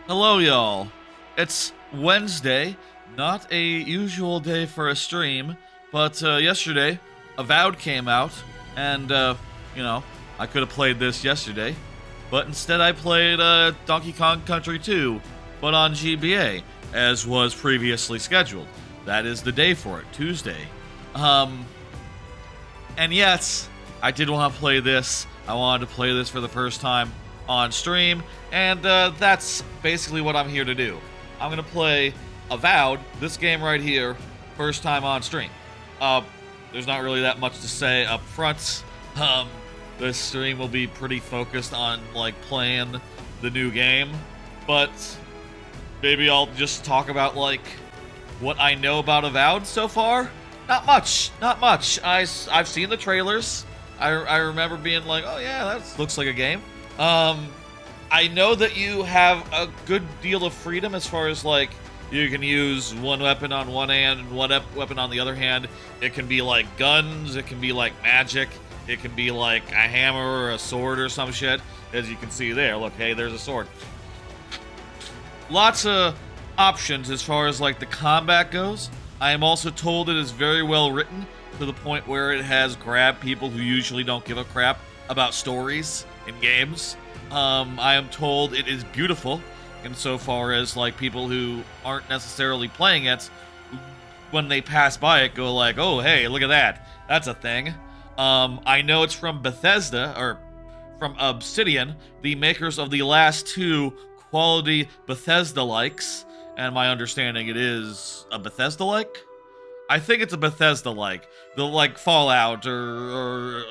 Hello, y'all. It's Wednesday, not a usual day for a stream, but yesterday, Avowed came out, and, you know, I could have played this yesterday, but instead I played Donkey Kong Country 2, but on GBA, as was previously scheduled. That is the day for it, Tuesday. And yes, I did want to play this. I wanted to play this for the first time on stream, and that's basically what I'm here to do. I'm gonna play Avowed, this game right here, first time on stream. There's not really that much to say up front. This stream will be pretty focused on like playing the new game, but maybe I'll just talk about like what I know about Avowed so far. Not much. I've seen the trailers. I remember being like, oh yeah, that looks like a game. I know that you have a good deal of freedom as far as like you can use one weapon on one hand and one weapon on the other hand. It can be like guns, it can be like magic, it can be like a hammer or a sword or some shit. As you can see there, look, hey, there's a sword. Lots of options as far as like the combat goes. I am also told it is very well written to the point where it has grabbed people who usually don't give a crap about stories in games. I am told it is beautiful insofar as like people who aren't necessarily playing it, when they pass by it, go like, oh hey, look at that, that's a thing. I know it's from Bethesda, or from Obsidian, the makers of the last two quality Bethesda-likes, and my understanding it is a Bethesda-like? I think it's a Bethesda-like. The like Fallout or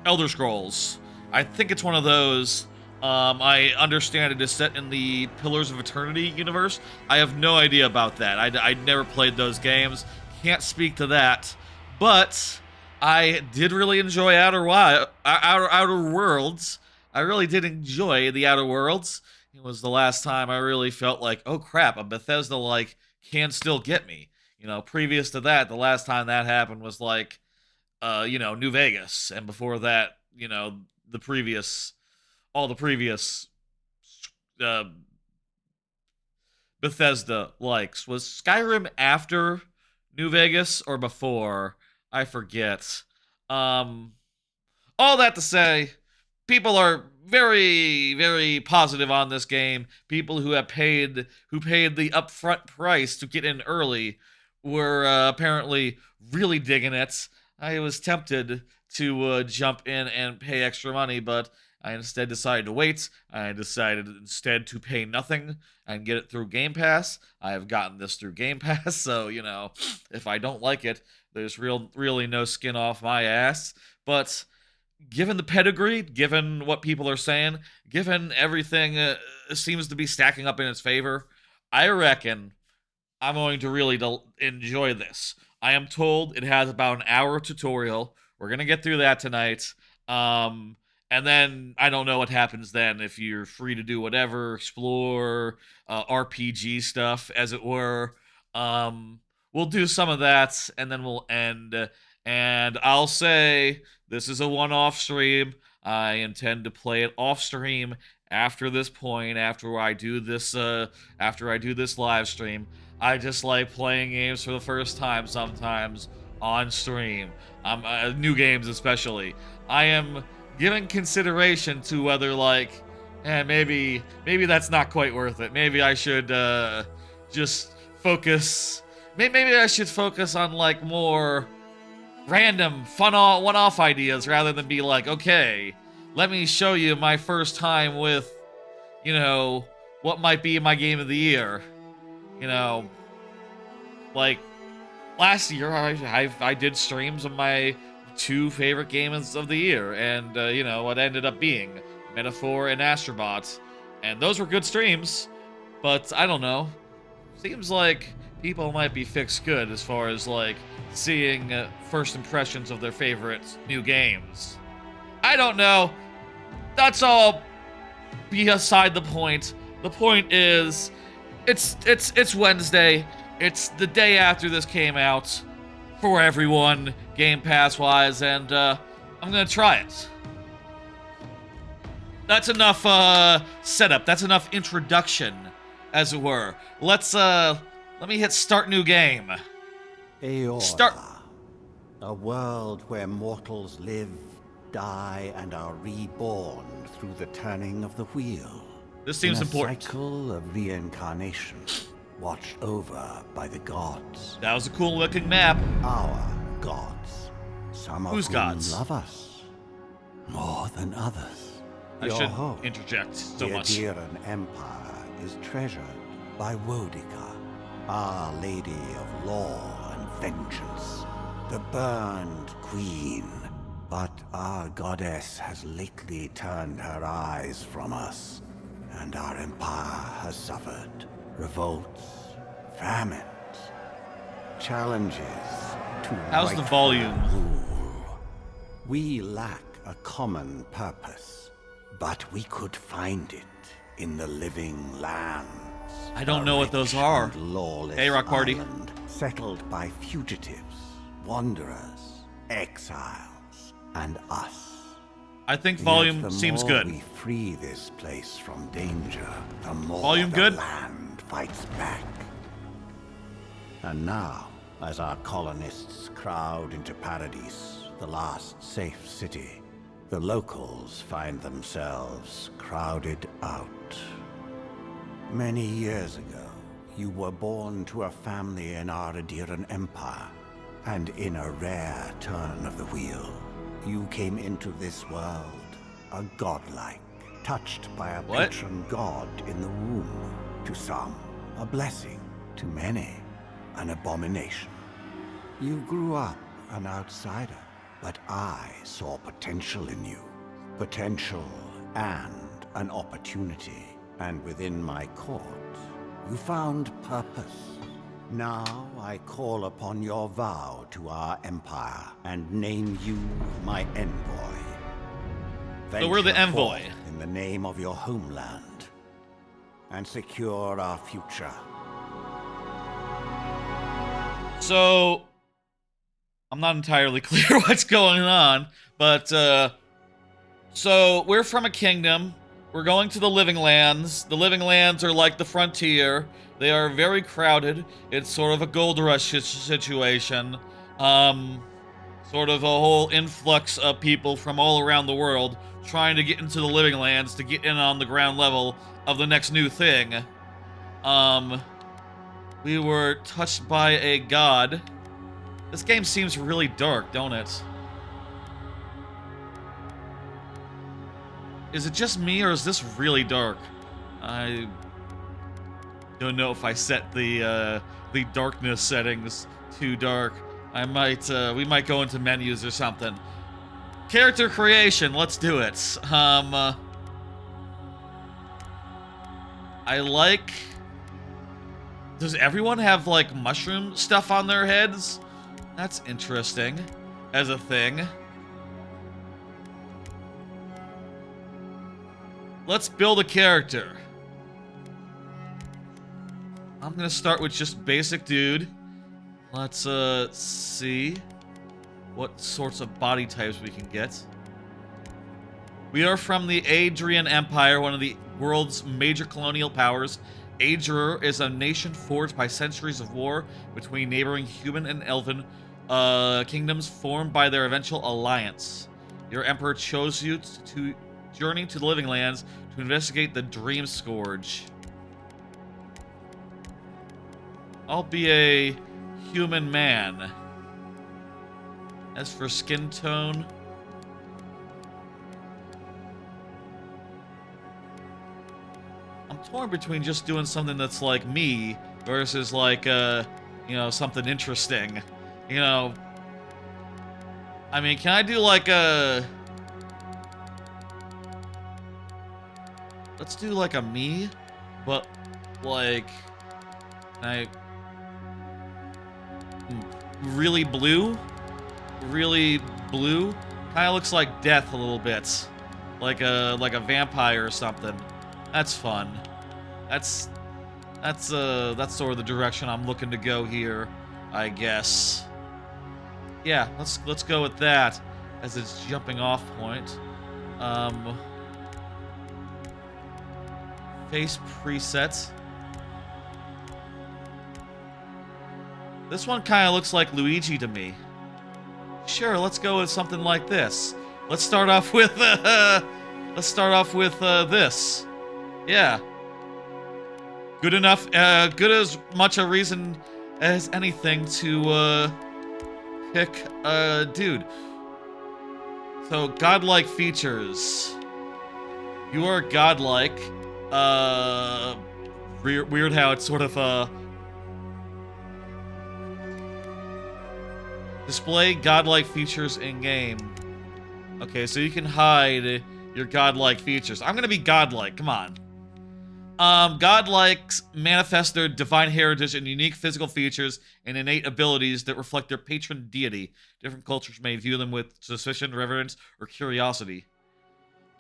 Elder Scrolls. I think it's one of those. I understand it is set in the Pillars of Eternity universe. I have no idea about that. I never played those games. Can't speak to that. But I did really enjoy Outer Worlds. I really did enjoy the Outer Worlds. It was the last time I really felt like, oh crap, a Bethesda-like can still get me. You know, previous to that, the last time that happened was like, New Vegas, and before that, all the previous Bethesda likes. Was Skyrim after New Vegas or before? I forget. All that to say, people are very, very positive on this game. People who paid the upfront price to get in early were apparently really digging it. I was tempted to jump in and pay extra money, but I instead decided to wait. I decided instead to pay nothing and get it through Game Pass. I have gotten this through Game Pass, so, if I don't like it, there's really no skin off my ass. But given the pedigree, given what people are saying, given everything seems to be stacking up in its favor, I reckon I'm going to really enjoy this. I am told it has about an hour tutorial. We're going to get through that tonight. And then I don't know what happens then, if you're free to do whatever, explore, RPG stuff, as it were. We'll do some of that, and then we'll end. And I'll say this is a one-off stream. I intend to play it off stream after this point, after I do this live stream. I just like playing games for the first time sometimes on stream. New games especially. I am giving consideration to whether maybe that's not quite worth it. Maybe I should just focus. Maybe I should focus on like more random, fun, one-off ideas rather than be like, okay, let me show you my first time with, what might be my game of the year. Like last year, I did streams of my two favorite games of the year, and what ended up being Metaphor and Astrobot, and those were good streams. But I don't know. Seems like people might be fixed good as far as like seeing first impressions of their favorite new games. I don't know. That's all beside the point. The point is, it's Wednesday. It's the day after this came out for everyone, Game Pass wise, and I'm gonna try it. That's enough setup. That's enough introduction, as it were. Let me hit start new game. Aeorra, Start. a world where mortals live, die, and are reborn through the turning of the wheel. This seems important. A cycle of reincarnation, watched over by the gods. That was a cool looking map. Our gods. Some of Whose whom gods? love us more than others. I Your should home, interject so the much. Obsidian Empire, is treasured by Wodica, Our Lady of Law and Vengeance, the burned queen. But our goddess has lately turned her eyes from us, and our empire has suffered revolts, famines, challenges to How's the rightful volume? rule. We lack a common purpose, but we could find it in the living lands. I don't know what those rich are. and lawless Hey, Rock Party. island settled by fugitives, wanderers, exiles, and us. I think Yet volume the seems more good. we free this place from danger, the more Volume the good? land fights back. And now, as our colonists crowd into Paradise, the last safe city, the locals find themselves crowded out. Many years ago, you were born to a family in our Obsidian Empire, and in a rare turn of the wheel, you came into this world, a godlike, touched by a What? patron god in the womb. To some, a blessing. To many, an abomination. You grew up an outsider, but I saw potential in you. Potential and an opportunity. And within my court, you found purpose. Now I call upon your vow to our empire and name you my envoy. So we're the Venture envoy. forth in the name of your homeland and secure our future. So, I'm not entirely clear what's going on, but, so we're from a kingdom. We're going to the Living Lands. The Living Lands are like the frontier. They are very crowded. It's sort of a gold rush situation. Sort of a whole influx of people from all around the world trying to get into the Living Lands to get in on the ground level of the next new thing. We were touched by a god. This game seems really dark, don't it? Is it just me, or is this really dark? I don't know if I set the darkness settings too dark. I might, we might go into menus or something. Character creation, let's do it. I like... Does everyone have, like, mushroom stuff on their heads? That's interesting, as a thing. Let's build a character. I'm gonna start with just basic dude. Let's, see what sorts of body types we can get. We are from the Adrian Empire, one of the world's major colonial powers. Adria is a nation forged by centuries of war between neighboring human and elven kingdoms formed by their eventual alliance. Your emperor chose you to journey to the Living Lands to investigate the Dream Scourge. I'll be a human man. As for skin tone, I'm torn between just doing something that's like me versus like, you know, something interesting. You know, I mean, can I do like a... Let's do like a me, but like, can I... Really blue? Really blue? Kinda looks like death a little bit. Like a vampire or something. That's fun. That's sort of the direction I'm looking to go here, I guess. Yeah, let's go with that as its jumping off point. Face preset. This one kind of looks like Luigi to me. Sure, let's go with something like this. Let's start off with this. Yeah. Good enough, good as much a reason as anything to pick a dude. So, godlike features. You are godlike. Weird how it's sort of display godlike features in game. Okay, so you can hide your godlike features. I'm gonna be godlike, come on. Godlikes manifest their divine heritage and unique physical features and innate abilities that reflect their patron deity. Different cultures may view them with suspicion, reverence, or curiosity.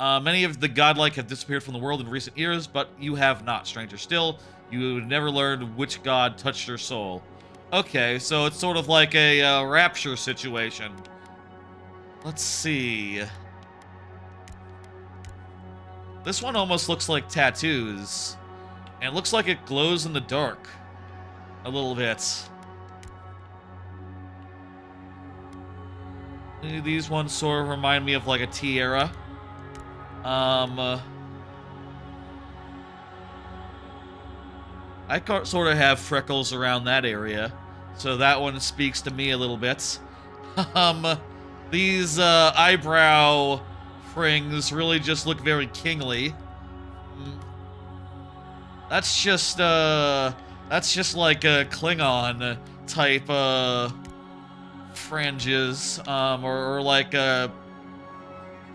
Many of the godlike have disappeared from the world in recent years, but you have not. Stranger still, you would never learn which god touched your soul. Okay, so it's sort of like a rapture situation. Let's see. This one almost looks like tattoos. And it looks like it glows in the dark. A little bit. These ones sort of remind me of like a tiara. I sort of have freckles around that area. So that one speaks to me a little bit. These eyebrow frings really just look very kingly. That's just like a Klingon type fringes, or like a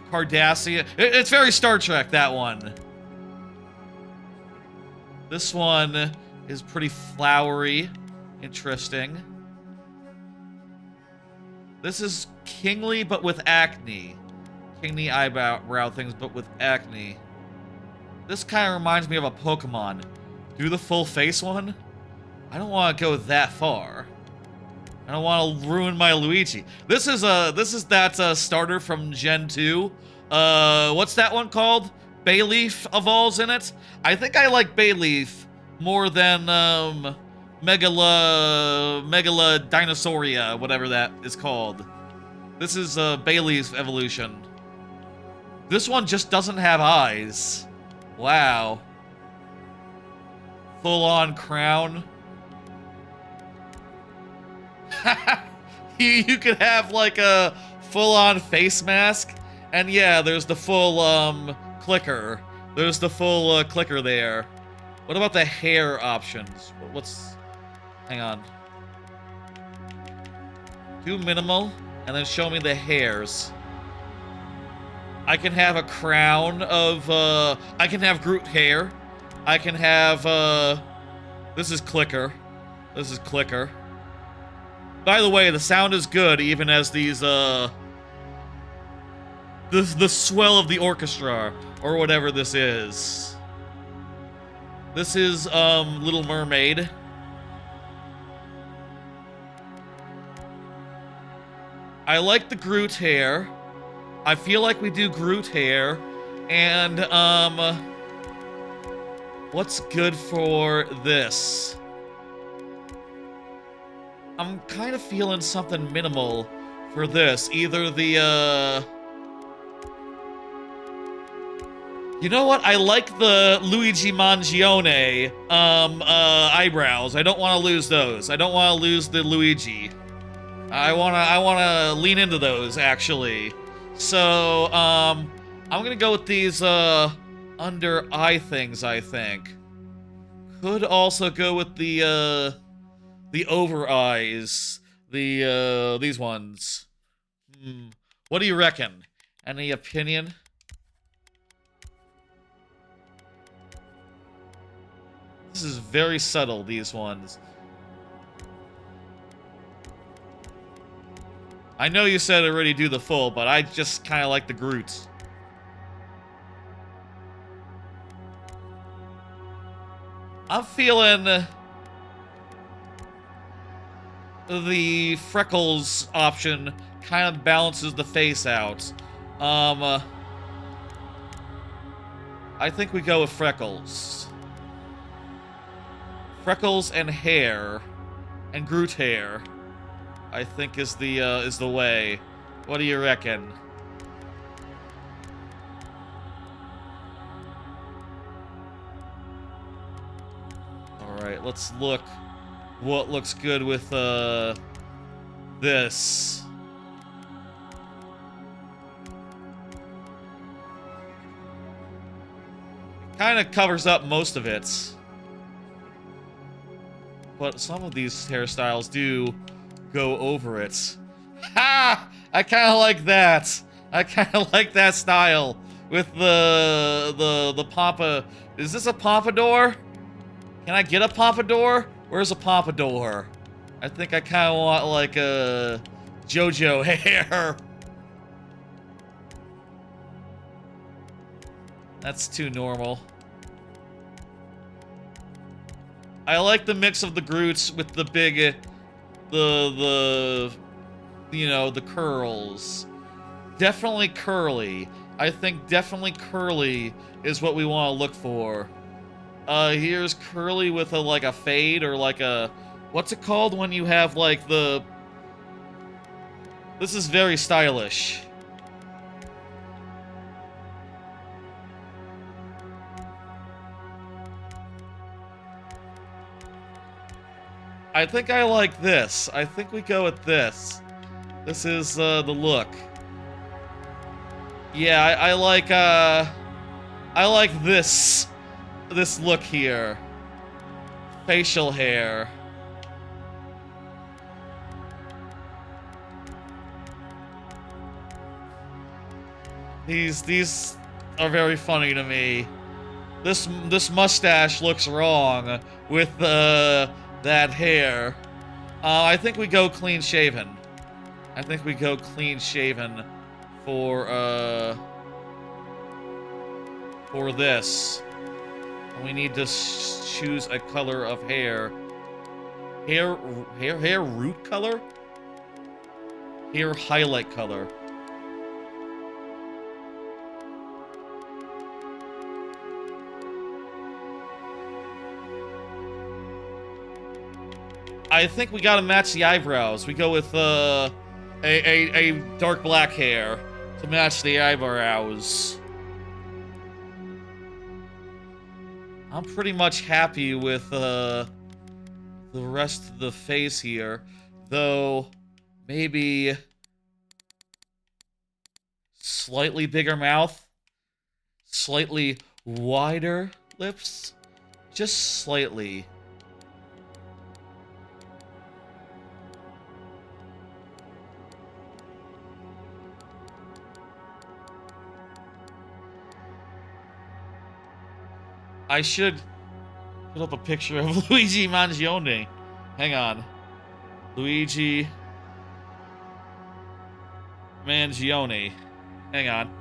Cardassian. It's very Star Trek, that one. This one is pretty flowery, interesting. This is kingly, but with acne. Kingly eyebrow things, but with acne. This kind of reminds me of a Pokemon. Do the full face one? I don't want to go that far. I don't want to ruin my Luigi. This is that starter from Gen 2. What's that one called? Bayleaf evolves in it. I think I like Bayleaf more than Megala Dinosauria, whatever that is called. This is Bayleaf's evolution. This one just doesn't have eyes. Wow. Full-on crown. You could have like a full-on face mask, and yeah, there's the full clicker. There's the full clicker there. What about the hair options? Hang on. Do minimal, and then show me the hairs. I can have a crown of, I can have Groot hair. I can have, this is clicker. This is clicker. By the way, the sound is good, even as these, the swell of the orchestra, or whatever this is. This is, Little Mermaid. I like the Groot hair. I feel like we do Groot hair. And, what's good for this? I'm kind of feeling something minimal for this. Either the, you know what? I like the Luigi Mangione, eyebrows. I don't want to lose those. I don't want to lose the Luigi. I wanna lean into those, actually. So, I'm gonna go with these, under eye things, I think. Could also go with the over eyes. These ones. What do you reckon? Any opinion? This is very subtle, these ones. I know you said already do the full, but I just kind of like the Groots. I'm feeling the freckles option kind of balances the face out. I think we go with freckles. Freckles and hair. And Groot hair. I think is the way. What do you reckon? Alright, let's look what looks good with this. It kind of covers up most of it. But some of these hairstyles do go over it. Ha! I kind of like that. I kind of like that style with the papa. Is this a pompadour? Can I get a pompadour? Where's a pompadour? I think I kind of want like a JoJo hair. That's too normal. I like the mix of the Groots with the big, you know, the curls. Definitely curly. I think definitely curly is what we want to look for. Here's curly with a, like a fade or like a, what's it called when you have like the, this is very stylish. I think I like this. I think we go with this. This is, the look. Yeah, I like this look here. Facial hair. These are very funny to me. This mustache looks wrong with, that hair. I think we go clean shaven. I think we go clean shaven for this. We need to choose a color of hair. Hair root color? Hair highlight color. I think we gotta match the eyebrows. We go with a dark black hair to match the eyebrows. I'm pretty much happy with the rest of the face here, though maybe slightly bigger mouth, slightly wider lips, just slightly. I should put up a picture of Luigi Mangione. Hang on. Luigi Mangione. Hang on.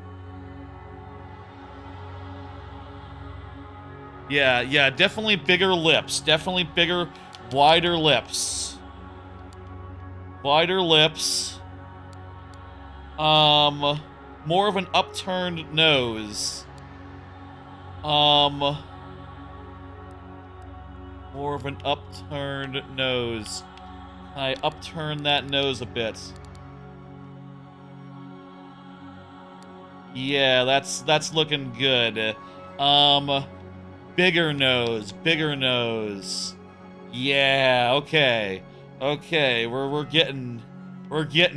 Yeah, definitely bigger lips. Definitely bigger, wider lips. Wider lips. More of an upturned nose. More of an upturned nose. I upturn that nose a bit. Yeah, that's looking good. Bigger nose, bigger nose. Yeah, okay. Okay, we're getting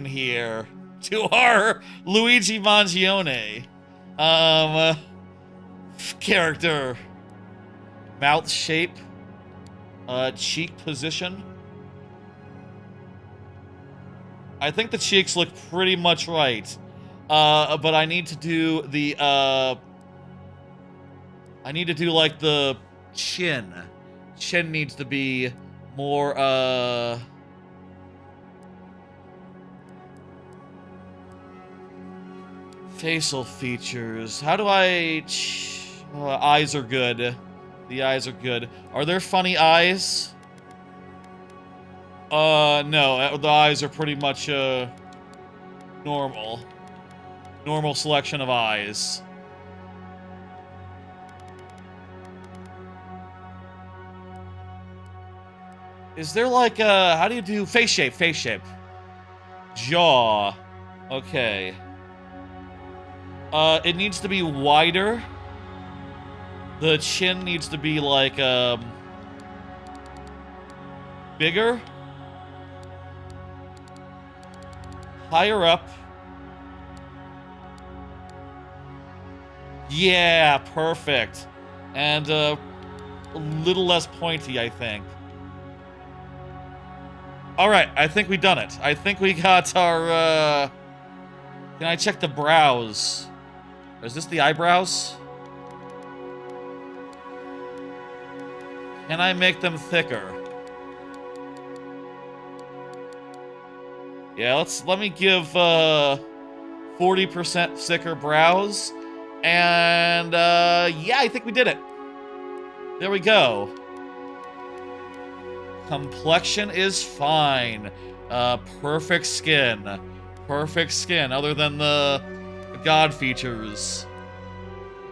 here to our Luigi Mangione character. Mouth shape. Cheek position. I think the cheeks look pretty much right. But I need to do the, I need to do, like, the chin. Chin needs to be more, facial features. How do I... eyes are good. The eyes are good. Are there funny eyes? No. The eyes are pretty much, normal. Normal selection of eyes. Is there like how do you do face shape? Face shape. Jaw. Okay. It needs to be wider. The chin needs to be like bigger. Higher up. Yeah, perfect. And a little less pointy, I think. All right, I think we done it. I think we got our Can I check the brows? Is this the eyebrows? Can I make them thicker? Yeah, let me give 40% thicker brows. And yeah, I think we did it. There we go. Complexion is fine. Perfect skin. Perfect skin, other than the god features.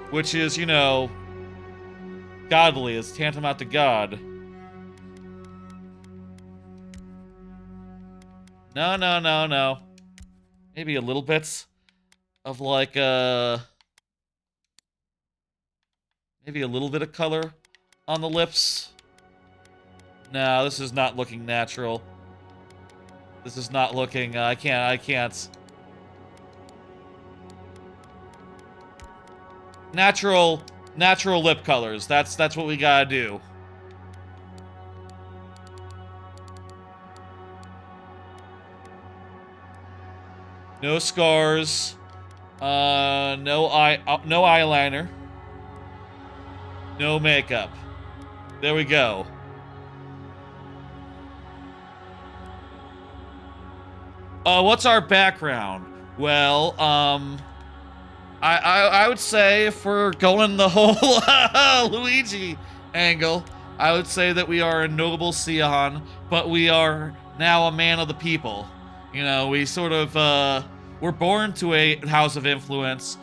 Which is, you know, godly. It's tantamount to god. No, no, no, no. Maybe a little bit of like, maybe a little bit of color on the lips. No, this is not looking natural. This is not looking, I can't. Natural lip colors. That's what we gotta do. No scars. No eyeliner. No makeup. There we go. What's our background? Well, I would say if we're going the whole Luigi angle, I would say that we are a noble scion, but we are now a man of the people. You know, we sort of, we're born to a house of influence,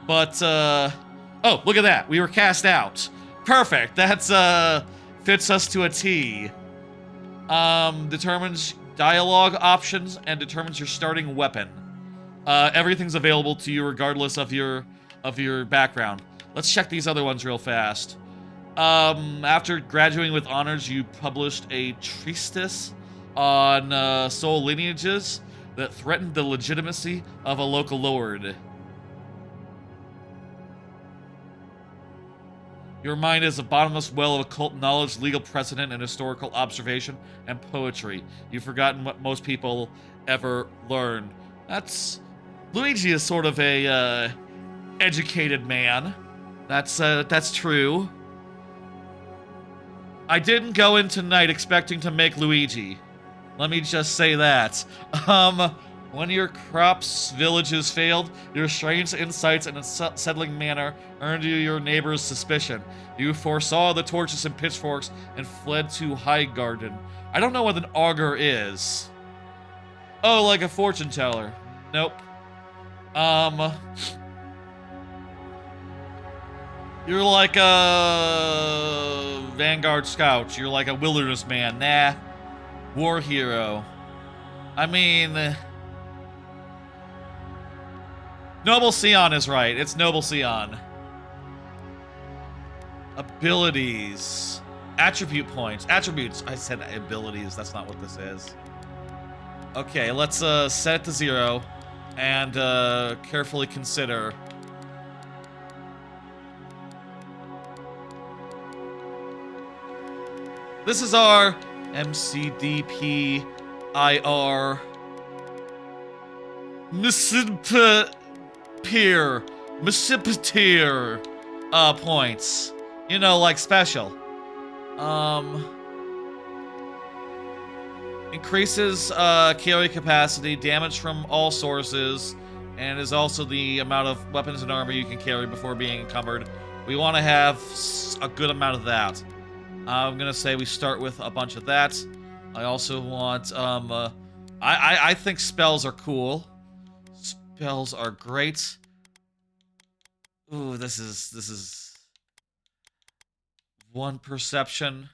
but, oh, look at that. We were cast out. Perfect. That's, fits us to a T. Determines dialogue options and determines your starting weapon. Everything's available to you regardless of your background. Let's check these other ones real fast. After graduating with honors, you published a treatise on soul lineages that threatened the legitimacy of a local lord. Your mind is a bottomless well of occult knowledge, legal precedent, and historical observation and poetry. You've forgotten what most people ever learn. Luigi is sort of a educated man. That's true. I didn't go in tonight expecting to make Luigi. Let me just say that. When your crops villages failed, your strange insights and unsettling manner earned you your neighbor's suspicion. You foresaw the torches and pitchforks and fled to Highgarden. I don't know what an augur is. Oh, like a fortune teller. Nope. You're like a Vanguard Scout. You're like a wilderness man. Nah. War hero. I mean... Noble Scion is right. It's Noble Scion. Abilities. Attribute points. Attributes. I said abilities. That's not what this is. Okay, let's set it to 0 and carefully consider. This is our MCDPIR Mississippi points. You know, like special. Increases carry capacity, damage from all sources, and is also the amount of weapons and armor you can carry before being encumbered. We want to have a good amount of that. I'm gonna say we start with a bunch of that. I also want, I think spells are cool. Spells are great. Ooh, this is one perception.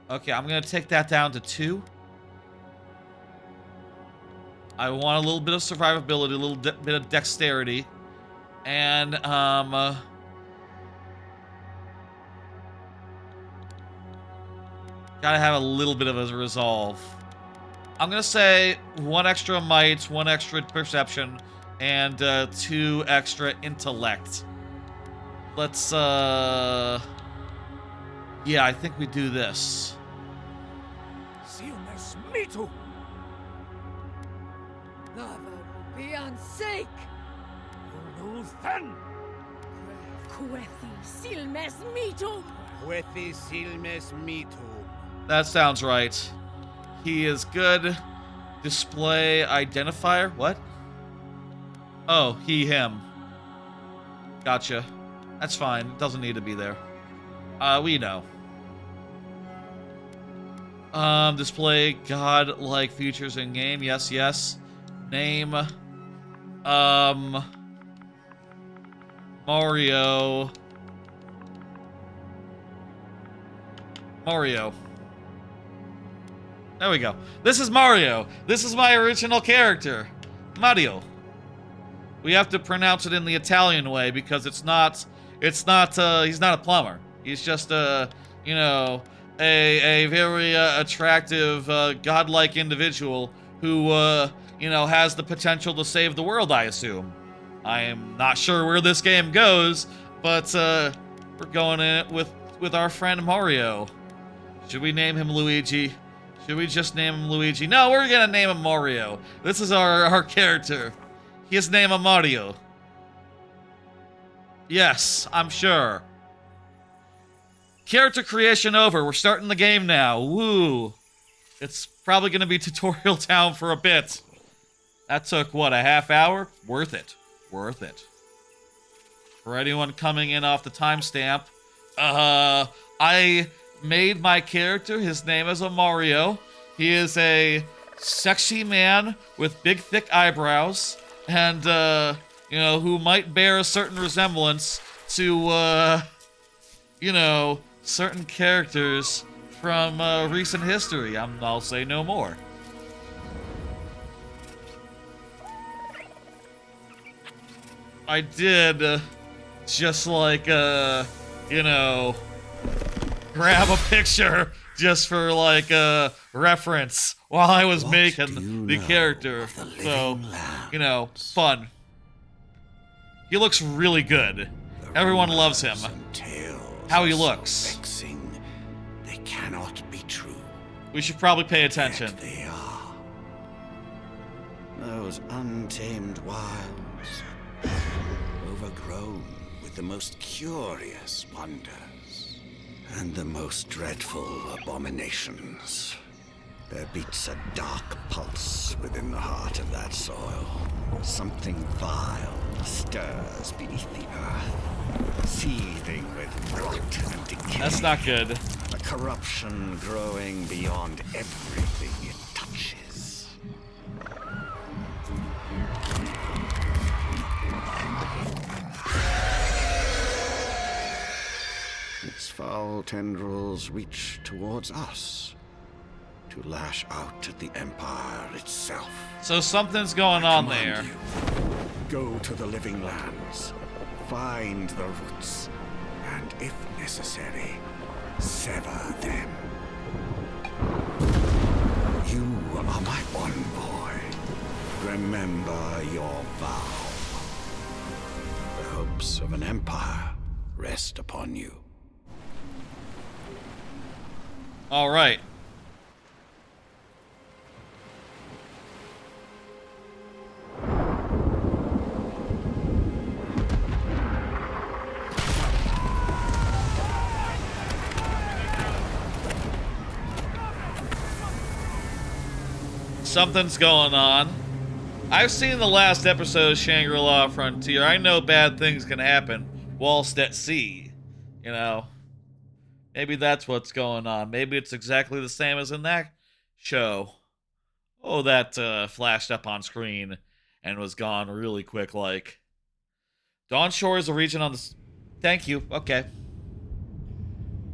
Okay, I'm gonna take that down to 2. I want a little bit of survivability, a little bit of dexterity, and gotta have a little bit of a resolve. I'm gonna say 1 extra might, 1 extra perception, and 2 extra intellect. Let's yeah, I think we do this. Silmes mitu! Lava beyond sake! Luthen! Quethi silmes mitu! Quethi silmes mitu. That sounds right. He is good. Display identifier. What? Oh, he, him. Gotcha. That's fine. Doesn't need to be there. We know. Display god-like features in game. Yes, yes. Name. Mario. Mario. There we go. This is Mario. This is my original character. Mario. We have to pronounce it in the Italian way because he's not a plumber. He's just you know, a very attractive, godlike individual who, you know, has the potential to save the world, I assume. I am not sure where this game goes, but, we're going in it with our friend Mario. Should we name him Luigi? Should we just name him Luigi? No, we're gonna name him Mario. This is our character. His name is Mario. Yes, I'm sure. Character creation over. We're starting the game now. Woo. It's probably gonna be tutorial town for a bit. That took, what, a half hour? Worth it. Worth it. For anyone coming in off the timestamp, I made my character. His name is Mario. He is a sexy man with big, thick eyebrows, and, you know, who might bear a certain resemblance to, you know, certain characters from recent history. I'll say no more. I did just like, you know, grab a picture just for like reference while I was making the character. So, you know, fun. He looks really good. Everyone loves him. How he looks. Vexing, they cannot be true. We should probably pay attention. Yet they are. Those untamed wilds, overgrown with the most curious wonders and the most dreadful abominations. There beats a dark pulse within the heart of that soil. Something vile stirs beneath the earth, seething with rot and decay. That's not good. A corruption growing beyond everything it touches. Its foul tendrils reach towards us, to lash out at the Empire itself. So something's going on there. Command you, go to the living lands, find the roots, and if necessary, sever them. You are my one boy. Remember your vow. The hopes of an empire rest upon you. All right. Something's going on. I've seen the last episode of Shangri-La Frontier. I know bad things can happen whilst at sea. You know, maybe that's what's going on. Maybe it's exactly the same as in that show. Oh, that flashed up on screen and was gone really quick like. Dawn Shore is a region on the... Thank you. Okay.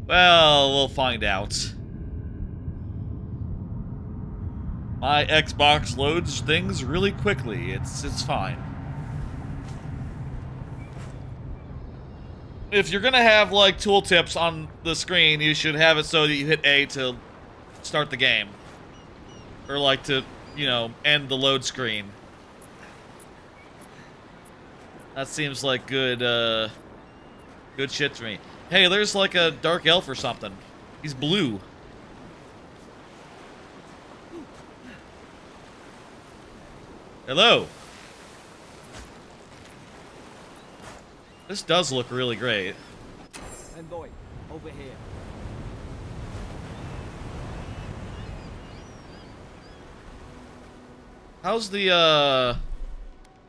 Well, we'll find out. My Xbox loads things really quickly. It's fine. If you're gonna have like tooltips on the screen, you should have it so that you hit A to start the game, or like to, you know, end the load screen. That seems like good shit to me. Hey, there's like a dark elf or something. He's blue. Hello. This does look really great. Envoy, over here. How's the,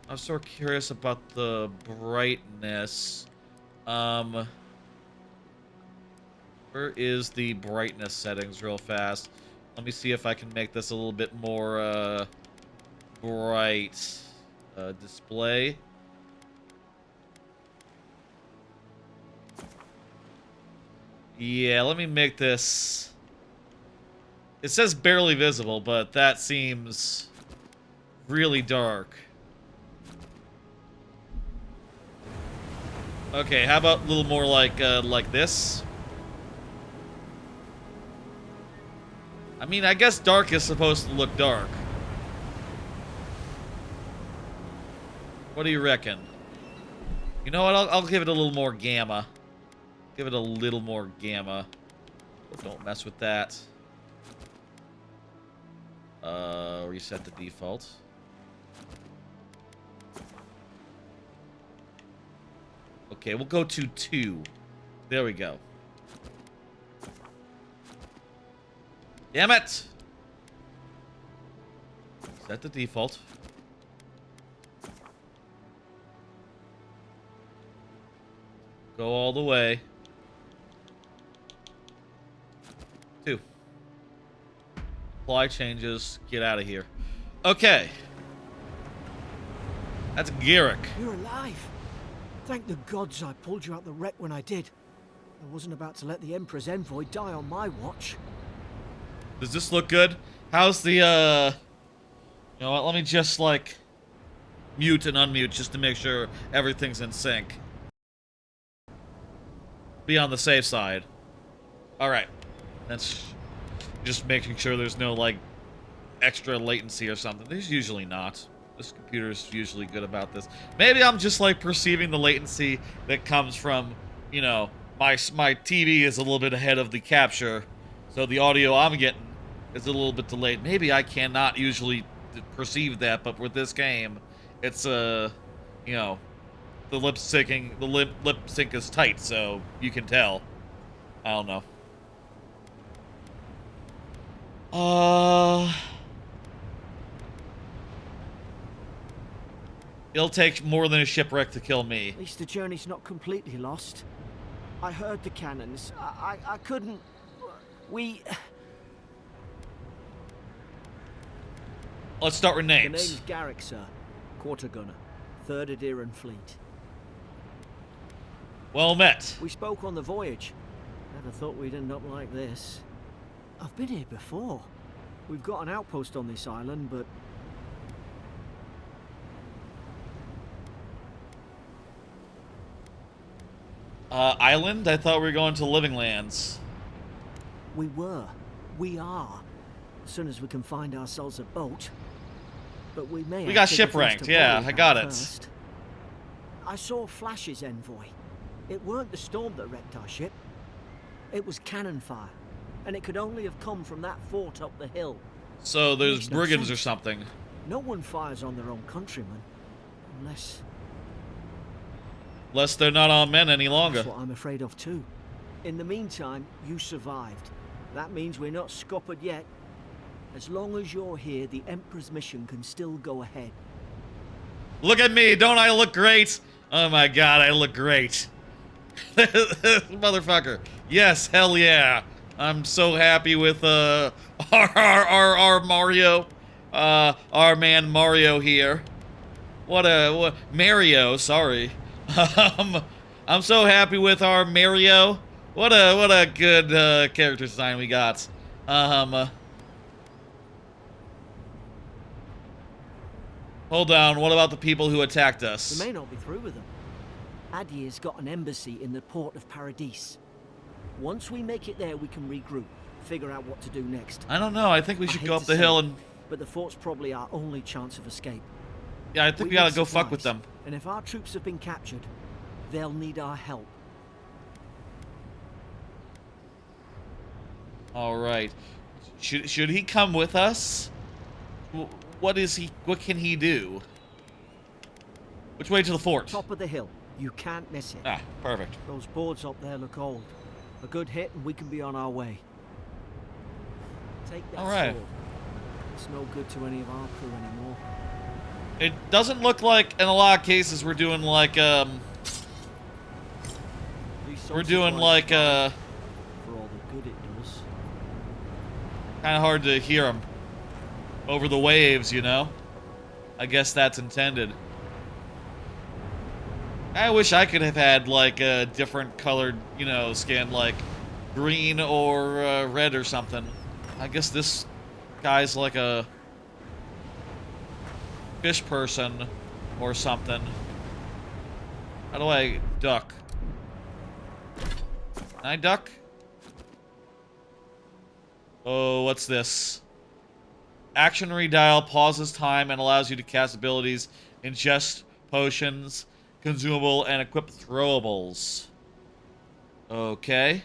I'm sort of curious about the brightness. Where is the brightness settings real fast? Let me see if I can make this a little bit more, bright. Display. Yeah, let me make this... It says barely visible, but that seems really dark. Okay, how about a little more like this? I mean, I guess dark is supposed to look dark. What do you reckon? You know what? I'll give it a little more gamma. Give it a little more gamma. Don't mess with that. Reset the default. Okay, we'll go to 2. There we go. Damn it! Set the default. Go all the way. 2. Apply changes. Get out of here. Okay. That's Garrick. You're alive. Thank the gods I pulled you out the wreck when I did. I wasn't about to let the Emperor's envoy die on my watch. Does this look good? How's the, You know what? Let me just, like, mute and unmute just to make sure everything's in sync. Be on the safe side. Alright. That's just making sure there's no, like, extra latency or something. There's usually not. This computer's usually good about this. Maybe I'm just, like, perceiving the latency that comes from, you know, my TV is a little bit ahead of the capture, so the audio I'm getting is a little bit delayed. Maybe I cannot usually perceive that, but with this game, it's, you know, the lip sync is tight, so you can tell. I don't know. It'll take more than a shipwreck to kill me. At least the journey's not completely lost. I heard the cannons. I couldn't... We... Let's start with The names. name's Garrick, sir. Quarter gunner. 3rd Adiran Fleet. Well met. We spoke on the voyage. Never thought we'd end up like this. I've been here before. We've got an outpost on this island, but... Island? I thought we were going to Living Lands. We were. We are. As soon as we can find ourselves a boat. But we may We have got bigger things shipwrecked, to yeah, worry I got about it. first. I saw Flash's envoy. It weren't the storm that wrecked our ship. It was cannon fire. And it could only have come from that fort up the hill. So there's Makes no brigands or sense. something. No one fires on their own countrymen. Unless... Lest they're not all men any longer. That's what I'm afraid of too. In the meantime, you survived. That means we're not scuppered yet. As long as you're here, the Emperor's mission can still go ahead. Look at me, don't I look great? Oh my god, I look great. Motherfucker. Yes, hell yeah. I'm so happy with our Mario. Our man Mario here. What Mario, sorry. I'm so happy with our Mario. What a good character design we got. Hold on, what about the people who attacked us? We may not be through with them. Adier's got an embassy in the port of Paradis. Once we make it there, we can regroup, figure out what to do next. I don't know, I think we should hate go up to the say hill it, and... But the fort's probably our only chance of escape. Yeah, I think we gotta need go fuck with supplies, them. And if our troops have been captured, they'll need our help. Alright. Should he come with us? What can he do? Which way to the fort? Top of the hill. You can't miss it. Ah, perfect. Those boards up there look old. A good hit and we can be on our way. Take that Alright. sword. It's no good to any of our crew anymore. It doesn't look like, in a lot of cases, we're doing like, These we're sorts doing of like, fine for all the good it does. kind of hard to hear them over the waves, you know? I guess that's intended. I wish I could have had, like, a different colored, you know, skin, like green or red or something. I guess this guy's like a fish person or something. How do I duck? Can I duck? Oh, what's this? Action redial pauses time and allows you to cast abilities, ingest potions, consumable, and equip throwables. Okay.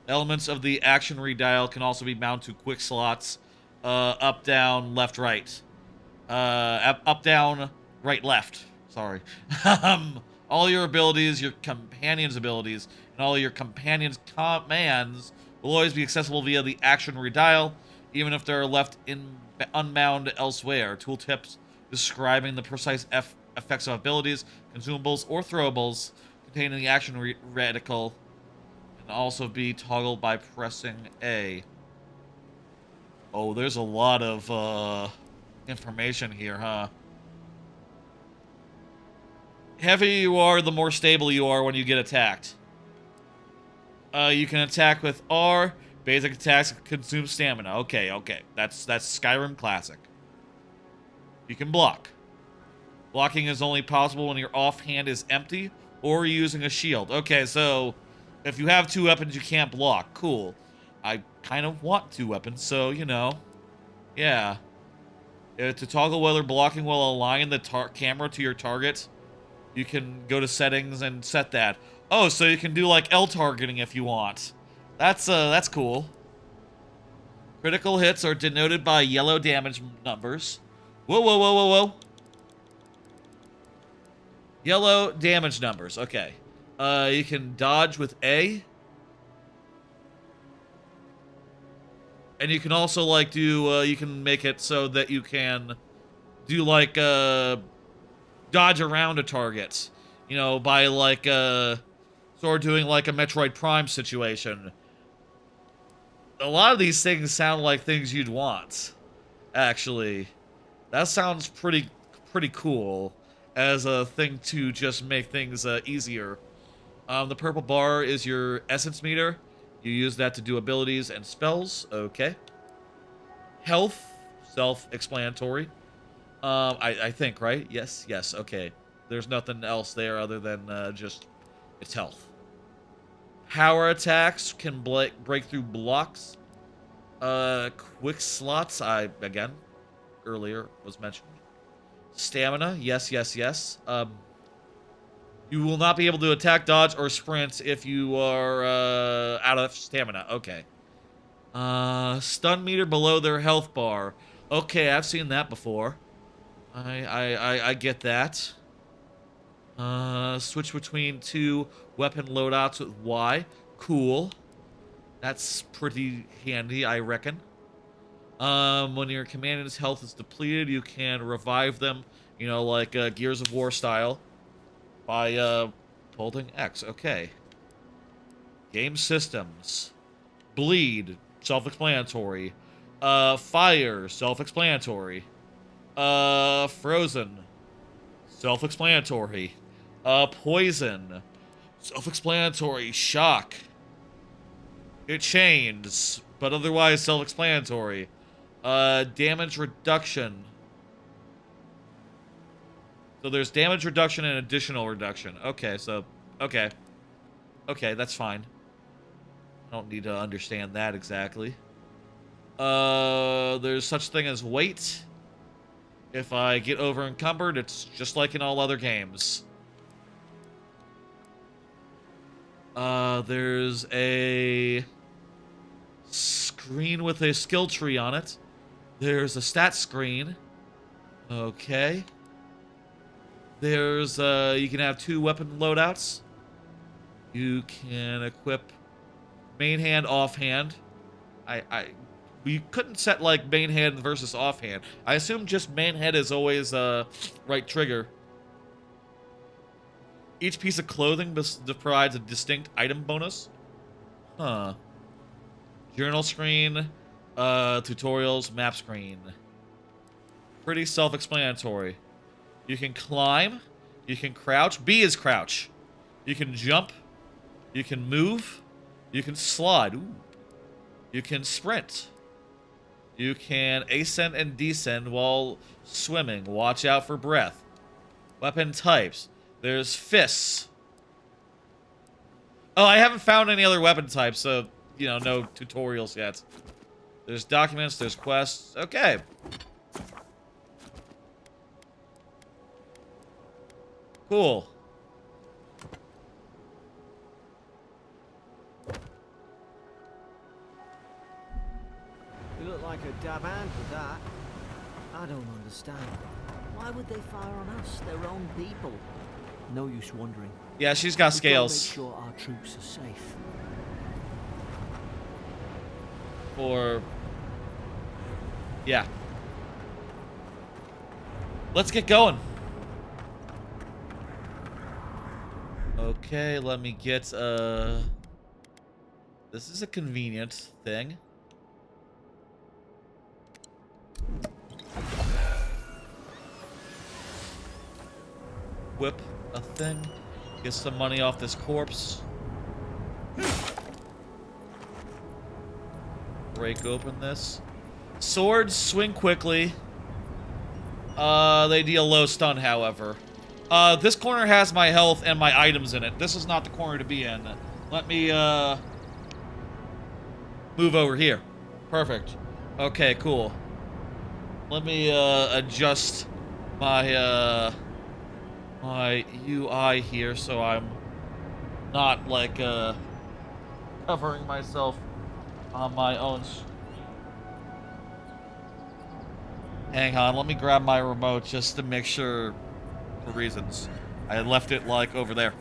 Elements of the action redial can also be mounted to quick slots. Up, down, left, right. Up, down, right, left. Sorry. All your abilities, your companion's abilities, and all your companion's commands will always be accessible via the action redial, even if they're left unbound elsewhere. Tooltips describing the precise effects of abilities, consumables, or throwables contained in the action reticle can also be toggled by pressing A. Oh, there's a lot of information here, huh? Heavier you are, the more stable you are when you get attacked. You can attack with R. Basic attacks consume stamina. Okay. That's Skyrim classic. You can block. Blocking is only possible when your offhand is empty or using a shield. Okay, so if you have two weapons, you can't block. Cool. I kind of want two weapons, so, you know. Yeah. To toggle whether blocking will align the camera to your target, you can go to settings and set that. Oh, so you can do like L targeting if you want. That's cool. Critical hits are denoted by yellow damage numbers. Whoa. Yellow damage numbers. Okay. You can dodge with A. And you can also like do you can make it so that you can do like dodge around a target. You know, by like sort of doing like a Metroid Prime situation. A lot of these things sound like things you'd want, actually. That sounds pretty cool as a thing to just make things easier. The purple bar is your essence meter. You use that to do abilities and spells. Okay. Health, self-explanatory. I think, right? Yes, okay. There's nothing else there other than just its health. Power attacks can break through blocks. Quick slots, again, earlier was mentioned. Stamina, yes. You will not be able to attack, dodge, or sprint if you are out of stamina. Okay. Stun meter below their health bar. Okay, I've seen that before. I get that. Switch between two weapon loadouts with Y. Cool. That's pretty handy, I reckon. When your commander's health is depleted, you can revive them, you know, like Gears of War style, by holding X. Okay. Game systems. Bleed, self-explanatory. Fire, self-explanatory. Frozen, self-explanatory. Poison, self-explanatory. Shock, it chains, but otherwise self-explanatory. Damage reduction. So there's damage reduction and additional reduction. Okay, so... Okay. Okay, that's fine. I don't need to understand that exactly. There's such thing as weight. If I get over encumbered, it's just like in all other games. There's a screen with a skill tree on it. There's a stat screen. Okay. There's, you can have 2 weapon loadouts. You can equip main hand, offhand. We couldn't set, like, main hand versus offhand. I assume just main hand is always, right trigger. Each piece of clothing provides a distinct item bonus. Huh. Journal screen, tutorials, map screen. Pretty self-explanatory. You can climb. You can crouch. B is crouch. You can jump. You can move. You can slide. Ooh. You can sprint. You can ascend and descend while swimming. Watch out for breath. Weapon types. There's fists. Oh, I haven't found any other weapon types, so, you know, no tutorials yet. There's documents, there's quests. Okay. Cool. You look like a dab hand with that. I don't understand. Why would they fire on us, their own people? No use wondering. Yeah, she's got We've gotta scales. make sure our troops are safe. Or... yeah. Let's get going. Okay, let me get, this is a convenient thing. Whip a thing. Get some money off this corpse. Break open this. Swords swing quickly. They deal low stun, however. This corner has my health and my items in it. This is not the corner to be in. Let me, move over here. Perfect. Okay, cool. Let me, adjust my, my UI here so I'm not, like, covering myself on my own. Hang on, let me grab my remote just to make sure, for reasons. I left it, like, over there.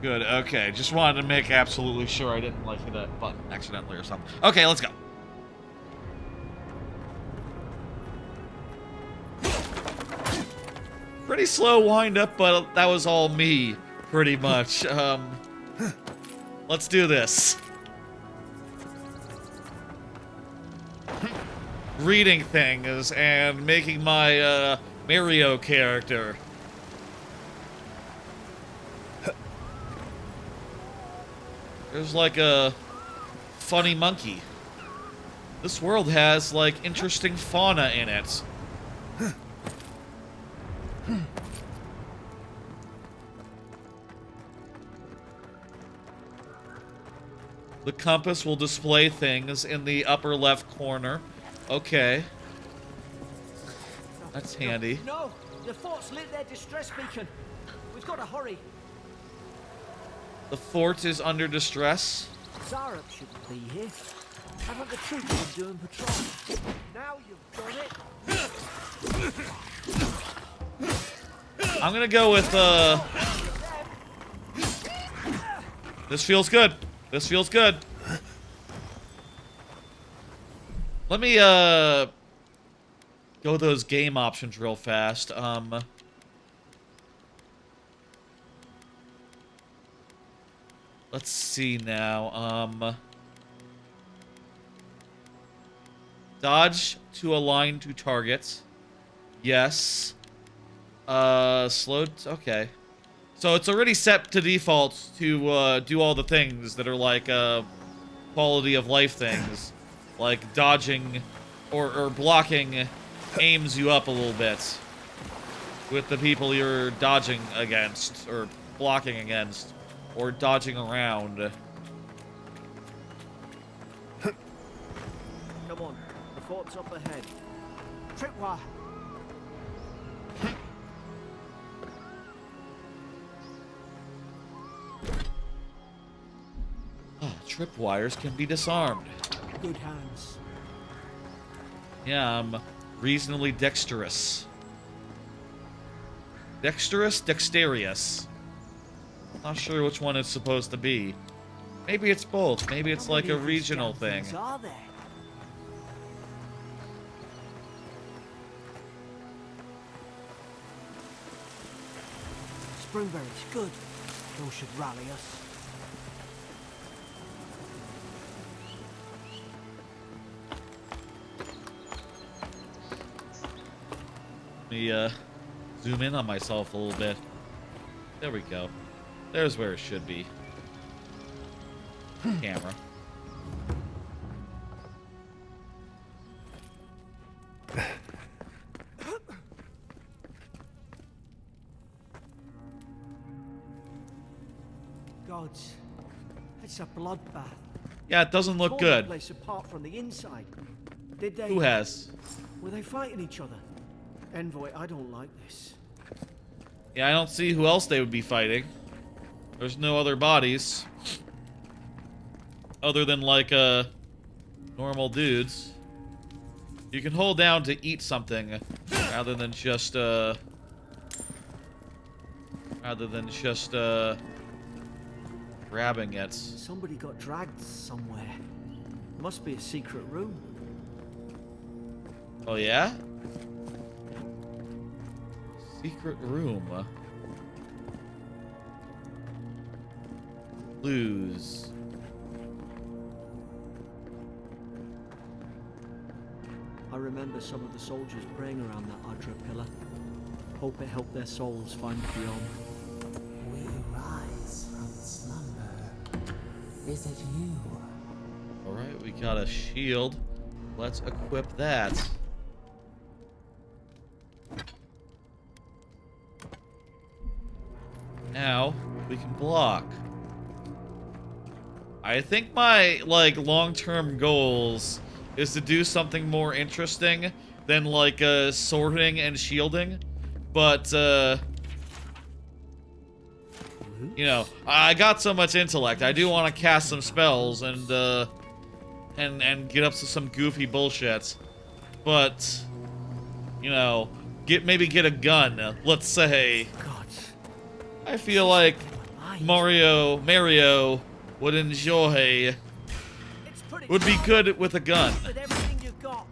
Good, okay. Just wanted to make absolutely sure I didn't, like, hit a button accidentally or something. Okay, let's go. Pretty slow wind up, but that was all me, pretty much. Let's do this. Reading things and making my, Mario character. There's like a funny monkey. This world has, like, interesting fauna in it. The compass will display things in the upper left corner. Okay. That's handy. No! The fort's lit their distress beacon. We've got to hurry. The fort is under distress. Zarup shouldn't be here. Haven't the troops been doing patrol? Now you've done it. I'm gonna go with, this feels good. This feels good. Let me, go those game options real fast. Let's see now. Dodge to align to target. Yes. Okay. So it's already set to default to, do all the things that are like, quality of life things, like dodging or blocking aims you up a little bit with the people you're dodging against, or blocking against, or dodging around. Come on, the fort's up ahead. Tripwire! Tripwires can be disarmed. Good hands. Yeah, I'm reasonably dexterous. Dexterous? Dexterious. Not sure which one it's supposed to be. Maybe it's both. Maybe it's like a regional thing. Are there? Springberries, good. Those should rally us. Let me zoom in on myself a little bit. There we go. There's where it should be. Camera. Gods, it's a bloodbath. Yeah, it doesn't look Tore the good. place apart from the inside. Did they? Who has? Were they fighting each other? Envoy, I don't like this. Yeah, I don't see who else they would be fighting. There's no other bodies. Other than, like, normal dudes. You can hold down to eat something rather than just, grabbing it. Somebody got dragged somewhere. Must be a secret room. Oh, yeah? Secret room. Clues. I remember some of the soldiers praying around that Adra pillar. Hope it helped their souls find beyond. We rise from slumber. Is it you? Alright, we got a shield. Let's equip that. Now, we can block. I think my, like, long-term goals is to do something more interesting than, like, sorting and shielding. But, you know, I got so much intellect. I do want to cast some spells and get up to some goofy bullshit. But, you know, maybe get a gun, let's say. Gods. I feel like Mario would enjoy, would be good with a gun. With everything you've got.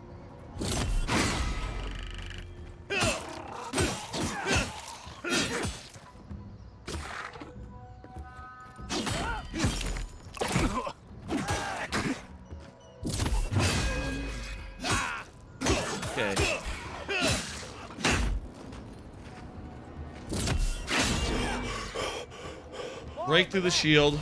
Okay. Break through the shield.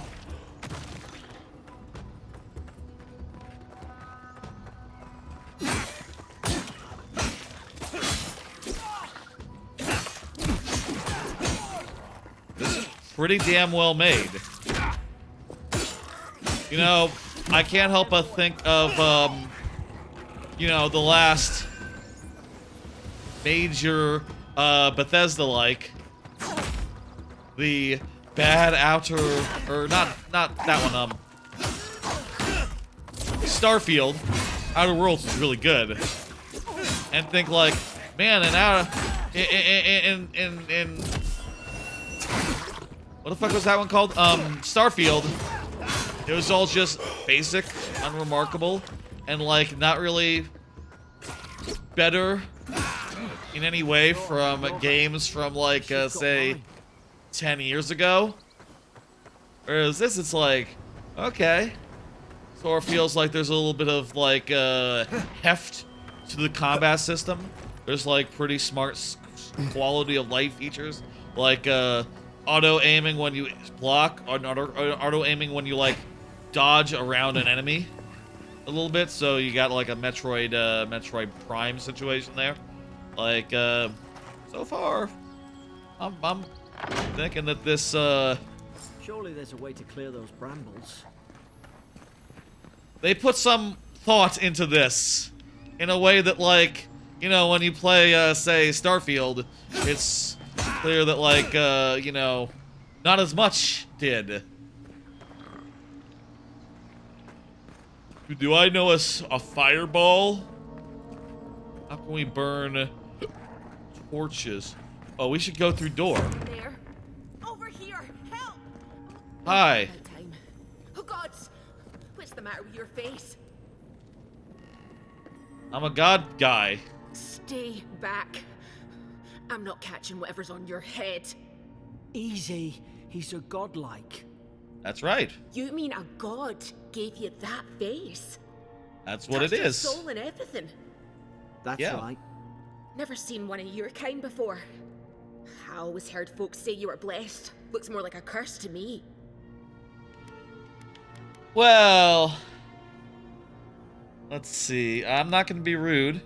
This is pretty damn well made. You know, I can't help but think of, you know, the last major Bethesda-like, the bad outer, or not that one, Starfield. Outer Worlds is really good, and think like, man, in what the fuck was that one called? Starfield. It was all just basic, unremarkable, and like not really better in any way from games from like say 10 years ago. Whereas this, it's like, okay, sort of feels like there's a little bit of like heft to the combat system. There's like pretty smart quality of life features, like auto aiming when you block, or auto aiming when you like dodge around an enemy a little bit, so you got like a Metroid Prime situation there. Like, so far, I'm thinking that this, Surely there's a way to clear those brambles. they put some thought into this in a way that, like, you know, when you play, say, Starfield, it's clear that, like, you know, not as much did. Do I know a fireball? How can we burn torches? Oh, we should go through door. There. Over here. Help! Hi. About time. Oh gods! What's the matter with your face? I'm a god guy. Stay back. I'm not catching whatever's on your head. Easy. He's a godlike. That's right. You mean a god gave you that face? That's what it Touched your is. soul and everything. That's Yeah. right. Never seen one of your kind before. I always heard folks say you were blessed. Looks more like a curse to me. Well, let's see. I'm not going to be rude.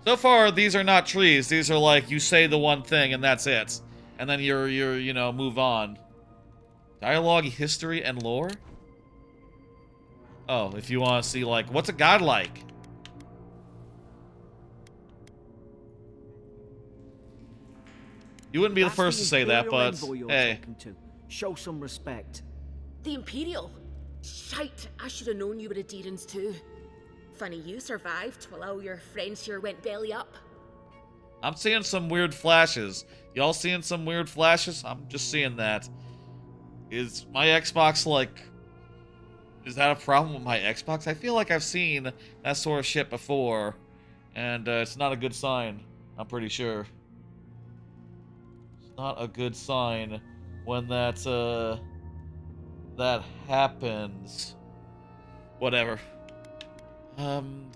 So far, these are not trees. These are like, you say the one thing and that's it. And then you're you know, move on. Dialogue, history, and lore? Oh, if you want to see, like, what's a god like? You wouldn't be the That's first to say that, Imperial but envoy you're hey. talking to. Show some respect. The Imperial? Shite, I should have known you were a Deedens too. Funny you survived while all your friends here went belly up. I'm seeing some weird flashes. Y'all seeing some weird flashes? I'm just seeing that. Is my Xbox, like... Is that a problem with my Xbox? I feel like I've seen that sort of shit before. And it's not a good sign. I'm pretty sure. It's not a good sign when that happens. Whatever.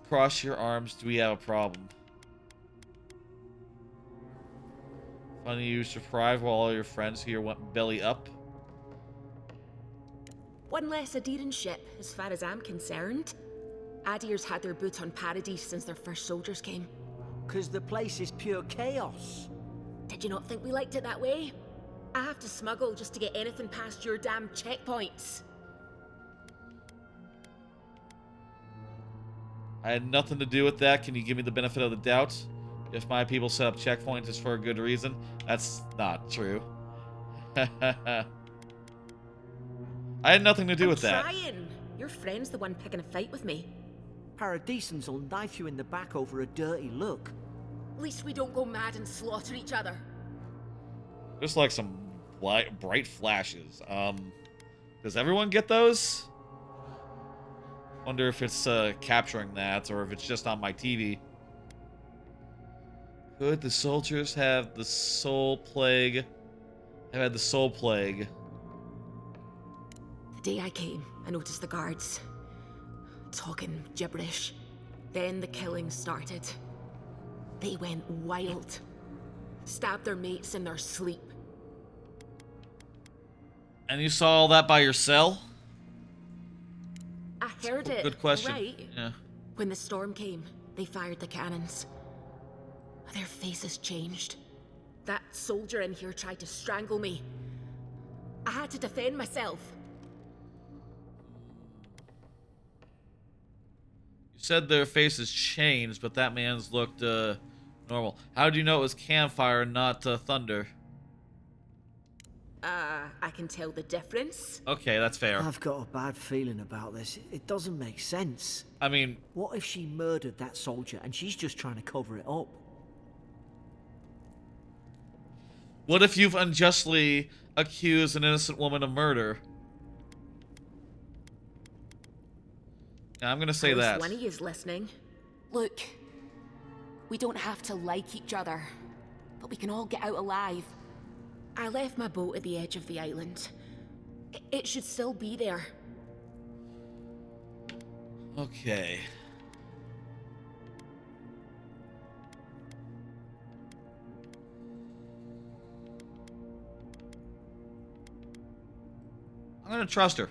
Cross your arms. Do we have a problem? Funny you survived while all your friends here went belly up. One less Adirran ship, as far as I'm concerned. Adir's had their boot on Paradise since their first soldiers came. 'Cause the place is pure chaos. Did you not think we liked it that way? I have to smuggle just to get anything past your damn checkpoints. I had nothing to do with that. Can you give me the benefit of the doubt? If my people set up checkpoints, it's for a good reason. That's not true. I had nothing to do with that. Trying. Your friend's the one picking a fight with me. Paradisans will knife you in the back over a dirty look. At least we don't go mad and slaughter each other. Just like some bright flashes. Does everyone get those? Wonder if it's capturing that or if it's just on my TV. Could the soldiers have the soul plague? Have had the soul plague. The day I came, I noticed the guards talking gibberish. Then the killing started. They went wild. Stabbed their mates in their sleep. And you saw all that by yourself? I heard it. Good question. Right. Yeah. When the storm came, they fired the cannons. Their faces changed. That soldier in here tried to strangle me. I had to defend myself. You said their faces changed, but that man's looked normal. How do you know it was campfire, not thunder? I can tell the difference. Okay, that's fair. I've got a bad feeling about this. It doesn't make sense. I mean, What if she murdered that soldier and she's just trying to cover it up? what if you've unjustly accused an innocent woman of murder? Yeah, I'm gonna say that. One of you's listening. Look, we don't have to like each other, but we can all get out alive. I left my boat at the edge of the island. It should still be there. Okay. gonna trust her.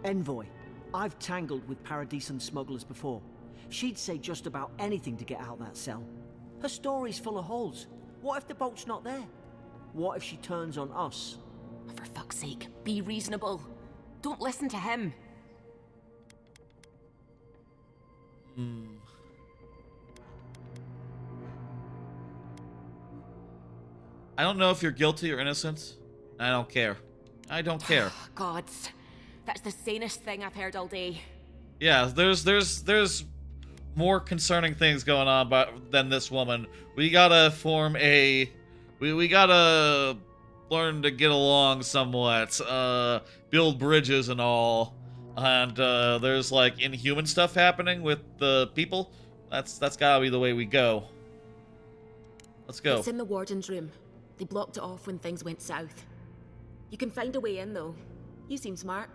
Envoy, I've tangled with Paradisan smugglers before. She'd say just about anything to get out that cell. Her story's full of holes. What if the boat's not there? What if she turns on us? For fuck's sake, be reasonable. Don't listen to him. I don't know if you're guilty or innocent. I don't care. I don't care. Gods, that's the sanest thing I've heard all day. Yeah, there's more concerning things going on than this woman. We gotta form a... We gotta learn to get along somewhat. Build bridges and all. And there's like inhuman stuff happening with the people. That's gotta be the way we go. Let's go. It's in the warden's room. They blocked it off when things went south. You can find a way in, though. You seem smart.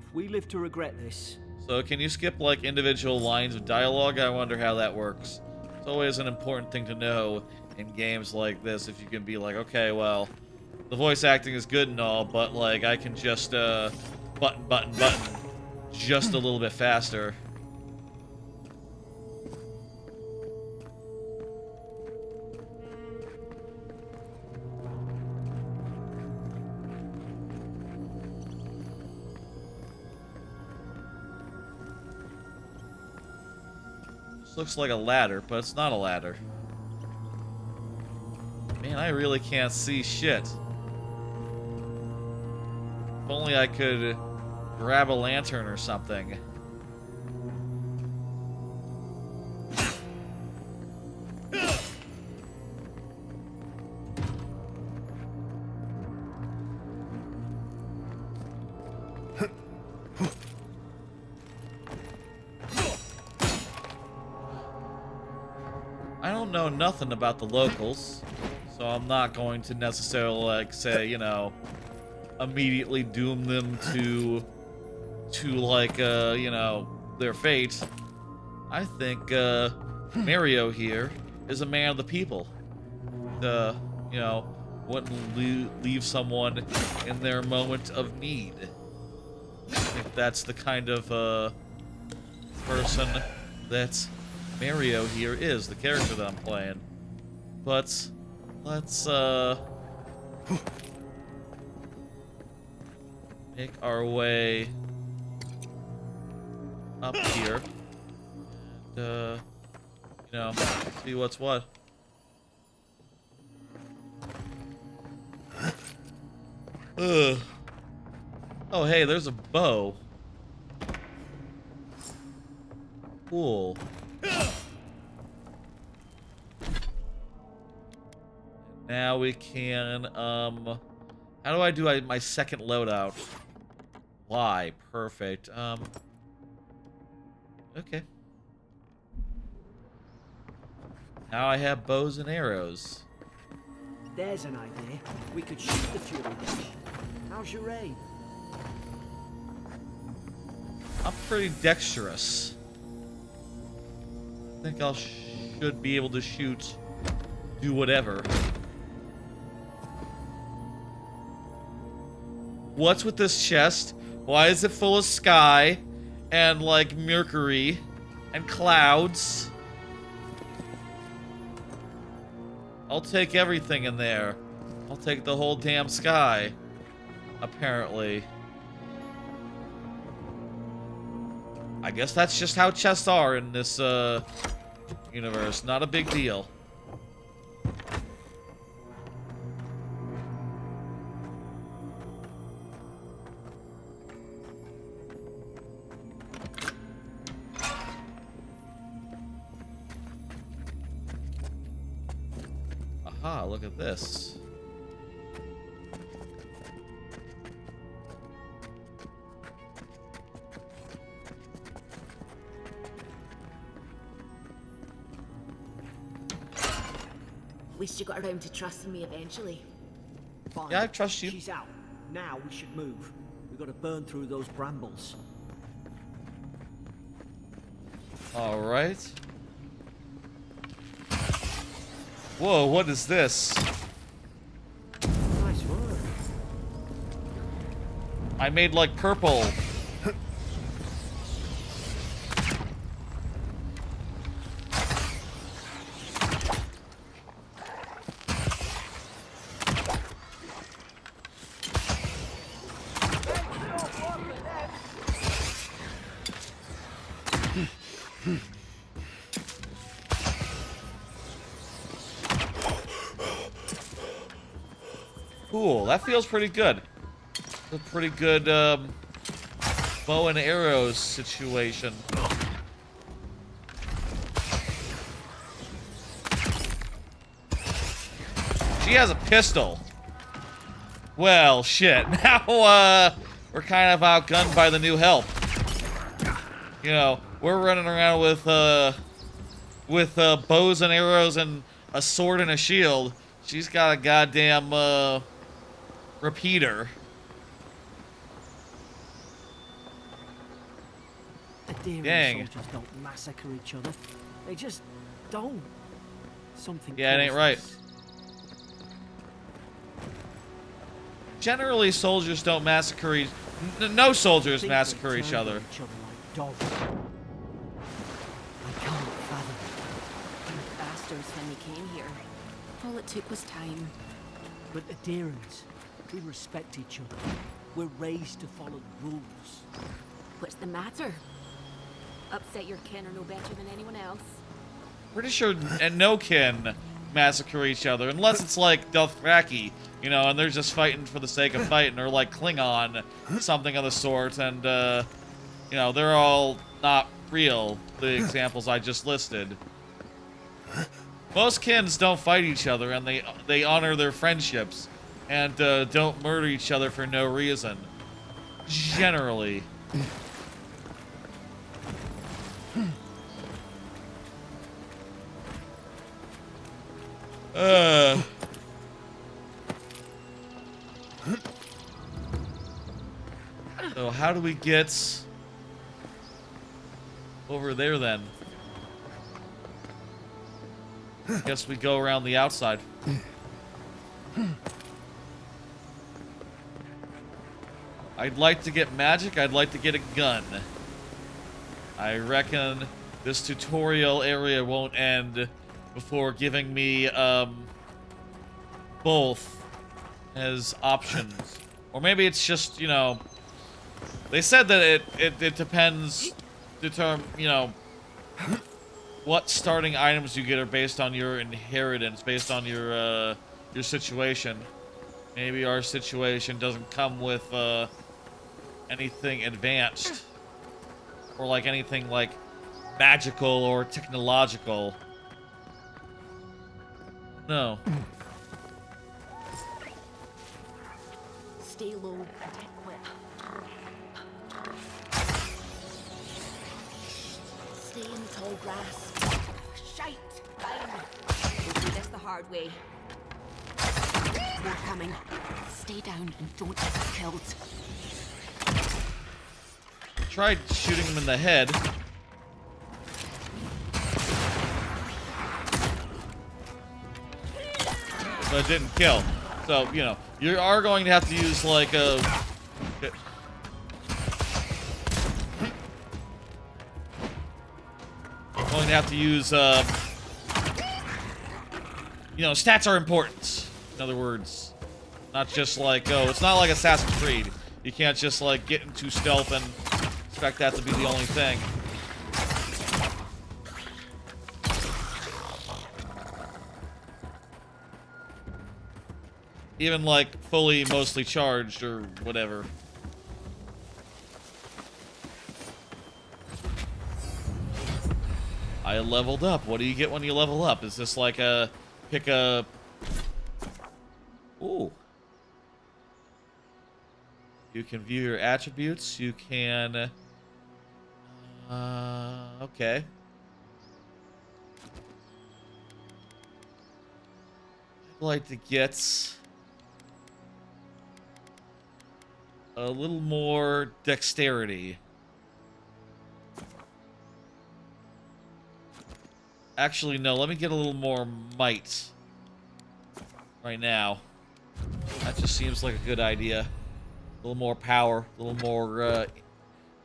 If we live to regret this... So can you skip, like, individual lines of dialogue? I wonder how that works. It's always an important thing to know in games like this, if you can be like, okay, well, the voice acting is good and all, but, like, I can just, button, just a little bit faster. Looks like a ladder, but it's not a ladder. Man, I really can't see shit. If only I could grab a lantern or something. I don't know nothing about the locals, so I'm not going to necessarily, like, say, you know, immediately doom them to like, you know, their fate. I think, Mario here is a man of the people. You know, wouldn't leave someone in their moment of need. I think that's the kind of, person that Mario here is, the character that I'm playing. But let's make our way up here and you know, see what's what. Ugh. Oh hey, there's a bow. Cool. Now we can, how do I do my second loadout? Y, perfect. Okay. Now I have bows and arrows. There's an idea. We could shoot the Fury down. How's your aim? I'm pretty dexterous. I think I should be able to do whatever. What's with this chest? Why is it full of sky and, like, mercury and clouds? I'll take everything in there. I'll take the whole damn sky. Apparently. I guess that's just how chests are in this, universe. Not a big deal. Aha, look at this. At least you got around to trusting me eventually. Fine. Yeah, I trust you. She's out. Now we should move. We've got to burn through those brambles. All right. Whoa, what is this? Nice work. I made like purple. Cool, that feels pretty good. A pretty good bow and arrows situation. She has a pistol. Well, shit. Now we're kind of outgunned by the new help. You know, we're running around with bows and arrows and a sword and a shield. She's got a goddamn repeater. Adhering Dang. soldiers don't massacre each other. They just don't. Something. Yeah, it ain't right. Generally, soldiers don't massacre each... No soldiers massacre each other. Like dogs. I can't fathom it. Bastards when they came here. All it took was time. But adherents, we respect each other. We're raised to follow the rules. What's the matter? Upset your kin are no better than anyone else. Pretty sure no kin massacre each other, unless it's like Dothraki, you know, and they're just fighting for the sake of fighting, or like Klingon, something of the sort, and, you know, they're all not real, the examples I just listed. Most kins don't fight each other, and they honor their friendships, and don't murder each other for no reason. Generally. So how do we get over there then? Guess we go around the outside. I'd like to get magic. I'd like to get a gun. I reckon this tutorial area won't end before giving me both as options. Or maybe it's just, you know, they said that it depends, you know, what starting items you get are based on your inheritance, based on your situation. Maybe our situation doesn't come with anything advanced, or like anything like magical or technological. No. Stay low, protect quick. Stay in the tall grass. Shite! Fine. We'll do this the hard way. More coming. Stay down and don't get killed. Tried shooting him in the head. But it didn't kill. So, you know, you are going to have to use like a... Going to have to use, you know, stats are important. In other words, not just like, oh, it's not like Assassin's Creed. You can't just like get into stealth and expect that to be the only thing. Even like fully mostly charged or whatever. I leveled up. What do you get when you level up? Is this like a pick a... Ooh. You can view your attributes. You can... okay. I'd like to get a little more dexterity. Actually, no, let me get a little more might right now. That just seems like a good idea. little more power, a little more,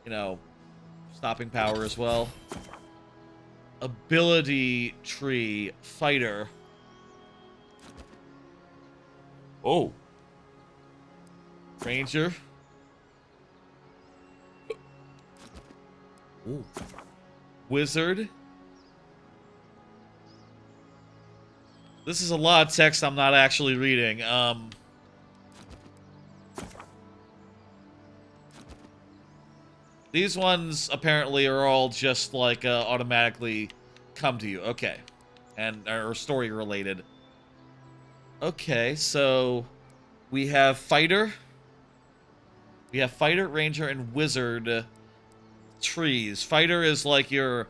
you know, stopping power as well. Ability tree, fighter. Oh. Ranger. Ooh. Wizard. This is a lot of text I'm not actually reading. These ones apparently are all just like automatically come to you. Okay. And are story related. Okay, so we have fighter. We have fighter, ranger, and wizard trees. Fighter is like your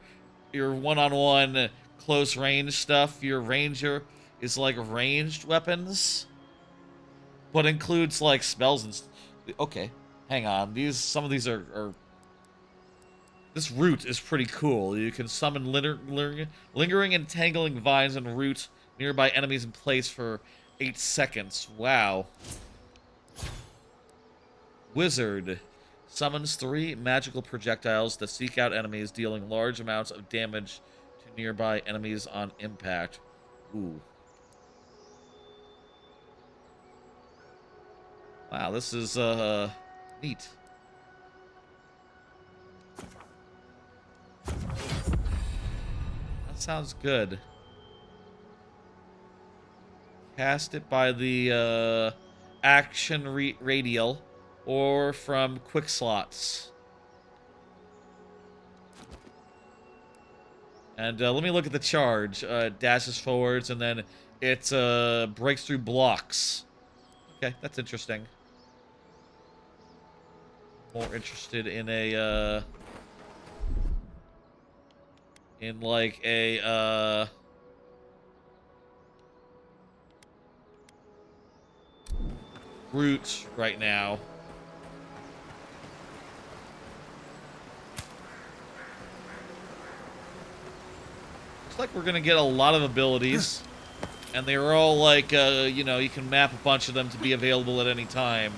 one-on-one close range stuff. Your ranger is like ranged weapons, but includes like spells and. Okay, hang on. Some of these are. This root is pretty cool. You can summon lingering and tangling vines and root nearby enemies in place for 8 seconds. Wow. Wizard summons 3 magical projectiles that seek out enemies, dealing large amounts of damage to nearby enemies on impact. Ooh. Wow, this is neat. That sounds good. Cast it by the action radial or from quick slots. And let me look at the charge. Dashes forwards and then it breaks through blocks. Okay, that's interesting. More interested in a in like a route right now. Looks like we're gonna get a lot of abilities, and they're all like you know, you can map a bunch of them to be available at any time,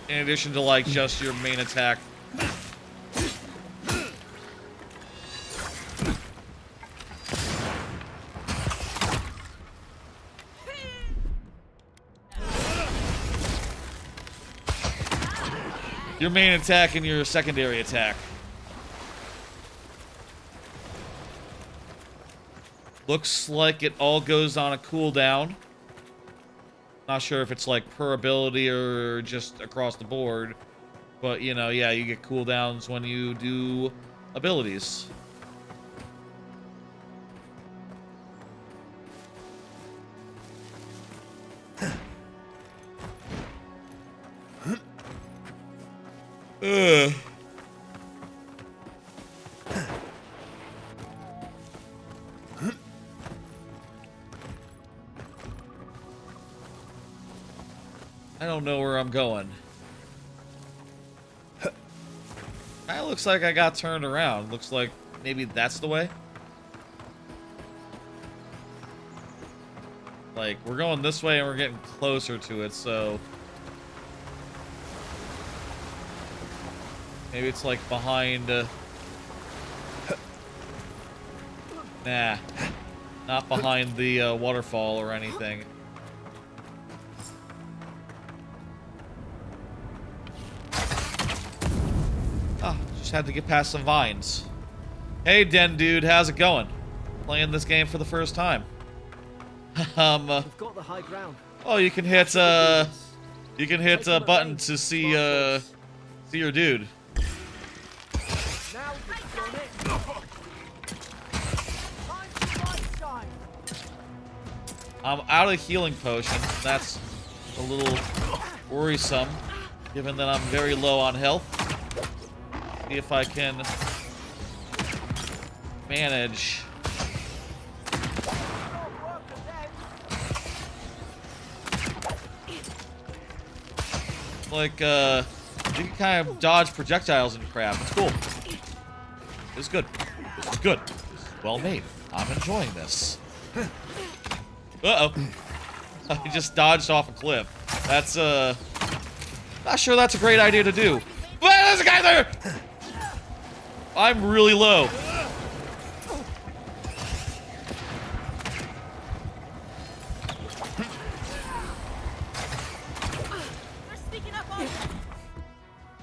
in addition to like just your main attack. Your main attack and your secondary attack. Looks like it all goes on a cooldown. Not sure if it's like per ability or just across the board. But, you know, yeah, you get cooldowns when you do abilities. Ugh. I don't know where I'm going. That looks like I got turned around. Looks like maybe that's the way. Like, we're going this way and we're getting closer to it, so... Maybe it's like behind... Nah. Not behind the waterfall or anything. Ah, just had to get past some vines. Hey, Den Dude, how's it going? Playing this game for the first time. We've got the high ground. Oh, you can hit a button to see your dude. Now you've done it. Time to right side. I'm out of healing potions. That's a little worrisome, given that I'm very low on health. See if I can manage. Like, you can kind of dodge projectiles and crap. It's cool. It's good. This is good. This is well made. I'm enjoying this. Uh-oh. I just dodged off a cliff. That's Not sure that's a great idea to do. But there's a guy there! I'm really low.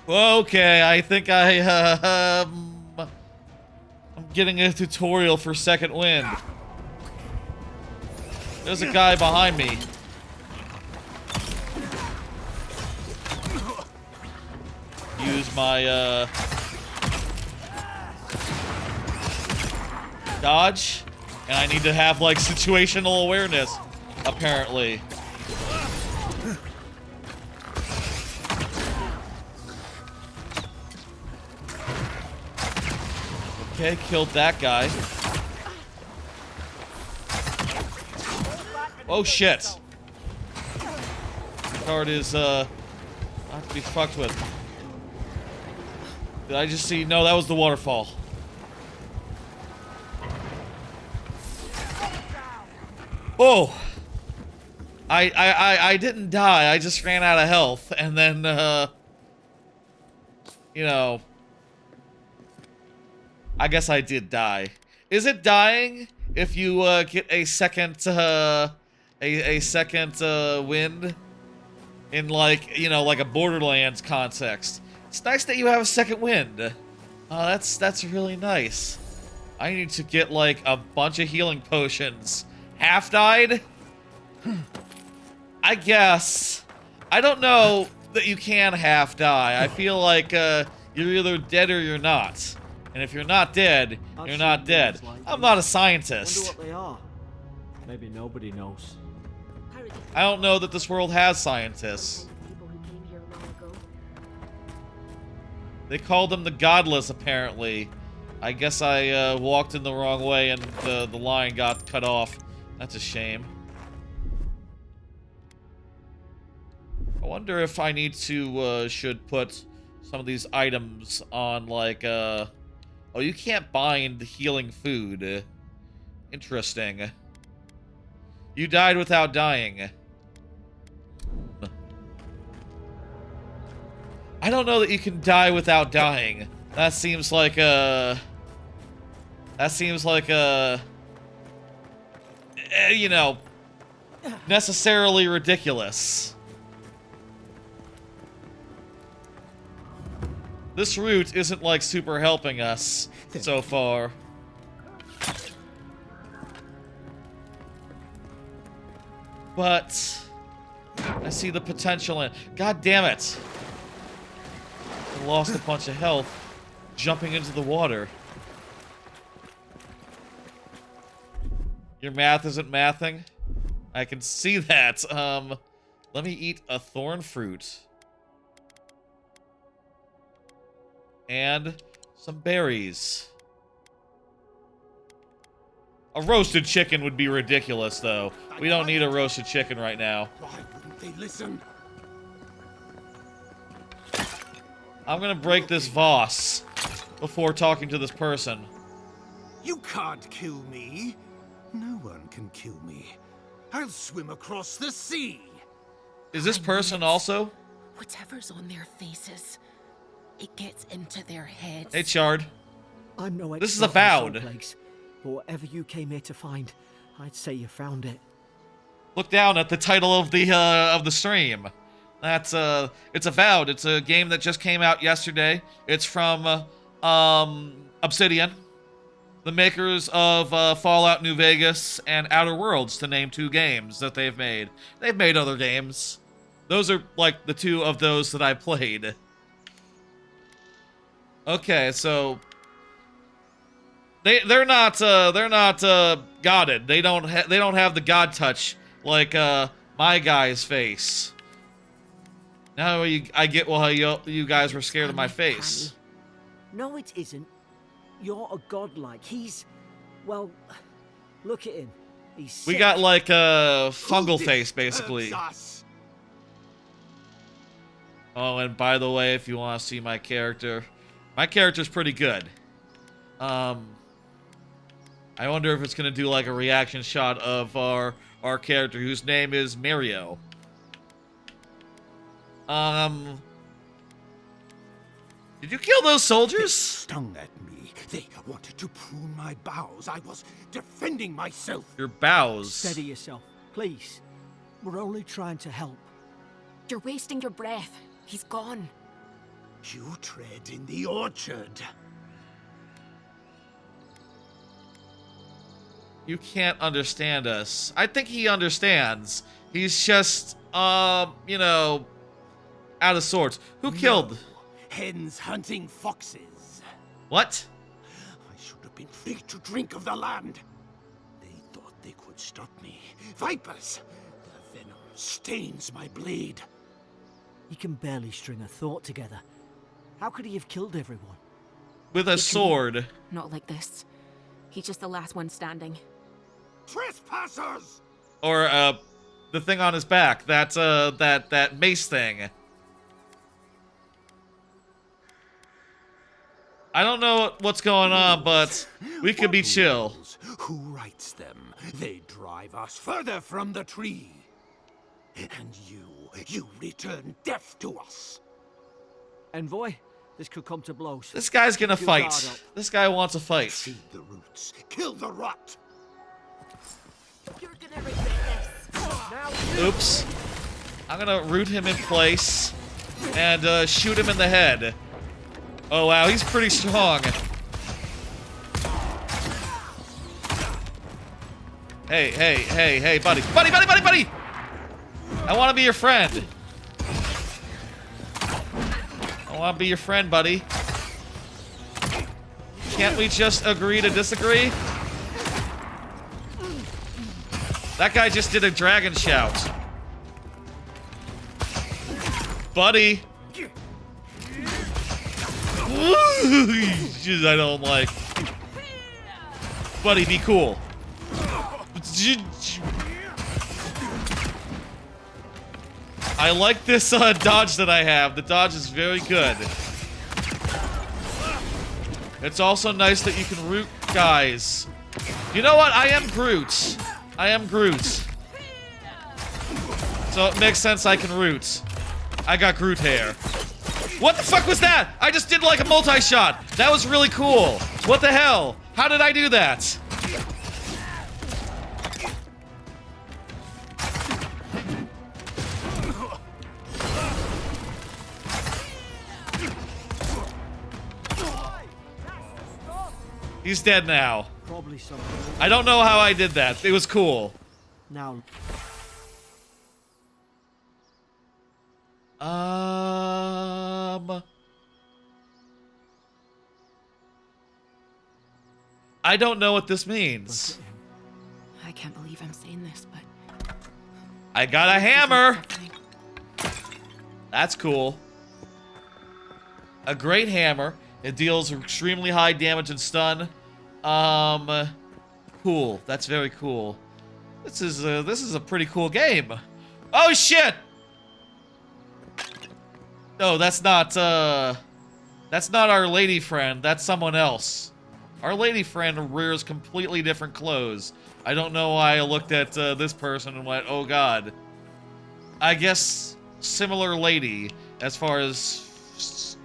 Okay, I think I'm getting a tutorial for second wind. There's a guy behind me. Use my dodge, and I need to have like situational awareness, apparently. Okay, killed that guy. Oh shit. The card is not to be fucked with. Did I just see? No, that was the waterfall. Oh! I didn't die, I just ran out of health, and then you know, I guess I did die. Is it dying if you get a second wind in, like, you know, like a Borderlands context? It's nice that you have a second wind. That's really nice. I need to get like a bunch of healing potions. Half died? I guess. I don't know that you can half die. I feel like you're either dead or you're not. And if you're not dead, you're not dead. I'm not a scientist. Wonder what they are. Maybe nobody knows. I don't know that this world has scientists. People who came here long ago. They called them the Godless, apparently. I guess I walked in the wrong way and the line got cut off. That's a shame. I wonder if I need to, should put some of these items on, like, oh, you can't bind healing food. Interesting. You died without dying. I don't know that you can die without dying. That seems like a... That seems like a... you know, necessarily ridiculous. This route isn't, like, super helping us so far. But I see the potential in... God damn it! I lost a bunch of health jumping into the water. Your math isn't mathing? I can see that. Let me eat a thorn fruit. And some berries. A roasted chicken would be ridiculous, though. We don't need a roasted chicken right now. Why wouldn't they listen? I'm gonna break this vase before talking to this person. You can't kill me. No one can kill me. I'll swim across the sea. Is this person also? Whatever's on their faces, it gets into their heads. Hey, Chard. I'm no This is expert on Avowed. some place, but whatever you came here to find, I'd say you found it. Look down at the title of the stream. That's it's Avowed. It's a game that just came out yesterday. It's from Obsidian, the makers of Fallout New Vegas and Outer Worlds, to name two games that they've made. They've made other games. Those are like the two of those that I played. Okay, so they're not godded. They don't have the god touch like my guy's face. Now I get why you guys were scared of my face. No, it isn't. You're a godlike. He's, well, look at him. He's We sick. got like a fungal face, basically. Us. Oh, and by the way, if you want to see my character's pretty good. I wonder if it's gonna do like a reaction shot of our character, whose name is Mario. Did you kill those They soldiers? stung at me. They wanted to prune my boughs. I was defending myself. Your bows. Steady yourself, please. We're only trying to help. You're wasting your breath. He's gone. You tread in the orchard. You can't understand us. I think he understands. He's just, you know, out of sorts. Who killed? No. Hens hunting foxes. What? I should have been free to drink of the land. They thought they could stop me. Vipers! The venom stains my blade. He can barely string a thought together. How could he have killed everyone? With a sword. Not like this. He's just the last one standing. Trespassers! Or, the thing on his back. That mace thing. I don't know what's going on, but we could be chill. Rules? Who writes them? They drive us further from the tree. And you return death to us. Envoy, this could come to blows. This guy's gonna Keep your guard fight. up. This guy wants a fight. Feed the roots. Kill the rot. You're gonna regret this. Oops. I'm gonna root him in place and shoot him in the head. Oh wow, he's pretty strong. Hey, buddy. Buddy! I wanna be your friend. I wanna be your friend, buddy. Can't we just agree to disagree? That guy just did a dragon shout. Buddy. I don't like. Buddy, be cool. I like this dodge that I have. The dodge is very good. It's also nice that you can root guys. You know what? I am Groot. I am Groot. So it makes sense I can root. I got Groot hair. What the fuck was that? I just did like a multi-shot. That was really cool. What the hell? How did I do that? He's dead now. Probably something. I don't know how I did that. It was cool. Now, I don't know what this means. I can't believe I'm saying this, but I got a hammer. suffering. That's cool. A great hammer. It deals extremely high damage and stun. Cool. That's very cool. This is a pretty cool game. Oh shit! No, that's not our lady friend. That's someone else. Our lady friend wears completely different clothes. I don't know why I looked at this person and went, oh god. I guess similar lady as far as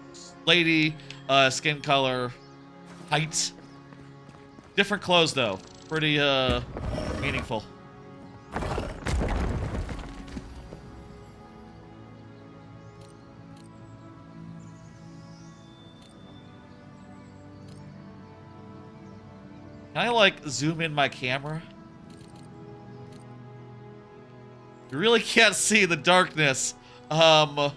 lady, skin color, height. Different clothes though. Pretty meaningful. Can I, like, zoom in my camera? You really can't see the darkness. The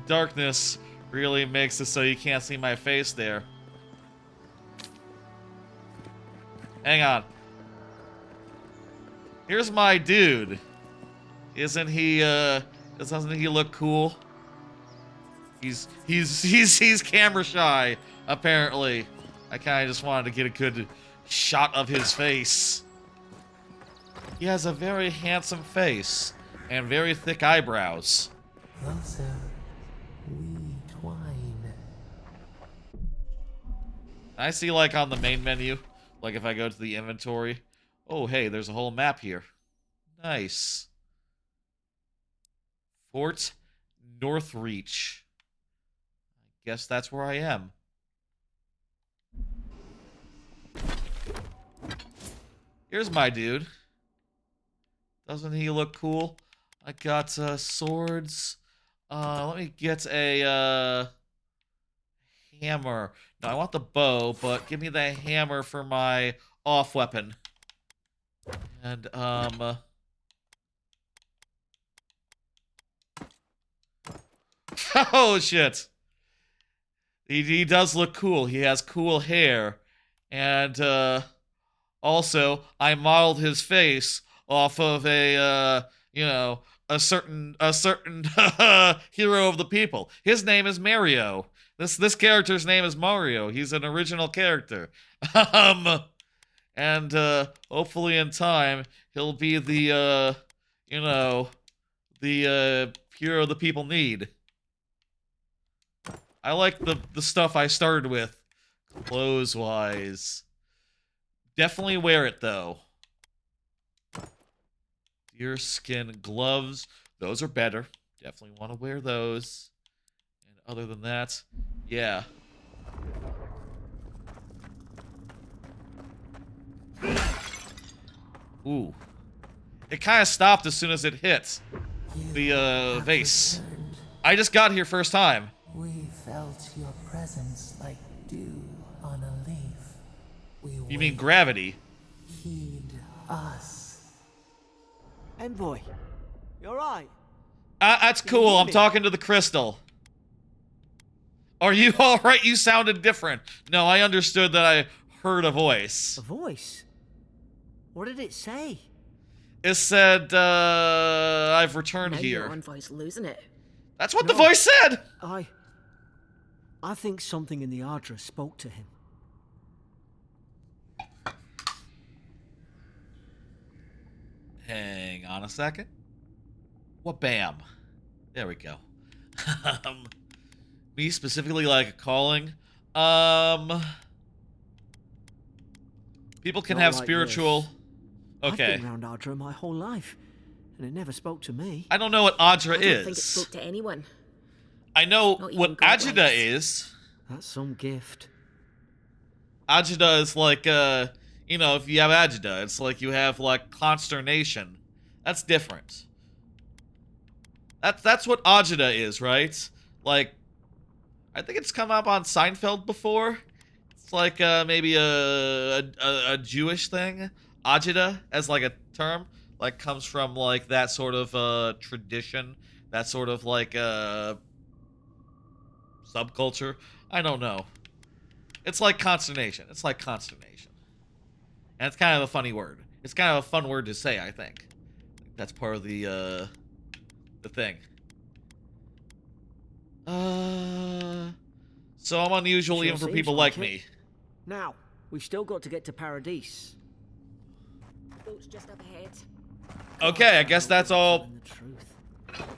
darkness really makes it so you can't see my face there. Hang on. Here's my dude. Doesn't he look cool? He's camera shy, apparently. I kind of just wanted to get a good shot of his face. He has a very handsome face and very thick eyebrows. Also, we twine. I see, like, on the main menu, like if I go to the inventory. Oh, hey, there's a whole map here. Nice. Fort Northreach. guess that's where I am. Here's my dude. Doesn't he look cool? I got swords. Let me get a hammer. No, I want the bow, but give me the hammer for my off weapon. And oh shit. He does look cool. He has cool hair. And also I modeled his face off of a you know, a certain hero of the people. His name is Mario. This character's name is Mario. He's an original character. And hopefully in time he'll be the you know, the hero the people need. I like the stuff I started with, clothes-wise. Definitely wear it though. Deerskin gloves, those are better. Definitely want to wear those. And other than that, yeah. Ooh. It kind of stopped as soon as it hit the vase. I just got here first time. We felt your presence like dew on a leaf. You mean gravity? Heed us. Envoy, you alright? That's cool. I'm talking to the crystal. Are you alright? You sounded different. No, I understood that I heard a voice. A voice? What did it say? It said, I've returned Now here. your envoy's losing it. That's what the voice said! I think something in the Ardra spoke to him. Hang on a second. What bam? There we go. Me specifically like a calling. People can Not have like spiritual. this. Okay. I've been around Ardra my whole life, and it never spoke to me. I don't know what Ardra I don't think it is. spoke to anyone. I know Not what even Ajita godlike. is. That's some gift. Ajita is like, you know, if you have Ajita, it's like you have, like, consternation. That's different. That's what Ajita is, right? Like, I think it's come up on Seinfeld before. It's like, maybe a Jewish thing. Ajita, as, like, a term. Like, comes from, like, that sort of, tradition. That sort of, like, subculture. I don't know. It's like consternation. It's like consternation. And it's kind of a funny word. It's kind of a fun word to say, I think. That's part of the thing. So I'm unusual Sure even for seems people like like it. me. Now, we've still got to get to Paradise. Boat's just up ahead. Okay, I guess that's all The truth.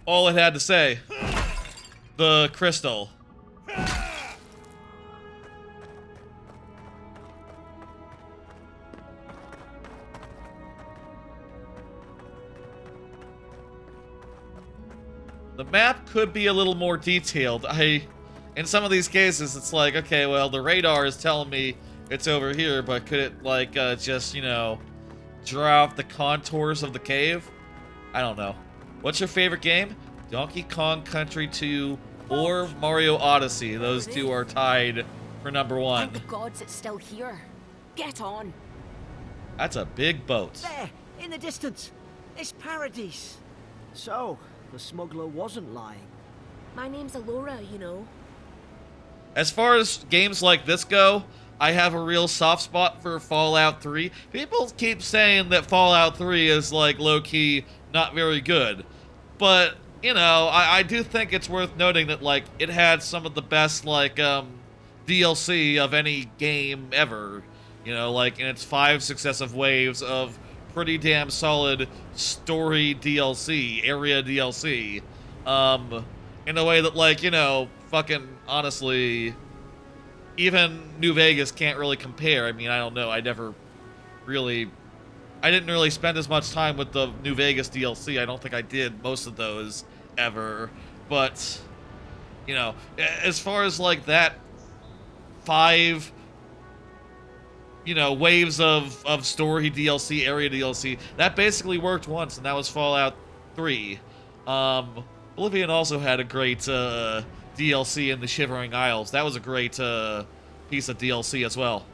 it had to say. The crystal. The map could be a little more detailed. In some of these cases, it's like, okay, well, the radar is telling me it's over here, but could it, like, just, you know, draw out the contours of the cave? I don't know. What's your favorite game? Donkey Kong Country 2 or Mario Odyssey. Those two are tied for number one. Thank the gods it's still here. Get on. That's a big boat. There, in the distance. It's Paradise. So, the smuggler wasn't lying. My name's Alora, you know. As far as games like this go, I have a real soft spot for Fallout 3. People keep saying that Fallout 3 is, like, low-key not very good. But, you know, I do think it's worth noting that, like, it had some of the best, like, DLC of any game ever. You know, like, in its 5 successive waves of pretty damn solid story DLC, area DLC. In a way that, like, you know, fucking honestly, even New Vegas can't really compare. I mean, I don't know. I didn't really spend as much time with the New Vegas DLC. I don't think I did most of those ever. But You know, as far as like that 5, you know, waves of story DLC, area DLC, that basically worked once, and that was Fallout 3. Oblivion also had a great DLC in the Shivering Isles. That was a great piece of DLC as well.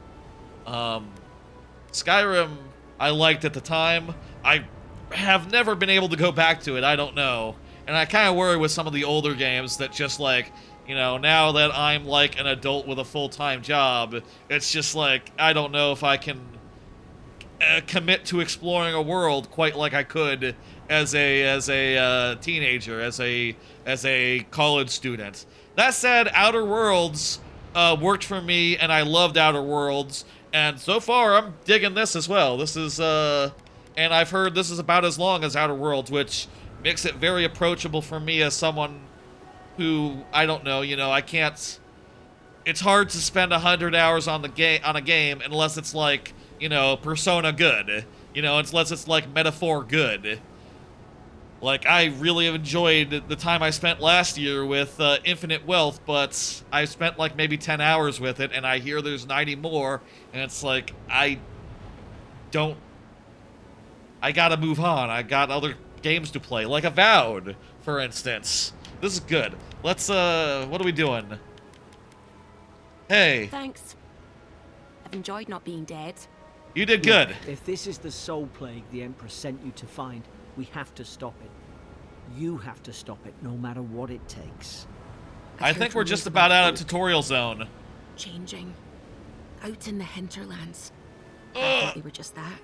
Skyrim, I liked at the time. I have never been able to go back to it. I don't know. And I kind of worry with some of the older games that just like, you know, now that I'm like an adult with a full-time job, it's just like, I don't know if I can commit to exploring a world quite like I could as a teenager, as a college student. That said, Outer Worlds worked for me, and I loved Outer Worlds, and so far I'm digging this as well. This is and I've heard this is about as long as Outer Worlds, which makes it very approachable for me as someone who, I don't know, you know, I can't. It's hard to spend 100 hours on a game unless it's like, you know, Persona good, you know, unless it's like Metaphor good. Like, I really enjoyed the time I spent last year with Infinite Wealth, but I spent like maybe 10 hours with it, and I hear there's 90 more, and it's like, I gotta move on. I got other games to play, like Avowed, for instance. This is good. Let's, what are we doing? Hey. Thanks. I've enjoyed not being dead. You did good. Look, if this is the soul plague the Emperor sent you to find, we have to stop it. You have to stop it, no matter what it takes. I think we're just about out of tutorial zone. Changing. Out in the hinterlands. I thought they were just that.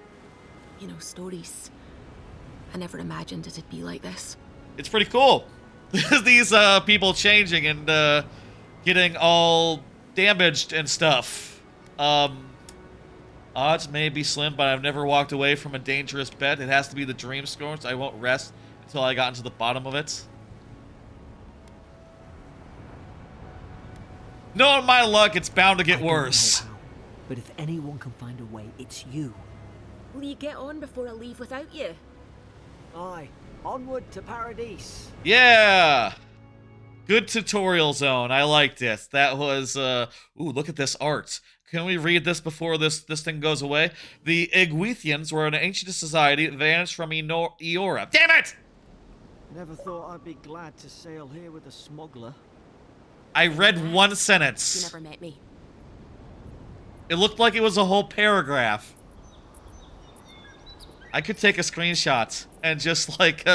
You know, stories. I never imagined it'd be like this. It's pretty cool. These people changing and getting all damaged and stuff. Odds may be slim, but I've never walked away from a dangerous bet. It has to be the dream storms. I won't rest until I got into the bottom of it. Knowing my luck, it's bound to get worse. How, but if anyone can find a way, it's you. Will you get on before I leave without you? Aye. Onward to Paradise. Yeah! Good tutorial zone. I liked it. That was, ooh, look at this art. Can we read this before this thing goes away? The Iguithians were an ancient society that vanished from Eora. Damn it! Never thought I'd be glad to sail here with a smuggler. I read one You sentence. never met me. It looked like it was a whole paragraph. I could take a screenshot and just like,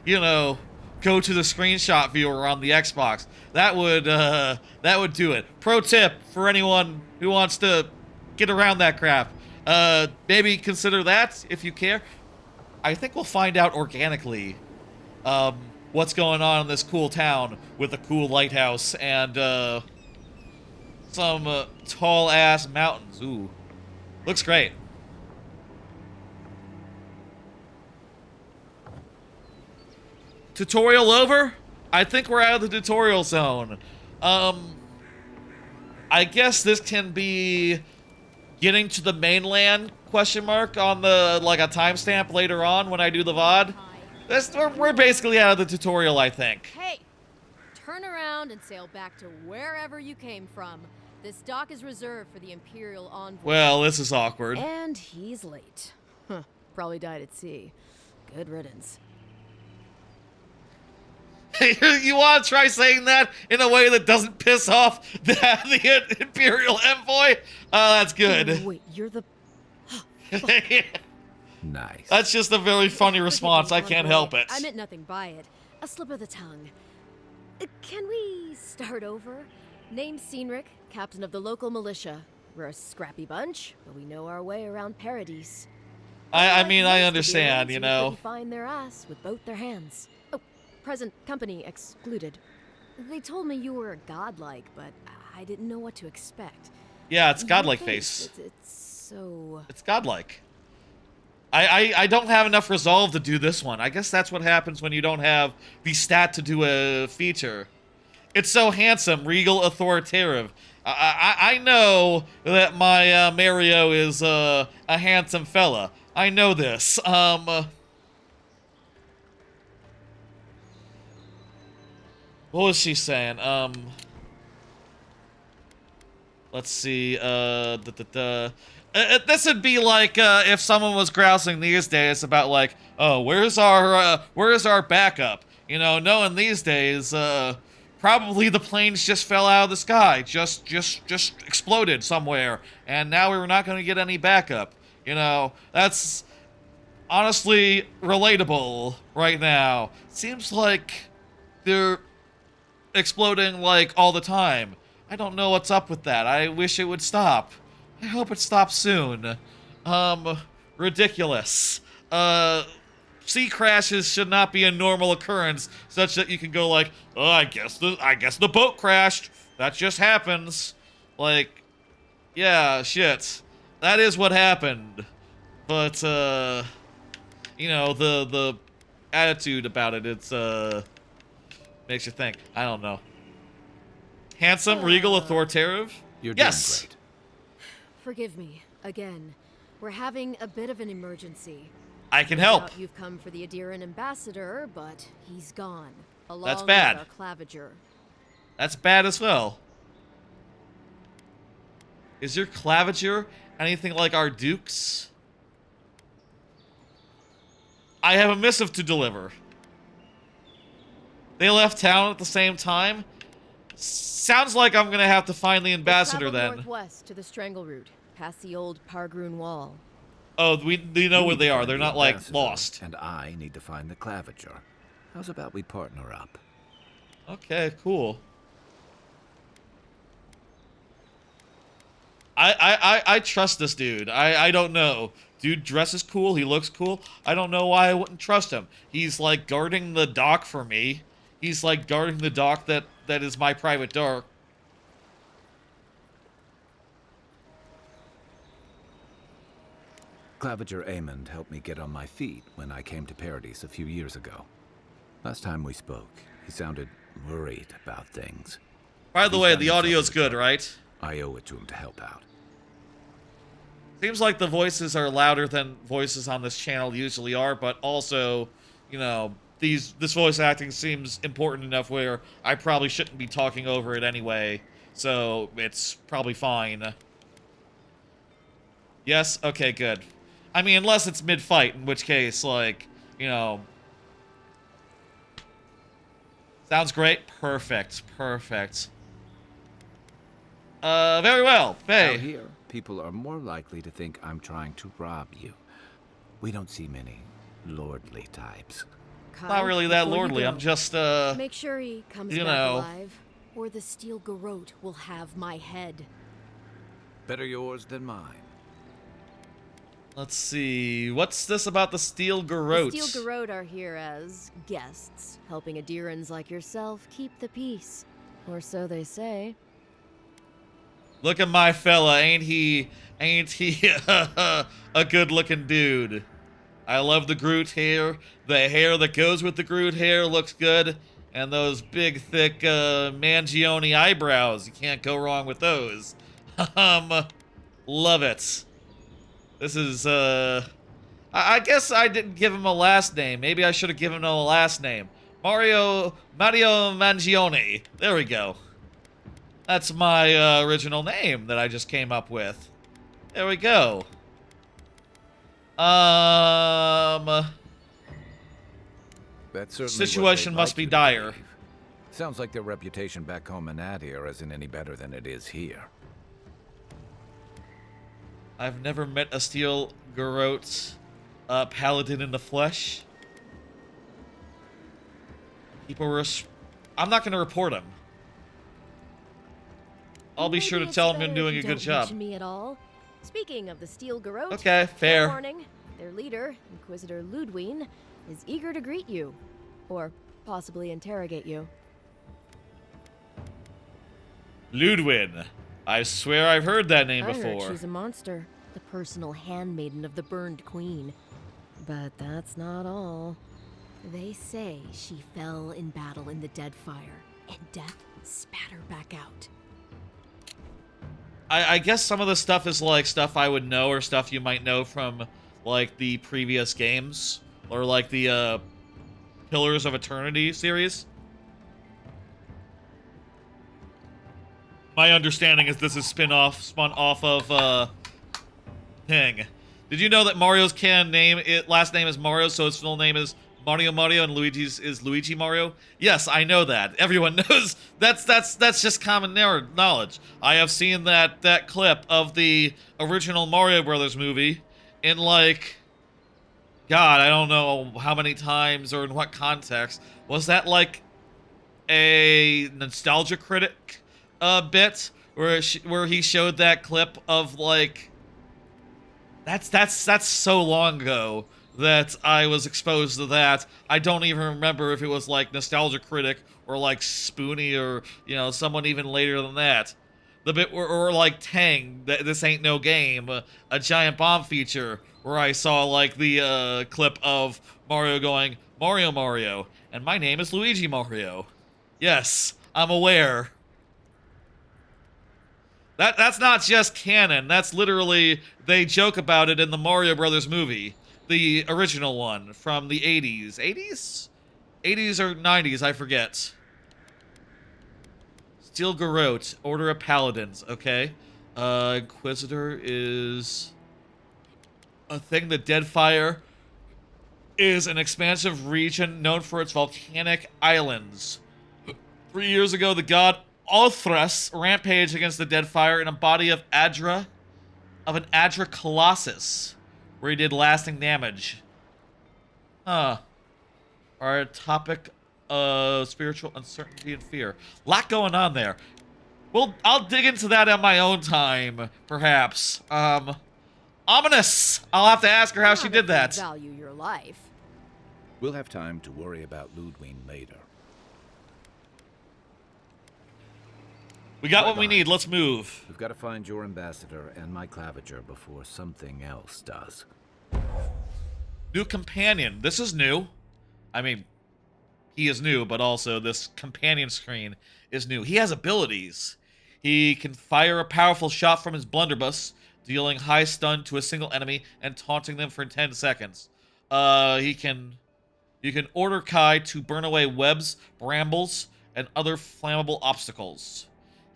you know, go to the screenshot viewer on the Xbox. That would do it. Pro tip for anyone who wants to get around that crap. Maybe consider that if you care. I think we'll find out organically what's going on in this cool town with a cool lighthouse and some tall-ass mountains. Ooh, looks great. Tutorial over? I think we're out of the tutorial zone. I guess this can be getting to the mainland, question mark, on the, like, a timestamp later on when I do the VOD. We're basically out of the tutorial, I think. Hey, turn around and sail back to wherever you came from. This dock is reserved for the Imperial Envoy. Well, this is awkward. And he's late. Huh, probably died at sea. Good riddance. You want to try saying that in a way that doesn't piss off the Imperial Envoy? That's good. Oh, wait, you're the... Nice. That's just a very funny response. I can't help it. I meant nothing by it. A slip of the tongue. Can we start over? Name's Cynric, captain of the local militia. We're a scrappy bunch, but we know our way around Paradise. I mean, I understand, you know. Find their ass with both their hands. Oh, present company excluded. They told me you were godlike, but I didn't know what to expect. Yeah, it's Your godlike face. It's so... It's godlike. I don't have enough resolve to do this one. I guess that's what happens when you don't have the stat to do a feature. It's so handsome, regal, authoritative. I know that my Mario is a handsome fella. I know this. What was she saying? Let's see. This would be like if someone was grousing these days about like, oh, where's our backup? You know, knowing these days, probably the planes just fell out of the sky, just exploded somewhere, and now we're not going to get any backup. You know, that's honestly relatable right now. Seems like they're exploding like all the time. I don't know what's up with that. I wish it would stop. I hope it stops soon. Ridiculous. Sea crashes should not be a normal occurrence, such that you can go like, oh, I guess the boat crashed. That just happens. Like, yeah, shit. That is what happened. But you know, the attitude about it, it's makes you think. I don't know. Handsome, regal, authoritative? You're doing Yes! great. Forgive me, again. We're having a bit of an emergency. I can No help. doubt You've come for the Adiran ambassador, but he's gone. Along That's bad. With our claviger. That's bad as well. Is your claviger anything like our duke's? I have a missive to deliver. They left town at the same time? Sounds like I'm gonna have to find the ambassador They then. traveled northwest to the Strangeroot, past the old Pargroon Wall. Oh, we know where they are. They're not, like, Ambassador, lost. And I need to find the claviger. How's about we partner up? Okay, cool. I trust this dude. I don't know. Dude dresses cool. He looks cool. I don't know why I wouldn't trust him. He's, like, guarding the dock for me. He's, like, guarding the dock that is my private dock. Claviger Amond helped me get on my feet when I came to Paradise a few years ago. Last time we spoke, he sounded worried about things. By the He's way, got the himself audio's into good, trouble. right? I owe it to him to help out. Seems like the voices are louder than voices on this channel usually are, but also, you know, this voice acting seems important enough where I probably shouldn't be talking over it anyway, so it's probably fine. Yes? Okay, good. I mean, unless it's mid-fight, in which case, like, you know... Sounds great. Perfect. Perfect. Very well. Hey. Out here, people are more likely to think I'm trying to rob you. We don't see many lordly types. Kyle, Not really that before you lordly. go, I'm just, Make sure he comes you back know. alive, or the steel garrote will have my head. Better yours than mine. Let's see. What's this about the steel garrote? The steel garrote are here as guests, helping Adirans like yourself keep the peace. Or so they say. Look at my fella. Ain't he a good-looking dude? I love the Groot hair. The hair that goes with the Groot hair looks good. And those big, thick Mangione eyebrows. You can't go wrong with those. Love it. This is, I guess I didn't give him a last name. Maybe I should have given him a last name. Mario Mangione. There we go. That's my original name that I just came up with. There we go. That's certainly Situation what they'd must like be you to dire. believe. Sounds like their reputation back home in Nadir isn't any better than it is here. I've never met a steel garrote paladin in the flesh. People were... I'm not going to report him. I'll be sure to Maybe tell it's him I'm better doing if a you good don't job. mention me at all. Speaking of the steel garrote, Okay, fair. warning, their leader, Inquisitor Ludwine, is eager to greet you, or possibly interrogate you. Ludwin. I swear I've heard that name I heard before. she's a monster, the personal handmaiden of the burned queen. But that's not all. They say she fell in battle in the Deadfire, and death spat her back out. I guess some of the stuff is like stuff I would know or stuff you might know from like the previous games or like the Pillars of Eternity series. My understanding is this is spun off of Thing. Did you know that Mario's last name is Mario, so his full name is Mario Mario, and Luigi's is Luigi Mario? Yes, I know that. Everyone knows. That's just common knowledge. I have seen that clip of the original Mario Brothers movie in, like, God, I don't know how many times or in what context. Was that like a nostalgia critic bit where he showed that clip of, like, that's so long ago that I was exposed to that. I don't even remember if it was like Nostalgia Critic or like Spoonie or, you know, someone even later than that. The bit or like Tang, This Ain't No Game, a giant bomb feature where I saw like the clip of Mario going, Mario Mario, and my name is Luigi Mario. Yes, I'm aware. That's not just canon. That's literally, they joke about it in the Mario Brothers movie. The original one from the 80s. 80s? 80s or 90s, I forget. Steel Garrote, Order of Paladins, okay. Inquisitor is a thing. The Deadfire is an expansive region known for its volcanic islands. 3 years ago, the god Othras rampaged against the Deadfire in a body of an Adra Colossus, where he did lasting damage. Huh. Our topic of spiritual uncertainty and fear. Lot going on there. Well, I'll dig into that at my own time, perhaps. Ominous. I'll have to ask her how she did that. Value your life. We'll have time to worry about Ludwig later. We got what we need. Let's move. We've got to find your ambassador and my claviger before something else does. New companion. This is new. I mean, he is new, but also this companion screen is new. He has abilities. He can fire a powerful shot from his blunderbuss, dealing high stun to a single enemy and taunting them for 10 seconds. You can order Kai to burn away webs, brambles, and other flammable obstacles.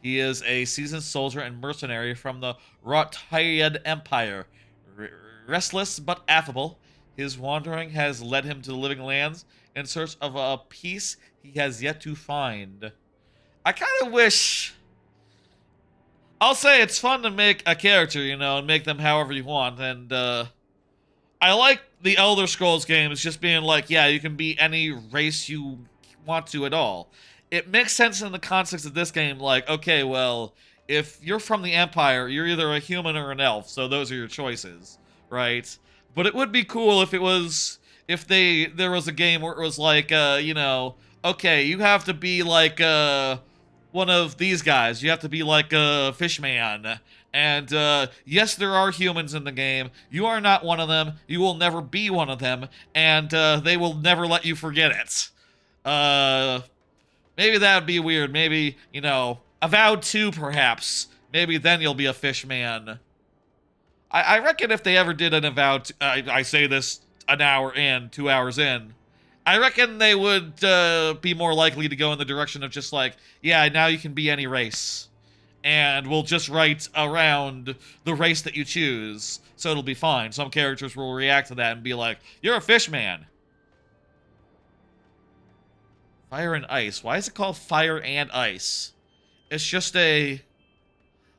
He is a seasoned soldier and mercenary from the Rotayed Empire. Restless but affable, his wandering has led him to the Living Lands in search of a peace he has yet to find. I kind of wish... I'll say it's fun to make a character, you know, and make them however you want, and, I like the Elder Scrolls games just being like, yeah, you can be any race you want to at all. It makes sense in the context of this game, like, okay, well, if you're from the Empire, you're either a human or an elf, so those are your choices, right? But it would be cool if it was, there was a game where it was like, you know, okay, you have to be like, one of these guys. You have to be like a fishman. And, yes, there are humans in the game. You are not one of them. You will never be one of them. And, they will never let you forget it. Maybe that would be weird. Maybe, you know, Avowed 2, perhaps. Maybe then you'll be a fishman. I reckon if they ever did an Avowed... I say this an hour in, 2 hours in. I reckon they would be more likely to go in the direction of just like, yeah, now you can be any race. And we'll just write around the race that you choose. So it'll be fine. Some characters will react to that and be like, you're a fishman. Fire and ice. Why is it called fire and ice? It's just a...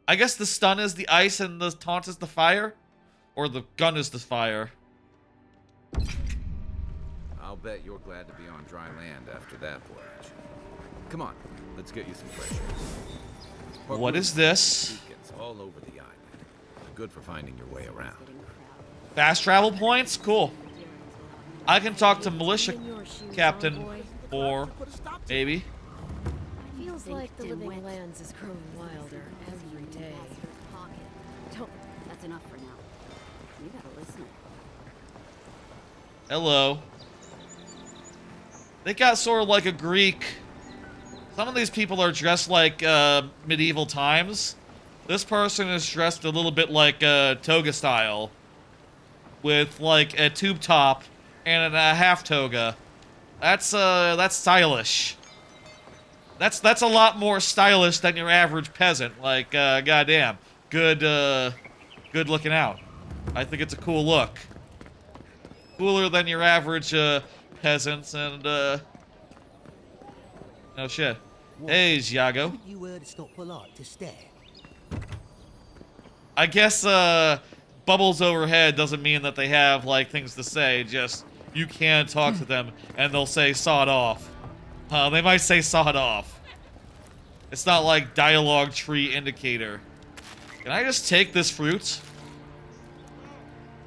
I guess the stun is the ice and the taunt is the fire? Or the gun is the fire? I'll bet you're glad to be on dry land after that voyage. Come on, let's get you some fresh air. What is this? Beacons all over the island. Good for finding your way around. Fast travel points? Cool. I can talk to militia captain or maybe. Feels like the Living Lands is growing wilder every day. That's enough for now. You gotta listen. Hello. They got sort of like a Greek. Some of these people are dressed like medieval times. This person is dressed a little bit like toga style, with like a tube top and a half toga. That's stylish. That's a lot more stylish than your average peasant. Like, goddamn, good looking out. I think it's a cool look. Cooler than your average peasants and oh shit. Hey, Xiago. You it's not polite to stare. I guess bubbles overhead doesn't mean that they have like things to say. Just you can talk to them and they'll say sod off. They might say sod off. It's not like dialogue tree indicator. Can I just take this fruit?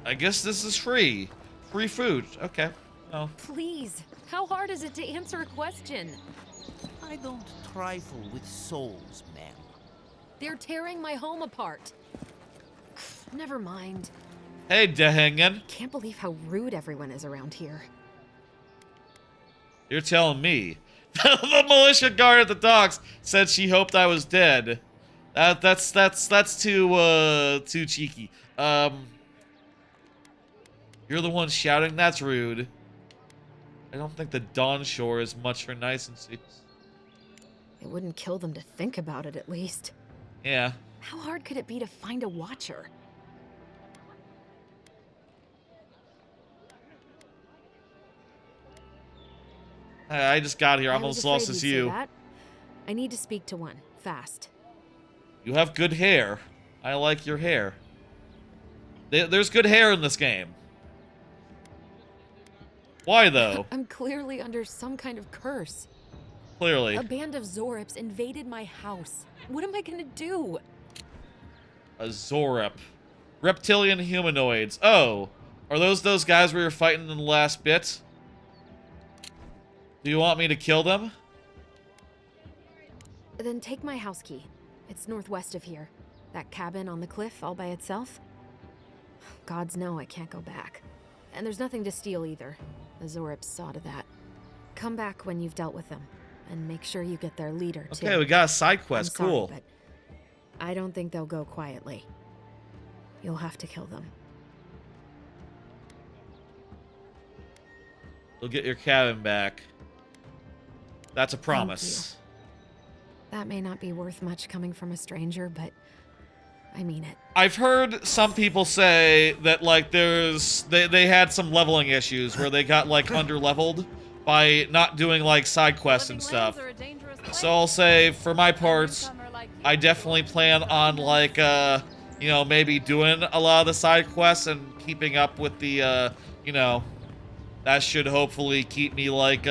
I guess this is free. Free food. Okay. Oh. Please, how hard is it to answer a question? I don't trifle with souls, ma'am. They're tearing my home apart. Never mind. Hey, Dehengen. Can't believe how rude everyone is around here. You're telling me. The militia guard at the docks said she hoped I was dead. That's too cheeky. You're the one shouting? That's rude. I don't think the Dawn Shore is much for niceness. It wouldn't kill them to think about it, at least. Yeah. How hard could it be to find a watcher? I just got here. I'm I was as lost afraid as you'd say you. that. I need to speak to one, fast. You have good hair. I like your hair. There's good hair in this game. Why, though? I'm clearly under some kind of curse. Clearly. A band of Zorips invaded my house. What am I gonna do? A Zorip. Reptilian humanoids. Oh. Are those guys we were fighting in the last bit? Do you want me to kill them? Then take my house key. It's northwest of here. That cabin on the cliff all by itself. Gods know I can't go back. And there's nothing to steal either. The Zorips saw to that. Come back when you've dealt with them. And make sure you get their leader, too. Okay, we got a side quest. I'm sorry, cool. But I don't think they'll go quietly. You'll have to kill them. You'll get your cabin back. That's a promise. That may not be worth much coming from a stranger, but I mean it. I've heard some people say that like they had some leveling issues where they got like under-leveled by not doing like side quests and stuff. So I'll say for my parts, I definitely plan on like you know, maybe doing a lot of the side quests and keeping up with the you know, that should hopefully keep me like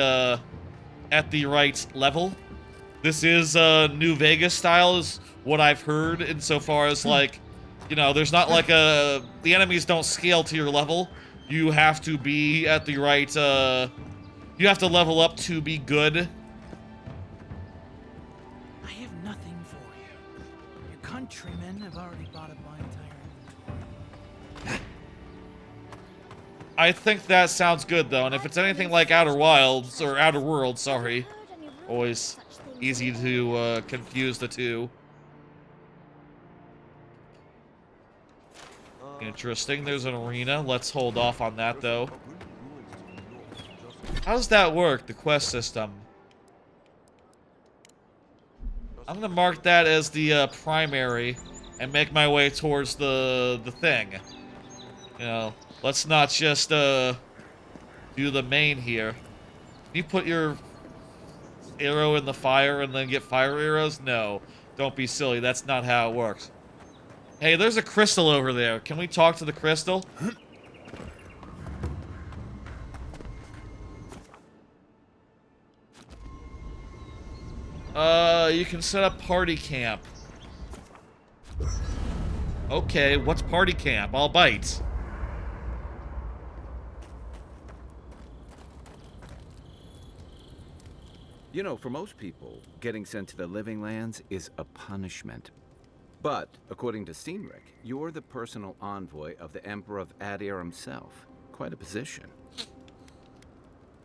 at the right level. This is New Vegas style is what I've heard insofar as like, you know, there's not like the enemies don't scale to your level. You have to be at the right you have to level up to be good. I have nothing for you. Your countrymen have already bought up my entire inventory. I think that sounds good though, and if it's anything like Outer Wilds or Outer Worlds, sorry, always easy to confuse the two. Interesting. There's an arena. Let's hold off on that though. How does that work? The quest system. I'm gonna mark that as the primary and make my way towards the thing. You know, let's not just do the main here. Can you put your arrow in the fire and then get fire arrows? No, don't be silly. That's not how it works. Hey, there's a crystal over there. Can we talk to the crystal? You can set up party camp. Okay, what's party camp? I'll bite. You know, for most people, getting sent to the Living Lands is a punishment. But, according to Steenrick, you're the personal envoy of the Emperor of Adir himself. Quite a position.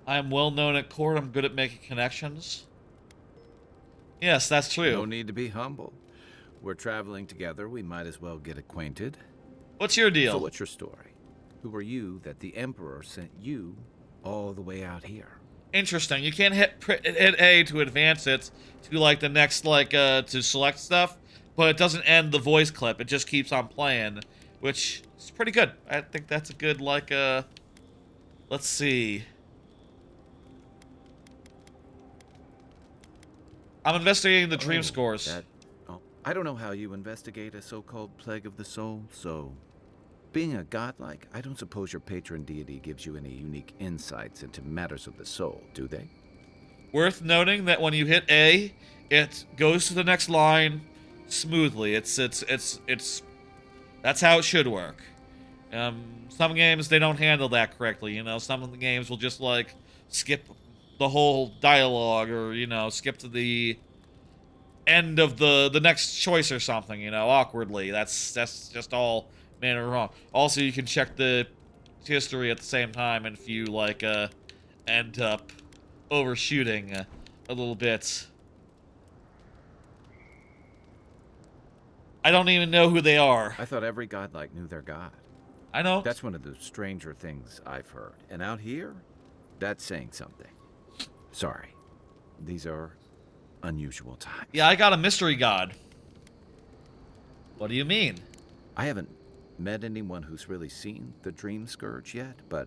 I'm well known at court. I'm good at making connections. Yes, that's true. No need to be humble. We're traveling together. We might as well get acquainted. What's your deal? So what's your story? Who are you that the Emperor sent you all the way out here? Interesting. You can't hit A to advance it to like the next to select stuff, but it doesn't end the voice clip. It just keeps on playing, which is pretty good. I think that's a good let's see. I'm investigating the dream scores. I don't know how you investigate a so-called plague of the soul, so being a godlike, I don't suppose your patron deity gives you any unique insights into matters of the soul, do they? Worth noting that when you hit A, it goes to the next line smoothly. It's that's how it should work. Some games they don't handle that correctly, you know. Some of the games will just like skip the whole dialogue or, you know, skip to the end of the next choice or something, you know, awkwardly. That's just all manner wrong. Also, you can check the history at the same time, and if you end up overshooting a little bit. I don't even know who they are. I thought every godlike knew their god. I know. That's one of the stranger things I've heard. And out here, that's saying something. Sorry. These are unusual times. Yeah, I got a mystery god. What do you mean? I haven't met anyone who's really seen the Dream Scourge yet, but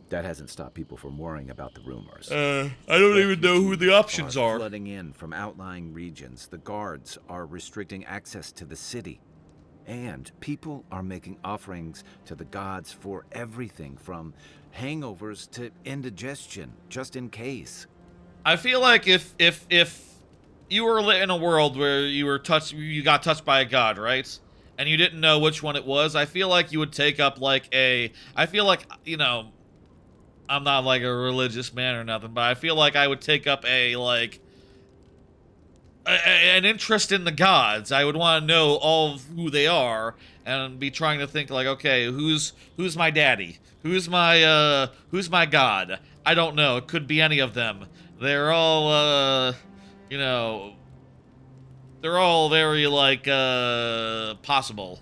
that hasn't stopped people from worrying about the rumors. I don't even know who the options are. Flooding in from outlying regions. The guards are restricting access to the city. And people are making offerings to the gods for everything from hangovers to indigestion, just in case. I feel like if you were in a world where you got touched by a god, right? And you didn't know which one it was, I feel like you would take up I feel like, you know, I'm not like a religious man or nothing, but I feel like I would take up an interest in the gods. I would want to know all of who they are and be trying to think like, okay, who's my daddy? Who's my god? I don't know. It could be any of them. They're all you know, they're all very possible.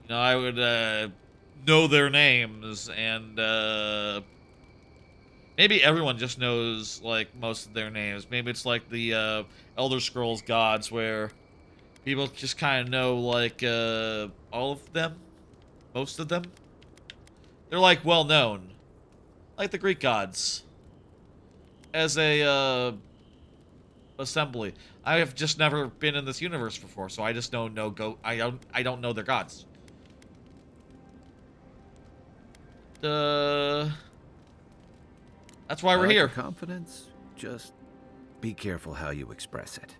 You know, I would know their names, and maybe everyone just knows like most of their names. Maybe it's like the Elder Scrolls gods, where people just kind of know like all of them, most of them. They're like well known, like the Greek gods. As a assembly, I have just never been in this universe before, so I just don't know. I don't know their gods. That's why we're here. Confidence, just be careful how you express it.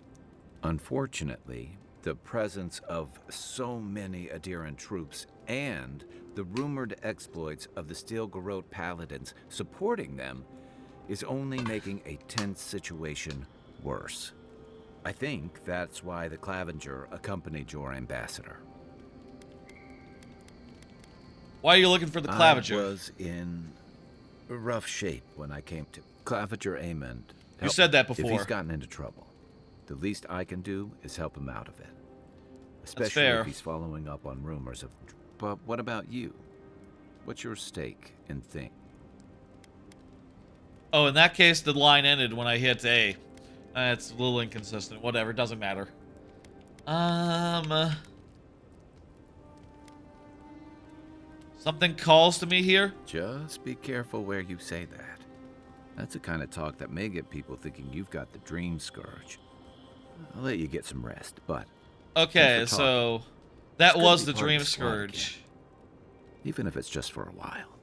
Unfortunately, the presence of so many Adiran troops and the rumored exploits of the Steel Garrote paladins supporting them is only making a tense situation worse. I think that's why the Clavenger accompanied your ambassador. Why are you looking for the Clavenger? I was in rough shape when I came to Clavenger Amond. You said that before. If he's gotten into trouble, the least I can do is help him out of it. Especially if he's following up on rumors of... But what about you? What's your stake in things? Oh, in that case, the line ended when I hit A. It's a little inconsistent. Whatever, doesn't matter. Something calls to me here? Just be careful where you say that. That's the kind of talk that may get people thinking you've got the Dream Scourge. I'll let you get some rest, but... Okay, so... That was the Dream Scourge. Even if it's just for a while.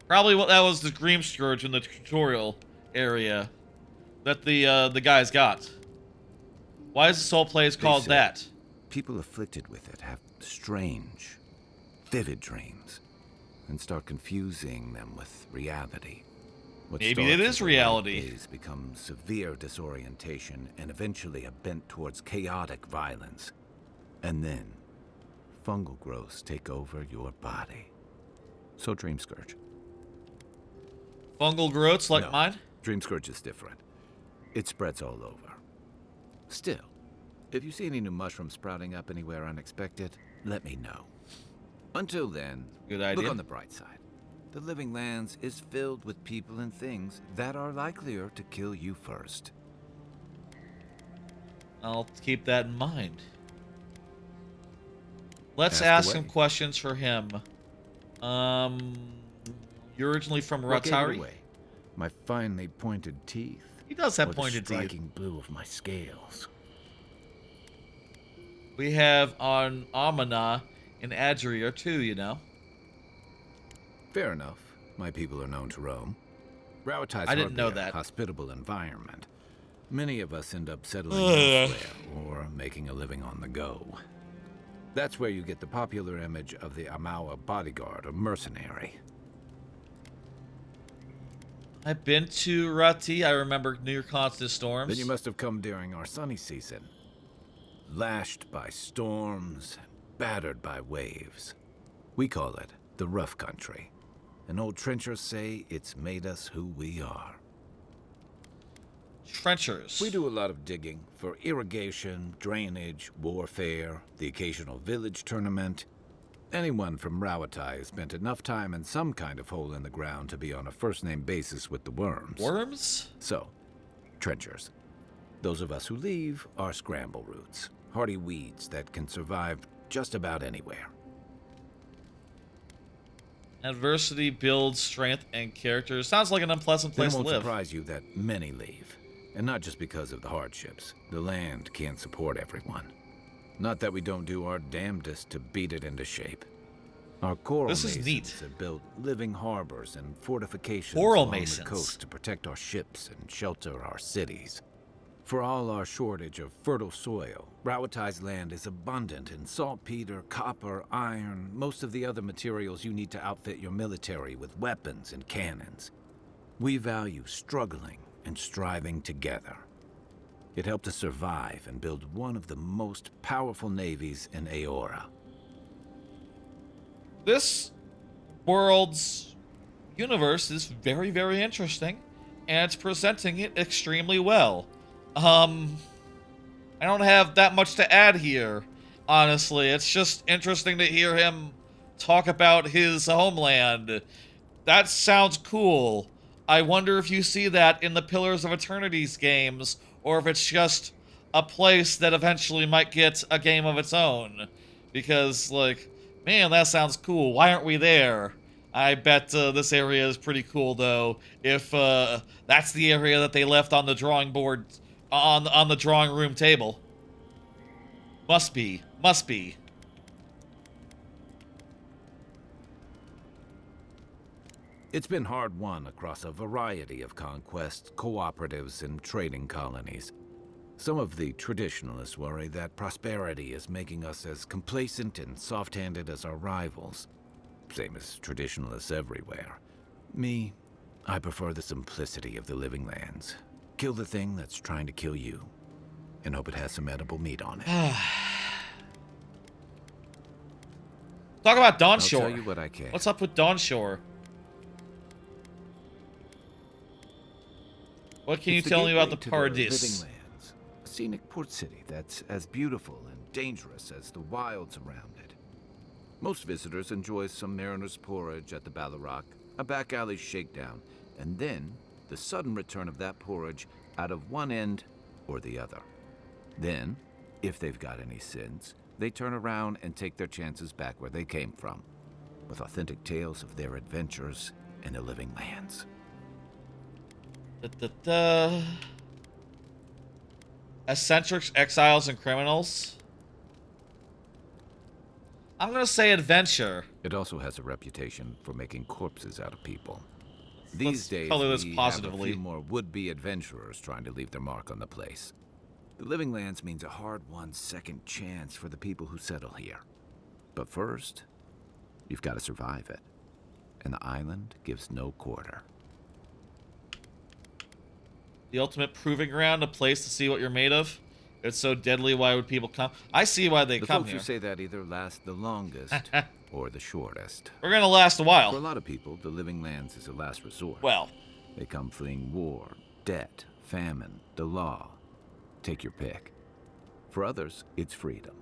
Probably that was the Dream Scourge in the tutorial area that the guys got. Why is the soul place called that? People afflicted with it have strange, vivid dreams and start confusing them with reality. What Maybe it is reality. Becomes severe disorientation and eventually a bent towards chaotic violence. And then fungal growths take over your body. So Dream Scourge. Fungal growths like mine? Dream Scourge is different. It spreads all over. Still, if you see any new mushrooms sprouting up anywhere unexpected, let me know. Until then, good idea. Look on the bright side. The Living Lands is filled with people and things that are likelier to kill you first. I'll keep that in mind. Let's Ask ask away. some questions for him. You're originally from What gave it Ratari? away? My finely pointed teeth. He does have or pointed the teeth. striking blue of my scales. We have on Amana and Adria too, you know. Fair enough. My people are known to roam. Rawatai's I didn't know hardly a that. hospitable environment. Many of us end up settling Ugh. elsewhere or making a living on the go. That's where you get the popular image of the Amawa bodyguard or mercenary. I've been to Rati. I remember near constant storms. Then you must have come during our sunny season. Lashed by storms, battered by waves. We call it the rough country. And old trenchers say it's made us who we are. Trenchers. We do a lot of digging for irrigation, drainage, warfare, the occasional village tournament. Anyone from Rawatai has spent enough time in some kind of hole in the ground to be on a first-name basis with the worms. Worms? So, trenchers. Those of us who leave are scramble roots, hardy weeds that can survive just about anywhere. Adversity builds strength and character. Sounds like an unpleasant place It to won't live. surprise you that many leave. And not just because of the hardships. The land can't support everyone. Not that we don't do our damnedest to beat it into shape. Our coral This is masons neat. have built living harbors and fortifications Coral along masons. the coast to protect our ships and shelter our cities. For all our shortage of fertile soil, Rawatai's land is abundant in saltpeter, copper, iron, most of the other materials you need to outfit your military with weapons and cannons. We value struggling and striving together. It helped us survive and build one of the most powerful navies in Aora. This world's universe is very, very interesting, and it's presenting it extremely well. I don't have that much to add here, honestly. It's just interesting to hear him talk about his homeland. That sounds cool. I wonder if you see that in the Pillars of Eternity's games, or if it's just a place that eventually might get a game of its own. Because, like, man, that sounds cool. Why aren't we there? I bet this area is pretty cool, though, if that's the area that they left on the drawing board, on the drawing room table. Must be. Must be. It's been hard won across a variety of conquests, cooperatives, and trading colonies. Some of the traditionalists worry that prosperity is making us as complacent and soft-handed as our rivals. Same as traditionalists everywhere. Me, I prefer the simplicity of the Living Lands. Kill the thing that's trying to kill you, and hope it has some edible meat on it. Talk about I'll Dawnshore. tell you what I can. What's up with Dawnshore? What can you It's tell me about gateway the to Paradis? Living Lands, a scenic port city that's as beautiful and dangerous as the wilds around it. Most visitors enjoy some mariner's porridge at the Ballarrock, a back alley shakedown, and then the sudden return of that porridge out of one end or the other. Then, if they've got any sins, they turn around and take their chances back where they came from, with authentic tales of their adventures in the Living Lands. Eccentrics, exiles, and criminals. I'm gonna say adventure. It also has a reputation for making corpses out of people. These days, color this we positively. have a few more would-be adventurers trying to leave their mark on the place. The Living Lands means a hard-won second chance for the people who settle here. But first, you've got to survive it. And the island gives no quarter. The ultimate proving ground, a place to see what you're made of. It's so deadly, why would people come? I see why they The come folks here. who say that either last the longest or the shortest. We're gonna last a while. For a lot of people, the Living Lands is a last resort. Well. They come fleeing war, debt, famine, the law. Take your pick. For others, it's freedom.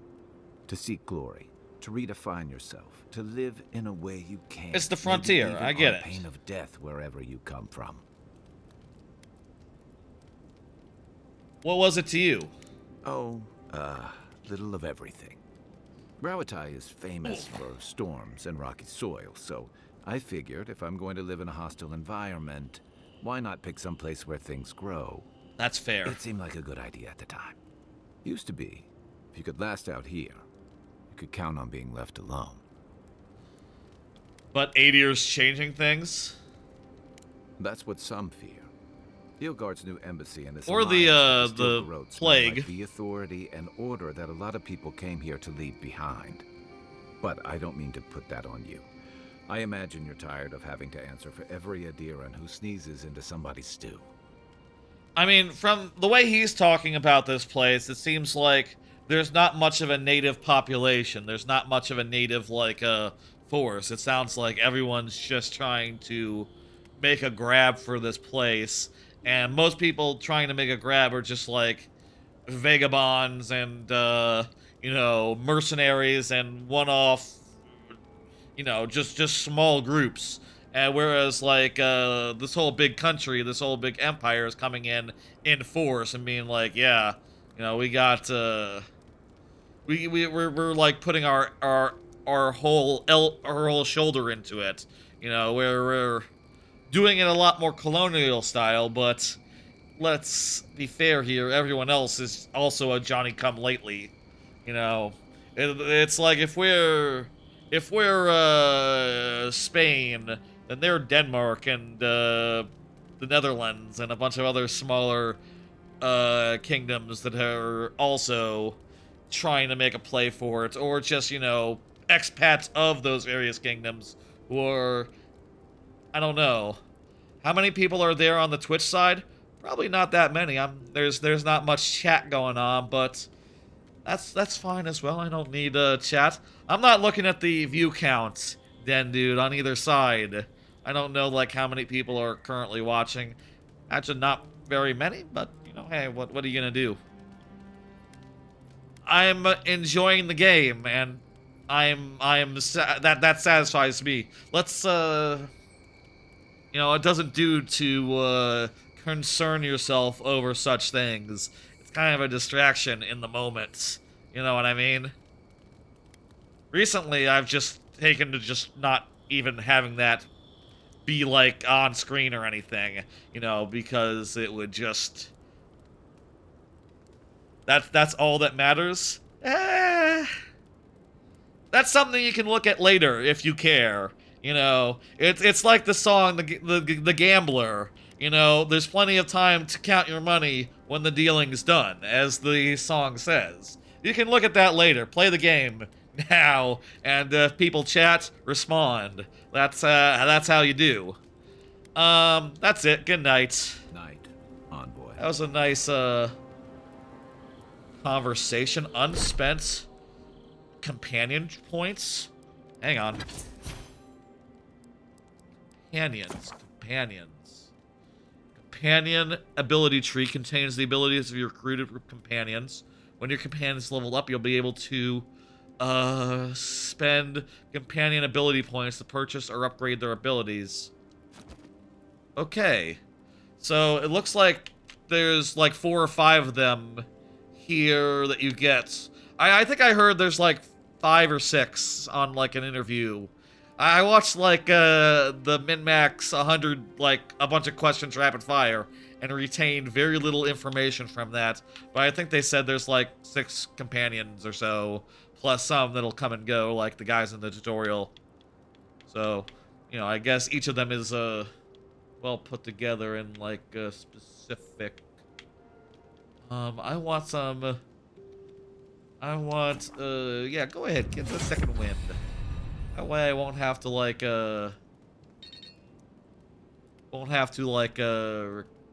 To seek glory, to redefine yourself, to live in a way you can. It's the maybe frontier, even I get on it. pain of death wherever you come from. What was it to you? Oh, little of everything. Rawatai is famous for storms and rocky soil, so I figured if I'm going to live in a hostile environment, why not pick some place where things grow? That's fair. It seemed like a good idea at the time. Used to be. If you could last out here, you could count on being left alone. But 8 years changing things? That's what some fear. Hilgard's new embassy and this Or alliance with the Steel Road smell plague. like the authority and order that a lot of people came here to leave behind. But I don't mean to put that on you. I imagine you're tired of having to answer for every Adiran who sneezes into somebody's stew. I mean, from the way he's talking about this place, it seems like there's not much of a native population. There's not much of a native, like, force. It sounds like everyone's just trying to make a grab for this place. And most people trying to make a grab are just, like, vagabonds and, you know, mercenaries and one-off, you know, just small groups. Whereas, like, this whole big country, this whole big empire is coming in force and being like, yeah, you know, we got, we're like putting our whole shoulder into it. You know, we're doing it a lot more colonial style, but let's be fair here. Everyone else is also a Johnny-come-lately. You know, it's like if we're Spain, then they're Denmark and the Netherlands and a bunch of other smaller kingdoms that are also trying to make a play for it, or just, you know, expats of those various kingdoms who are, I don't know. How many people are there on the Twitch side? Probably not that many. There's not much chat going on, but that's fine as well. I don't need chat. I'm not looking at the view count, then, dude, on either side. I don't know, like, how many people are currently watching. Actually, not very many, but, you know, hey, what are you gonna do? I'm enjoying the game, and that satisfies me. Let's, you know, it doesn't do to, concern yourself over such things. It's kind of a distraction in the moment. You know what I mean? Recently, I've just taken to just not even having that be, like, on screen or anything, you know, because it would just... That's all that matters? That's something you can look at later if you care. You know, it's like the song, the Gambler. You know, there's plenty of time to count your money when the dealing's done, as the song says. You can look at that later. Play the game now, and if people chat, respond. That's how you do. That's it. Good night. Night, Envoy. That was a nice conversation. Unspent companion points. Hang on. Companions. Companion ability tree contains the abilities of your recruited companions. When your companions level up, you'll be able to spend companion ability points to purchase or upgrade their abilities. Okay. So it looks like there's like 4 or 5 of them here that you get. I think I heard there's like 5 or 6 on like an interview. I watched like the min-max 100, like a bunch of questions rapid fire, and retained very little information from that. But I think they said there's like 6 companions or so, plus some that'll come and go, like the guys in the tutorial. So, you know, I guess each of them is well put together in like a specific. I want yeah, go ahead, get the second wind. That way I won't have to like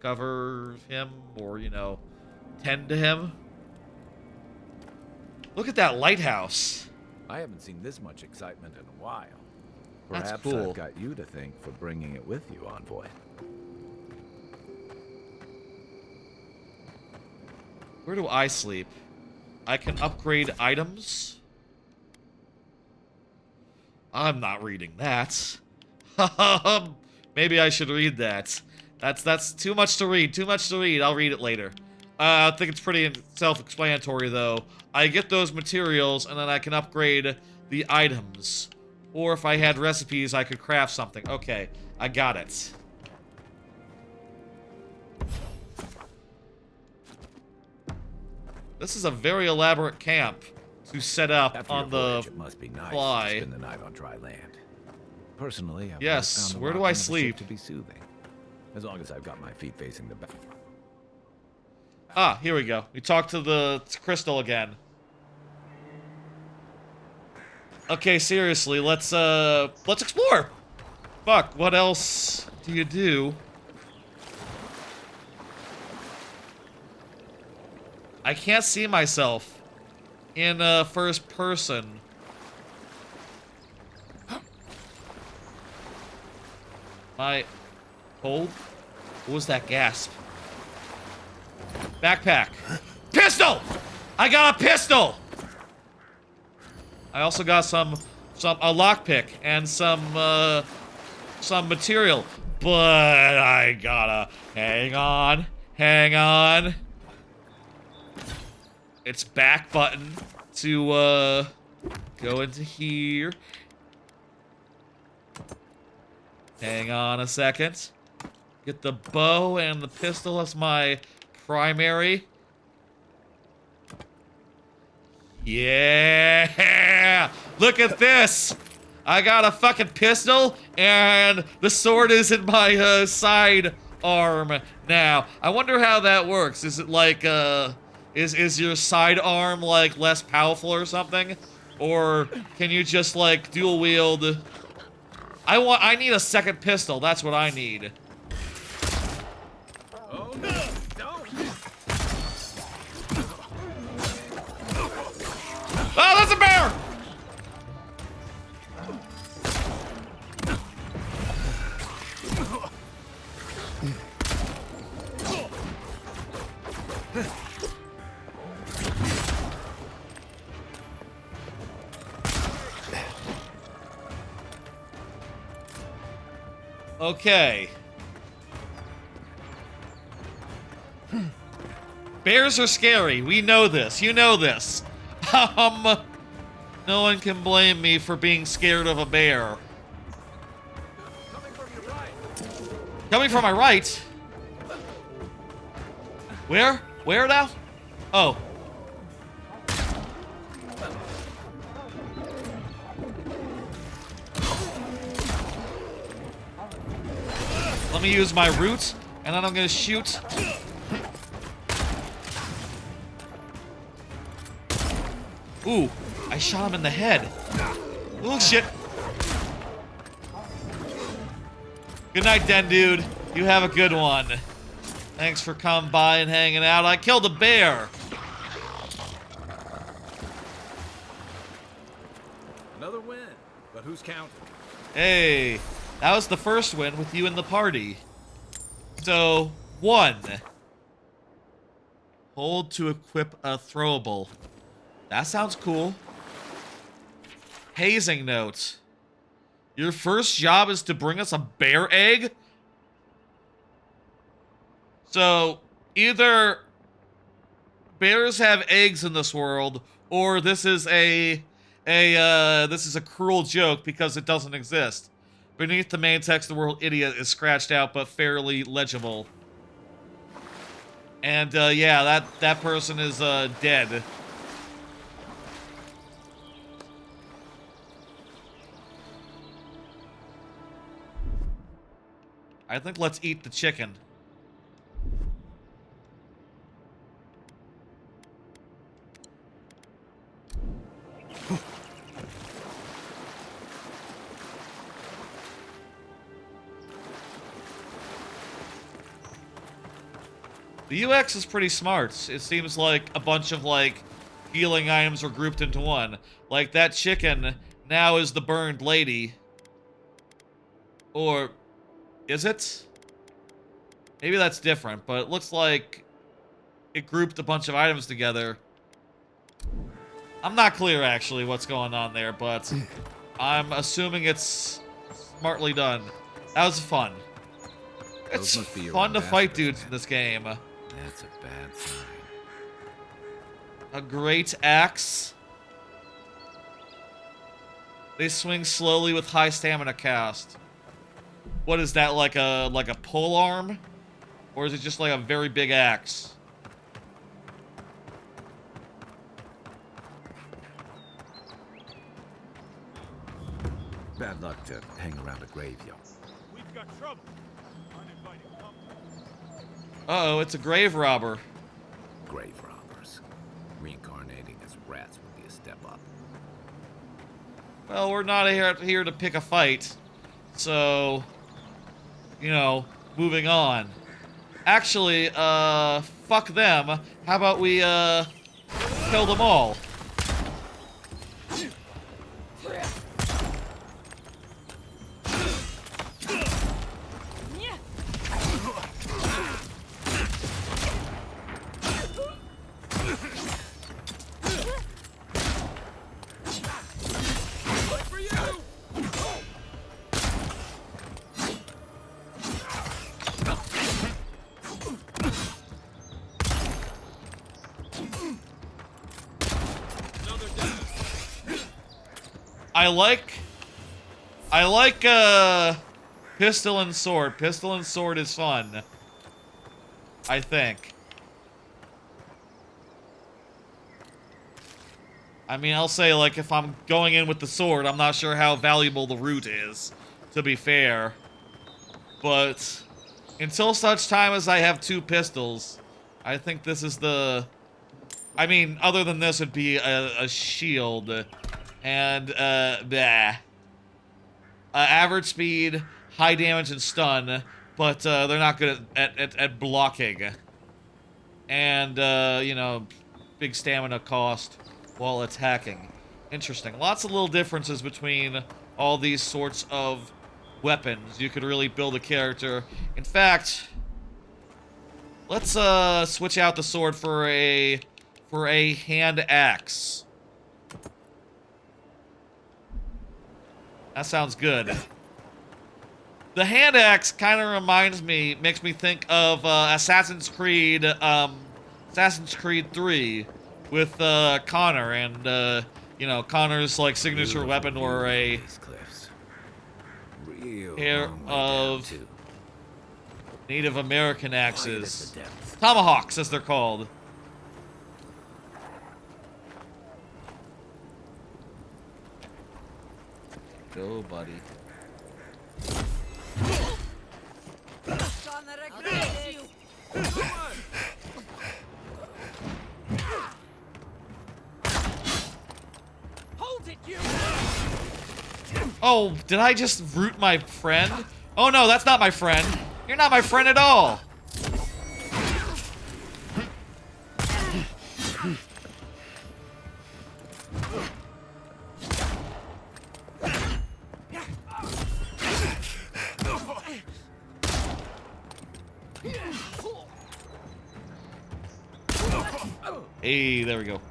recover him or, you know, tend to him. Look at that lighthouse. I haven't seen this much excitement in a while. That's Perhaps cool. I've got you to thank for bringing it with you, Envoy. Where do I sleep? I can upgrade items. I'm not reading that. Maybe I should read that. That's too much to read. Too much to read. I'll read it later. I think it's pretty self-explanatory, though. I get those materials, and then I can upgrade the items. Or if I had recipes, I could craft something. Okay, I got it. This is a very elaborate camp to set up After on your the voyage, it must be nice fly. to spend the night on dry land. Personally, I've Yes, always found where the do I rocking of a ship sleep? to be soothing, as long as I've got my feet facing the back. Ah, here we go. We talked to the crystal again. Okay, seriously, let's explore. Fuck, what else do you do? I can't see myself in first person. Hold? What was that gasp? Backpack. Pistol! I got a pistol! I also got a lockpick and some material. But I gotta hang on. It's back button to go into here. Hang on a second. Get the bow and the pistol as my primary. Yeah! Look at this! I got a fucking pistol, and the sword is in my side arm now. I wonder how that works. Is it like, is your side arm, like, less powerful or something? Or can you just, like, dual wield? I need a second pistol. That's what I need. Oh no! Don't! Oh, that's a bear! Okay. Bears are scary. We know this. You know this. No one can blame me for being scared of a bear. Coming from my right? Where? Where now? Oh. Let me use my root, and then I'm gonna shoot. Ooh, I shot him in the head. Oh shit. Good night, Den Dude. You have a good one. Thanks for coming by and hanging out. I killed a bear. Another win, but who's counting? Hey, that was the first win with you in the party. So, 1. Hold to equip a throwable. That sounds cool. Hazing note. Your first job is to bring us a bear egg? So, either bears have eggs in this world, or this is a cruel joke because it doesn't exist. Beneath the main text, the word idiot is scratched out but fairly legible. And yeah, that person is dead. I think let's eat the chicken. The UX is pretty smart. It seems like a bunch of, like, healing items were grouped into one. Like, that chicken now is the burned lady. Or is it? Maybe that's different, but it looks like it grouped a bunch of items together. I'm not clear, actually, what's going on there, but I'm assuming it's smartly done. That was fun. Those It's must be your fun to fight ambassadors, dudes man. in this game. That's a bad sign. A great axe. They swing slowly with high stamina cast. What is that, like a pole arm? Or is it just like a very big axe? Bad luck to hang around a graveyard. We've got trouble. Uninvited company. Uh-oh, it's a grave robber. Grave robbers. Reincarnating as rats would be a step up. Well, we're not here to pick a fight. So, you know, moving on. Actually, fuck them. How about we, kill them all? I like pistol and sword. Pistol and sword is fun. I think. I mean, I'll say, like, if I'm going in with the sword, I'm not sure how valuable the root is, to be fair. But until such time as I have 2 pistols, I think this is the... I mean, other than this would be a shield. And, average speed, high damage, and stun, but they're not good at blocking. And, you know, big stamina cost while attacking. Interesting. Lots of little differences between all these sorts of weapons. You could really build a character. In fact, let's switch out the sword for a hand axe. That sounds good. The hand axe kind of makes me think of Assassin's Creed 3 with Connor, and you know, Connor's like signature weapon were a pair of Native American axes, tomahawks as they're called. Go, buddy. Hold it, you! Oh, did I just root my friend? Oh no, that's not my friend. You're not my friend at all. Hey, there we go.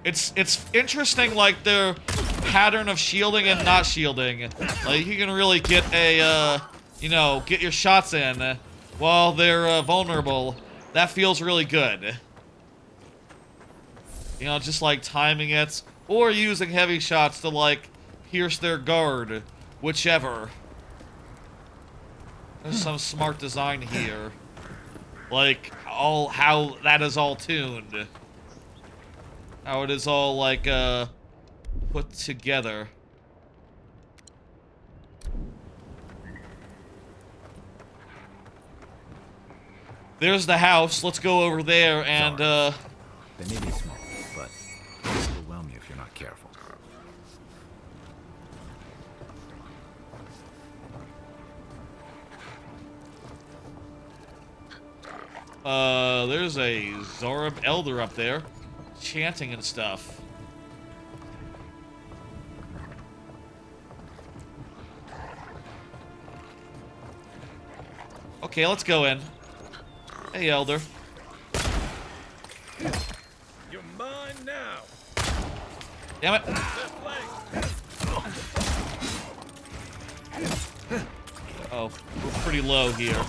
It's interesting, like, their pattern of shielding and not shielding. Like, you can really get a, you know, get your shots in while they're vulnerable. That feels really good. You know, just, like, timing it, or using heavy shots to, like, pierce their guard. Whichever. There's some smart design here. Like, how that is all tuned. How it is all, like, put together. There's the house. Let's go over there and, They may be small, but they'll overwhelm you if you're not careful. There's a Zorab Elder up there, chanting and stuff. Okay, let's go in. Hey, Elder. You're mine now. Damn it. Left leg. Oh, we're pretty low here.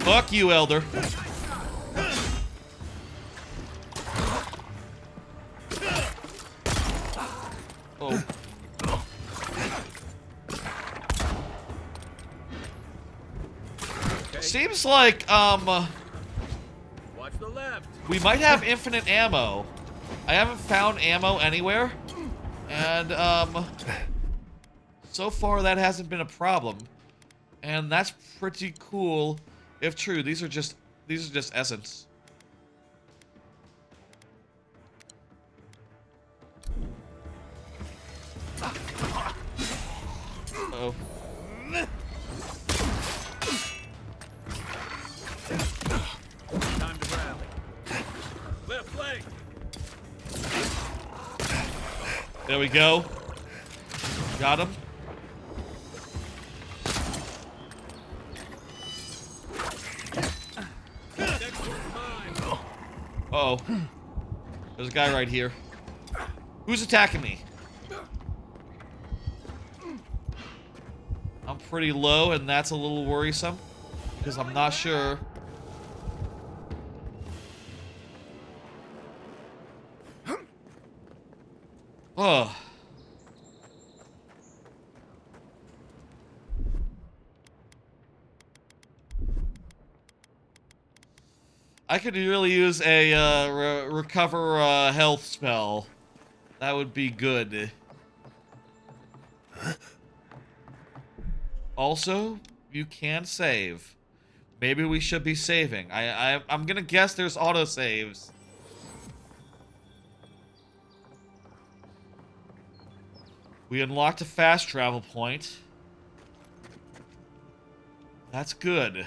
Fuck you, Elder. Oh. Seems like, Watch the left. we might have infinite ammo. I haven't found ammo anywhere. And, so far that hasn't been a problem. And that's pretty cool. If true, these are just essence. Uh-oh. Time to rally. Left leg. There we go. Got him. Uh-oh. There's a guy right here. Who's attacking me? I'm pretty low, and that's a little worrisome. Because I'm not sure. Oh. I could really use a recover health spell. That would be good. Also, you can save. Maybe we should be saving. I'm gonna guess there's autosaves. We unlocked a fast travel point. That's good.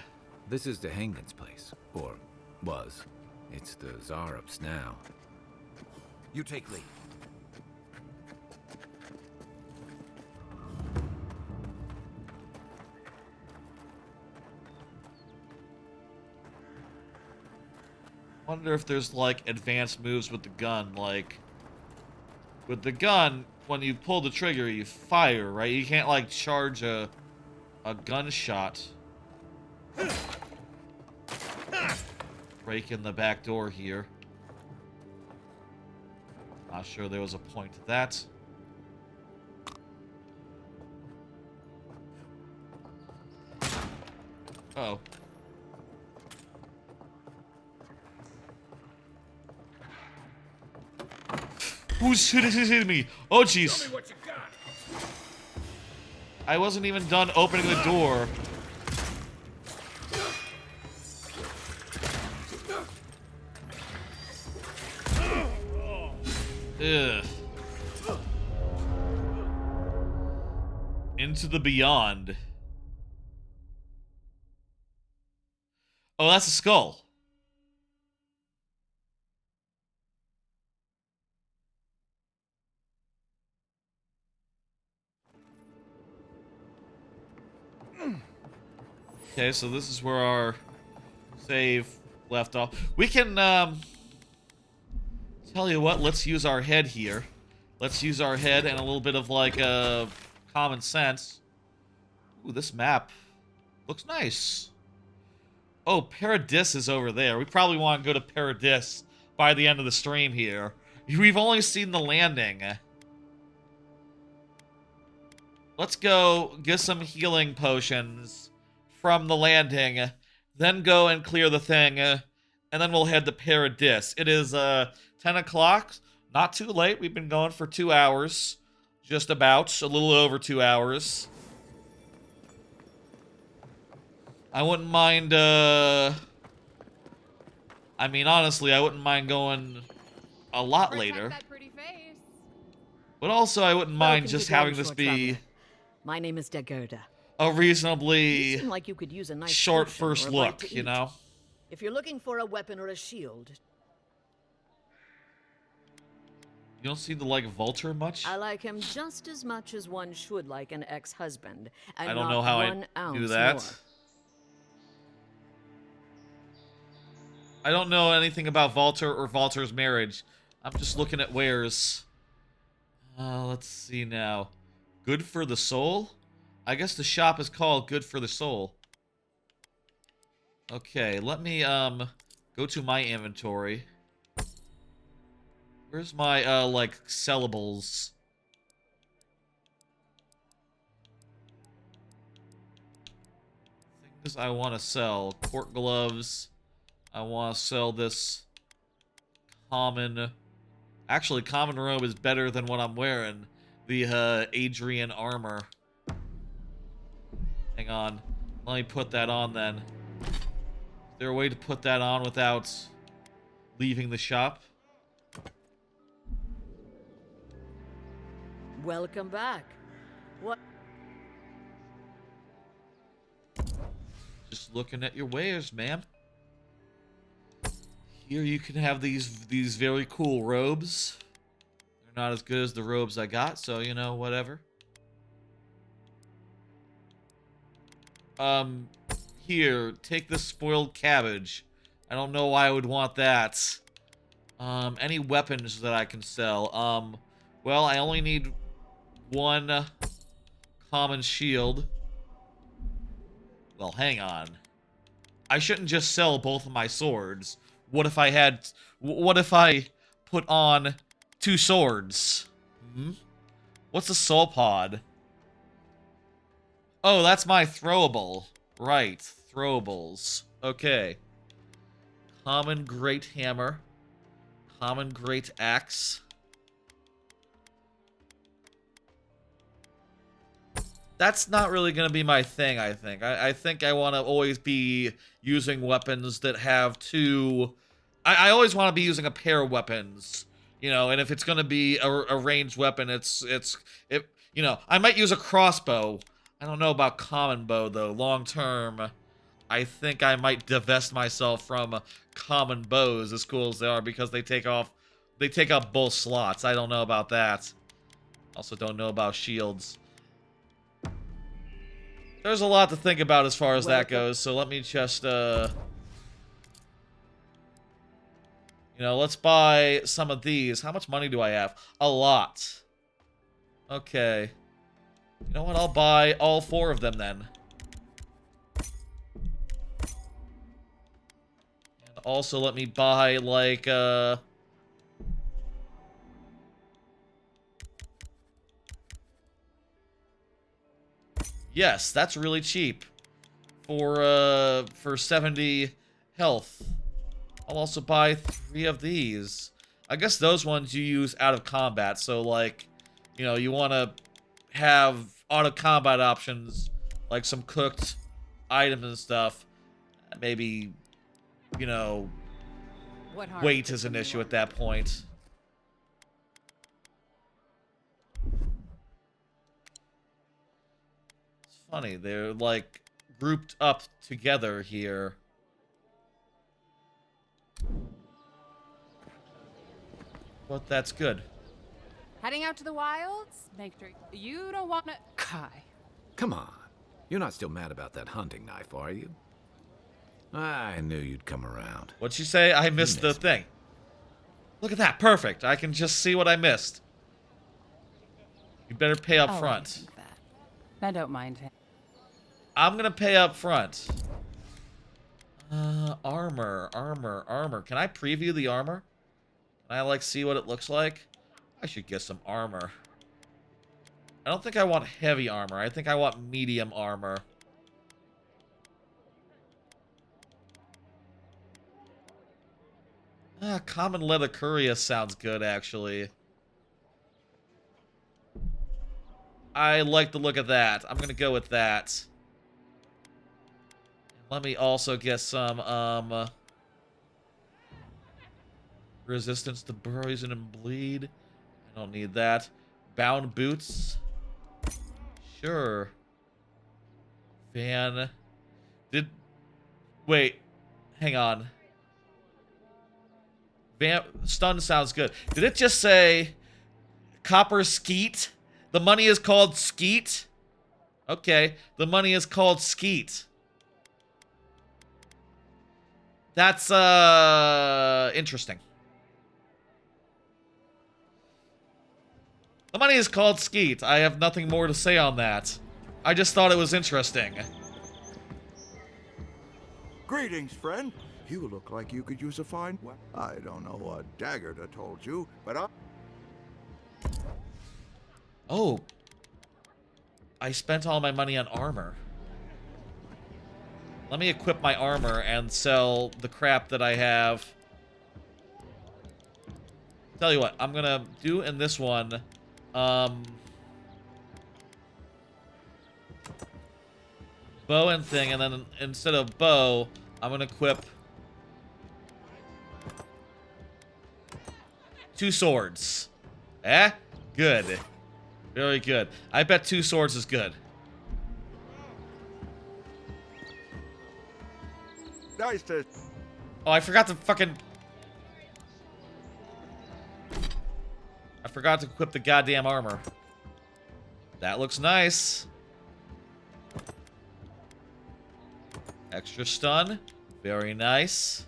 This is the Hangman's place. Or was. It's the Zarup's now. You take lead. Wonder if there's like advanced moves with the gun. Like with the gun, when you pull the trigger, you fire, right? You can't like charge a gunshot. Break in the back door here. Not sure there was a point to that. Uh-oh. Who's hitting me? Oh, jeez. I wasn't even done opening the door. Ugh. Into the beyond. Oh, that's a skull. Okay, so this is where our save left off. We can, tell you what, let's use our head here. Let's use our head and a little bit of, like, common sense. Ooh, this map looks nice. Oh, Paradis is over there. We probably want to go to Paradis by the end of the stream here. We've only seen the landing. Let's go get some healing potions from the landing, then go and clear the thing, and then we'll head to Paradis. It is 10 o'clock, not too late. We've been going for 2 hours, just about, a little over 2 hours. I wouldn't mind, I mean, honestly, I wouldn't mind going a lot later. But also, I wouldn't mind just having this be My name is Dagoda. a reasonably You seem like you could use a nice short potion or first a bite look, to you eat. know? If you're looking for a weapon or a shield, You don't seem to like Vulture much? I like him just as much as one should like an ex-husband. I don't know how I do that. More. I don't know anything about Vulture or Vulture's marriage. I'm just looking at wares. Let's see now. Good for the soul? I guess the shop is called Good for the Soul. Okay, let me, go to my inventory. Where's my, like, sellables? Things I want to sell. Court gloves. I want to sell this common... Actually, common robe is better than what I'm wearing. The, Adrian armor. Hang on. Let me put that on, then. Is there a way to put that on without leaving the shop? Welcome back. What? Just looking at your wares, ma'am. Here you can have these very cool robes. They're not as good as the robes I got, so, you know, whatever. Here, take this spoiled cabbage. I don't know why I would want that. Any weapons that I can sell. Well, I only need one common shield. Well, hang on. I shouldn't just sell both of my swords. What if I put on 2 swords? Hmm? What's a soul pod? Oh, that's my throwable. Right, throwables. Okay. Common great hammer. Common great axe. That's not really going to be my thing, I think. I think I want to always be using weapons that have 2... I always want to be using a pair of weapons, you know, and if it's going to be a ranged weapon, you know, I might use a crossbow. I don't know about common bow, though. Long term, I think I might divest myself from common bows, as cool as they are, because they take up both slots. I don't know about that. Also don't know about shields. There's a lot to think about as far as that goes, so let me just, you know, let's buy some of these. How much money do I have? A lot. Okay. You know what? I'll buy all 4 of them then. And also let me buy, like, yes, that's really cheap. For 70 health. I'll also buy 3 of these. I guess those ones you use out of combat, so, like, you know, you want to have out-of-combat options, like some cooked items and stuff. Maybe, you know, weight is an issue at that point. It's funny, they're, like, grouped up together here. But that's good. Heading out to the wilds? Make sure you don't want to... Kai, come on. You're not still mad about that hunting knife, are you? I knew you'd come around. What'd she say? I missed the thing. Look at that. Perfect. I can just see what I missed. You better pay up front. I don't mind him. I'm gonna pay up front. Armor. Can I preview the armor? Can I, like, see what it looks like? I should get some armor. I don't think I want heavy armor. I think I want medium armor. Common leather cuirass sounds good, actually. I like the look of that. I'm gonna go with that. Let me also get some, resistance to poison and bleed. I don't need that. Bound boots. Sure. Fan. Wait. Hang on. Stun sounds good. Did it just say copper skeet? The money is called skeet? Okay. The money is called skeet. That's, interesting. The money is called skeet. I have nothing more to say on that. I just thought it was interesting. Greetings, friend. You look like you could use a fine weapon. I don't know what Daggerda told you, but I... Oh. I spent all my money on armor. Let me equip my armor and sell the crap that I have. Tell you what, I'm gonna do in this one, bow and thing, and then instead of bow, I'm gonna equip 2 swords. Eh? Good. Very good. I bet 2 swords is good. Nice to... Oh, I forgot to fucking... I forgot to equip the goddamn armor. That looks nice. Extra stun. Very nice.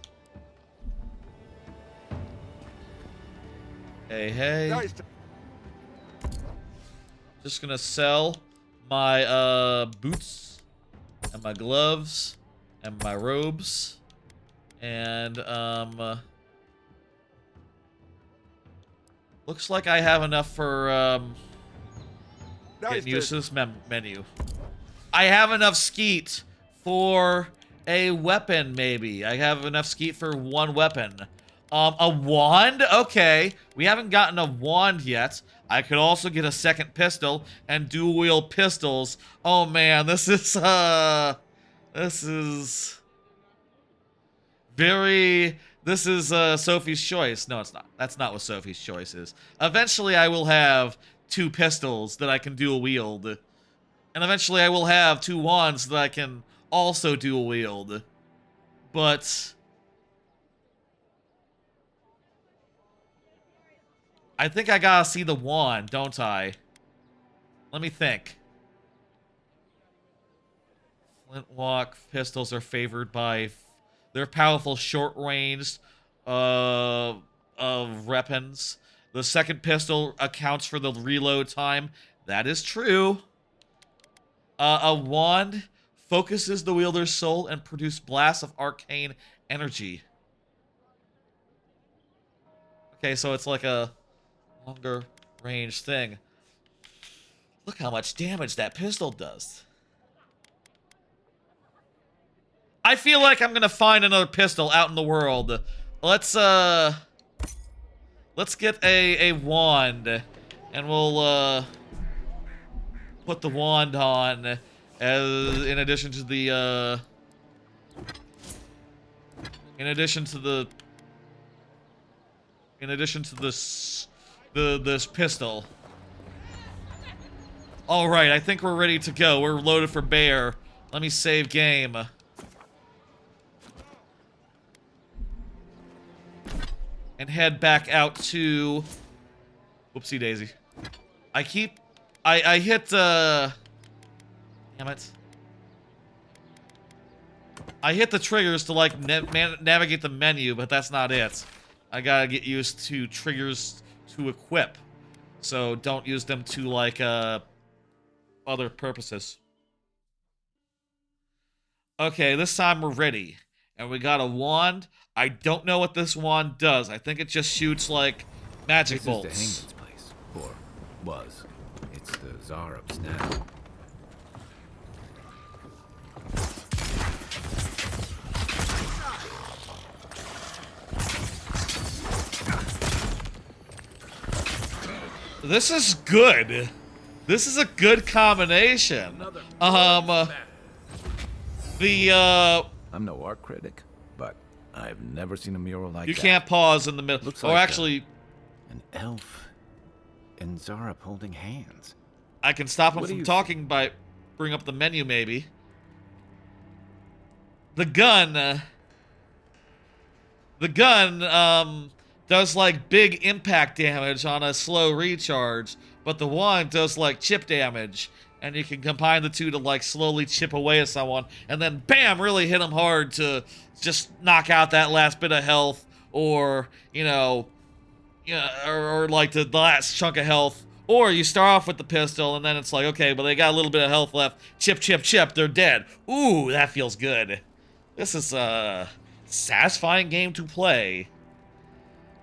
Hey, hey. Nice. Just gonna sell my boots and my gloves and my robes and looks like I have enough for getting used to this menu. I have enough skeet for a weapon, maybe. I have enough skeet for 1 weapon. A wand? Okay. We haven't gotten a wand yet. I could also get a second pistol and dual wield pistols. Oh man, this is Sophie's choice. No, it's not. That's not what Sophie's choice is. Eventually, I will have 2 pistols that I can dual wield. And eventually, I will have 2 wands that I can also dual wield. But I think I gotta see the wand, don't I? Let me think. Flintlock pistols are favored by... They're powerful short-ranged of weapons. The second pistol accounts for the reload time. That is true. A wand focuses the wielder's soul and produces blasts of arcane energy. Okay, so it's like a longer range thing. Look how much damage that pistol does. I feel like I'm gonna find another pistol out in the world. Let's get a wand, and we'll put the wand on as in addition to this pistol. All right, I think we're ready to go. We're loaded for bear. Let me save game. And head back out to... Whoopsie daisy. I hit, damn it. I hit the triggers to, like, navigate the menu, but that's not it. I gotta get used to triggers to equip. So don't use them to, like, other purposes. Okay, this time we're ready. And we got a wand. I don't know what this wand does. I think it just shoots, like, magic bolts. This is the hangman's place. Or was. It's the Zarub's now. This is good. This is a good combination. I'm no art critic, but I've never seen a mural like that. You can't pause in the middle. Looks or like actually, an elf and Zarub holding hands. I can stop him What do from you talking by bring up the menu, maybe. The gun does like big impact damage on a slow recharge, but the wand does like chip damage, and you can combine the two to like slowly chip away at someone, and then bam, really hit them hard to just knock out that last bit of health, or or like the last chunk of health, Or you start off with the pistol, and then it's like, okay, but they got a little bit of health left. Chip, chip, chip, they're dead. Ooh, that feels good. This is a satisfying game to play.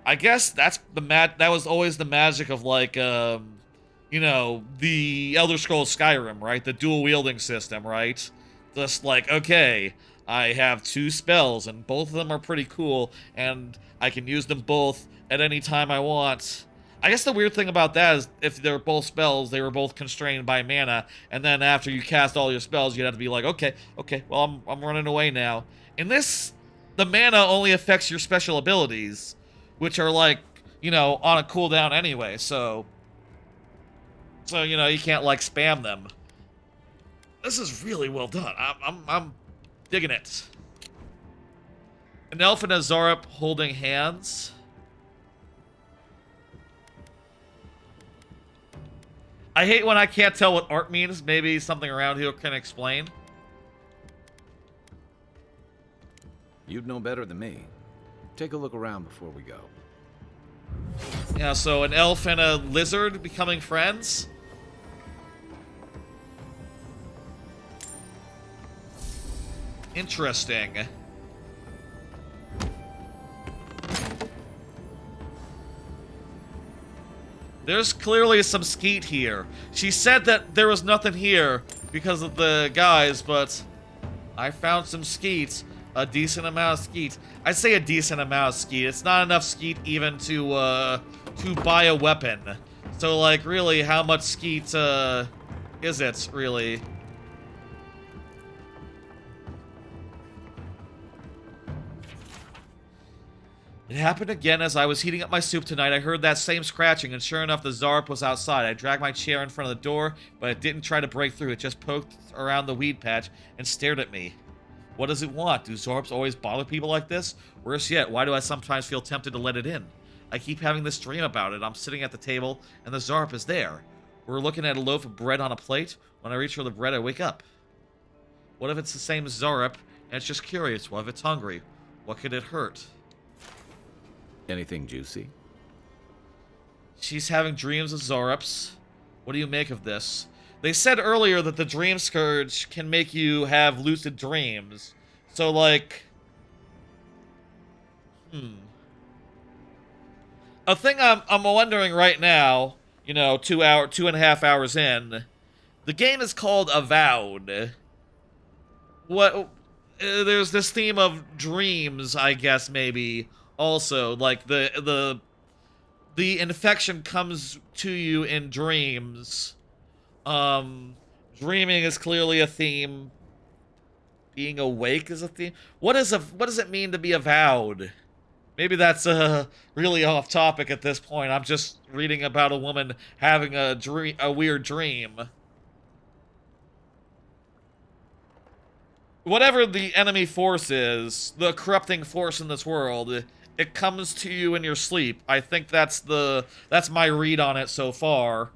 I guess that's that was always the magic of, like, you know, the Elder Scrolls Skyrim, right? The dual wielding system, right? Just like, okay, I have 2 spells, and both of them are pretty cool, and I can use them both at any time I want. I guess the weird thing about that is if they're both spells, they were both constrained by mana, and then after you cast all your spells, you'd have to be like, okay, well, I'm running away now. In this, the mana only affects your special abilities, which are, like, you know, on a cooldown anyway, so, you know, you can't, like, spam them. This is really well done. I'm digging it. An elf and a Zorup holding hands. I hate when I can't tell what art means. Maybe something around here can explain. You'd know better than me. Take a look around before we go. Yeah, so an elf and a lizard becoming friends. Interesting. There's clearly some skeet here. She said that there was nothing here because of the guys, but I found some skeet. A decent amount of skeet. I say a decent amount of skeet. It's not enough skeet even to buy a weapon. So, like, really, how much skeet, is it, really? It happened again as I was heating up my soup tonight. I heard that same scratching, and sure enough, the Zorup was outside. I dragged my chair in front of the door, but it didn't try to break through. It just poked around the weed patch and stared at me. What does it want? Do Zorups always bother people like this? Worse yet, why do I sometimes feel tempted to let it in? I keep having this dream about it. I'm sitting at the table, and the Zorup is there. We're looking at a loaf of bread on a plate. When I reach for the bread, I wake up. What if it's the same Zorup, and it's just curious? What if it's hungry? What could it hurt? Anything juicy? She's having dreams of Zorups. What do you make of this? They said earlier that the Dream Scourge can make you have lucid dreams. So, like... A thing I'm wondering right now, you know, 2.5 hours in, the game is called Avowed. What... there's this theme of dreams, I guess, maybe, also. Like, the infection comes to you in dreams. Dreaming is clearly a theme. Being awake is a theme. What does it mean to be avowed? Maybe that's really off topic at this point. I'm just reading about a woman having a weird dream. Whatever the enemy force is, the corrupting force in this world, it comes to you in your sleep. I think that's my read on it so far.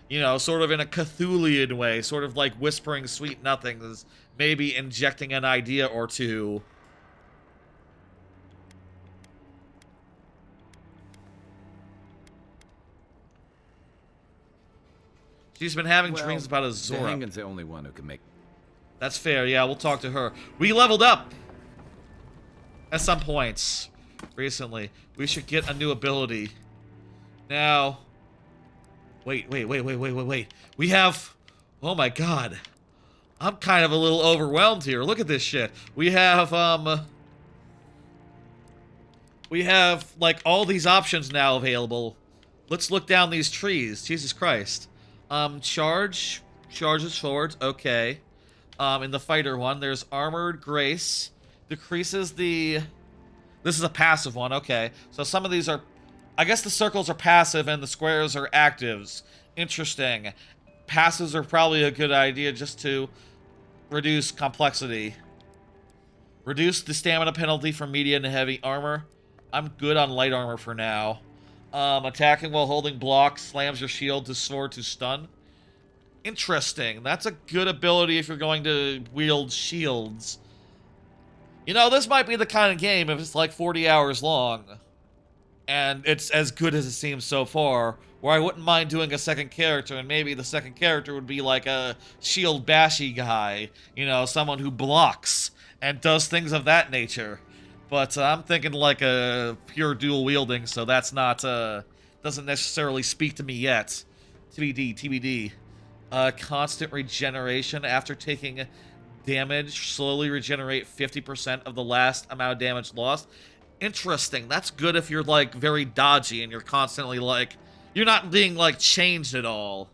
You know, sort of in a Cthulhian way, sort of like whispering sweet nothings, maybe injecting an idea or two. She's been having dreams about a Zorup. Dahangan's the only one who can make... That's fair, yeah, we'll talk to her. We leveled up! At some points. Recently. We should get a new ability. Now... Wait. We have... Oh my god. I'm kind of a little overwhelmed here. Look at this shit. We have, like, all these options now available. Let's look down these trees. Jesus Christ. Charge. Charges forward. Okay. In the fighter one, there's Armored Grace. Decreases the... This is a passive one. Okay. So some of these are... I guess the circles are passive and the squares are actives. Interesting. Passives are probably a good idea just to reduce complexity. Reduce the stamina penalty for medium to heavy armor. I'm good on light armor for now. Attacking while holding block slams your shield to sword to stun. Interesting. That's a good ability if you're going to wield shields. You know, this might be the kind of game if it's like 40 hours long. and it's as good as it seems so far, where I wouldn't mind doing a second character, and maybe the second character would be like a shield bashy guy, you know, someone who blocks and does things of that nature. But I'm thinking like a pure dual wielding, so that's not, doesn't necessarily speak to me yet. TBD, TBD. Constant regeneration after taking damage, slowly regenerate 50% of the last amount of damage lost. Interesting. That's good if you're, like, very dodgy and you're constantly, like, you're not being, like, changed at all.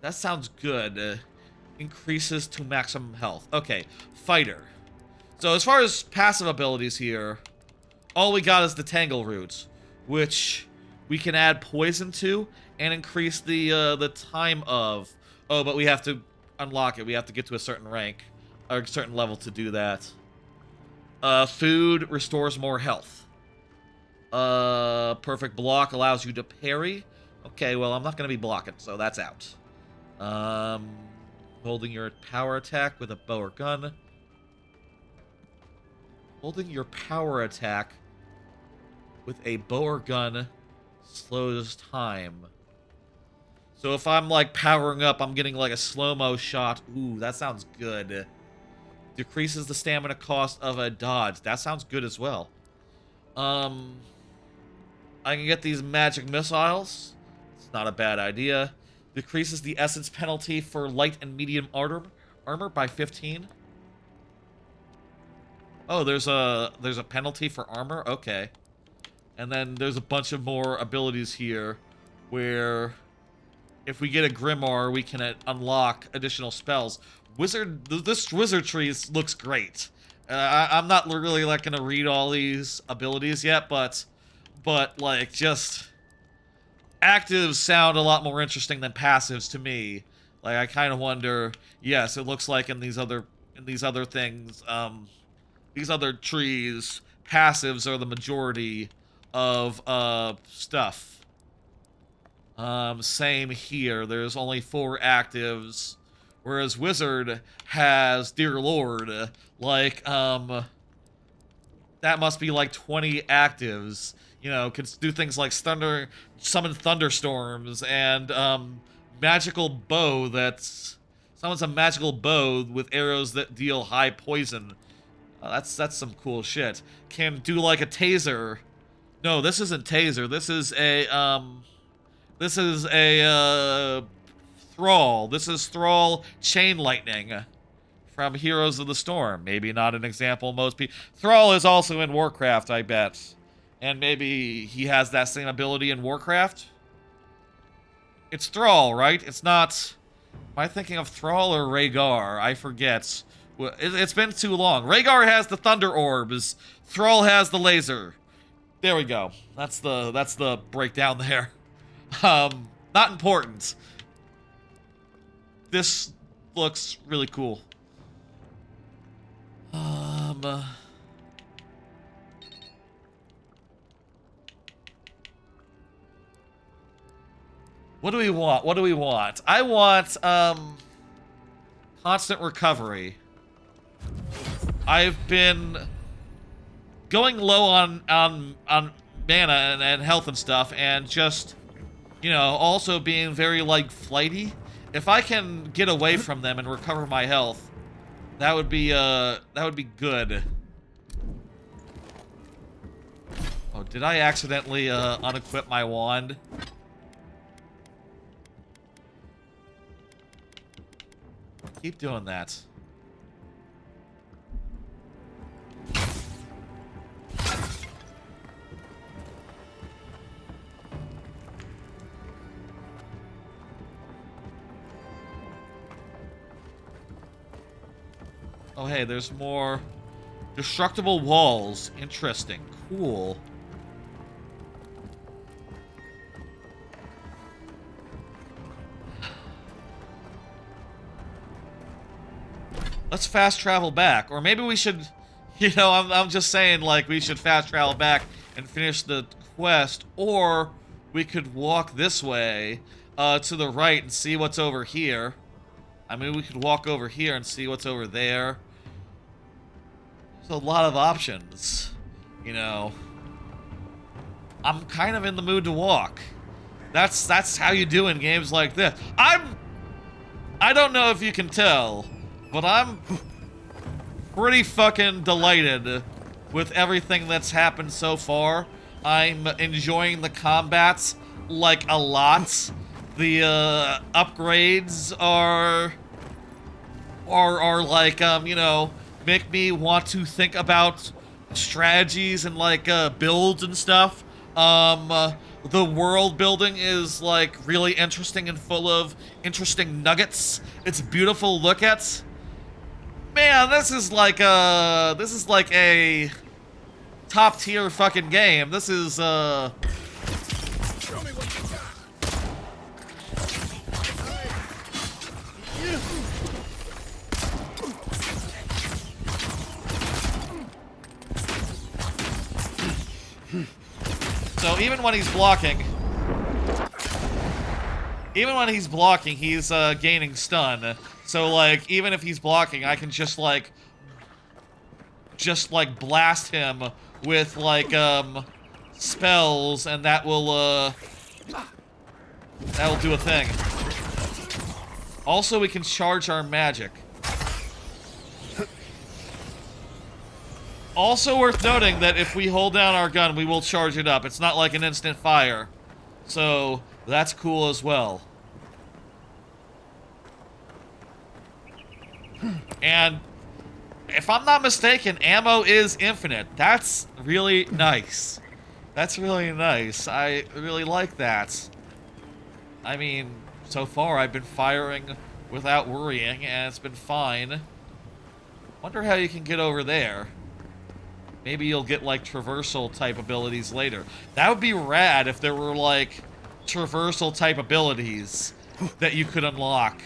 That sounds good. Increases to maximum health. Okay, fighter. So as far as passive abilities here, all we got is the Tangle Root, which we can add poison to and increase the time of. Oh, but we have to unlock it. We have to get to a certain rank or a certain level to do that. Food restores more health. Perfect block allows you to parry. Okay, well, I'm not going to be blocking, so that's out. Holding your power attack with a bow or gun. Holding your power attack with a bow or gun slows time. So if I'm, like, powering up, I'm getting, like, a slow-mo shot. Ooh, that sounds good. Decreases the stamina cost of a dodge. That sounds good as well. I can get these magic missiles. It's not a bad idea. Decreases the essence penalty for light and medium armor by 15. Oh, there's a penalty for armor? Okay. And then there's a bunch of more abilities here where if we get a Grimoire, we can unlock additional spells. This wizard tree looks great. I'm not really like gonna read all these abilities yet, but like just actives sound a lot more interesting than passives to me. Like I kind of wonder. Yes, it looks like in these other things, these other trees, passives are the majority of stuff. Same here. There's only 4 actives. Whereas Wizard has, dear lord, like, that must be like 20 actives. You know, can do things like summon thunderstorms, and, magical bow summons a magical bow with arrows that deal high poison. That's some cool shit. Can do like a taser. No, this isn't taser. This is a, Thrall. This is Thrall Chain Lightning from Heroes of the Storm. Maybe not an example most people. Thrall is also in Warcraft, I bet. And maybe he has that same ability in Warcraft? It's Thrall, right? It's not... Am I thinking of Thrall or Rhaegar? I forget. It's been too long. Rhaegar has the Thunder Orbs. Thrall has the laser. There we go. That's the breakdown there. Not important. This looks really cool. What do we want? What do we want? I want, constant recovery. I've been going low on mana and health and stuff, and just, you know, also being very, like, flighty. If I can get away from them and recover my health, that would be good. Oh, did I accidentally, unequip my wand? Keep doing that. Oh, hey, there's more destructible walls. Interesting. Cool. Let's fast travel back. Or maybe we should, you know, I'm just saying, like, we should fast travel back and finish the quest. Or we could walk this way to the right and see what's over here. I mean, we could walk over here and see what's over there. There's a lot of options, you know. I'm kind of in the mood to walk. That's how you do in games like this. I don't know if you can tell, but I'm pretty fucking delighted with everything that's happened so far. I'm enjoying the combats like a lot. The upgrades are like you know, make me want to think about strategies and like builds and stuff. The world building is like really interesting and full of interesting nuggets. It's beautiful to look at. Man, this is like a top tier fucking game. This is Show me what you got. So even when he's blocking, he's gaining stun. So like even if he's blocking, I can just like blast him with like spells, and that will do a thing. Also, we can charge our magic. Also worth noting that if we hold down our gun, we will charge it up. It's not like an instant fire. So, that's cool as well. And, if I'm not mistaken, ammo is infinite. That's really nice. That's really nice. I really like that. I mean, so far I've been firing without worrying, and it's been fine. Wonder how you can get over there. Maybe you'll get, like, traversal-type abilities later. That would be rad if there were, like, traversal-type abilities that you could unlock.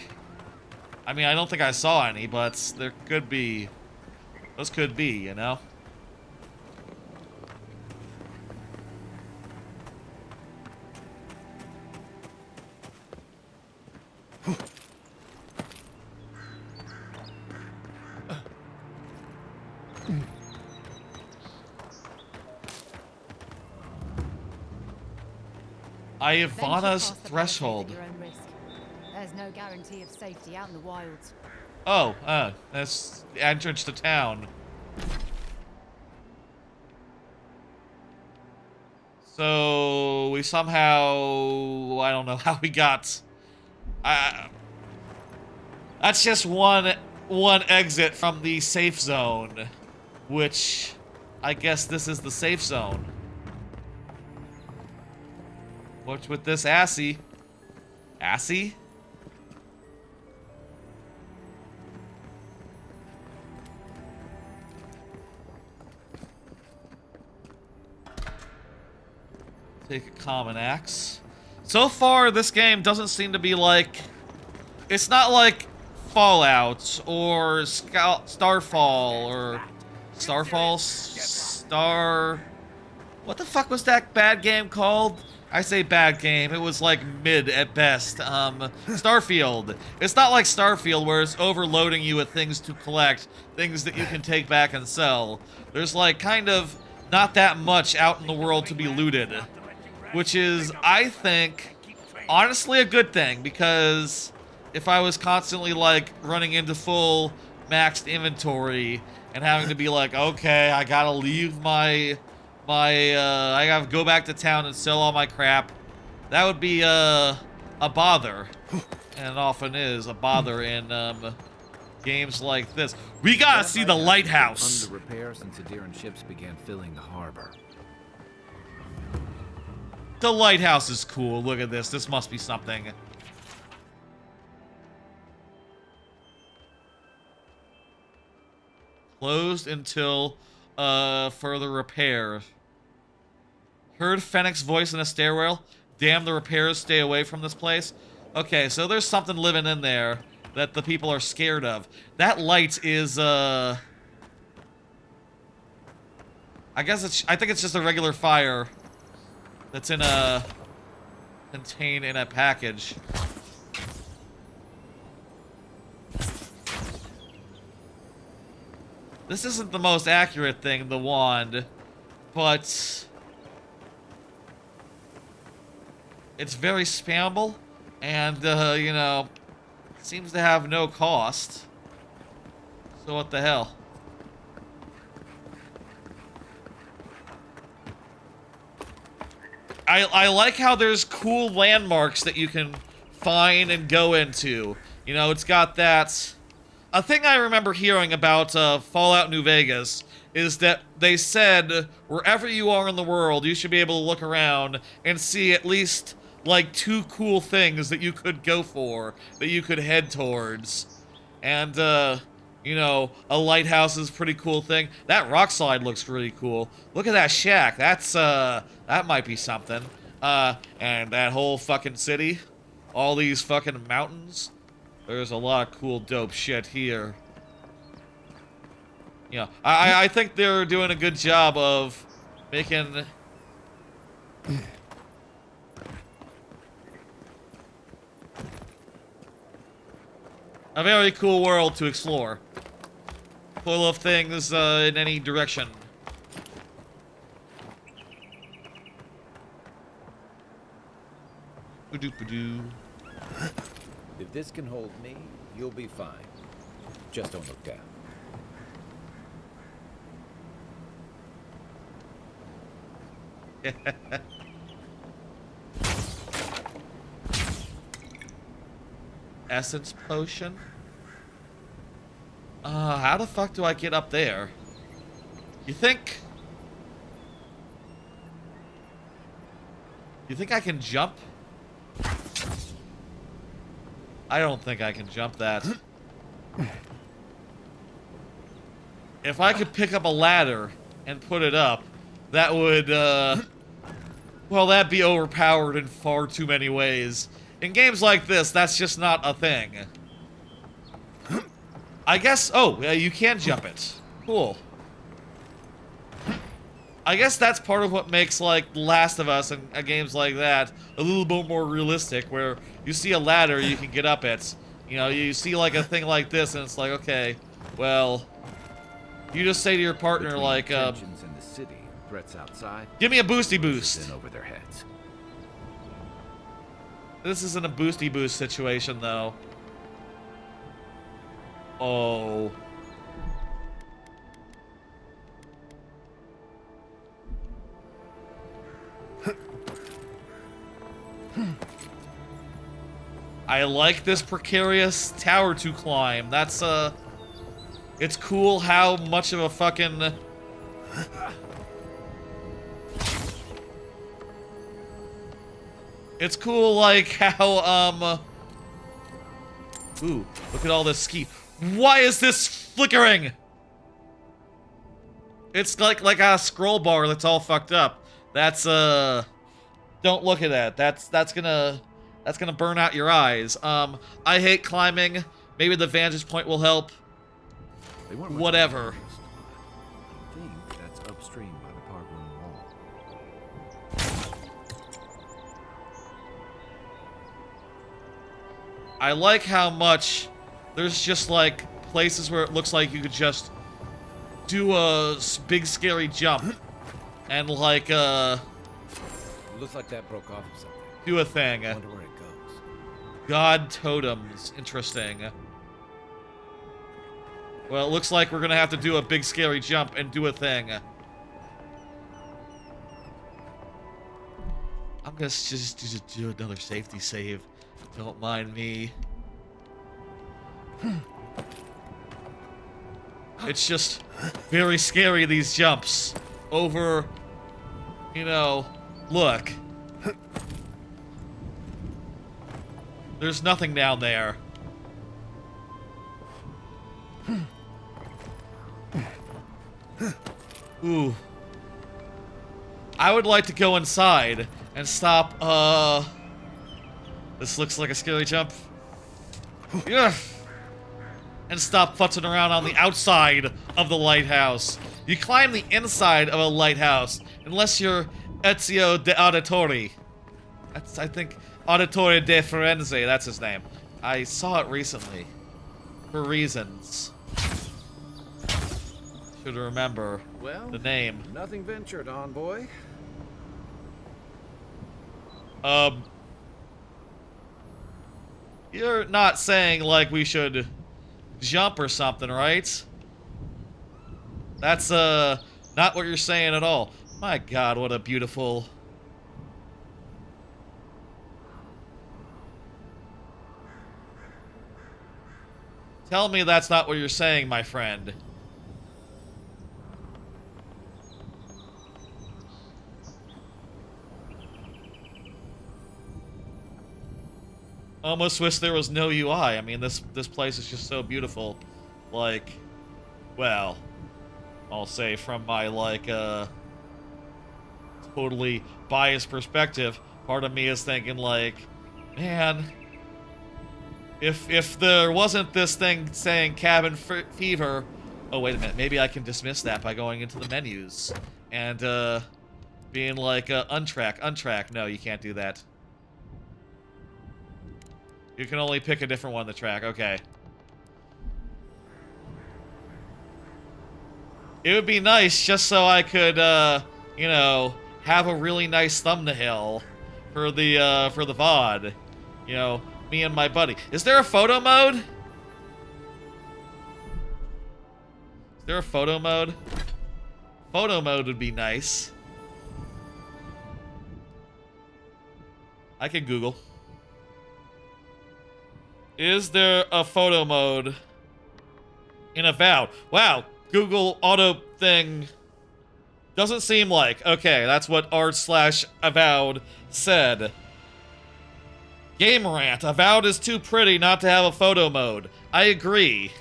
I mean, I don't think I saw any, but there could be. Those could be, you know? Ivana's threshold. There's no guarantee of safety out in the wilds. Oh, that's the entrance to town. So we somehow, I don't know how we got. That's just one exit from the safe zone, which I guess this is the safe zone. What's with this assy? Assy? Take a common axe. So far, this game doesn't seem to be like... It's not like Fallout or Starfall or... Starfall? Star... What the fuck was that bad game called? I say bad game, it was like mid at best. Starfield. It's not like Starfield where it's overloading you with things to collect, things that you can take back and sell. There's like kind of not that much out in the world to be looted. Which is, I think, honestly a good thing, because if I was constantly like running into full maxed inventory and having to be like, okay, I gotta leave I gotta go back to town and sell all my crap. That would be a bother, and it often is a bother in games like this. We gotta see the lighthouse. Under repair since Adiran ships began filling the harbor. The lighthouse is cool. Look at this. This must be something. Closed until further repair. Heard Fennec's voice in a stairwell. Damn, the repairs stay away from this place. Okay, so there's something living in there that the people are scared of. That light is, I think it's just a regular fire that's contained in a package. This isn't the most accurate thing, the wand, but it's very spammable, and, you know, seems to have no cost. So what the hell? I like how there's cool landmarks that you can find and go into. You know, it's got that... A thing I remember hearing about Fallout New Vegas is that they said wherever you are in the world, you should be able to look around and see at least, like, 2 cool things that you could go for, that you could head towards. And, you know, a lighthouse is a pretty cool thing. That rock slide looks really cool. Look at that shack. That's, that might be something. And that whole fucking city. All these fucking mountains. There's a lot of cool, dope shit here. You know, I think they're doing a good job of making... a very cool world to explore. Full of things in any direction. Ba-doop-ba-doo. If this can hold me, you'll be fine. Just don't look down. Essence potion? How the fuck do I get up there? You think I can jump? I don't think I can jump that. If I could pick up a ladder and put it up, that would, well, that'd be overpowered in far too many ways. In games like this, that's just not a thing. I guess, oh, you can jump it. Cool. I guess that's part of what makes, like, Last of Us and games like that a little bit more realistic, where you see a ladder, you can get up it. You know, you see, like, a thing like this, and it's like, okay, well, you just say to your partner, Between like, tensions in the city and threats outside, give me a boosty boost. in over their heads. This isn't a boosty boost situation, though. Oh. I like this precarious tower to climb. That's, it's cool how much of a fucking... It's cool, like, how, Ooh, look at all this ski. Why is this flickering? It's like a scroll bar that's all fucked up. That's, don't look at that. That's gonna burn out your eyes. I hate climbing. Maybe the vantage point will help. Whatever. I think that's upstream by the park room wall. I like how much there's just like places where it looks like you could just do a big scary jump and like Looks like that broke off of something. do a thing. I wonder where it goes. God totems, interesting. Well, it looks like we're gonna have to do a big scary jump and do a thing. I'm gonna just do another safety save. Don't mind me. It's just very scary, these jumps. Over, you know, look. There's nothing down there. Ooh. I would like to go inside and stop, this looks like a scary jump. Yeah. And stop futzing around on the outside of the lighthouse. You climb the inside of a lighthouse, unless you're Ezio de Auditore. That's, I think, Auditore de Firenze, that's his name. I saw it recently. For reasons. Should remember the name. Nothing ventured, envoy. You're not saying, like, we should jump or something, right? That's, not what you're saying at all. My god, what a beautiful... Tell me that's not what you're saying, my friend. Almost wish there was no UI. I mean, this place is just so beautiful. Like, well, I'll say from my, like, totally biased perspective, part of me is thinking, like, man, if there wasn't this thing saying cabin fever, oh, wait a minute, maybe I can dismiss that by going into the menus and, being like, untrack. No, you can't do that. You can only pick a different one to track. Okay. It would be nice just so I could, you know, have a really nice thumbnail for the VOD. You know, me and my buddy. Is there a photo mode? Is there a photo mode? Photo mode would be nice. I can Google. Is there a photo mode in Avowed? Wow, Google auto thing doesn't seem like. Okay, that's what r/Avowed said. Game rant. Avowed is too pretty not to have a photo mode. I agree.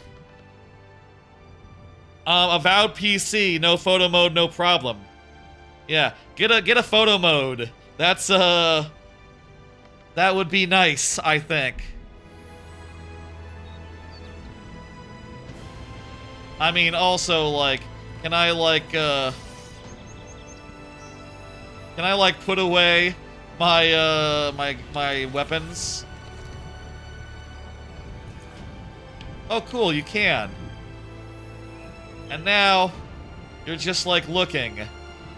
Avowed PC, no photo mode, no problem. Yeah, get a photo mode. That's that would be nice, I think. I mean, also, like, can I, like, put away my, my weapons? Oh, cool, you can. And now, you're just, like, looking.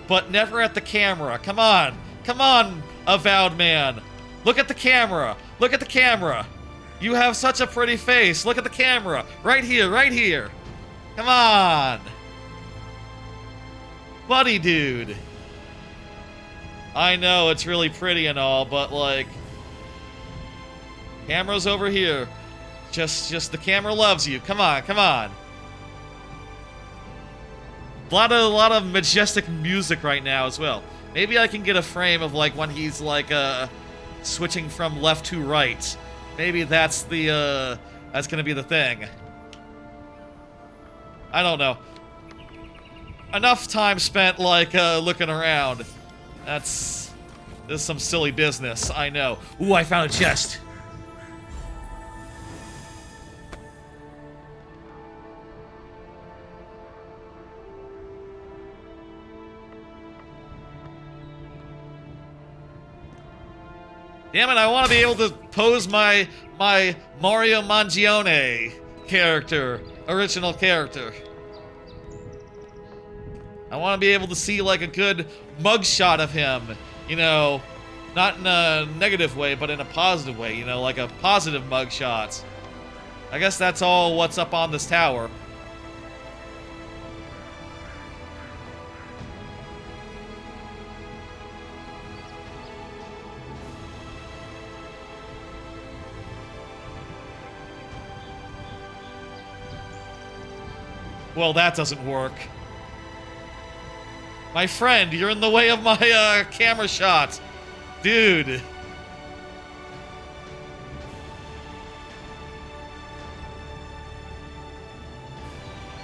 But never at the camera. Come on! Come on, Avowed man! Look at the camera! Look at the camera! You have such a pretty face! Look at the camera! Right here, right here! Come on! Buddy dude! I know, it's really pretty and all, but like... Camera's over here. Just the camera loves you. Come on, come on. A lot of majestic music right now as well. Maybe I can get a frame of like when he's like switching from left to right. Maybe that's the that's gonna be the thing. I don't know. Enough time spent, like, looking around. This is some silly business, I know. Ooh, I found a chest. Damn it, I want to be able to pose my Mario Mangione character. Original character. I want to be able to see like a good mugshot of him, you know, not in a negative way, but in a positive way, you know, like a positive mugshot. I guess that's all what's up on this tower. Well, that doesn't work. My friend, you're in the way of my, camera shot. Dude.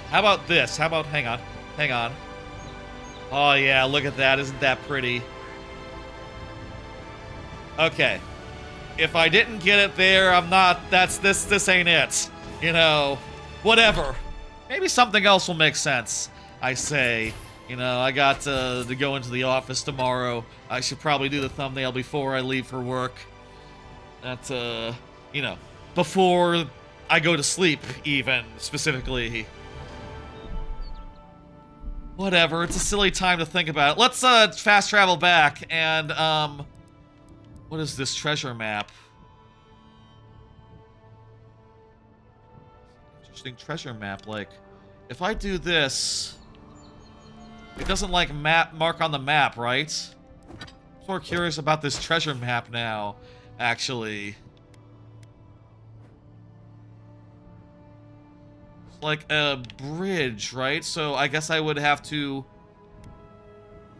How about this? How about, hang on. Hang on. Oh, yeah, look at that. Isn't that pretty? Okay. If I didn't get it there, I'm not, this ain't it. You know, whatever. Maybe something else will make sense, I say. You know, I got to go into the office tomorrow. I should probably do the thumbnail before I leave for work. That's, you know, before I go to sleep, even, specifically. Whatever, it's a silly time to think about it. Let's, fast travel back, and, what is this treasure map? Interesting treasure map. Like, if I do this, it doesn't like mark on the map, right? I'm more curious about this treasure map now, actually. It's like a bridge, right? So I guess I would have to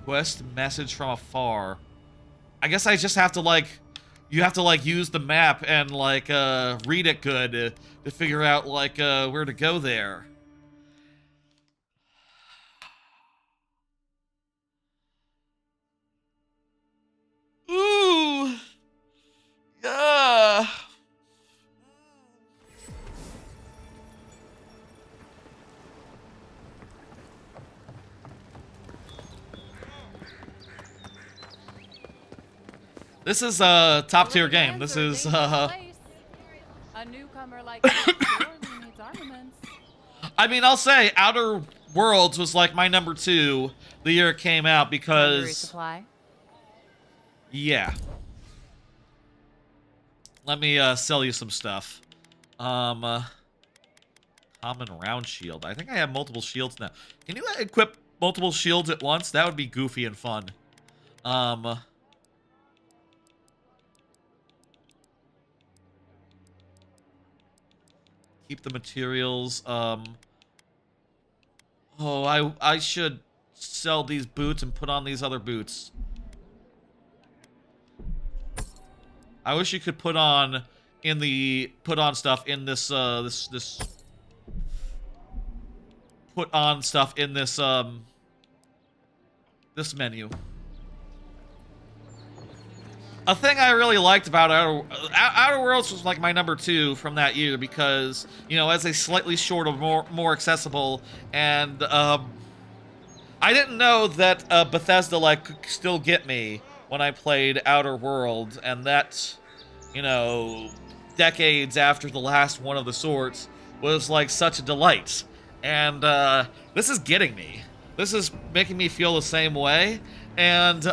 quest message from afar. I guess I just have to like, you have to like use the map and like read it good to figure out like where to go there. Ooh. Yeah. This is a top tier game. This is a newcomer like you surely needs armaments. I mean, I'll say Outer Worlds was like my number 2 the year it came out because Supply. Yeah. Let me sell you some stuff. Common round shield. I think I have multiple shields now. Can you equip multiple shields at once? That would be goofy and fun. Keep the materials. Oh, I should sell these boots and put on these other boots. I wish you could put on stuff in this this menu. A thing I really liked about Outer Worlds was like my number 2 from that year because, you know, as a slightly shorter, more accessible, and I didn't know that Bethesda like could still get me when I played Outer Worlds, and that, you know, decades after the last one of the sorts was like such a delight. And this is getting me. This is making me feel the same way, and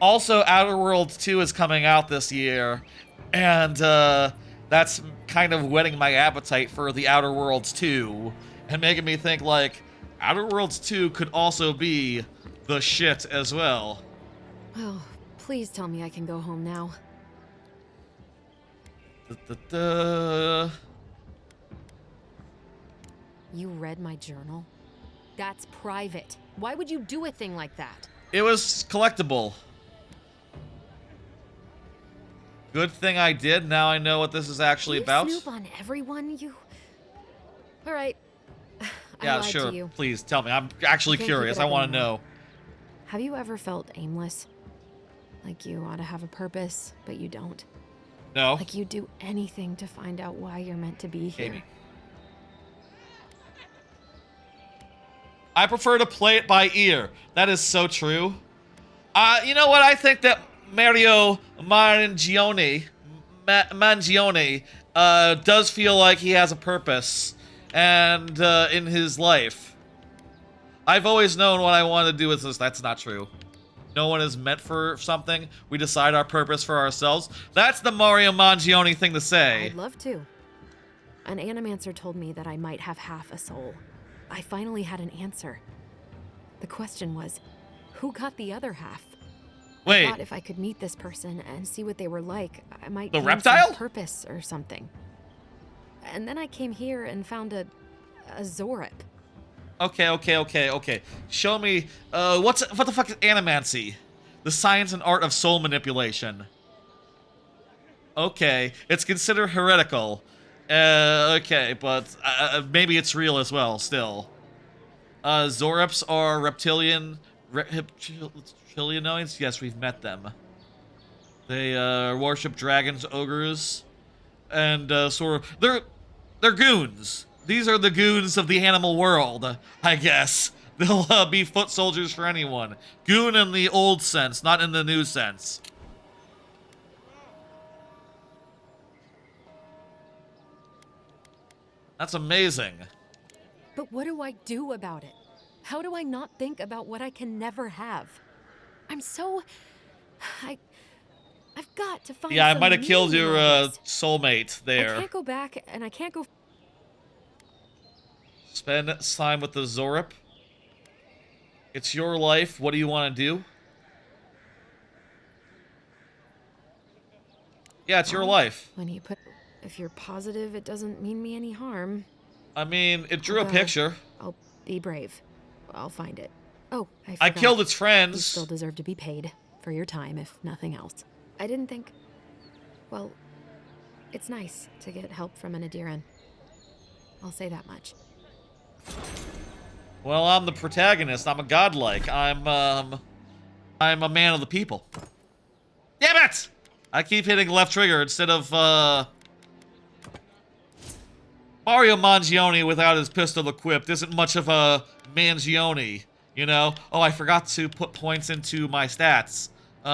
also, Outer Worlds 2 is coming out this year, and that's kind of whetting my appetite for the Outer Worlds 2, and making me think, like, Outer Worlds 2 could also be the shit as well. Oh, please tell me I can go home now. You read my journal? That's private. Why would you do a thing like that? It was collectible. Good thing I did. Now I know what this is actually about. You snoop on everyone, you... All right. Yeah, sure. Please tell me. I'm actually curious. I want to know. Have you ever felt aimless? Like you ought to have a purpose, but you don't? No. Like you'd do anything to find out why you're meant to be here? Amy. I prefer to play it by ear. That is so true. You know what? I think that Mario Mangione does feel like he has a purpose and in his life. I've always known what I want to do with this. That's not true. No one is meant for something. We decide our purpose for ourselves. That's the Mario Mangione thing to say. I'd love to. An animancer told me that I might have half a soul. I finally had an answer. The question was, who got the other half? Wait. I thought if I could meet this person and see what they were like, I might the gain reptile? some purpose or something. And then I came here and found a Zorip. Okay. Show me, what the fuck is animancy? The science and art of soul manipulation. Okay, it's considered heretical. Okay, but maybe it's real as well, still. Zorips are reptilianoids? Yes, we've met them. They worship dragons, ogres, and sort of... They're goons. These are the goons of the animal world, I guess. They'll be foot soldiers for anyone. Goon in the old sense, not in the new sense. That's amazing. But what do I do about it? How do I not think about what I can never have? I'm so... I've got to find. Yeah, I some might have killed meaning your in this. soulmate I there. can't go back, and I can't go. Spend time with the Zorip. It's your life. What do you want to do? Yeah, it's your life. When you put, if you're positive, it doesn't mean me any harm. I mean, it drew a picture. I'll be brave. I'll find it. Oh, I forgot. I killed its You friends. still deserve to be paid for your time, if nothing else. I didn't think. Well, it's nice to get help from an Adiran. I'll say that much. Well, I'm the protagonist. I'm a godlike. I'm a man of the people. Damn it! I keep hitting left trigger instead of, Mario Mangione without his pistol equipped isn't much of a Mangione, you know? Oh, I forgot to put points into my stats. Do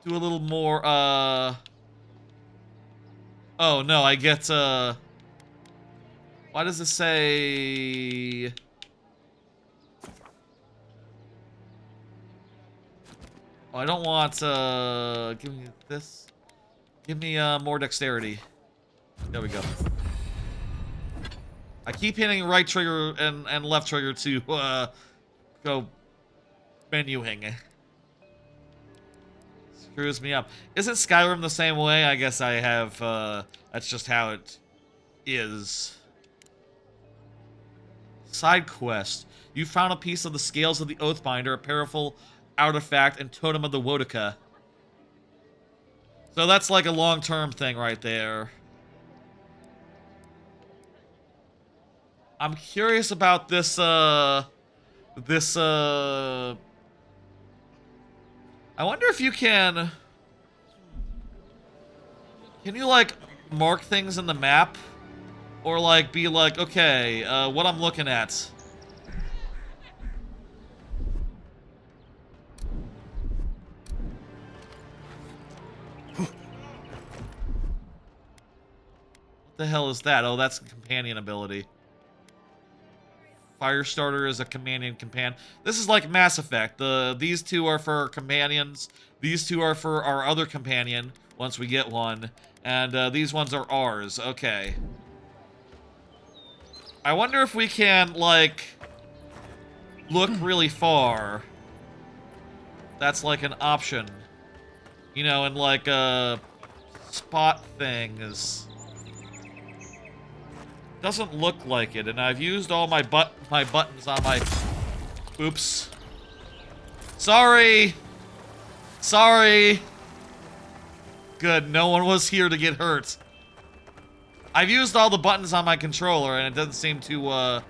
a little more, oh, no, I get, why does it say... Oh, I don't want, give me this. Give me, more dexterity. There we go. I keep hitting right trigger and left trigger to, go menuing. Screws me up. Isn't Skyrim the same way? I guess I have, that's just how it is. Side quest. You found a piece of the scales of the Oathbinder, a powerful artifact, and totem of the Wodaka. So that's like a long-term thing right there. I'm curious about this, I wonder if you can you, like, mark things in the map? Or, like, be like, okay, what I'm looking at. What the hell is that? Oh, that's a companion ability. Firestarter is a companion. This is like Mass Effect. These two are for companions. These two are for our other companion, once we get one. And these ones are ours. Okay. I wonder if we can, like, look really far. That's like an option. You know, and like, spot things. Doesn't look like it, and I've used all my buttons on my... Oops. Sorry! Sorry! Good, no one was here to get hurt. I've used all the buttons on my controller, and it doesn't seem to,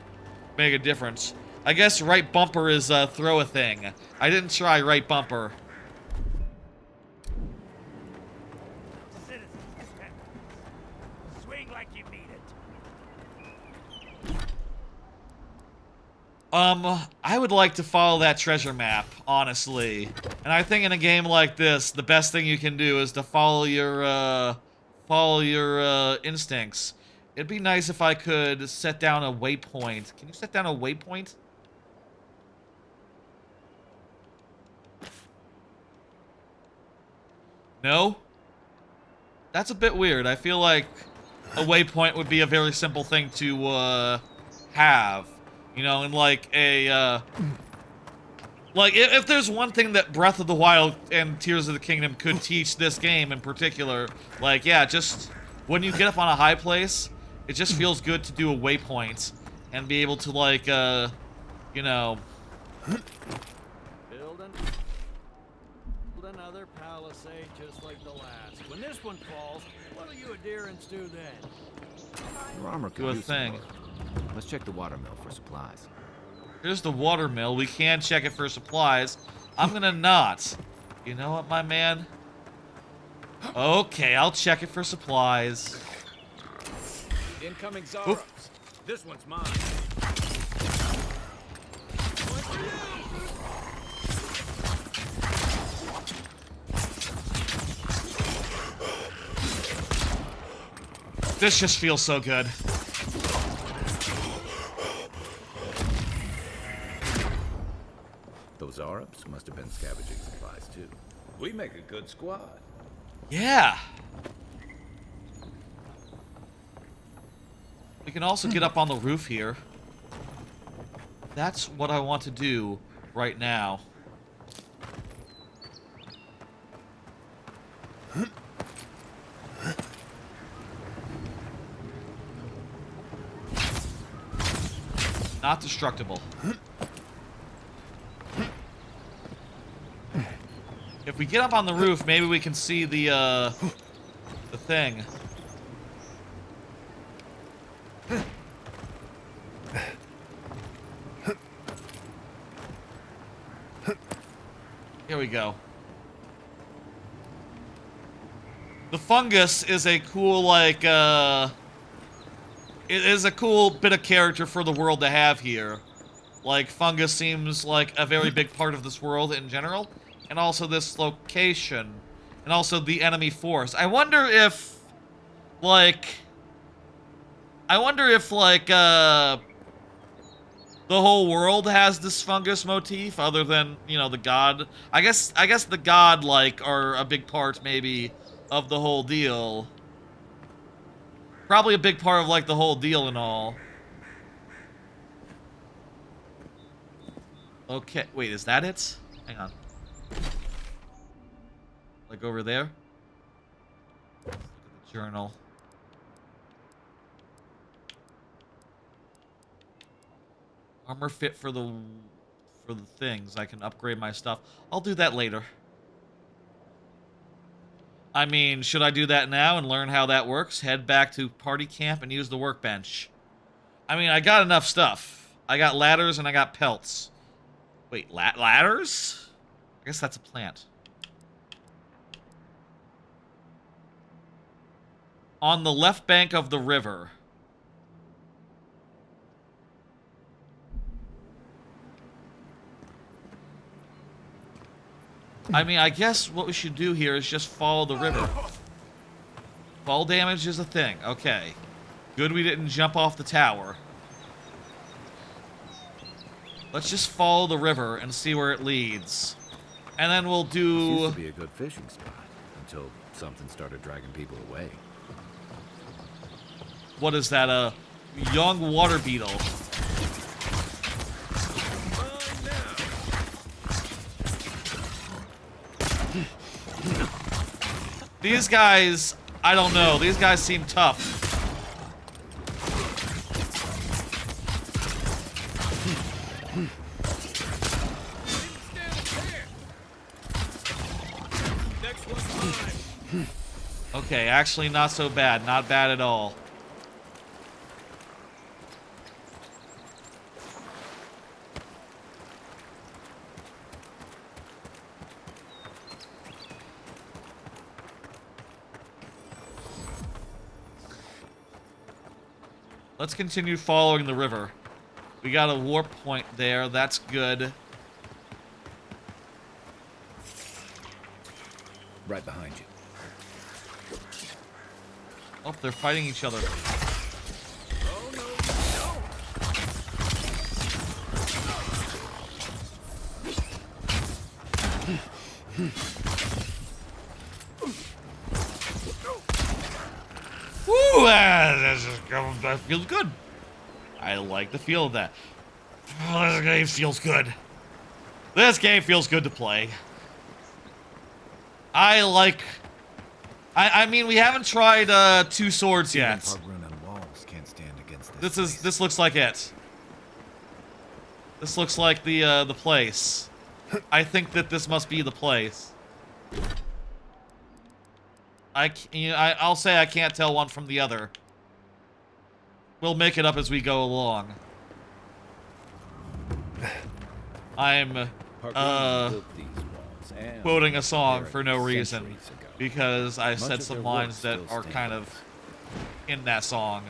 make a difference. I guess right bumper is, throw a thing. I didn't try right bumper. Swing like you mean it. I would like to follow that treasure map, honestly. And I think in a game like this, the best thing you can do is to follow your instincts. It'd be nice if I could set down a waypoint. Can you set down a waypoint? No? That's a bit weird. I feel like a waypoint would be a very simple thing to, have. You know, and like a, like, if there's one thing that Breath of the Wild and Tears of the Kingdom could teach this game in particular, like, yeah, just when you get up on a high place, it just feels good to do a waypoint and be able to, like, you know... Build another palisade just like the last. When this one falls, what'll you adherents do then? Your armor could Do a use some thing. work. Let's check the watermill for supplies. Here's the watermill. We can check it for supplies. I'm gonna not. You know what, my man? Okay, I'll check it for supplies. Incoming Zaros. This one's mine. This just feels so good. Those Arabs must have been scavenging supplies too. We make a good squad. Yeah. We can also get up on the roof here. That's what I want to do right now. Not destructible. If we get up on the roof, maybe we can see the thing. Here we go. The fungus is a cool, like, it is a cool bit of character for the world to have here. Like, fungus seems like a very big part of this world in general. And also this location. And also the enemy force. I wonder if, like, the whole world has this fungus motif, other than, you know, the god. I guess the god, like, are a big part, maybe, of the whole deal. Probably a big part of, like, the whole deal and all. Okay, wait, is that it? Hang on. Like, over there? Let's look at the journal. Armor fit for the things. I can upgrade my stuff. I'll do that later. I mean, should I do that now and learn how that works? Head back to party camp and use the workbench. I mean, I got enough stuff. I got ladders and I got pelts. Wait, ladders? I guess that's a plant. On the left bank of the river. I mean, I guess what we should do here is just follow the river. Fall damage is a thing. Okay. Good we didn't jump off the tower. Let's just follow the river and see where it leads. And then we'll do... This used to be a good fishing spot until something started dragging people away. What is that? A young water beetle. These guys, I don't know. These guys seem tough. Okay, actually not so bad. Not bad at all. Let's continue following the river. We got a warp point there. That's good. Right behind you. Oh, they're fighting each other. Oh, no, Woo! That feels good. I like the feel of that. Oh, this game feels good. This game feels good to play. I mean, we haven't tried two swords yet. Walls can't stand against This looks like it. This looks like the place. I think that this must be the place. I'll say I can't tell one from the other. We'll make it up as we go along. I'm quoting a song for no reason because I said some lines that are kind of in that song.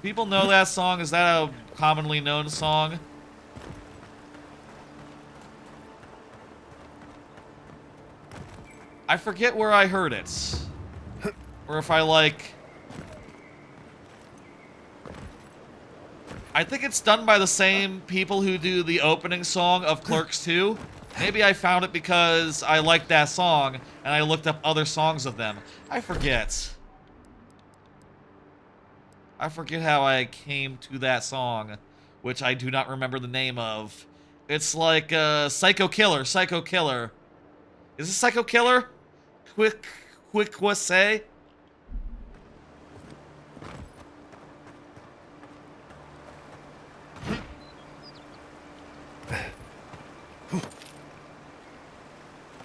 People know that song? Is that a commonly known song? I forget where I heard it. Or if I like... I think it's done by the same people who do the opening song of Clerks 2. Maybe I found it because I liked that song, and I looked up other songs of them. I forget. I forget how I came to that song, which I do not remember the name of. It's like, Psycho Killer, Psycho Killer. Is it Psycho Killer? Quick what say?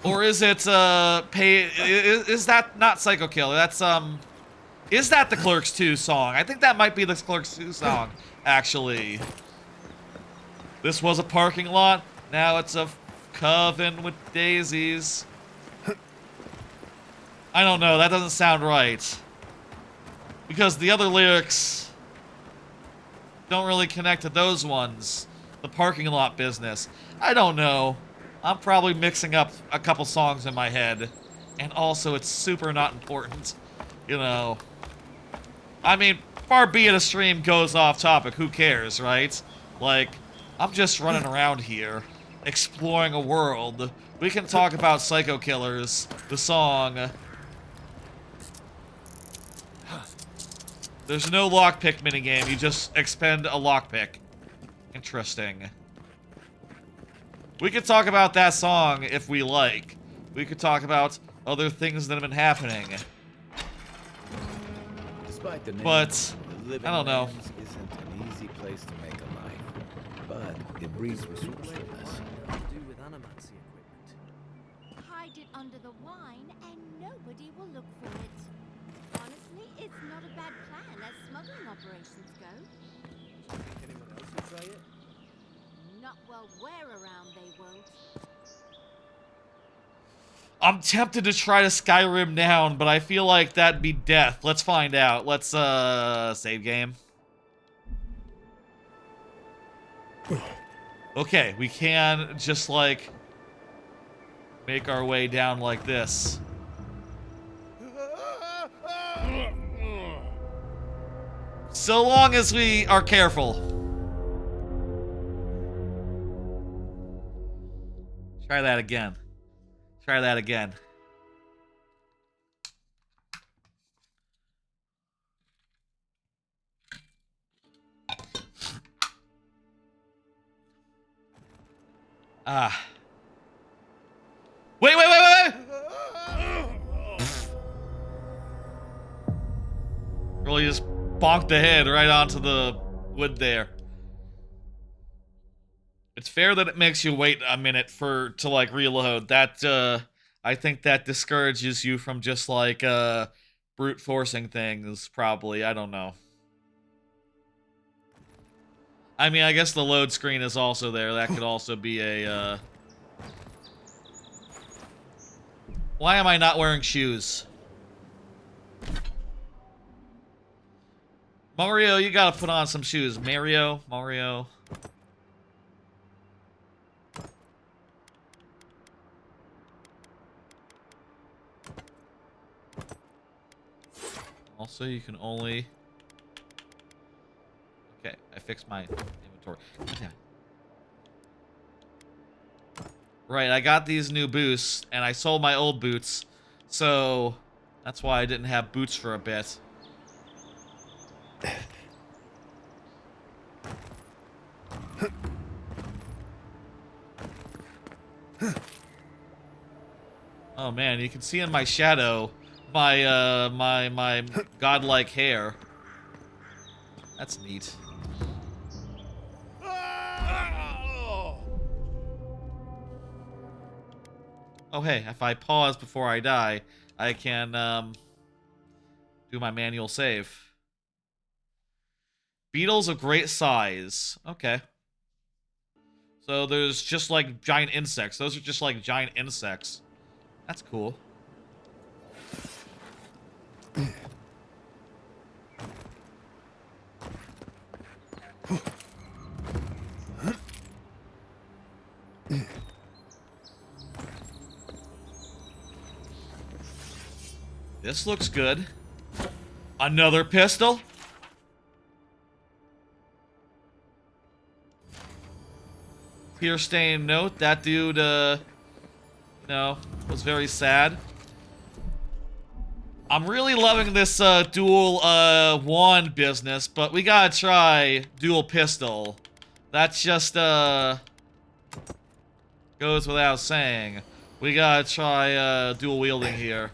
Or is it, is that not Psycho Killer? That's, is that the Clerks 2 song? I think that might be the Clerks 2 song, actually. This was a parking lot, now it's a coven with daisies. I don't know, that doesn't sound right. Because the other lyrics don't really connect to those ones. The parking lot business. I don't know. I'm probably mixing up a couple songs in my head. And also, it's super not important. You know. I mean, far be it a stream goes off topic. Who cares, right? Like, I'm just running around here, exploring a world. We can talk about Psycho Killers, the song. There's no lockpick minigame, you just expend a lockpick. Interesting. We could talk about that song if we like. We could talk about other things that have been happening. Despite the name, but, the I don't know. Lands isn't an easy place to make a life, but it breeds resourcefulness. Hide it under the wine and nobody will look for it. Honestly, it's not a bad plan as smuggling operations go. Anyone else will try it? Not while we're around, they won't. I'm tempted to try to Skyrim down, but I feel like that'd be death. Let's find out. Let's, save game. Okay, we can just, like, make our way down like this. So long as we are careful. Try that again. Try that again. Ah. Wait. Really just bonked the head right onto the wood there. It's fair that it makes you wait a minute to like reload. That I think that discourages you from just like brute forcing things, probably. I don't know. I mean, I guess the load screen is also there. That could also be a Why am I not wearing shoes? Mario, you gotta put on some shoes. Mario. Also, you can only... Okay, I fixed my inventory. Okay. Right, I got these new boots, and I sold my old boots, so that's why I didn't have boots for a bit. Oh man, you can see in my shadow my godlike hair. That's neat. Oh hey, if I pause before I die, I can do my manual save. Beetles of great size. Okay. So there's just like giant insects. Those are just like giant insects. That's cool. This looks good. Another pistol? tear-stained note. That dude, you know, was very sad. I'm really loving this dual wand business, but we gotta try dual pistol. That's just goes without saying. We gotta try dual wielding here.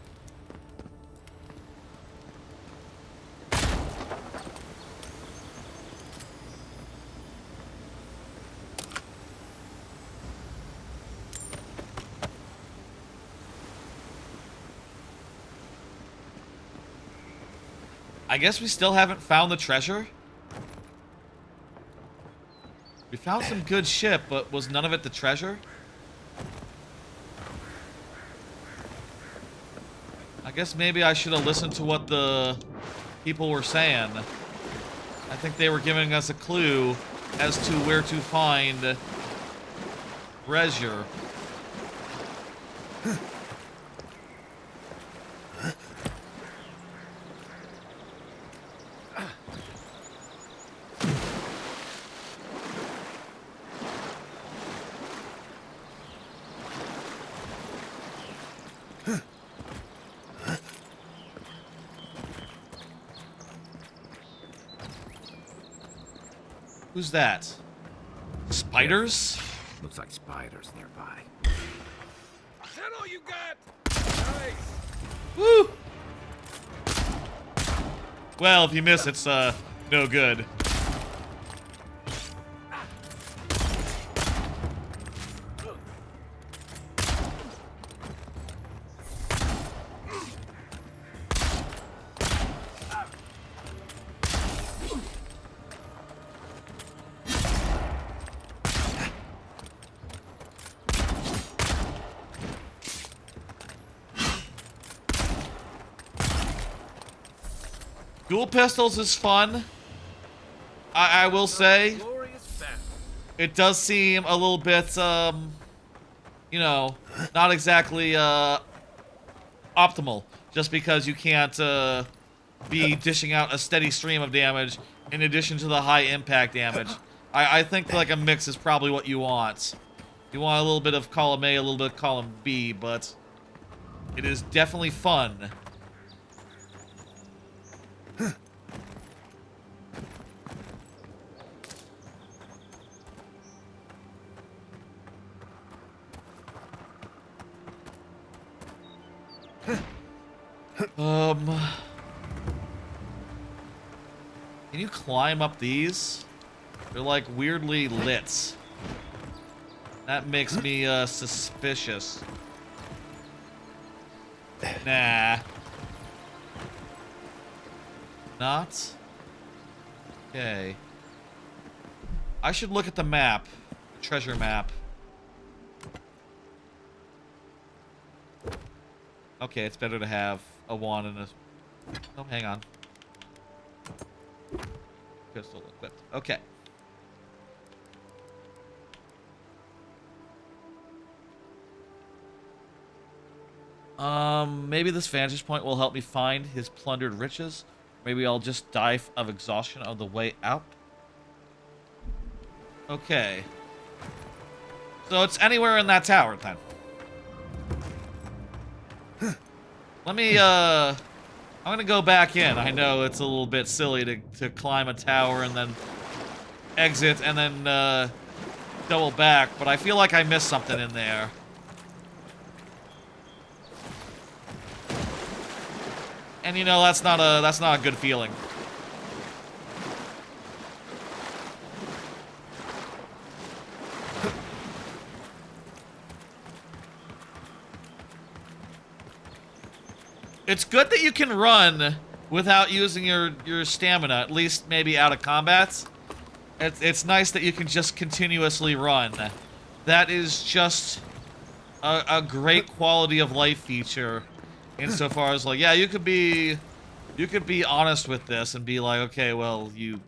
I guess we still haven't found the treasure. We found some good shit, but was none of it the treasure? I guess maybe I should have listened to what the people were saying. I think they were giving us a clue as to where to find treasure. Who's that? Spiders? Looks like spiders nearby. Is that all you got? Nice. Woo! Well, if you miss, it's no good. Dual pistols is fun. I will say, it does seem a little bit, you know, not exactly optimal. Just because you can't be dishing out a steady stream of damage in addition to the high impact damage. I think like a mix is probably what you want. You want a little bit of column A, a little bit of column B, but it is definitely fun. Can you climb up these? They're like weirdly lit. That makes me suspicious. Nah. Not? Okay. I should look at the map. The treasure map. Okay, it's better to have a wand and a... Oh, hang on. Pistol equipped. Okay. Maybe this vantage point will help me find his plundered riches. Maybe I'll just die of exhaustion on the way out. Okay. So it's anywhere in that tower, then. Let me, I'm gonna go back in. I know it's a little bit silly to climb a tower and then exit and then, double back, but I feel like I missed something in there. And you know, that's not a good feeling. It's good that you can run without using your stamina, at least maybe out of combat. It's nice that you can just continuously run. That is just a great quality of life feature. Insofar as like, yeah, you could be honest with this and be like, okay, well, you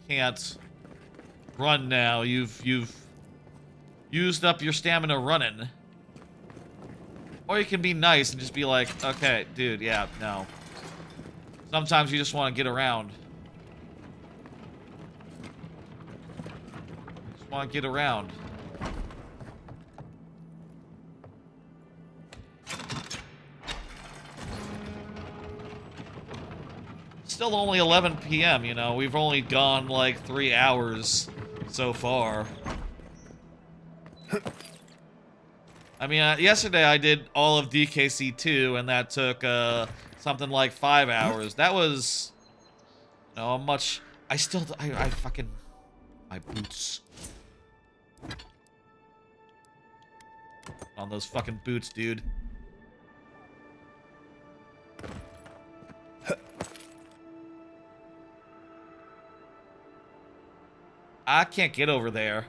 can't run now. You've used up your stamina running. Or you can be nice and just be like, okay, dude, yeah, no. Sometimes you just want to get around. Just want to get around. still only 11 p.m., you know? We've only gone, like, 3 hours so far. I mean, yesterday I did all of DKC2, and that took, something like 5 hours. That was, you know, much... I fucking... My boots. On those fucking boots, dude. I can't get over there.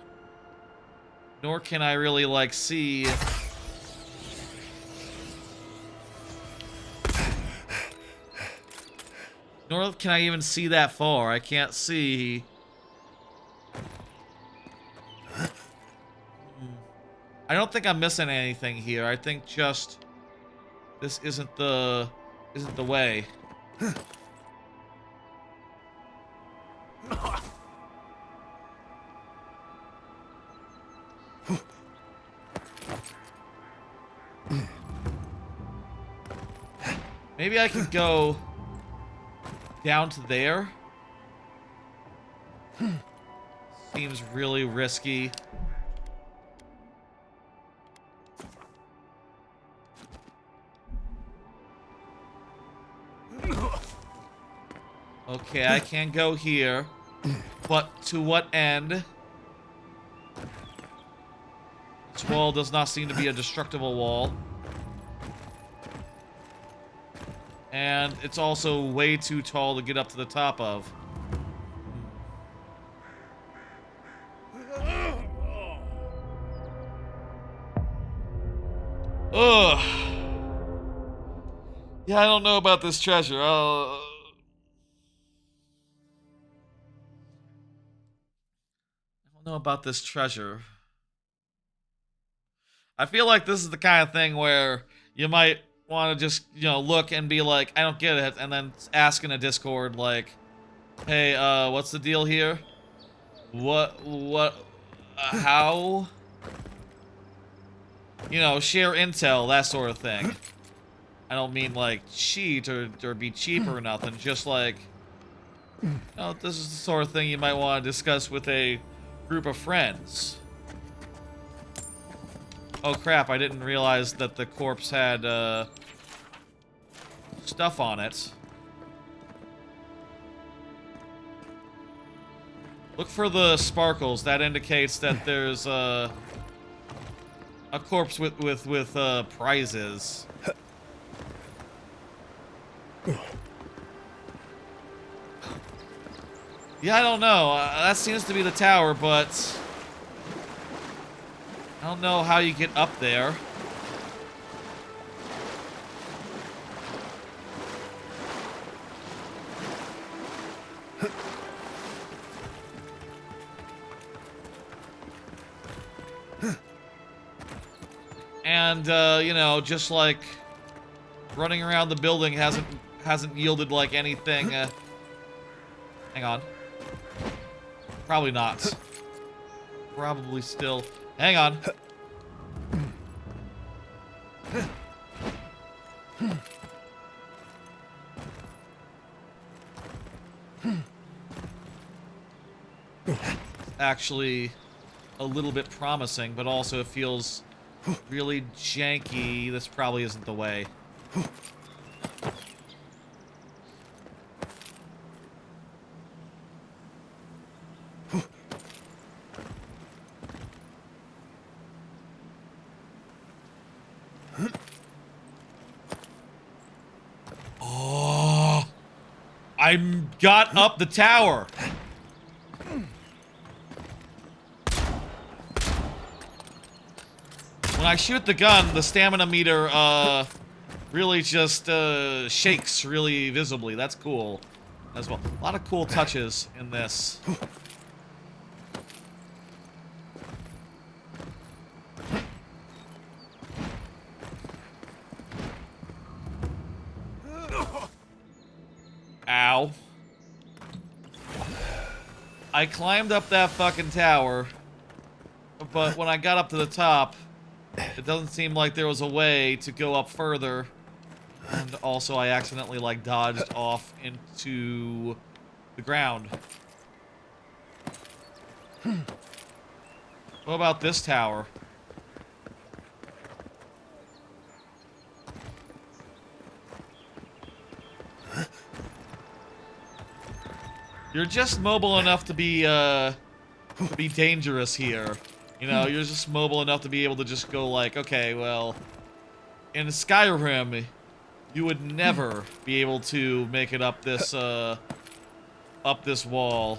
Nor can I really, like, see... Nor can I even see that far. I can't see... I don't think I'm missing anything here. I think just... This isn't the way. Maybe I can go down to there. Seems really risky. Okay, I can go here. But to what end? This wall does not seem to be a destructible wall. And it's also way too tall to get up to the top of. Ugh. Yeah, I don't know about this treasure. I don't know about this treasure. I feel like this is the kind of thing where you might want to just, you know, look and be like, I don't get it, and then ask in a Discord, like, hey, what's the deal here? How? You know, share intel, that sort of thing. I don't mean, like, cheat or be cheap or nothing, just like, you know, this is the sort of thing you might want to discuss with a group of friends. Oh crap, I didn't realize that the corpse had, stuff on it. Look for the sparkles. That indicates that there's, a corpse with prizes. Yeah, I don't know. That seems to be the tower, but... I don't know how you get up there. And, you know, just like running around the building hasn't yielded like anything. Hang on. Probably not. Probably still. Hang on. Actually a little bit promising, but also it feels really janky. This probably isn't the way. Oh, I got up the tower. When I shoot the gun, the stamina meter, really just, shakes really visibly. That's cool as well. A lot of cool touches in this. Ow. I climbed up that fucking tower, but when I got up to the top, it doesn't seem like there was a way to go up further. And also I accidentally, like, dodged off into the ground. What about this tower? You're just mobile enough to be dangerous here. You know, you're just mobile enough to be able to just go like, okay, well, in Skyrim, you would never be able to make it up this wall.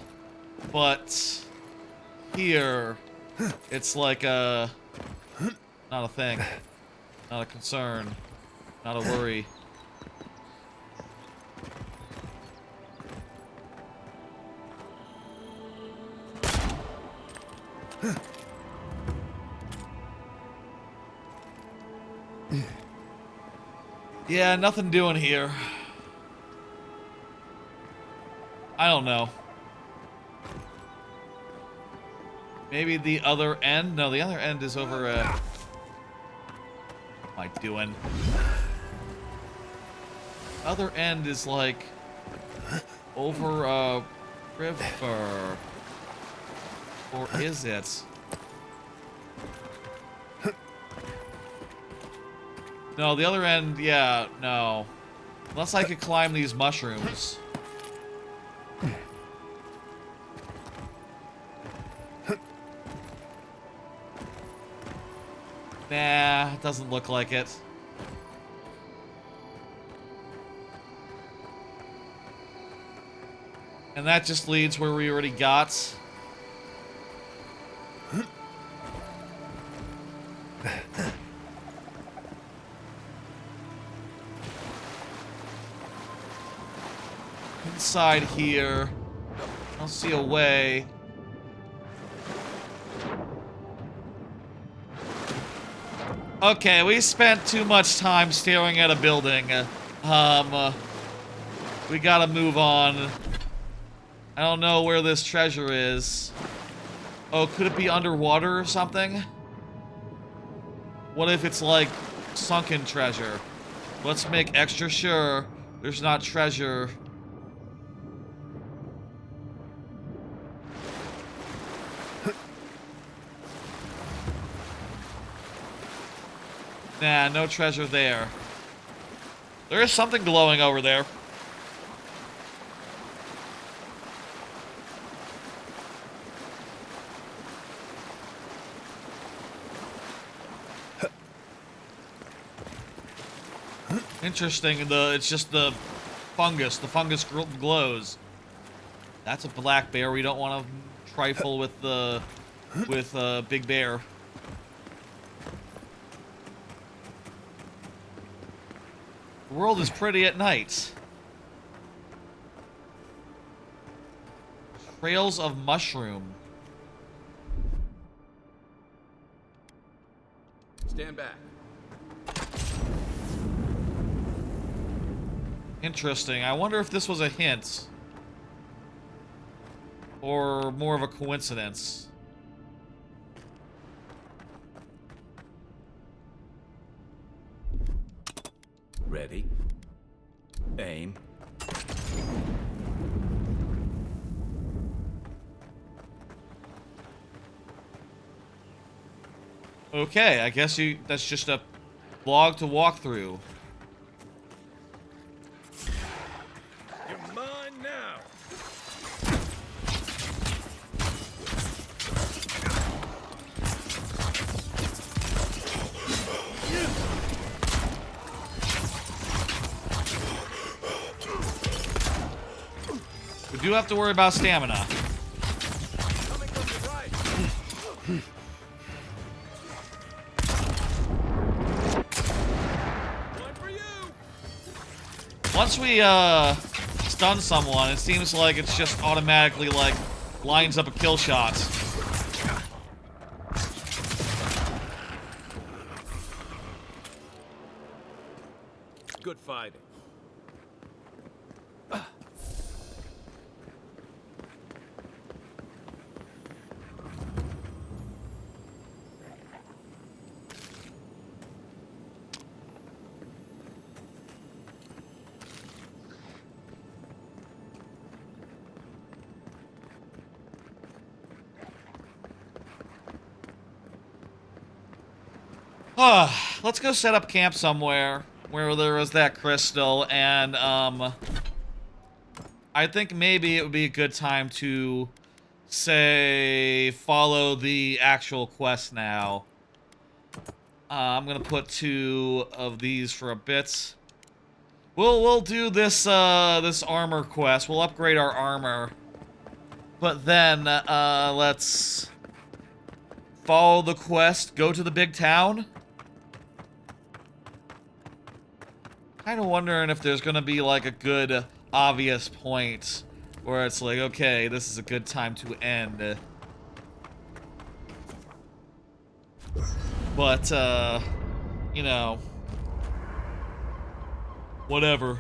But here, it's like not a thing, not a concern, not a worry. Yeah, nothing doing here. I don't know. Maybe the other end? No, the other end is over, what am I doing? Other end is like over a river. Or is it? No, the other end, yeah, no. Unless I could climb these mushrooms. Nah, it doesn't look like it. And that just leads where we already got. Inside here. I don't see a way. Okay, we spent too much time staring at a building. We gotta move on. I don't know where this treasure is. Oh, could it be underwater or something? What if it's like sunken treasure? Let's make extra sure there's not treasure. Nah, no treasure there. There is something glowing over there. Interesting, it's just the fungus. The fungus glows. That's a black bear. We don't want to trifle with the Big Bear. The world is pretty at night. Trails of mushroom. Stand back. Interesting. I wonder if this was a hint. Or more of a coincidence. Ready. Aim. Okay, I guess that's just a log to walk through. You're mine now. We do have to worry about stamina. Coming from the right. One for you. Once we stun someone, it seems like it's just automatically like lines up a kill shot. Good fighting. Let's go set up camp somewhere where there was that crystal, and I think maybe it would be a good time to say follow the actual quest now. I'm gonna put 2 of these for a bit. We'll do this this armor quest. We'll upgrade our armor, but then let's follow the quest. Go to the big town. Kind of wondering if there's gonna be like a good obvious point where it's like, okay, this is a good time to end. But you know, whatever.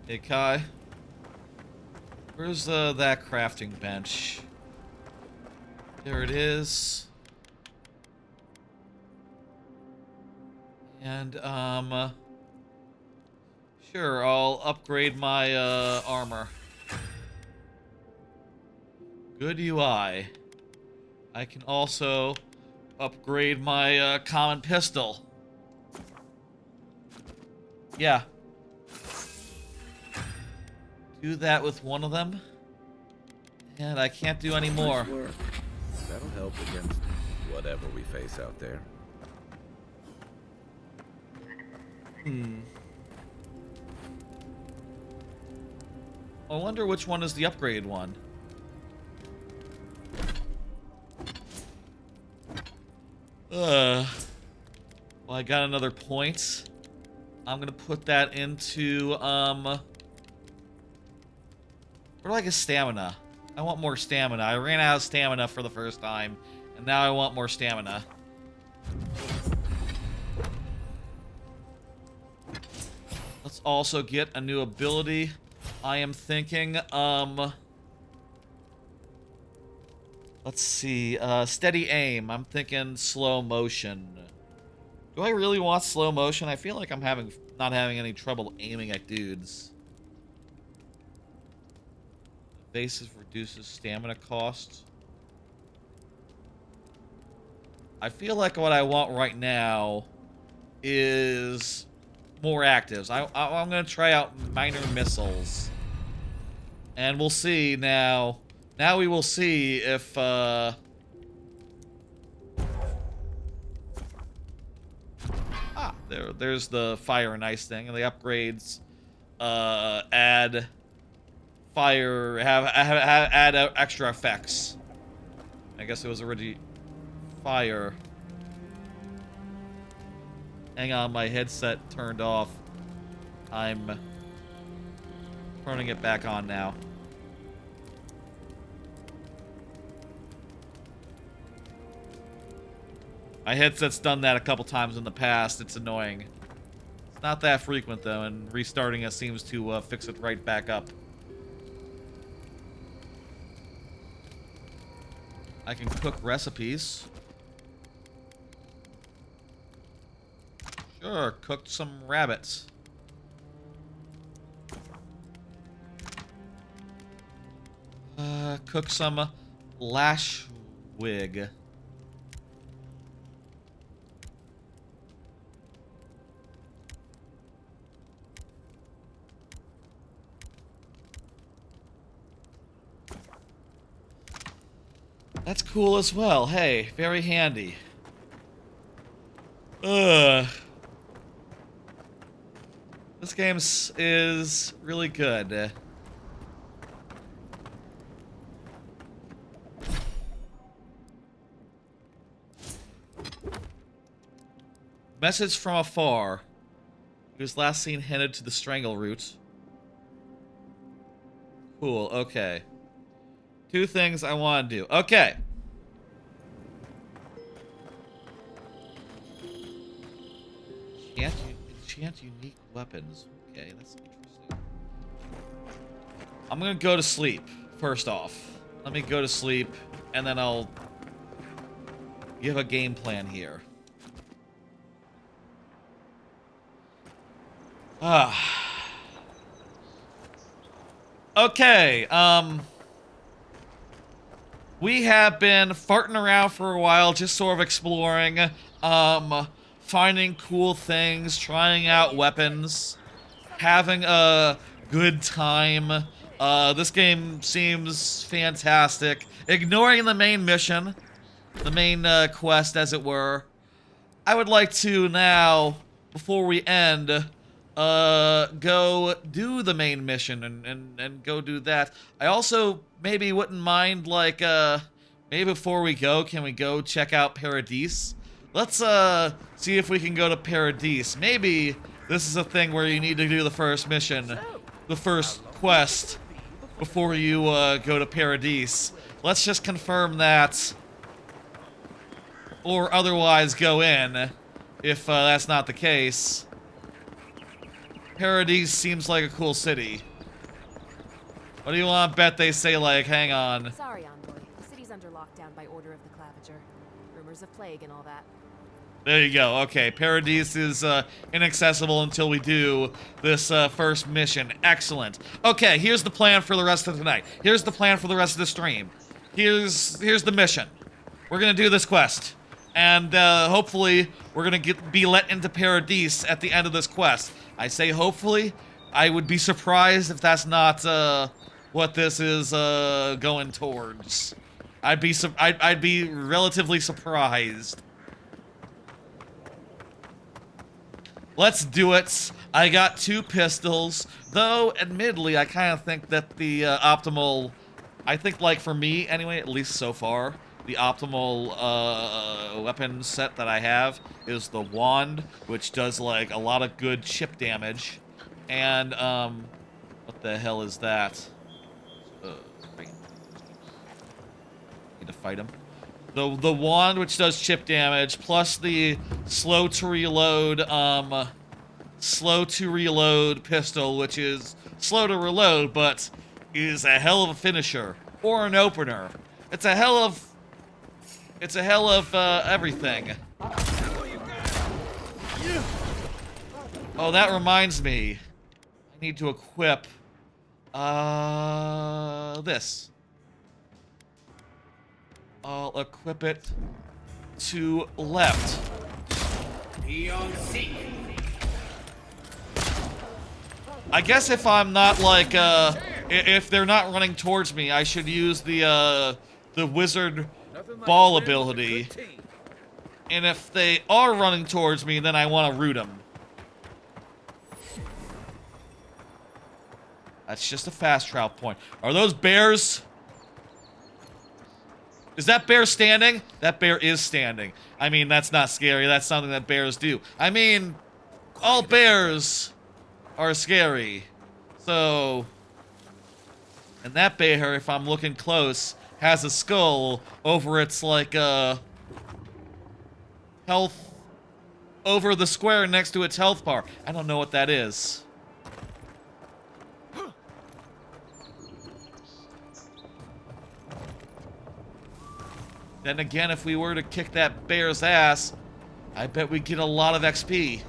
Hey Kai, where's that crafting bench? There it is. And sure, I'll upgrade my armor. Good UI. I can also upgrade my common pistol. Yeah. Do that with one of them. And I can't do any more. Nice work. That'll help against whatever we face out there. I wonder which one is the upgraded one. Well, I got another point. I'm gonna put that into, where do I get stamina? I want more stamina. I ran out of stamina for the first time, and now I want more stamina. Let's also get a new ability. I am thinking, let's see, steady aim. I'm thinking slow motion. Do I really want slow motion? I feel like I'm not having any trouble aiming at dudes. Evasive reduces stamina cost. I feel like what I want right now is more actives. I'm gonna try out minor missiles. And we'll see now. Now we will see if, there's the fire and ice thing, and the upgrades, add fire, add extra effects. I guess it was already fire. Hang on, my headset turned off. I'm turning it back on now. My headset's done that a couple times in the past. It's annoying. It's not that frequent, though, and restarting it seems to fix it right back up. I can cook recipes. Sure, cooked some rabbits. Cook some lash wig. That's cool as well. Hey, very handy. This game is really good. Message from afar. He was last seen headed to the Strangeroot. Cool, okay. 2 things I want to do. Okay. Enchant unique weapons. Okay, that's interesting. I'm gonna go to sleep, first off. Let me go to sleep, and then I'll give a game plan here. Okay, we have been farting around for a while, just sort of exploring, finding cool things, trying out weapons, having a good time. This game seems fantastic. Ignoring the main mission, the main quest, as it were. I would like to now, before we end, go do the main mission and go do that. I also maybe wouldn't mind, like, maybe before we go, can we go check out Paradise? Let's see if we can go to Paradise. Maybe this is a thing where you need to do the first mission, the first quest, before you go to Paradise. Let's just confirm that, or otherwise go in, if that's not the case. Paradise seems like a cool city. What do you want to bet they say, like, hang on? Sorry, Envoy. The city's under lockdown by order of the Claviger. Rumors of plague and all that. There you go. Okay, Paradise is inaccessible until we do this first mission. Excellent. Okay, here's the plan for the rest of the night. Here's the plan for the rest of the stream. Here's the mission. We're gonna do this quest, and hopefully we're gonna be let into Paradise at the end of this quest. I say hopefully. I would be surprised if that's not what this is going towards. I'd be relatively surprised. Let's do it. I got 2 pistols, though admittedly I kind of think that the optimal, I think, like, for me anyway, at least so far, the optimal weapon set that I have is the wand, which does, like, a lot of good chip damage. And what the hell is that? Right. Need to fight him. The wand, which does chip damage, plus the slow to reload pistol, which is slow to reload, but is a hell of a finisher or an opener. It's a hell of everything. Oh, that reminds me. I need to equip this. I'll equip it to left. I guess if I'm not, like, if they're not running towards me, I should use the wizard ball ability. And if they are running towards me, then I want to root them. That's just a fast travel point. Are those bears? Is that bear standing? That bear is standing. I mean, that's not scary. That's something that bears do. I mean, all bears are scary. So, and that bear, if I'm looking close, has a skull over its, like, health, over the square next to its health bar. I don't know what that is. Then again, if we were to kick that bear's ass, I bet we'd get a lot of XP.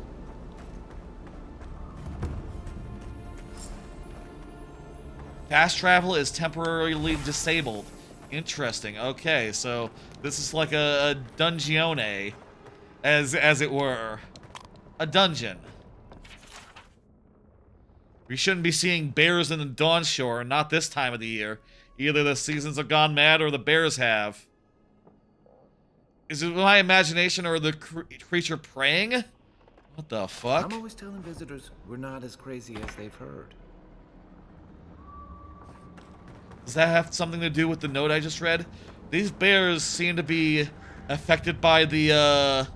Fast travel is temporarily disabled. Interesting. Okay, so this is like a Mangione, as it were. A dungeon. We shouldn't be seeing bears in the Dawn Shore, not this time of the year. Either the seasons have gone mad or the bears have. Is it my imagination or the creature praying? What the fuck? I'm always telling visitors we're not as crazy as they've heard. Does that have something to do with the note I just read? These bears seem to be affected by the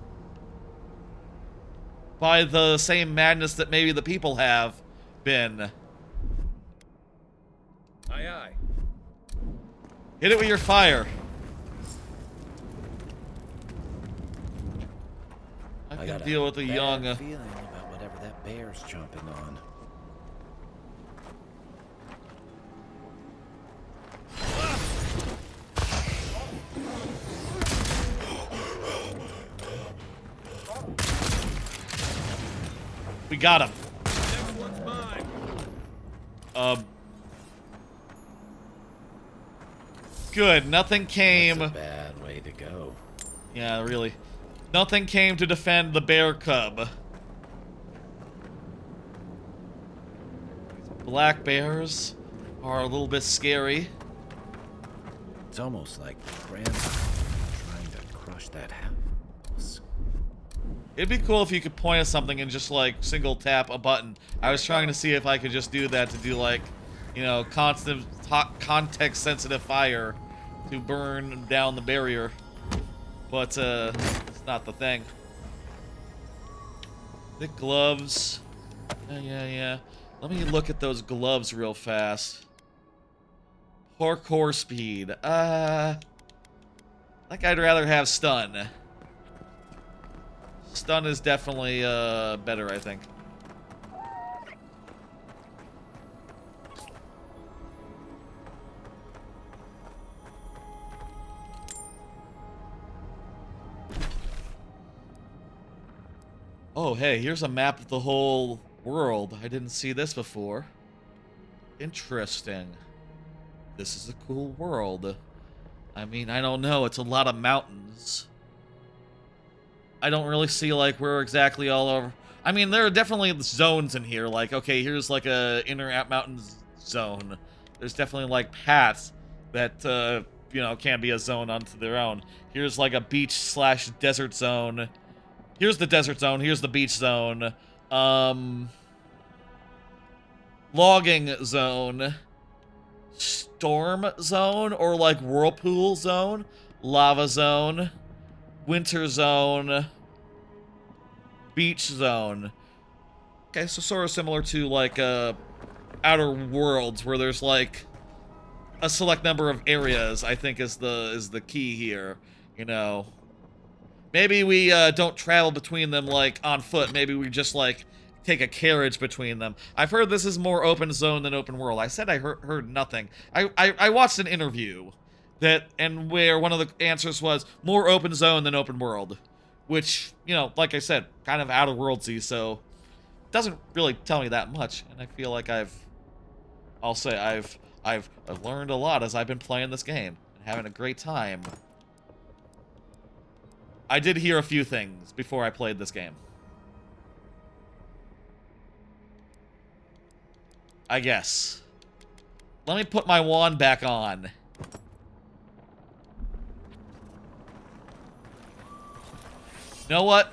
same madness that maybe the people have been. Aye, aye. Hit it with your fire. I can deal with the young. Feeling about whatever that bear's chomping on. We got him. Next one's mine. Good. Nothing came. That's a bad way to go. Yeah, really. Nothing came to defend the bear cub. Black bears are a little bit scary. It's almost like grandpa trying to crush that house. It'd be cool if you could point at something and just like single tap a button. I was trying to see if I could just do that to do like, you know, constant context sensitive fire to burn down the barrier. But it's not the thing. The gloves. Yeah. Let me look at those gloves real fast. Parkour speed. I think I'd rather have stun. Stun is definitely better, I think. Oh, hey, here's a map of the whole world. I didn't see this before. Interesting. This is a cool world. I mean, I don't know. It's a lot of mountains. I don't really see, like, where exactly all over... I mean, there are definitely zones in here. Like, okay, here's, like, a inner mountains zone. There's definitely, like, paths that, you know, can be a zone onto their own. Here's, like, a beach/desert zone. Here's the desert zone. Here's the beach zone. Logging zone. Storm zone, or, like, whirlpool zone. Lava zone. Winter zone, beach zone. Okay, so sort of similar to like Outer Worlds, where there's like a select number of areas. I think is the key here. You know, maybe we don't travel between them like on foot. Maybe we just like take a carriage between them. I've heard this is more open zone than open world. I said I heard nothing. I watched an interview. And where one of the answers was more open zone than open world, which, you know, like I said, kind of Outer Worldsy, so doesn't really tell me that much. And I feel like I've learned a lot as I've been playing this game and having a great time. I did hear a few things before I played this game. I guess. Let me put my wand back on. You know what?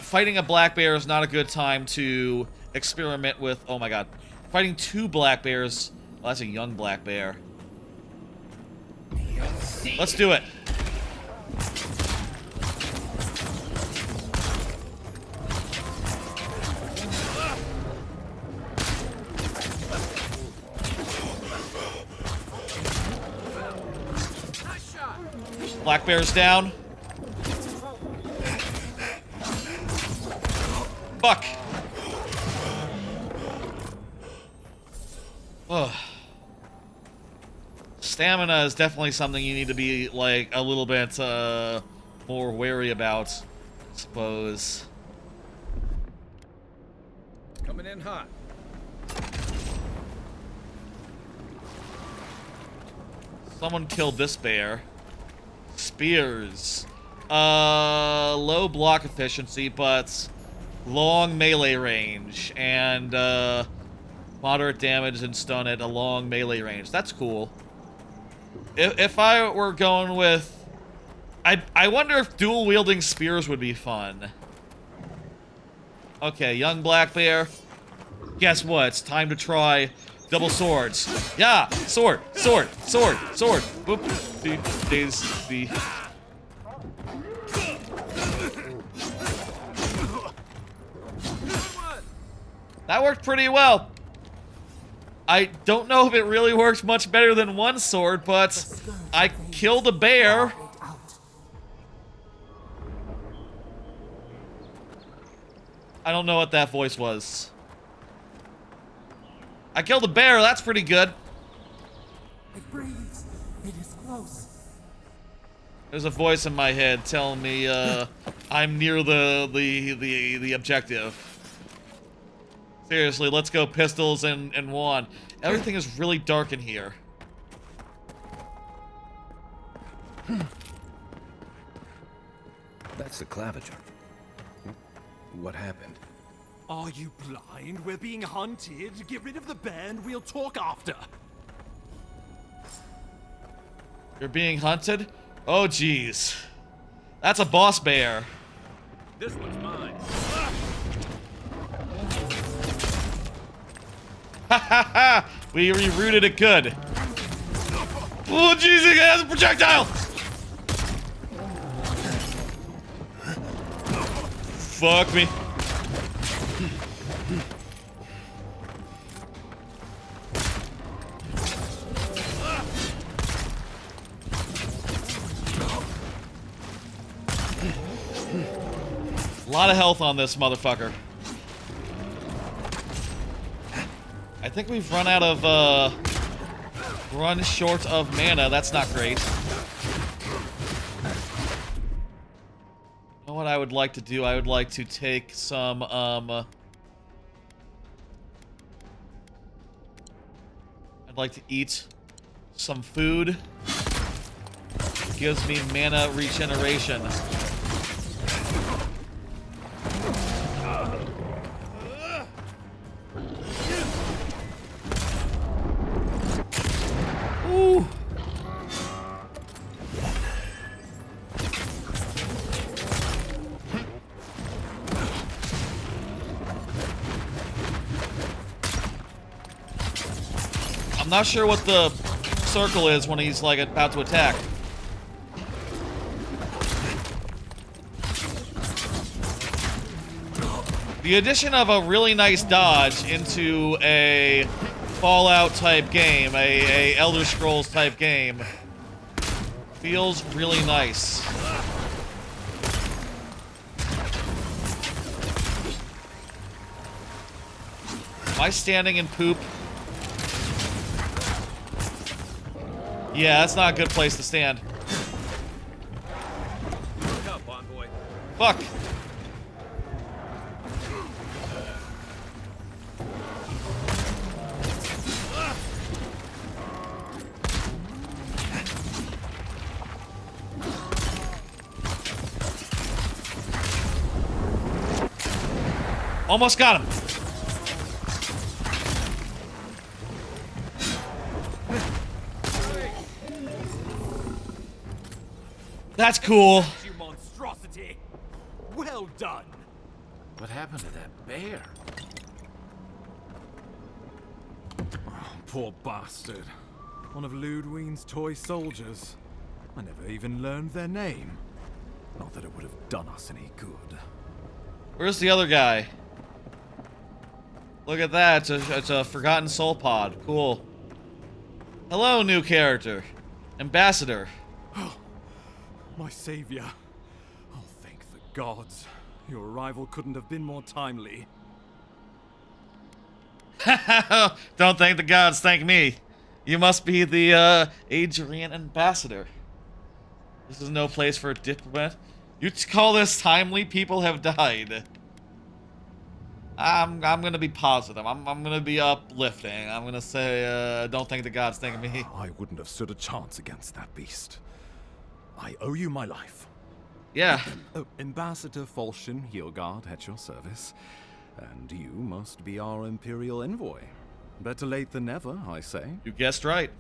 Fighting a black bear is not a good time to experiment with... Oh my god. Fighting two black bears... Well, that's a young black bear. Let's do it. Black bear's down. Fuck. Ugh. Stamina is definitely something you need to be, like, a little bit, more wary about, I suppose. Coming in hot. Someone killed this bear. Spears. Low block efficiency, but long melee range, and moderate damage and stun at a long melee range. That's cool. If I were going with... I wonder if dual-wielding spears would be fun. Okay, young black bear. Guess what? It's time to try double swords. Yeah! Sword! Sword! Sword! Sword! Whoop! The... That worked pretty well. I don't know if it really works much better than one sword, but I killed a bear. I don't know what that voice was. I killed a bear, that's pretty good. It breathes. It is close. There's a voice in my head telling me I'm near the objective. Seriously, let's go pistols and wand. Everything is really dark in here. That's the Claviger. What happened? Are you blind? We're being hunted. Get rid of the bear and we'll talk after. You're being hunted? Oh, jeez. That's a boss bear. This one's mine. Ha ha ha! We rerouted it good. Oh, jeez, it has a projectile! Fuck me. A lot of health on this motherfucker. I think we've run out of, run short of mana. That's not great. You know what I would like to do? I would like to take some, I'd like to eat some food. Gives me mana regeneration. Ooh. I'm not sure what the circle is when he's like about to attack. The addition of a really nice dodge into a Fallout type game, a Elder Scrolls type game, feels really nice. Am I standing in poop? Yeah, that's not a good place to stand. Look up, Envoy. Fuck. Almost got him. That's cool. You monstrosity. Well done. What happened to that bear? Oh, poor bastard. One of Ludwine's toy soldiers. I never even learned their name. Not that it would have done us any good. Where's the other guy? Look at that. It's a Forgotten Soul Pod. Cool. Hello, new character. Ambassador. Oh, my savior. Oh, thank the gods. Your arrival couldn't have been more timely. Don't thank the gods, thank me. You must be the Adrian ambassador. This is no place for a diplomat. You call this timely? People have died. I'm gonna be positive. I'm gonna be uplifting. I'm gonna say, don't thank the gods, thank me. I wouldn't have stood a chance against that beast. I owe you my life. Yeah. Ambassador Falchion Heelguard at your service. And you must be our Imperial envoy. Better late than never, I say. You guessed right.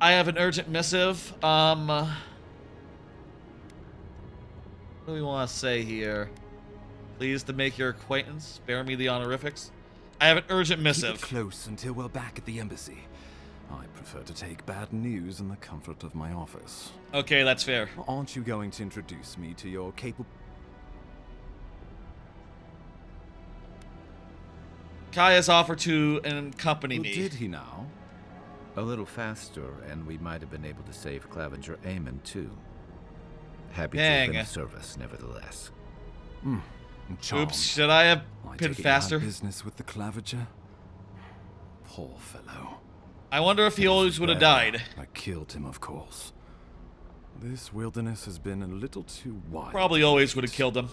I have an urgent missive. What do we want to say here? Pleased to make your acquaintance. Spare me the honorifics. I have an urgent missive. Keep it close until we're back at the embassy. I prefer to take bad news in the comfort of my office. Okay, that's fair. Aren't you going to introduce me to your capable... Kai has offered to accompany me. Did he now? A little faster, and we might have been able to save Claviger Aemon, too. Happy to have been of service, nevertheless. Oops, should I have been faster? Business with the Claviger? Poor fellow. I wonder if he always would have died. I killed him, of course. This wilderness has been a little too wild. Probably always would have killed him.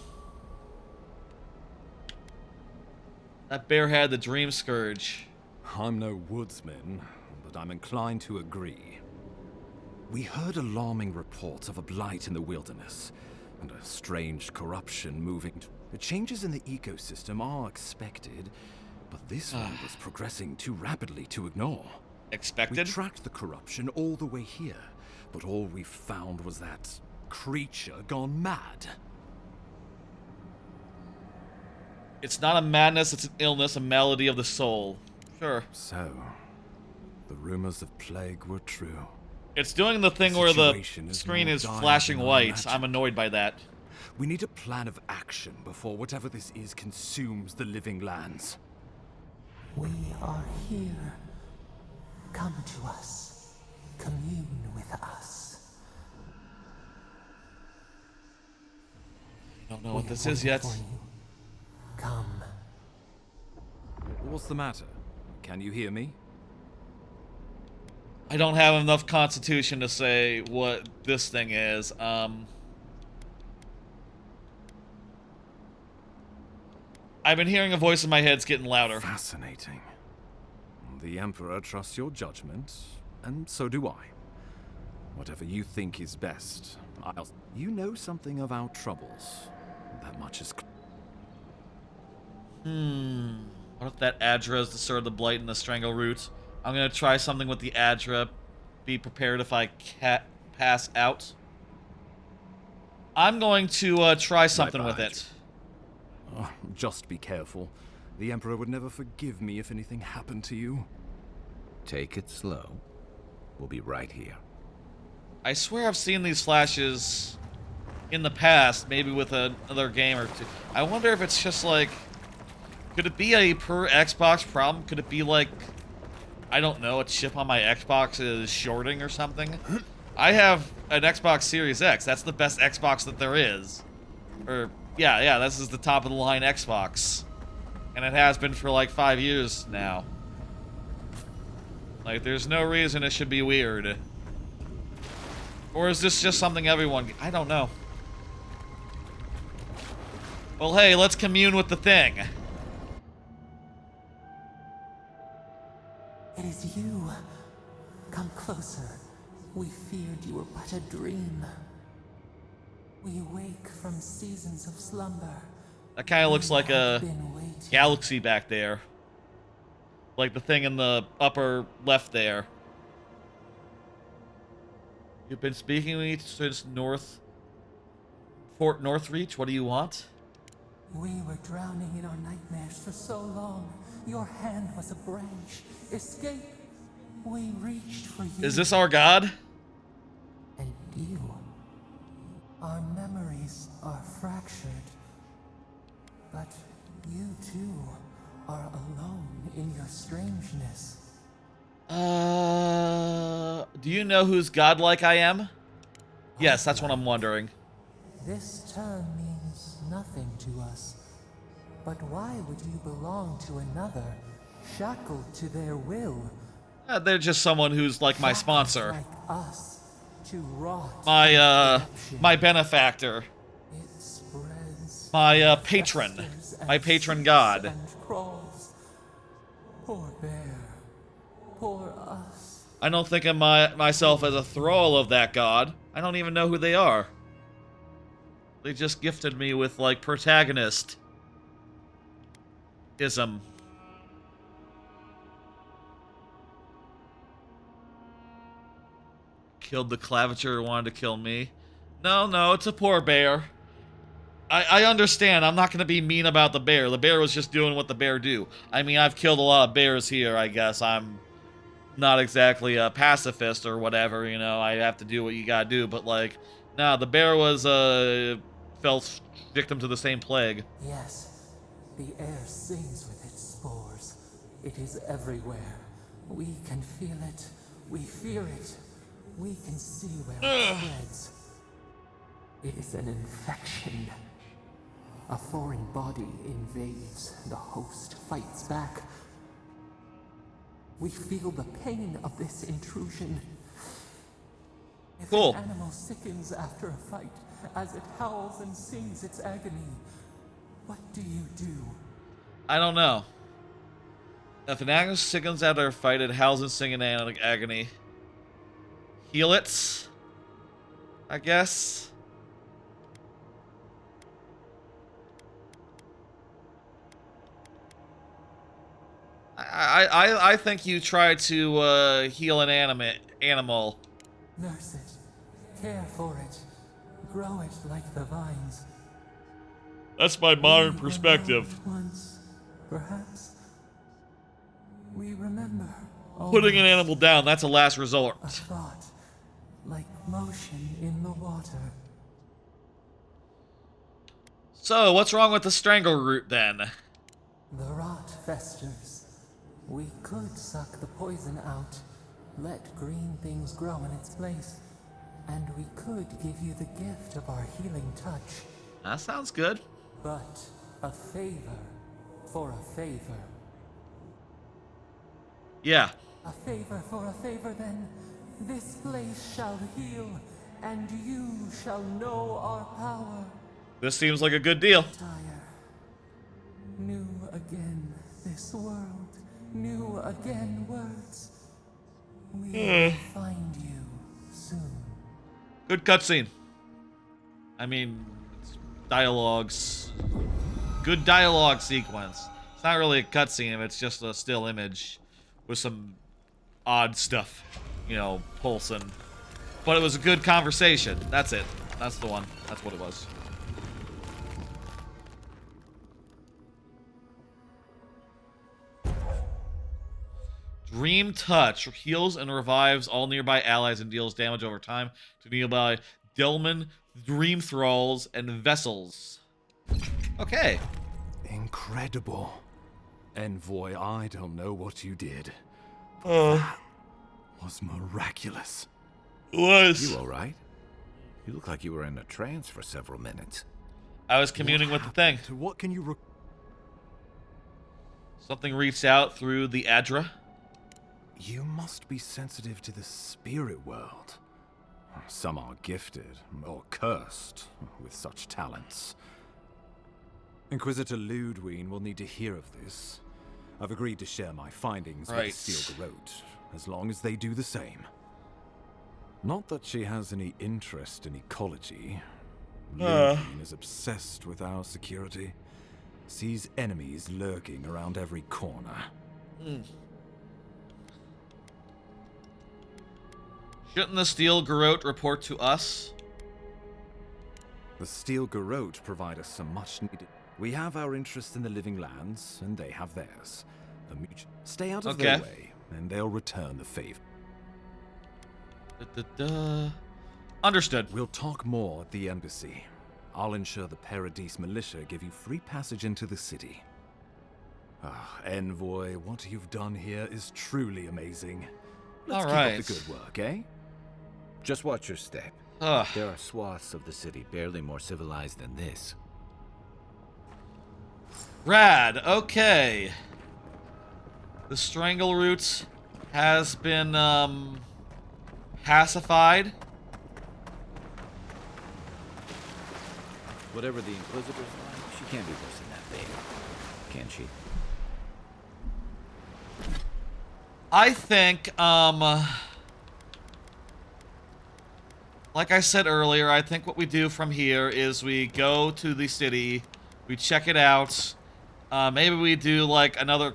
That bear had the Dream Scourge. I'm no woodsman, but I'm inclined to agree. We heard alarming reports of a blight in the wilderness, and a strange corruption moving. Changes in the ecosystem are expected, but this one was progressing too rapidly to ignore. Expected? We tracked the corruption all the way here, but all we found was that creature gone mad. It's not a madness, it's an illness, a malady of the soul. Sure. So, the rumors of plague were true. It's doing the thing where the screen is flashing white. I'm annoyed by that. We need a plan of action before whatever this is consumes the living lands. We are here. Come to us. Commune with us. I don't know what this is yet. Come. What's the matter? Can you hear me? I don't have enough constitution to say what this thing is. I've been hearing a voice in my head. It's getting louder. Fascinating. The Emperor trusts your judgment, and so do I. Whatever you think is best, you know something of our troubles. That much is... What if that Adra is the sword of the blight and the Strangleroot? I'm gonna try something with the Adra. Be prepared if I pass out. I'm going to try something with it. Oh, just be careful. The Emperor would never forgive me if anything happened to you. Take it slow. We'll be right here. I swear I've seen these flashes in the past, maybe with another game or two. I wonder if it's just like... Could it be a per Xbox problem? Could it be like... I don't know, a chip on my Xbox is shorting or something? I have an Xbox Series X. That's the best Xbox that there is. Or, yeah, this is the top of the line Xbox. And it has been for like 5 years now. Like, there's no reason it should be weird. Or is this just something everyone... I don't know. Well, hey, let's commune with the thing. It is you. Come closer. We feared you were but a dream. We wake from seasons of slumber. That kind of looks like a galaxy back there. Like the thing in the upper left there. You've been speaking to me since Fort Northreach. What do you want? We were drowning in our nightmares for so long. Your hand was a branch. Escape. We reached for you. Is this our god? And you. Our memories are fractured. But you too are alone in your strangeness. Do you know who's godlike I am? Yes, that's what I'm wondering. This term means nothing to us. But why would you belong to another, shackled to their will? They're just someone who's like my sponsor. Like us, to rot my benefactor. It spreads My patron. My patron god. and crawls. Poor bear. Poor us. I don't think of myself as a thrall of that god. I don't even know who they are. They just gifted me with, like, protagonist-ism. Killed the clavicher who wanted to kill me. No, it's a poor bear. I understand. I'm not going to be mean about the bear. The bear was just doing what the bear do. I mean, I've killed a lot of bears here, I guess. I'm not exactly a pacifist or whatever, you know. I have to do what you gotta do, but, like, no, the bear was, fell victim to the same plague. Yes, the air sings with its spores. It is everywhere. We can feel it. We fear it. We can see where it spreads. It is an infection. A foreign body invades. The host fights back. We feel the pain of this intrusion. If Cool. an animal sickens after a fight, as it howls and sings its agony, what do you do? I don't know. If an animal sickens out or fight, it howls and sings in agony. Heal it, I guess. I think you try to heal an animal. Nurse it, care for it, grow it like the vines. That's my modern perspective. Once, perhaps, we remember. Putting an animal down, that's a last resort. A thought, like motion in the water. So, what's wrong with the Strangleroot then? The rot festers. We could suck the poison out, let green things grow in its place, and we could give you the gift of our healing touch. That sounds good. But a favor for a favor. Yeah. A favor for a favor, then. This place shall heal, and you shall know our power. This seems like a good deal. Tire. New again this world. New again words. We will find you soon. Good cutscene. I mean, dialogues. Good dialogue sequence. It's not really a cutscene, it's just a still image with some odd stuff, you know, pulsing. But it was a good conversation. That's it. That's the one. That's what it was. Dream Touch heals and revives all nearby allies and deals damage over time to nearby Delman, Dream Thralls, and Vessels. Okay. Incredible. Envoy, I don't know what you did. That was miraculous. It was. You alright? You look like you were in a trance for several minutes. I was communing with the thing. What can you Something reached out through the Adra. You must be sensitive to the spirit world. Some are gifted, or cursed, with such talents. Inquisitor Ludwine will need to hear of this. I've agreed to share my findings with Steel Garrote, as long as they do the same. Not that she has any interest in ecology. Ludwine is obsessed with our security. Sees enemies lurking around every corner. Shouldn't the Steel Garrote report to us? The Steel Garrote provide us some much needed. We have our interest in the living lands, and they have theirs. Stay out of their way, and they'll return the favor. Understood. We'll talk more at the embassy. I'll ensure the Paradise militia give you free passage into the city. Envoy, what you've done here is truly amazing. Let's keep up the good work, eh? Just watch your step. There are swaths of the city barely more civilized than this. Rad, okay. The Strangleroot has been, pacified. Whatever the Inquisitor's like, she can't be worse than that babe. Can she? I think, like I said earlier, I think what we do from here is we go to the city, we check it out, maybe we do, like, another...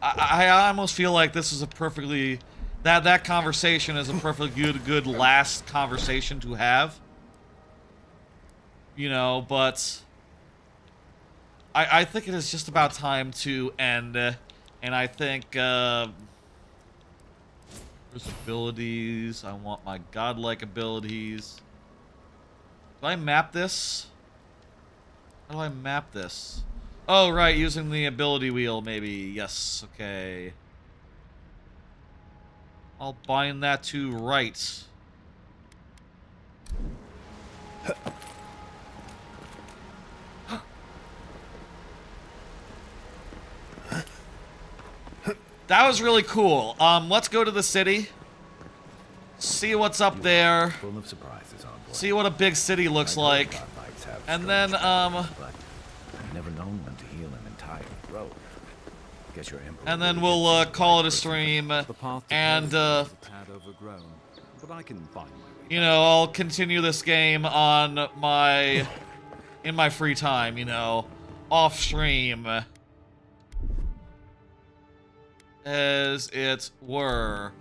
I almost feel like this is a perfectly... That conversation is a perfectly good last conversation to have. You know, but... I think it is just about time to end... And I think, there's abilities. I want my godlike abilities. Do I map this? How do I map this? Oh, right, using the ability wheel, maybe. Yes, okay. I'll bind that to right. That was really cool. Let's go to the city. See what's up there. Full of surprises, Envoy. See what a big city looks like. And then, I've never known one to heal an entire grove. Guess your emperor and then really we'll did call it a seem stream. The path to And paradise is a tad overgrown, but I can find my way. you know, I'll continue this game on in my free time. You know, off stream, as it were.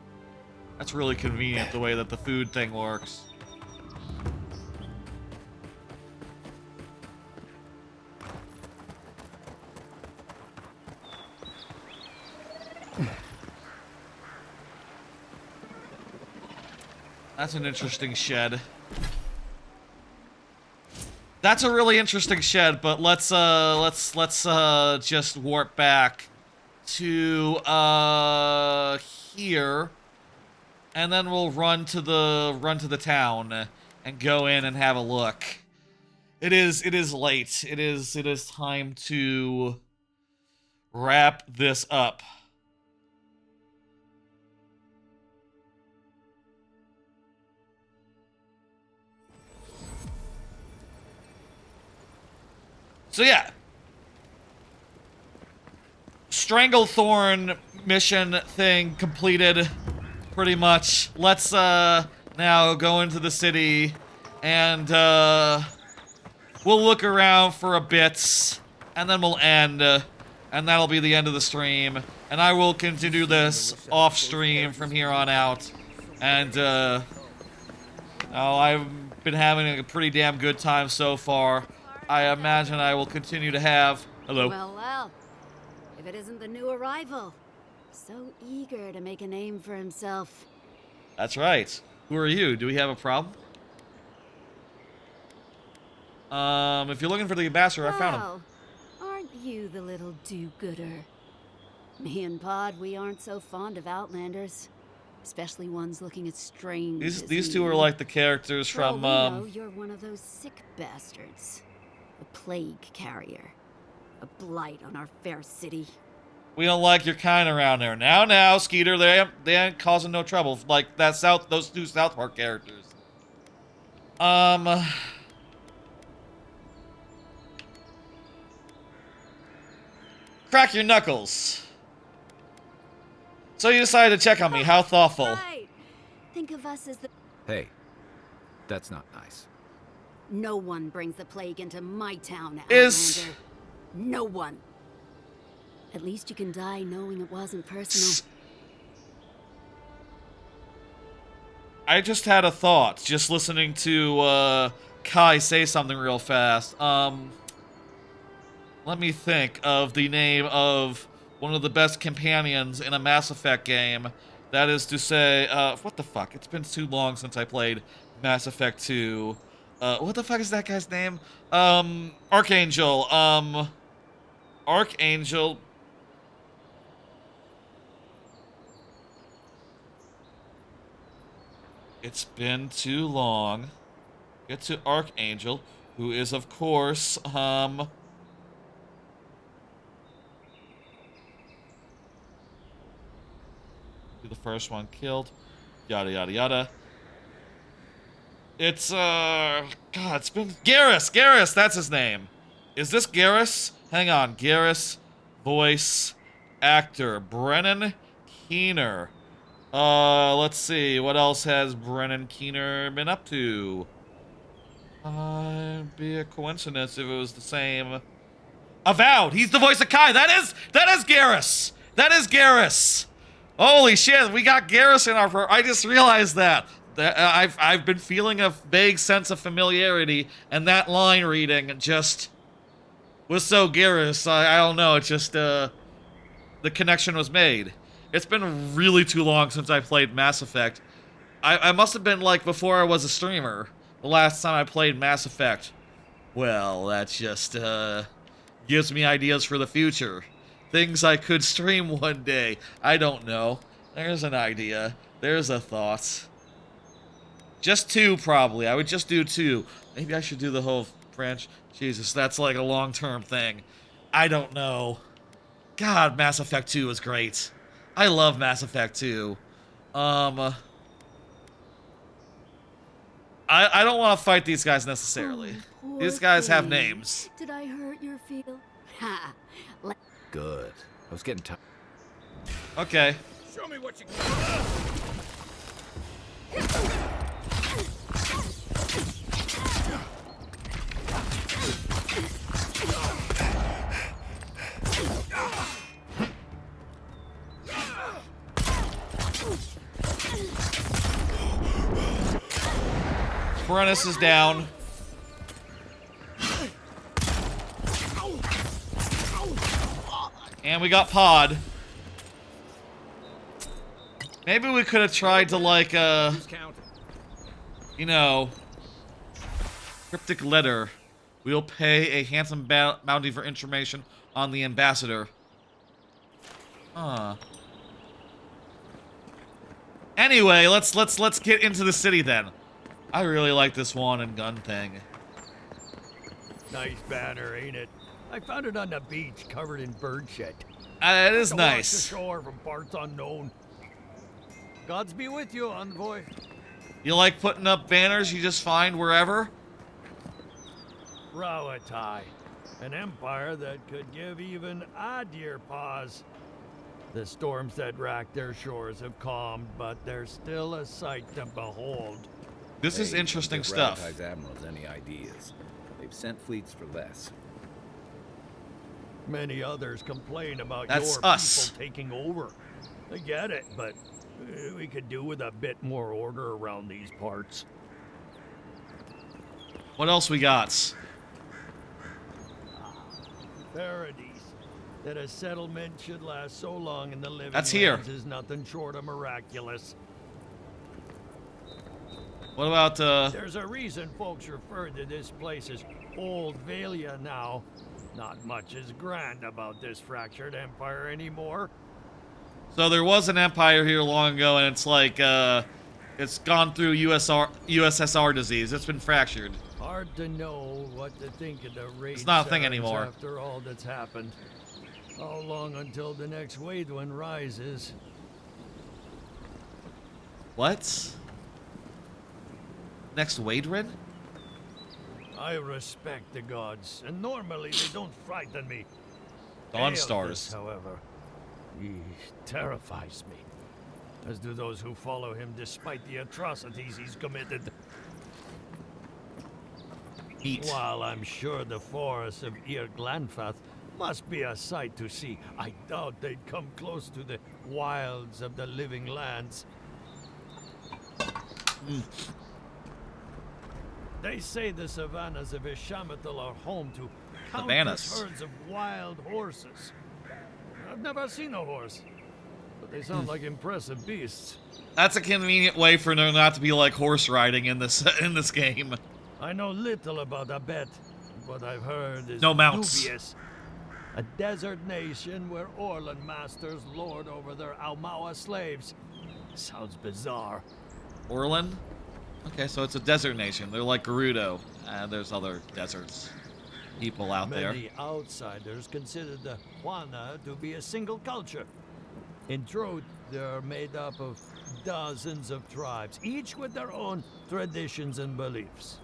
That's really convenient the way that the food thing works. That's an interesting shed. That's a really interesting shed, but let's just warp back to here, and then we'll run to the town and go in and have a look. It is late. It is time to wrap this up. So yeah, Stranglethorn mission thing completed, pretty much. Let's now go into the city, and we'll look around for a bit, and then we'll end, and that'll be the end of the stream. And I will continue this off stream from here on out. And I've been having a pretty damn good time so far. I imagine I will continue to have... Hello. Well, well. If it isn't the new arrival. So eager to make a name for himself. That's right. Who are you? Do we have a problem? If you're looking for the ambassador, I found him. Well, aren't you the little do-gooder? Me and Pod, we aren't so fond of Outlanders. Especially ones looking as strange as These two you. are like the characters For all from, we know, you're one of those sick bastards. A plague carrier. A blight on our fair city. We don't like your kind around there. Now, Skeeter, they ain't causing no trouble. Like those two South Park characters. Crack your knuckles. So you decided to check on me. How thoughtful. Right. Think of us as the... Hey, that's not nice. No one brings the plague into my town, Is- Outlander. No one. At least you can die knowing it wasn't personal. I just had a thought, just listening to Kai say something real fast. Let me think of the name of one of the best companions in a Mass Effect game. That is to say, what the fuck? It's been too long since I played Mass Effect 2. What the fuck is that guy's name? Archangel. Archangel. It's been too long. Get to Archangel, who is, of course, the first one killed. Yada, yada, yada. It's, God, it's been... Garrus, that's his name. Is this Garrus? Hang on, Garrus, voice, actor, Brennan Keener. Let's see, what else has Brennan Keener been up to? It'd be a coincidence if it was the same. Avowed, he's the voice of Kai. That is Garrus. That is Garrus. Holy shit, we got Garrus in our... I just realized that. I've been feeling a vague sense of familiarity, and that line reading just was so Garrus. I don't know, it just, the connection was made. It's been really too long since I played Mass Effect. I must have been, like, before I was a streamer, the last time I played Mass Effect. Well, that just, gives me ideas for the future. Things I could stream one day. I don't know. There's an idea. There's a thought. Just 2, probably. I would just do 2. Maybe I should do the whole branch. Jesus, that's like a long-term thing. I don't know. God, Mass Effect 2 is great. I love Mass Effect 2. I don't want to fight these guys necessarily. These guys have names. Did I hurt your feel? Ha! Good. I was getting tired. Okay. Show me what you got. Furnace is down. And we got Pod. Maybe we could have tried to, like, you know, cryptic letter. We'll pay a handsome bounty for information on the ambassador. Huh. Anyway, let's get into the city then. I really like this wand and gun thing. Nice banner, ain't it? I found it on the beach, covered in bird shit. It is To nice. Wash ashore from parts unknown. Gods be with you, envoy. You like putting up banners you just find wherever? Rawatai, an empire that could give even Adir pause. The storms that racked their shores have calmed, but they're still a sight to behold. This is interesting stuff. Rawatai's admirals any ideas? They've sent fleets for less. Many others complain about That's your us. people taking over. I get it, but we could do with a bit more order around these parts. What else we got? Paradise. That a settlement should last so long in the living That's here. lands is nothing short of miraculous. What about, There's a reason folks refer to this place as Old Valia now. Not much is grand about this fractured empire anymore. So there was an empire here long ago, and it's like, it's gone through USSR disease. It's been fractured. Hard to know what to think of the raid It's not a thing sirens anymore. After all that's happened. How long until the next wave one rises? What? Next Wadrin? I respect the gods, and normally they don't frighten me. Dawn Aeolus, Stars. however, he terrifies me, as do those who follow him despite the atrocities he's committed. Eat. While I'm sure the forests of Ir Glanfath must be a sight to see, I doubt they'd come close to the wilds of the living lands. They say the savannas of Ishamathal are home to countless Savannas. herds of wild horses. I've never seen a horse, but they sound like impressive beasts. That's a convenient way for there not to be like horse riding in this game. I know little about Abet. What I've heard is No mounts. dubious. A desert nation where Orlan masters lord over their Almawa slaves. Sounds bizarre. Orlan? Okay, so it's a desert nation. They're like Gerudo. There's other deserts. People out there. Many outsiders consider the Huana to be a single culture. In truth, they're made up of dozens of tribes, each with their own traditions and beliefs.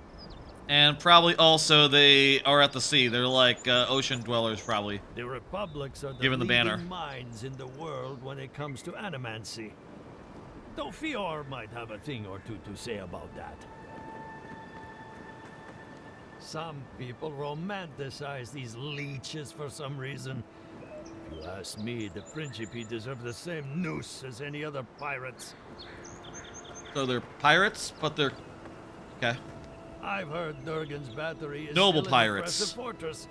And probably also they are at the sea. They're like ocean dwellers, probably. The republics are the Given the leading banner. minds in the world when it comes to animancy. Though Fior might have a thing or two to say about that. Some people romanticize these leeches for some reason. If you ask me, the Principe deserve the same noose as any other pirates. So they're pirates, but they're... Okay. I've heard Durgan's battery is Noble still pirates. an impressive fortress,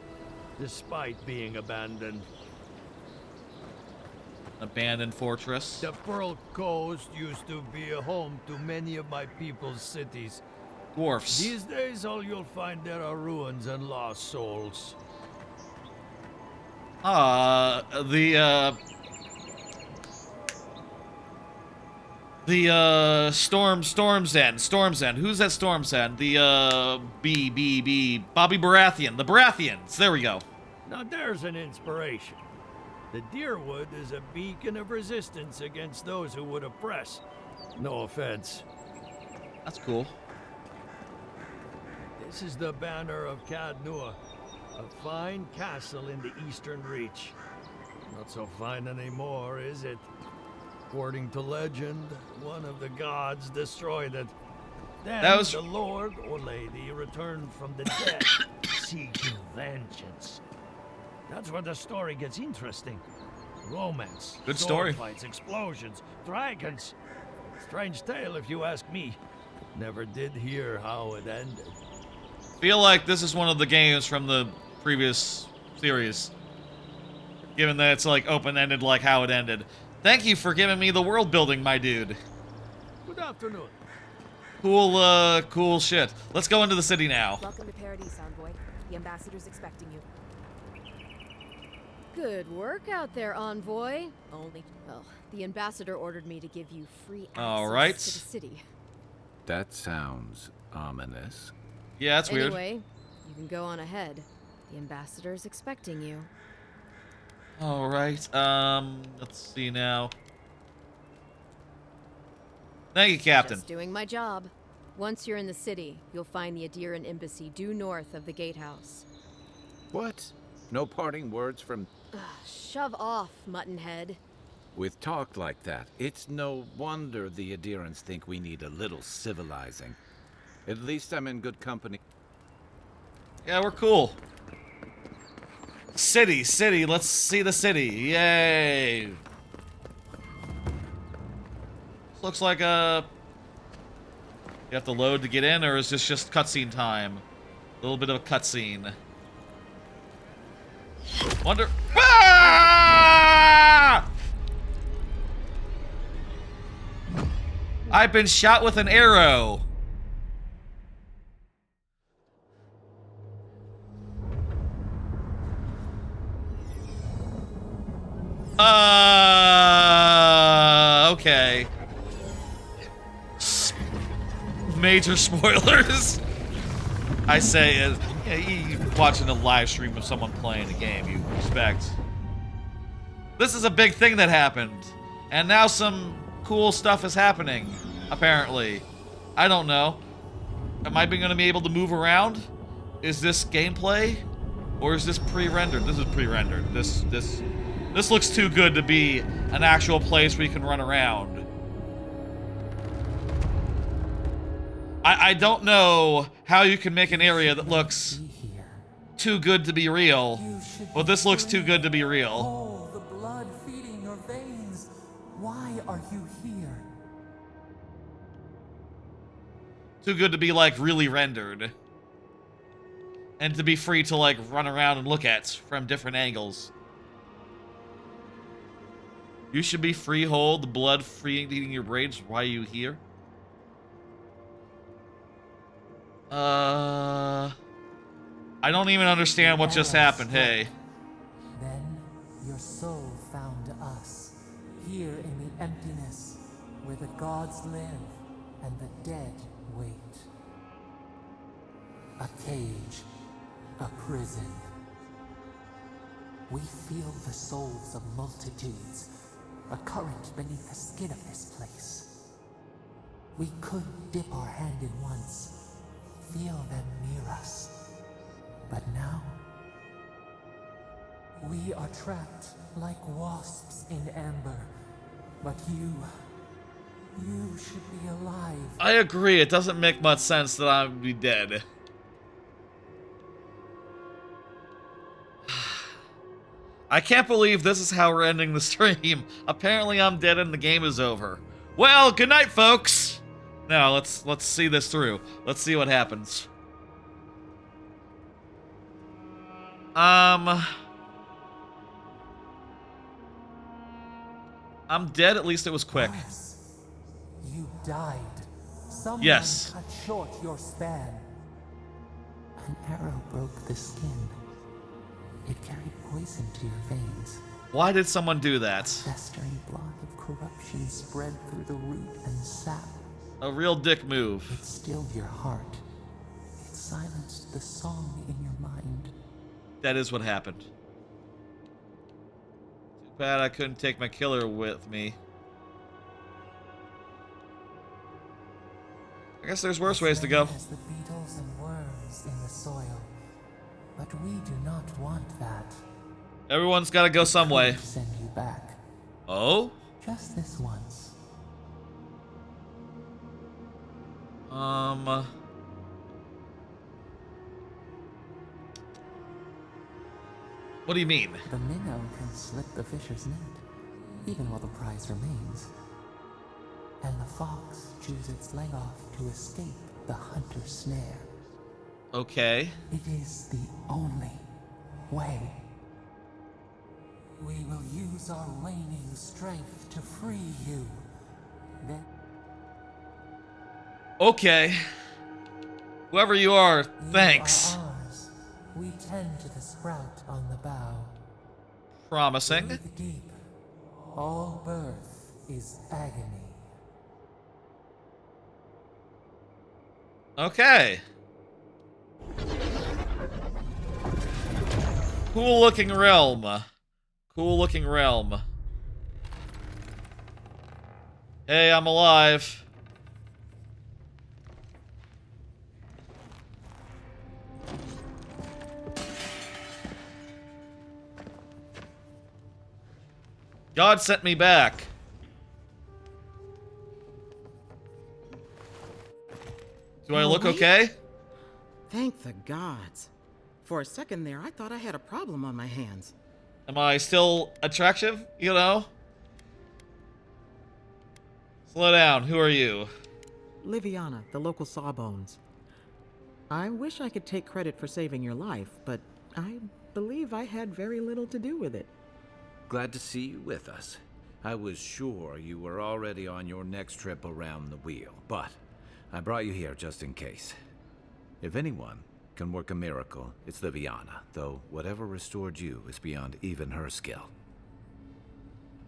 despite being abandoned. Abandoned fortress. The Pearl Coast used to be a home to many of my people's cities. Dwarfs. These days, all you'll find there are ruins and lost souls. Storm's End. Who's at Storm's End? The, Bobby Baratheon. The Baratheons. There we go. Now there's an inspiration. The Deerwood is a beacon of resistance against those who would oppress. No offense. That's cool. This is the banner of Cad Nua, a fine castle in the Eastern Reach. Not so fine anymore, is it? According to legend, one of the gods destroyed it. Then the lord or lady returned from the dead, seeking vengeance. That's where the story gets interesting. Romance, good sword story. Fights, explosions, dragons. Strange tale, if you ask me. Never did hear how it ended. Feel like this is one of the games from the previous series. Given that it's like open-ended like how it ended. Thank you for giving me the world building, my dude. Good afternoon. Cool shit. Let's go into the city now. Welcome to Paradise, Envoy. The ambassador's expecting you. Good work out there, Envoy. Well, the ambassador ordered me to give you free access to the city. That sounds ominous. Yeah, that's weird. Anyway, you can go on ahead. The ambassador's expecting you. All right. Let's see now. Thank you, Captain. Just doing my job. Once you're in the city, you'll find the Adiran embassy due north of the gatehouse. What? No parting words from... Shove off, muttonhead. With talk like that, it's no wonder the Adirans think we need a little civilizing. At least I'm in good company. Yeah, we're cool. City, let's see the city. Yay! This looks like a... You have to load to get in, or is this just cutscene time? A little bit of a cutscene. Wonder... Ah! I've been shot with an arrow. Okay. Major spoilers. I say it. Yeah, you watching a live stream of someone playing a game, you expect. This is a big thing that happened, and now some cool stuff is happening. Apparently, I don't know. Am I going to be able to move around? Is this gameplay, or is this pre-rendered? This is pre-rendered. This looks too good to be an actual place where you can run around. I don't know how you can make an area that looks too good to be real, but this looks too good to be real. Oh, the blood feeding your veins. Why are you here? Too good to be, like, really rendered. And to be free to, like, run around and look at from different angles. You should be freehold, the blood feeding your brains. Why are you here? I don't even understand what just happened, hey. Then your soul found us, here in the emptiness, where the gods live and the dead wait. A cage, a prison. We feel the souls of multitudes, a current beneath the skin of this place. We could dip our hand in once, feel them near us. But now, we are trapped like wasps in amber. But you should be alive. I agree, it doesn't make much sense that I would be dead. I can't believe this is how we're ending the stream. Apparently I'm dead and the game is over. Well, good night, folks! No, let's see this through. Let's see what happens. I'm dead, at least it was quick. Yes. You died. Someone Yes. cut short your span. An arrow broke the skin. It carried poison to your veins. Why did someone do that? A festering blot of corruption spread through the root and sap. A real dick move. It stilled your heart. It silenced the song in your mind. That is what happened. Too bad I couldn't take my killer with me. I guess there's worse ways to go. As the beetles and worms in the soil. But we do not want that. Everyone's got to go some way. Send you back. Oh? Just this once. What do you mean? The minnow can slip the fisher's net, even while the prize remains. And the fox chews its leg off to escape the hunter's snare. Okay. It is the only way. We will use our waning strength to free you. Then Okay. Whoever you are, thanks. you are ours. We tend to the sprout on the bough. Promising. Breathe deep. All birth is agony. Okay. Cool looking realm. Cool looking realm. Hey, I'm alive. God sent me back. Do I look okay? Thank the gods. For a second there, I thought I had a problem on my hands. Am I still attractive, you know? Slow down, who are you? Liviana, the local Sawbones. I wish I could take credit for saving your life, but I believe I had very little to do with it. Glad to see you with us. I was sure you were already on your next trip around the wheel, but I brought you here just in case. If anyone can work a miracle, it's Liviana, though whatever restored you is beyond even her skill.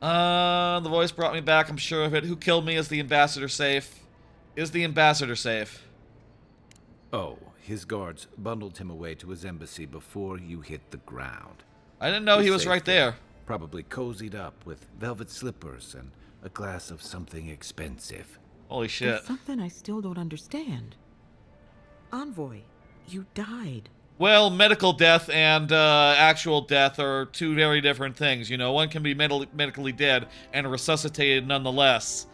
The voice brought me back, I'm sure of it. Who killed me? Is the ambassador safe? Is the ambassador safe? Oh, his guards bundled him away to his embassy before you hit the ground. I didn't know he was safe right there. Probably cozied up with velvet slippers and a glass of something expensive. Holy shit. There's something I still don't understand. Envoy, you died. Well, medical death and actual death are two very different things. You know, one can be medically dead and resuscitated nonetheless.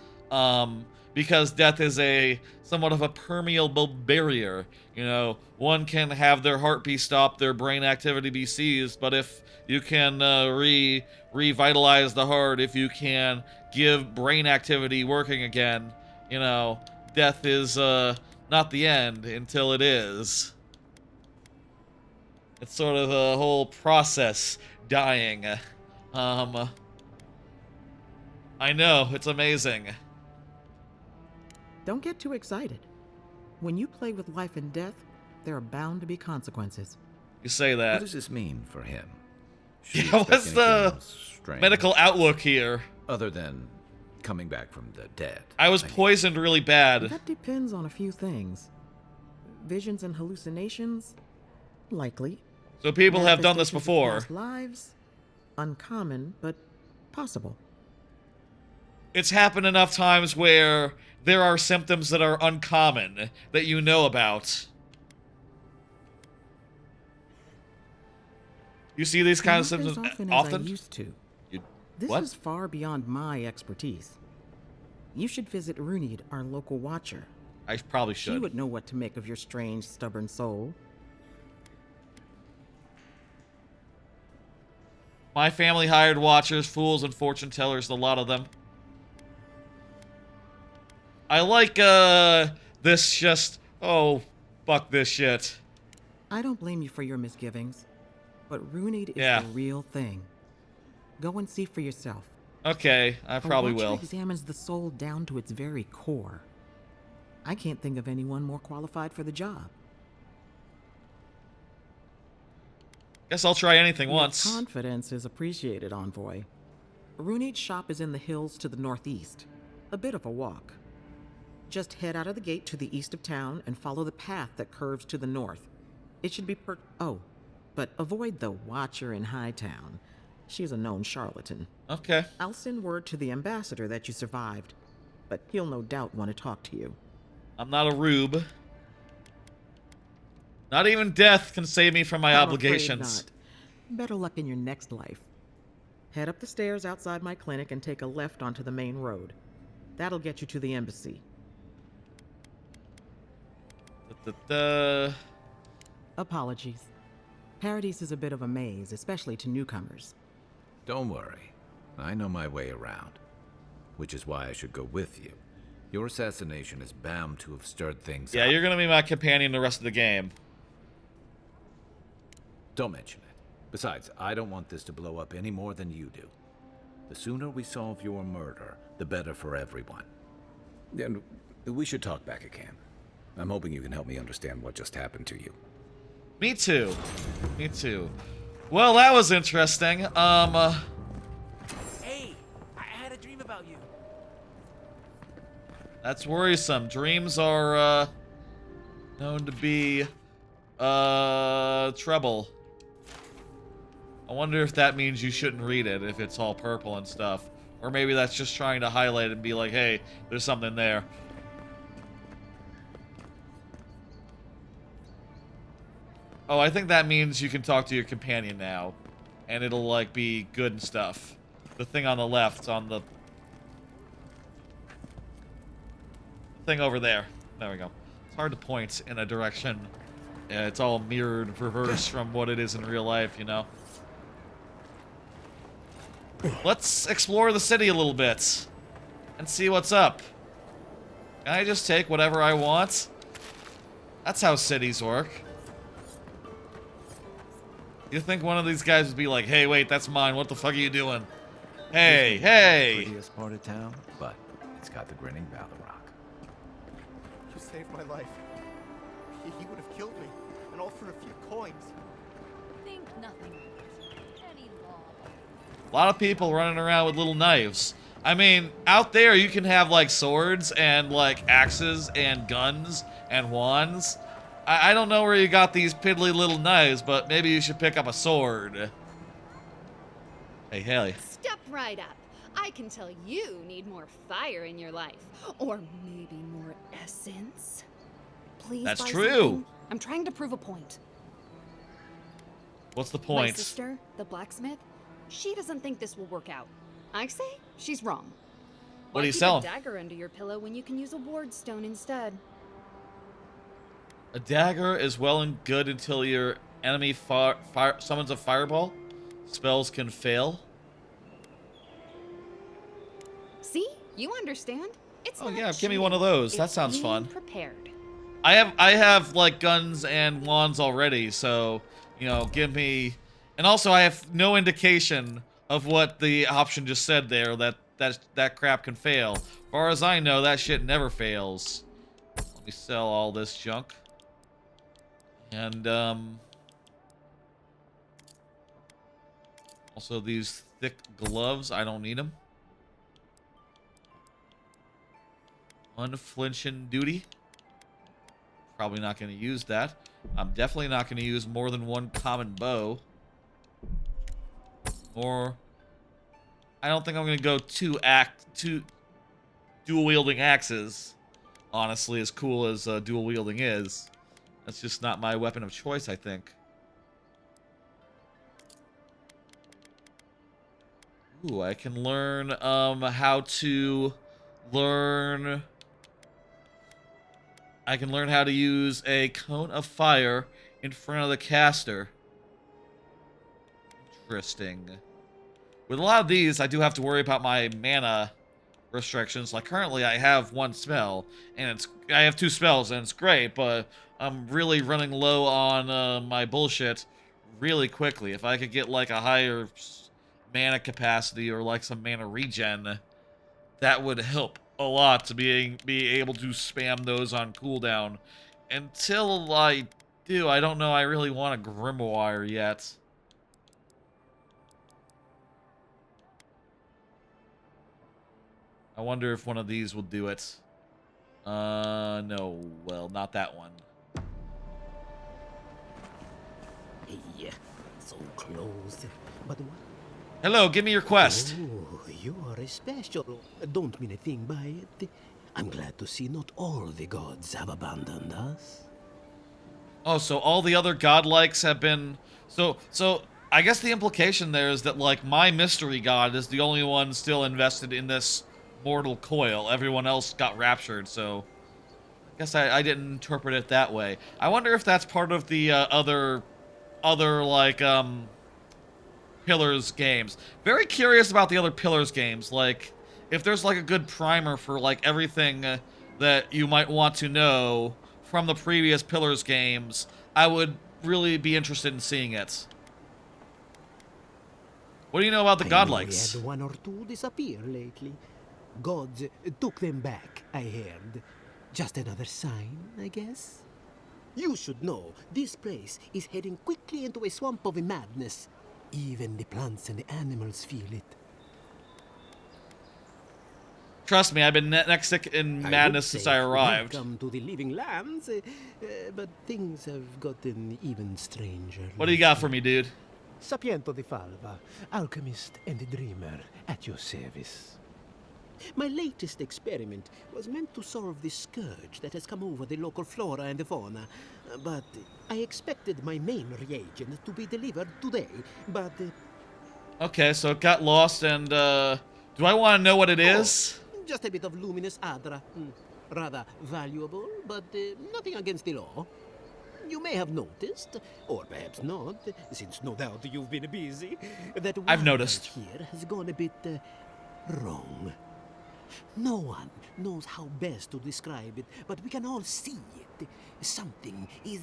Because death is somewhat of a permeable barrier. You know, one can have their heartbeat stopped, their brain activity be seized, but if you can revitalize the heart, if you can give brain activity working again, you know, death is not the end until it is. It's sort of a whole process, dying. I know, it's amazing. Don't get too excited. When you play with life and death, there are bound to be consequences. You say that. What does this mean for him? Yeah, what's the medical outlook here? Other than coming back from the dead. I was poisoned really bad. That depends on a few things. Visions and hallucinations? Likely. So people have done this before. Past lives? Uncommon, but possible. It's happened enough times where there are symptoms that are uncommon that you know about. You see these kind of symptoms often? As I used to. This is far beyond my expertise. You should visit Runid, our local watcher. I probably should. She would know what to make of your strange, stubborn soul. My family hired watchers, fools, and fortune tellers, a lot of them. I like, this just... Oh, fuck this shit. I don't blame you for your misgivings, but Runid is the real thing. Go and see for yourself. Okay, I probably A watcher will. examines the soul down to its very core. I can't think of anyone more qualified for the job. Guess I'll try anything Your once. Confidence is appreciated, Envoy. Runid's shop is in the hills to the northeast. A bit of a walk. Just head out of the gate to the east of town and follow the path that curves to the north. It should be Oh, but avoid the Watcher in Hightown. She's a known charlatan. Okay. I'll send word to the ambassador that you survived, but he'll no doubt want to talk to you. I'm not a rube. Not even death can save me from my I'm obligations. afraid not. Better luck in your next life. Head up the stairs outside my clinic and take a left onto the main road. That'll get you to the embassy. Apologies. Paradise is a bit of a maze, especially to newcomers. Don't worry. I know my way around. Which is why I should go with you. Your assassination is bound to have stirred things up. Yeah, you're gonna be my companion the rest of the game. Don't mention it. Besides, I don't want this to blow up any more than you do. The sooner we solve your murder, the better for everyone. And we should talk back at camp. I'm hoping you can help me understand what just happened to you. Me too. Me too. Well, that was interesting. Hey, I had a dream about you. That's worrisome. Dreams are known to be trouble. I wonder if that means you shouldn't read it if it's all purple and stuff. Or maybe that's just trying to highlight it and be like, hey, there's something there. Oh, I think that means you can talk to your companion now. And it'll, like, be good and stuff. The thing on the left, on the thing over there. There we go. It's hard to point in a direction. Yeah, it's all mirrored reverse from what it is in real life, you know? Let's explore the city a little bit. And see what's up. Can I just take whatever I want? That's how cities work. You think one of these guys would be like, hey, wait, that's mine. What the fuck are you doing? Hey, hey! The prettiest part of town, but it's got the grinning Valor Rock. You saved my life. He would have killed me, and all for a few coins. Think nothing of it. Any law. A lot of people running around with little knives. I mean, out there you can have, like, swords and, like, axes and guns and wands. I don't know where you got these piddly little knives, but maybe you should pick up a sword. Hey, Haley. Step right up. I can tell you need more fire in your life. Or maybe more essence. Please. That's buy true. something. I'm trying to prove a point. What's the My point? sister, the blacksmith, she doesn't think this will work out. I say she's wrong. What are you Why selling? keep a dagger under your pillow when you can use a ward stone instead? A dagger is well and good until your enemy summons a fireball. Spells can fail. See? You understand? It's Oh not yeah, give me cheating. one of those. That It's sounds being fun. Prepared. I have like guns and wands already, so you know, give me. And also, I have no indication of what the option just said there. That crap can fail. As far as I know, that shit never fails. Let me sell all this junk. And also these thick gloves. I don't need them. Unflinching duty. Probably not going to use that. I'm definitely not going to use more than one common bow. Or I don't think I'm going to go two dual wielding axes. Honestly, as cool as dual wielding is, that's just not my weapon of choice, I think. Ooh, I can learn how to learn. I can learn how to use a cone of fire in front of the caster. Interesting. With a lot of these, I do have to worry about my mana restrictions. Like currently, I have one spell, and I have two spells, and it's great. But I'm really running low on my bullshit really quickly. If I could get like a higher mana capacity or like some mana regen, that would help a lot to be able to spam those on cooldown. Until I do, I don't know. I really want a grimoire yet. I wonder if one of these will do it. No. Well, not that one. Hey, so close. But what? Hello, give me your quest. Oh, you are a special. Don't mean a thing by it. I'm glad to see not all the gods have abandoned us. Oh, so all the other godlikes have been... So I guess the implication there is that, like, my mystery god is the only one still invested in this mortal coil. Everyone else got raptured, so I guess I didn't interpret it that way. I wonder if that's part of the other like Pillars games. Very curious about the other Pillars games. Like, if there's like a good primer for like everything that you might want to know from the previous Pillars games, I would really be interested in seeing it. What do you know about the godlikes? We had one or two disappear lately. Gods took them back, I heard. Just another sign, I guess. You should know, this place is heading quickly into a swamp of madness. Even the plants and the animals feel it. Trust me, I've been neck sick in madness since I arrived. Welcome to the living lands, but things have gotten even stranger. What do you got for me, dude? Sapiento di Falva, alchemist and dreamer, at your service. My latest experiment was meant to solve the scourge that has come over the local flora and fauna, but I expected my main reagent to be delivered today, but... Okay, so it got lost, and, do I want to know what it is? Just a bit of luminous adra. Rather valuable, but nothing against the law. You may have noticed, or perhaps not, since no doubt you've been busy, that I've noticed here has gone a bit wrong. No one knows how best to describe it, but we can all see it. Something is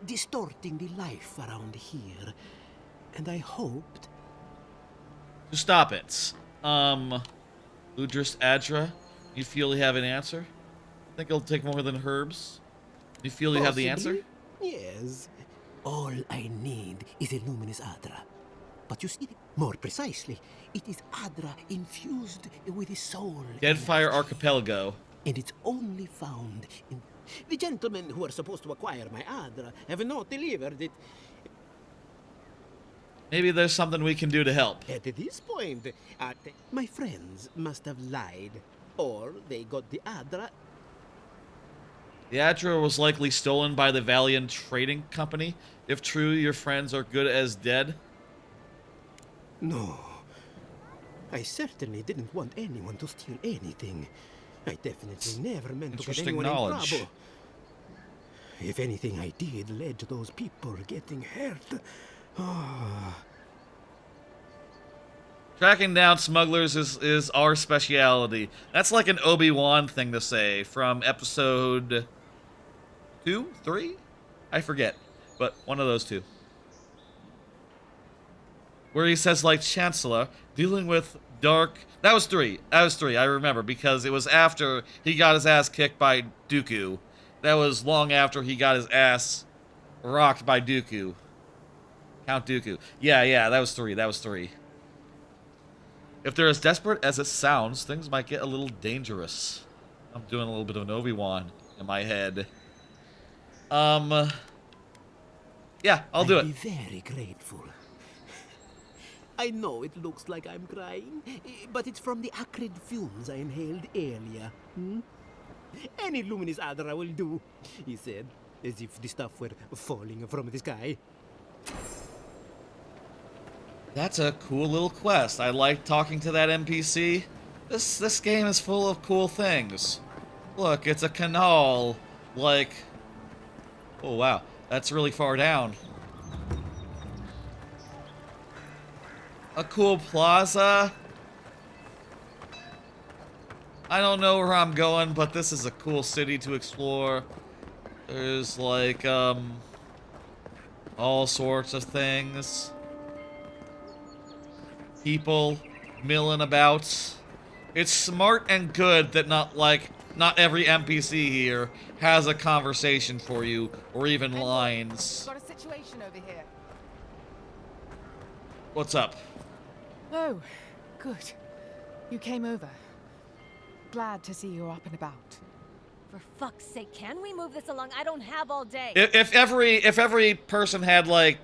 distorting the life around here, and I hoped to stop it. Ludris Adra, you feel you have an answer? Think it'll take more than herbs? You feel you have the answer? Yes. All I need is a luminous adra. But you see, more precisely, it is adra infused with the soul. Deadfire Archipelago. And it's only found in... The gentlemen who are supposed to acquire my adra have not delivered it. Maybe there's something we can do to help. At this point, my friends must have lied. Or they got the adra. The Adra was likely stolen by the Valiant Trading Company. If true, your friends are good as dead. No. I certainly didn't want anyone to steal anything. I definitely never meant to get anyone in trouble. If anything I did led to those people getting hurt. Tracking down smugglers is our speciality. That's like an Obi-Wan thing to say from episode 2, 3? I forget, but one of those two. Where he says, like, Chancellor, dealing with dark... That was 3. That was 3, I remember, because it was after he got his ass kicked by Dooku. That was long after he got his ass rocked by Dooku. Count Dooku. Yeah, that was 3. That was 3. If they're as desperate as it sounds, things might get a little dangerous. I'm doing a little bit of an Obi-Wan in my head. Yeah, I'll do it. I'd be very grateful. I know it looks like I'm crying, but it's from the acrid fumes I inhaled earlier. Any luminous adra will do, he said, as if the stuff were falling from the sky. That's a cool little quest. I like talking to that NPC. This game is full of cool things. Look, it's a canal, like... Oh, wow. That's really far down. A cool plaza. I don't know where I'm going, but this is a cool city to explore. There's, like, all sorts of things. People milling about. It's smart and good that not every NPC here has a conversation for you or even lines. Got a situation over here. What's up? Oh, good. You came over. Glad to see you're up and about. For fuck's sake, can we move this along? I don't have all day. If every person had like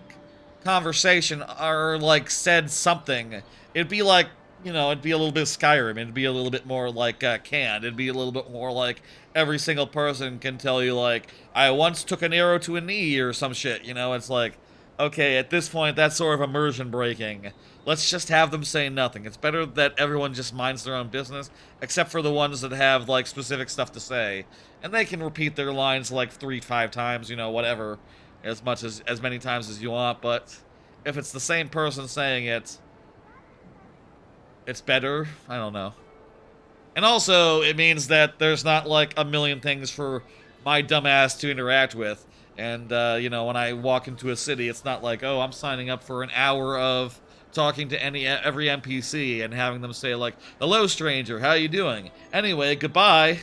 conversation or like said something, it'd be like, you know, it'd be a little bit Skyrim. It'd be a little bit more like canned. It'd be a little bit more like every single person can tell you like, I once took an arrow to a knee or some shit. You know, it's like, okay, at this point, that's sort of immersion breaking. Let's just have them say nothing. It's better that everyone just minds their own business, except for the ones that have, like, specific stuff to say. And they can repeat their lines, like, 3-5 times, you know, whatever, as many times as you want, but if it's the same person saying it, it's better. I don't know. And also, it means that there's not, like, a million things for my dumbass to interact with. And, you know, when I walk into a city, it's not like, oh, I'm signing up for an hour of talking to every NPC and having them say, like, hello, stranger, how you doing? Anyway, goodbye.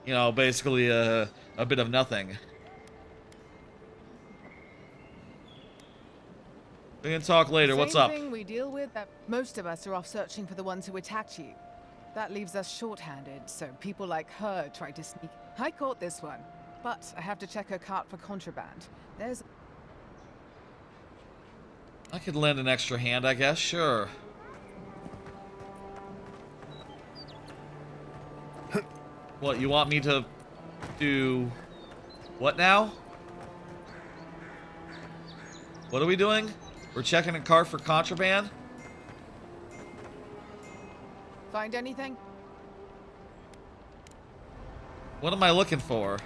You know, basically a bit of nothing. We can talk later. What's up? Same thing we deal with, that most of us are off searching for the ones who attacked you. That leaves us short-handed, so people like her try to sneak. I caught this one, but I have to check her cart for contraband. There's... I could lend an extra hand, I guess. Sure. What, you want me to do what now? What are we doing? We're checking a cart for contraband? Find anything? What am I looking for?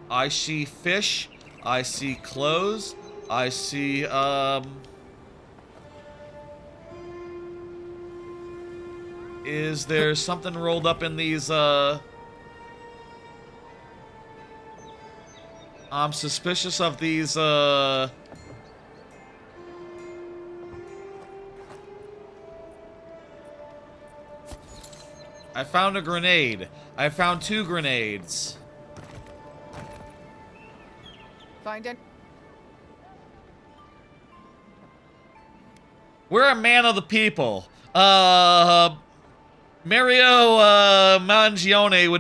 I see fish. I see clothes. I see, is there something rolled up in these, I'm suspicious of these, I found a grenade. I found 2 grenades. Find it. We're a man of the people. Mario Mangione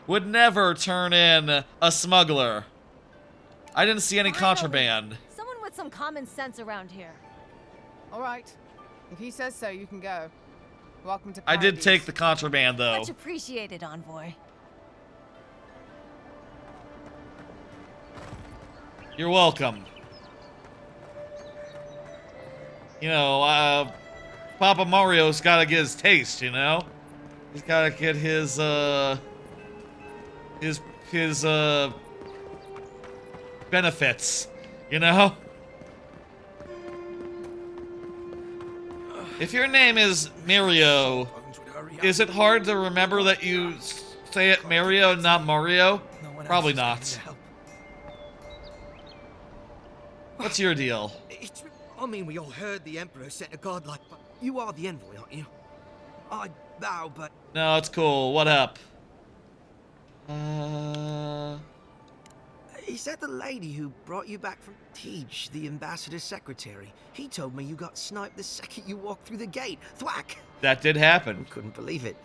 would never turn in a smuggler. I didn't see any contraband. Someone with some common sense around here. All right. If he says so, you can go. Welcome to I Paradise. did take the contraband, though. Much appreciated, Envoy. You're welcome. You know, Papa Mario's gotta get his taste, you know? He's gotta get his benefits, you know? If your name is Mario, is it hard to remember that you say it Mario, not Mario? Probably not. What's your deal? I mean, we all heard the Emperor sent a godlike, but you are the envoy, aren't you? I bow, but... No, it's cool. What up? He said the lady who brought you back from Tej, the ambassador's secretary. He told me you got sniped the second you walked through the gate. Thwack! That did happen. Couldn't believe it.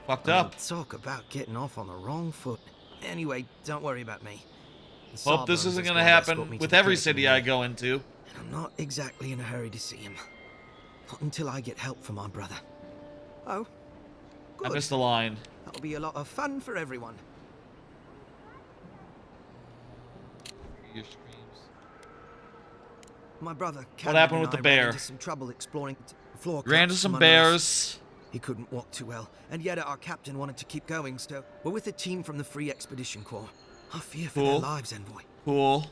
Fucked up. Talk about getting off on the wrong foot. Anyway, don't worry about me. Hope this isn't gonna happen with every city I go into. I'm not exactly in a hurry to see him. Not until I get help from my brother. Oh, good. I missed the line. That'll be a lot of fun for everyone. Your screams. My brother. What happened with the bear? Ran into some trouble exploring floor. Ran into some bears. He couldn't walk too well, and yet our captain wanted to keep going. So we're with a team from the Free Expedition Corps. I fear for their lives, Envoy. Cool.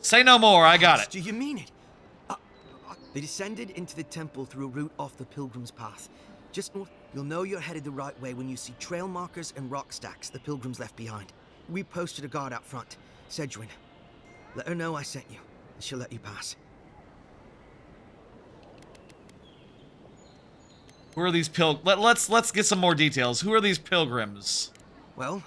Say no more. I got it. Do you mean it? They descended into the temple through a route off the Pilgrim's Path. Just north, you'll know you're headed the right way when you see trail markers and rock stacks the Pilgrims left behind. We posted a guard out front, Sedgwin. Let her know I sent you, and she'll let you pass. Who are these let's get some more details. Who are these pilgrims? Well,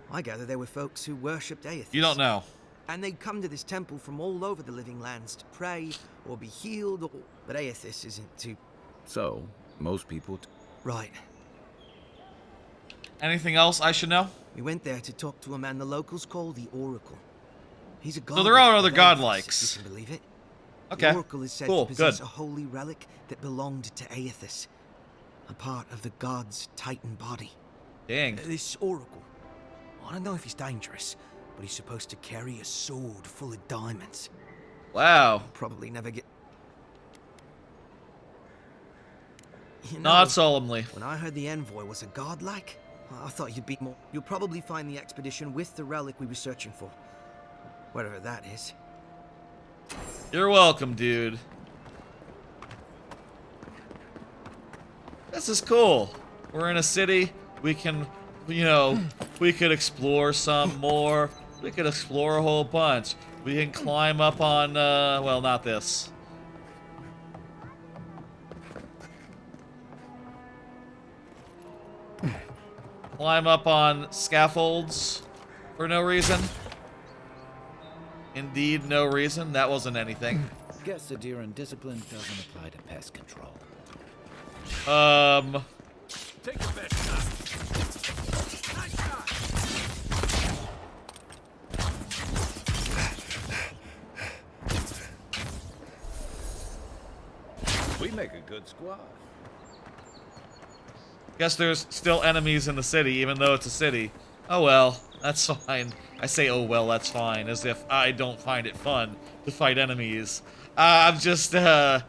I gather they were folks who worshipped Aethys. You don't know. And they'd come to this temple from all over the living lands to pray or be healed, but Aethys isn't too... So, most people... Right. Anything else I should know? We went there to talk to a man the locals call the Oracle. He's a god. So there are other If godlikes. you can believe it. Okay. The Oracle is said to possess a holy relic that belonged to Aethys. A part of the god's titan body. Dang. This Oracle, I don't know if he's dangerous, but he's supposed to carry a sword full of diamonds. Wow. I'll probably never get... You know, Not solemnly. When I heard the envoy was a godlike, I thought you'd be more... You'll probably find the expedition with the relic we were searching for. Whatever that is. You're welcome, dude. This is cool. We're in a city. We can, you know, we could explore some more. We could explore a whole bunch. We can climb up on, well, not this. Climb up on scaffolds for no reason. Indeed, no reason. That wasn't anything. Guess the deer and discipline doesn't apply to pest control. Take your best shot. Nice shot. We make a good squad. Guess there's still enemies in the city, even though it's a city. Oh well, that's fine. I say oh well, that's fine, as if I don't find it fun to fight enemies. I've just, kind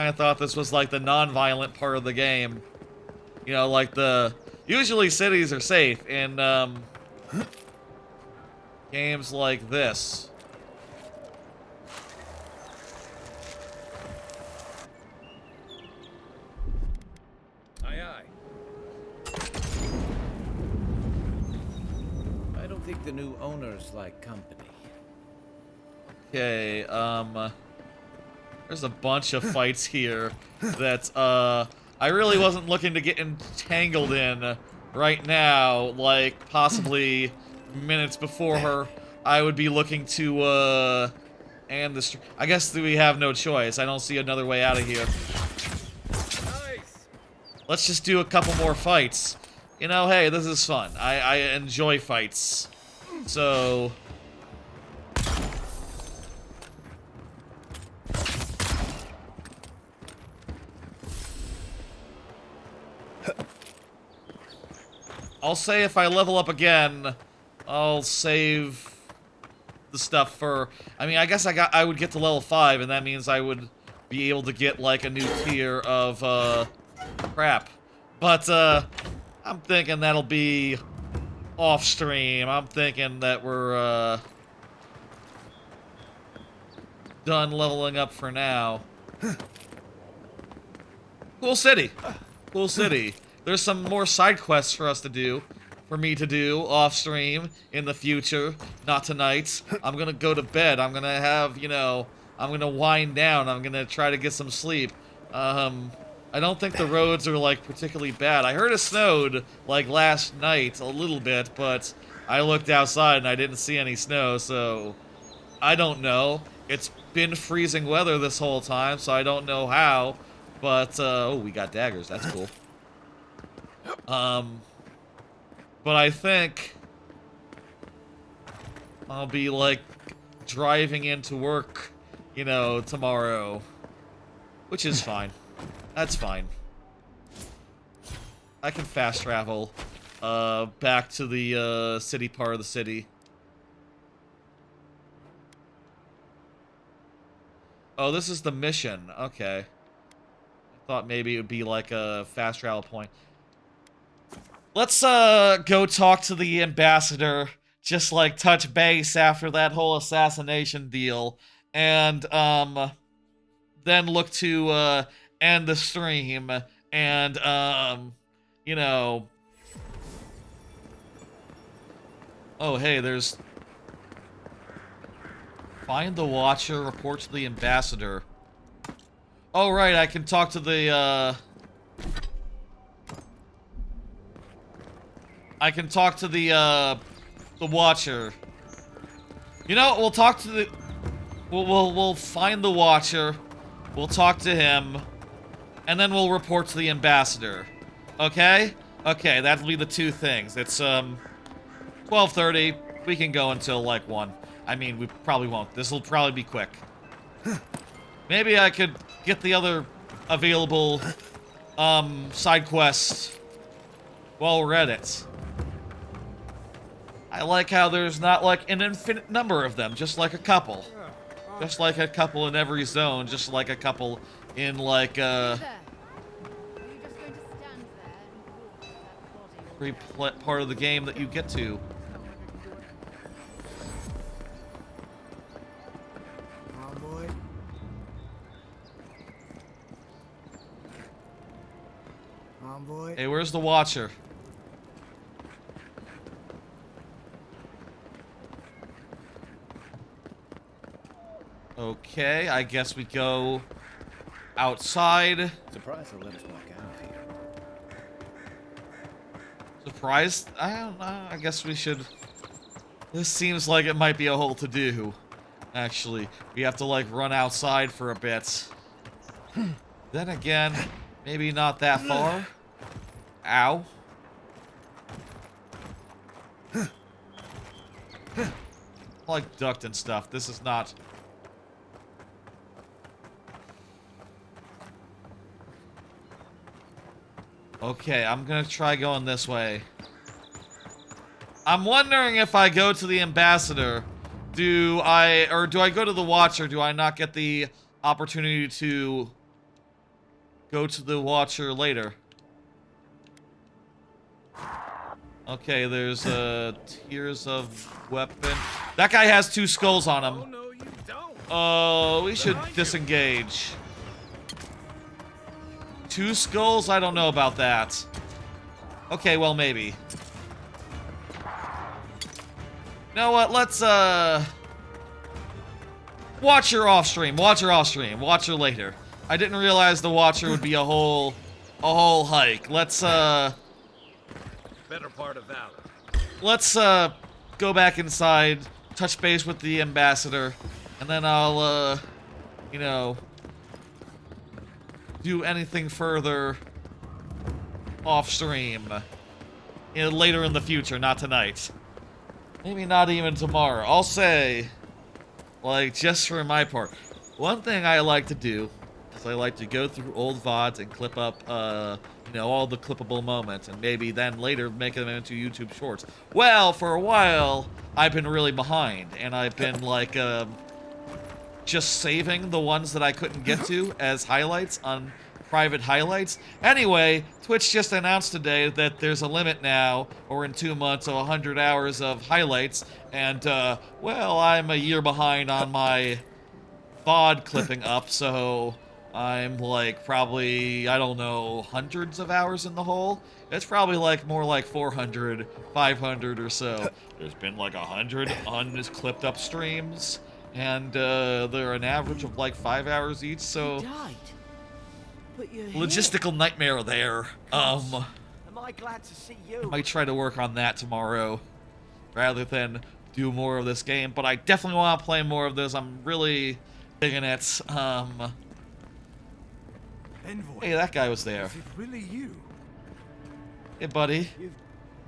of thought this was like the non-violent part of the game. You know, like the... Usually cities are safe in, games like this. Aye, aye. I don't think the new owners like company. Okay, there's a bunch of fights here that, I really wasn't looking to get entangled in right now, like, possibly minutes before her. I would be looking to, end the I guess we have no choice. I don't see another way out of here. Nice. Let's just do a couple more fights. You know, hey, this is fun. I enjoy fights. So... I'll say if I level up again, I'll save the stuff for... I mean, I guess I would get to level 5, and that means I would be able to get, like, a new tier of, crap. But, I'm thinking that'll be off-stream. I'm thinking that we're, done leveling up for now. Cool city. Cool city. There's some more side quests for us to do, for me to do off-stream in the future. Not tonight. I'm gonna go to bed. I'm gonna have, you know, I'm gonna wind down. I'm gonna try to get some sleep. I don't think the roads are, like, particularly bad. I heard it snowed, like, last night a little bit, but I looked outside and I didn't see any snow, so I don't know. It's been freezing weather this whole time, so I don't know how, but, oh, we got daggers. That's cool. But I think I'll be, like, driving into work, you know, tomorrow, which is fine. That's fine. I can fast travel, back to the, city part of the city. Oh, this is the mission. Okay. I thought maybe it would be, like, a fast travel point. Let's, go talk to the ambassador, just, like, touch base after that whole assassination deal, and, then look to, end the stream, and, you know... Oh, hey, there's... Find the Watcher, report to the ambassador. Oh, right, I can talk to the, I can talk to the Watcher. You know, we'll talk to the... We'll find the Watcher. We'll talk to him. And then we'll report to the ambassador. Okay? Okay, that'll be the two things. It's, 12:30. We can go until, like, 1. I mean, we probably won't. This'll probably be quick. Maybe I could get the other available, side quest while we're at it. I like how there's not like an infinite number of them, just like a couple. Just like a couple in every zone, just like a couple in like every part of the game that you get to. Envoy. Envoy. Hey, where's the Watcher? Okay, I guess we go outside. Surprised they'll let us walk out of here. Surprised? I don't know. I guess we should. This seems like it might be a whole to-do. Actually, we have to like run outside for a bit. Then again, maybe not that far. Ow. Like ducked and stuff. This is not. Okay, I'm gonna try going this way. I'm wondering if I go to the ambassador, do I go to the Watcher? Do I not get the opportunity to go to the Watcher later? Okay, there's tiers of weapon. That guy has 2 skulls on him. Oh, no, you don't. Oh, we should disengage. 2 skulls? I don't know about that. Okay, well, maybe. You know what? Let's, Watcher off stream. Watcher off stream. Watcher later. I didn't realize the Watcher would be a whole hike. Let's, Better part of valor. let's, go back inside, touch base with the ambassador, and then I'll, you know, do anything further off stream later in the future, not tonight. Maybe not even tomorrow. I'll say, like, just for my part, one thing I like to do is I like to go through old VODs and clip up, you know, all the clippable moments, and maybe then later make them into YouTube Shorts. Well, for a while, I've been really behind, and I've been, like, just saving the ones that I couldn't get to as highlights on private highlights. Anyway, Twitch just announced today that there's a limit now, or in 2 months, of 100 hours of highlights, and, well, I'm a year behind on my VOD clipping up, so I'm, like, probably, I don't know, hundreds of hours in the hole? It's probably, like, more like 400, 500 or so. There's been, like, 100 unclipped up streams, and they're an average of like 5 hours each, so logistical nightmare there. Am I glad to see you? I might try to work on that tomorrow rather than do more of this game, but I definitely want to play more of this. I'm really digging it. Hey, that guy was there. Is it really you? Hey, buddy.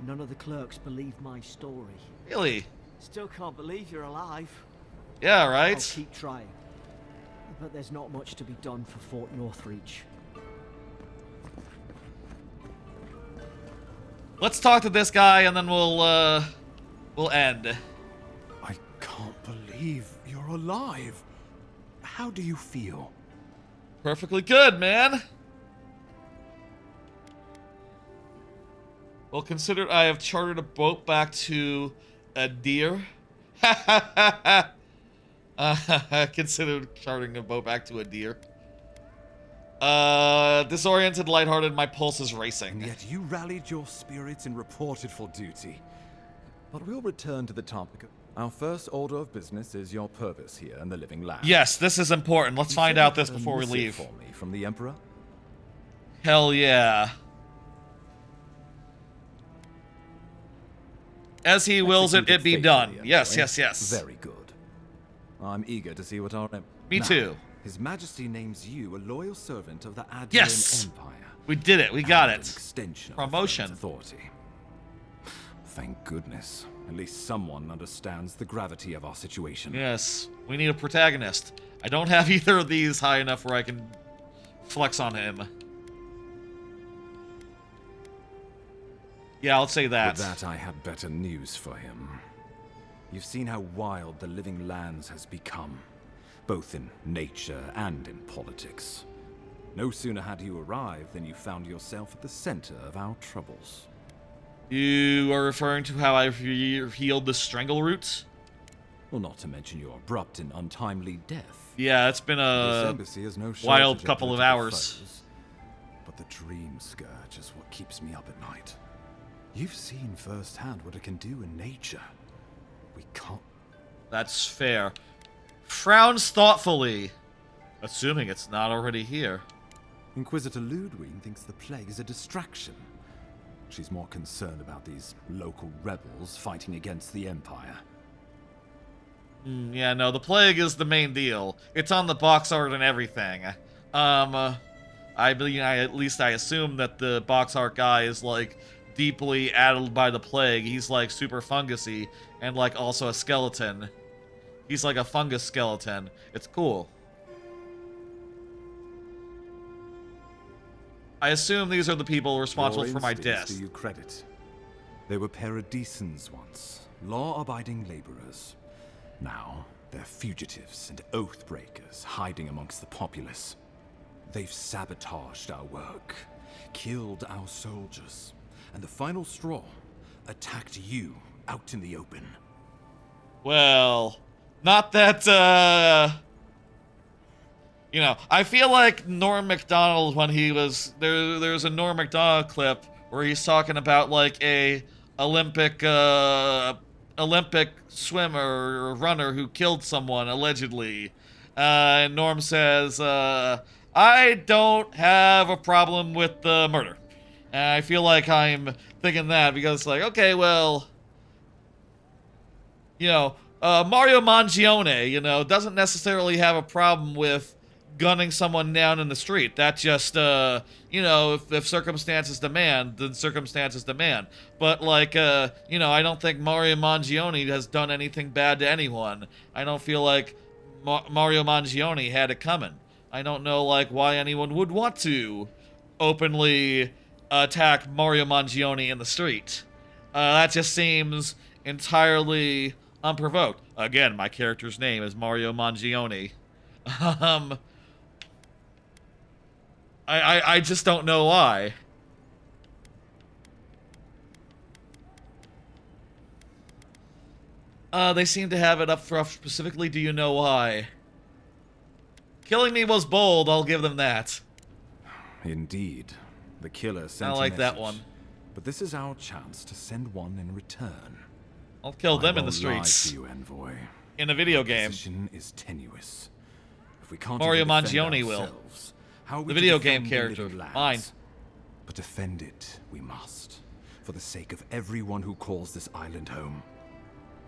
None of the clerks believe my story. Really? Still can't believe you're alive. Yeah, right? I'll keep trying. But there's not much to be done for Fort Northreach. Let's talk to this guy and then we'll end. I can't believe you're alive. How do you feel? Perfectly good, man. Well, consider I have chartered a boat back to Adir. Considered chartering a boat back to Adir. Disoriented, lighthearted, my pulse is racing. And yet you rallied your spirits and reported for duty. But we'll return to the topic. Our first order of business is your purpose here in the Living Land. Yes, this is important. Let's find out this before we leave. For me from the Emperor? Hell yeah. As he wills it, it be done. Yes, yes, yes. Very good. I'm eager to see what our... Me too. His Majesty names you a loyal servant of the Adrian Yes! Empire. We did it. We got it. Extension Promotion. Of authority. Thank goodness. At least someone understands the gravity of our situation. Yes. We need a protagonist. I don't have either of these high enough where I can flex on him. Yeah, I'll say that. With that, I have better news for him. You've seen how wild the living lands has become, both in nature and in politics. No sooner had you arrived than you found yourself at the center of our troubles. You are referring to how I healed the Strangleroot? Well, not to mention your abrupt and untimely death. Yeah, it's been This a embassy has no wild shortage of couple of political hours. foes, but the dream scourge is what keeps me up at night. You've seen firsthand what it can do in nature. We can't... That's fair. Frowns thoughtfully, assuming it's not already here. Inquisitor Ludwig thinks the plague is a distraction. She's more concerned about these local rebels fighting against the Empire. Yeah, no, the plague is the main deal. It's on the box art and everything. I believe, at least I assume that the box art guy is, like, deeply addled by the plague. He's, like, super fungusy, and, like, also a skeleton. He's like a fungus skeleton. It's cool. I assume these are the people responsible for my death. Do you credit? They were paradisans once, law-abiding laborers. Now, they're fugitives and oath-breakers hiding amongst the populace. They've sabotaged our work, killed our soldiers, and the final straw, attacked you out in the open. Well, not that, you know, I feel like Norm Macdonald when he was, there's a Norm Macdonald clip where he's talking about, like, a Olympic swimmer or runner who killed someone, allegedly. And Norm says, I don't have a problem with the murder. And I feel like I'm thinking that because it's like, okay, well, you know, Mario Mangione, you know, doesn't necessarily have a problem with gunning someone down in the street. That just, you know, if circumstances demand, then circumstances demand. But, like, you know, I don't think Mario Mangione has done anything bad to anyone. I don't feel like Mario Mangione had it coming. I don't know, like, why anyone would want to openly attack Mario Mangione in the street. That just seems entirely unprovoked. Again, my character's name is Mario Mangione. I just don't know why. They seem to have it up for specifically. Do you know why? Killing me was bold, I'll give them that. Indeed. The killer sent I like a that message, one. But this is our chance to send one in return. I'll kill them in the I won't lie streets. to you, Envoy. In a video Our game. position is tenuous. If we can't Mario even defend Mangione will. ourselves, how are we The to video defend game the character. living lands? Mine. But defend it we must, for the sake of everyone who calls this island home.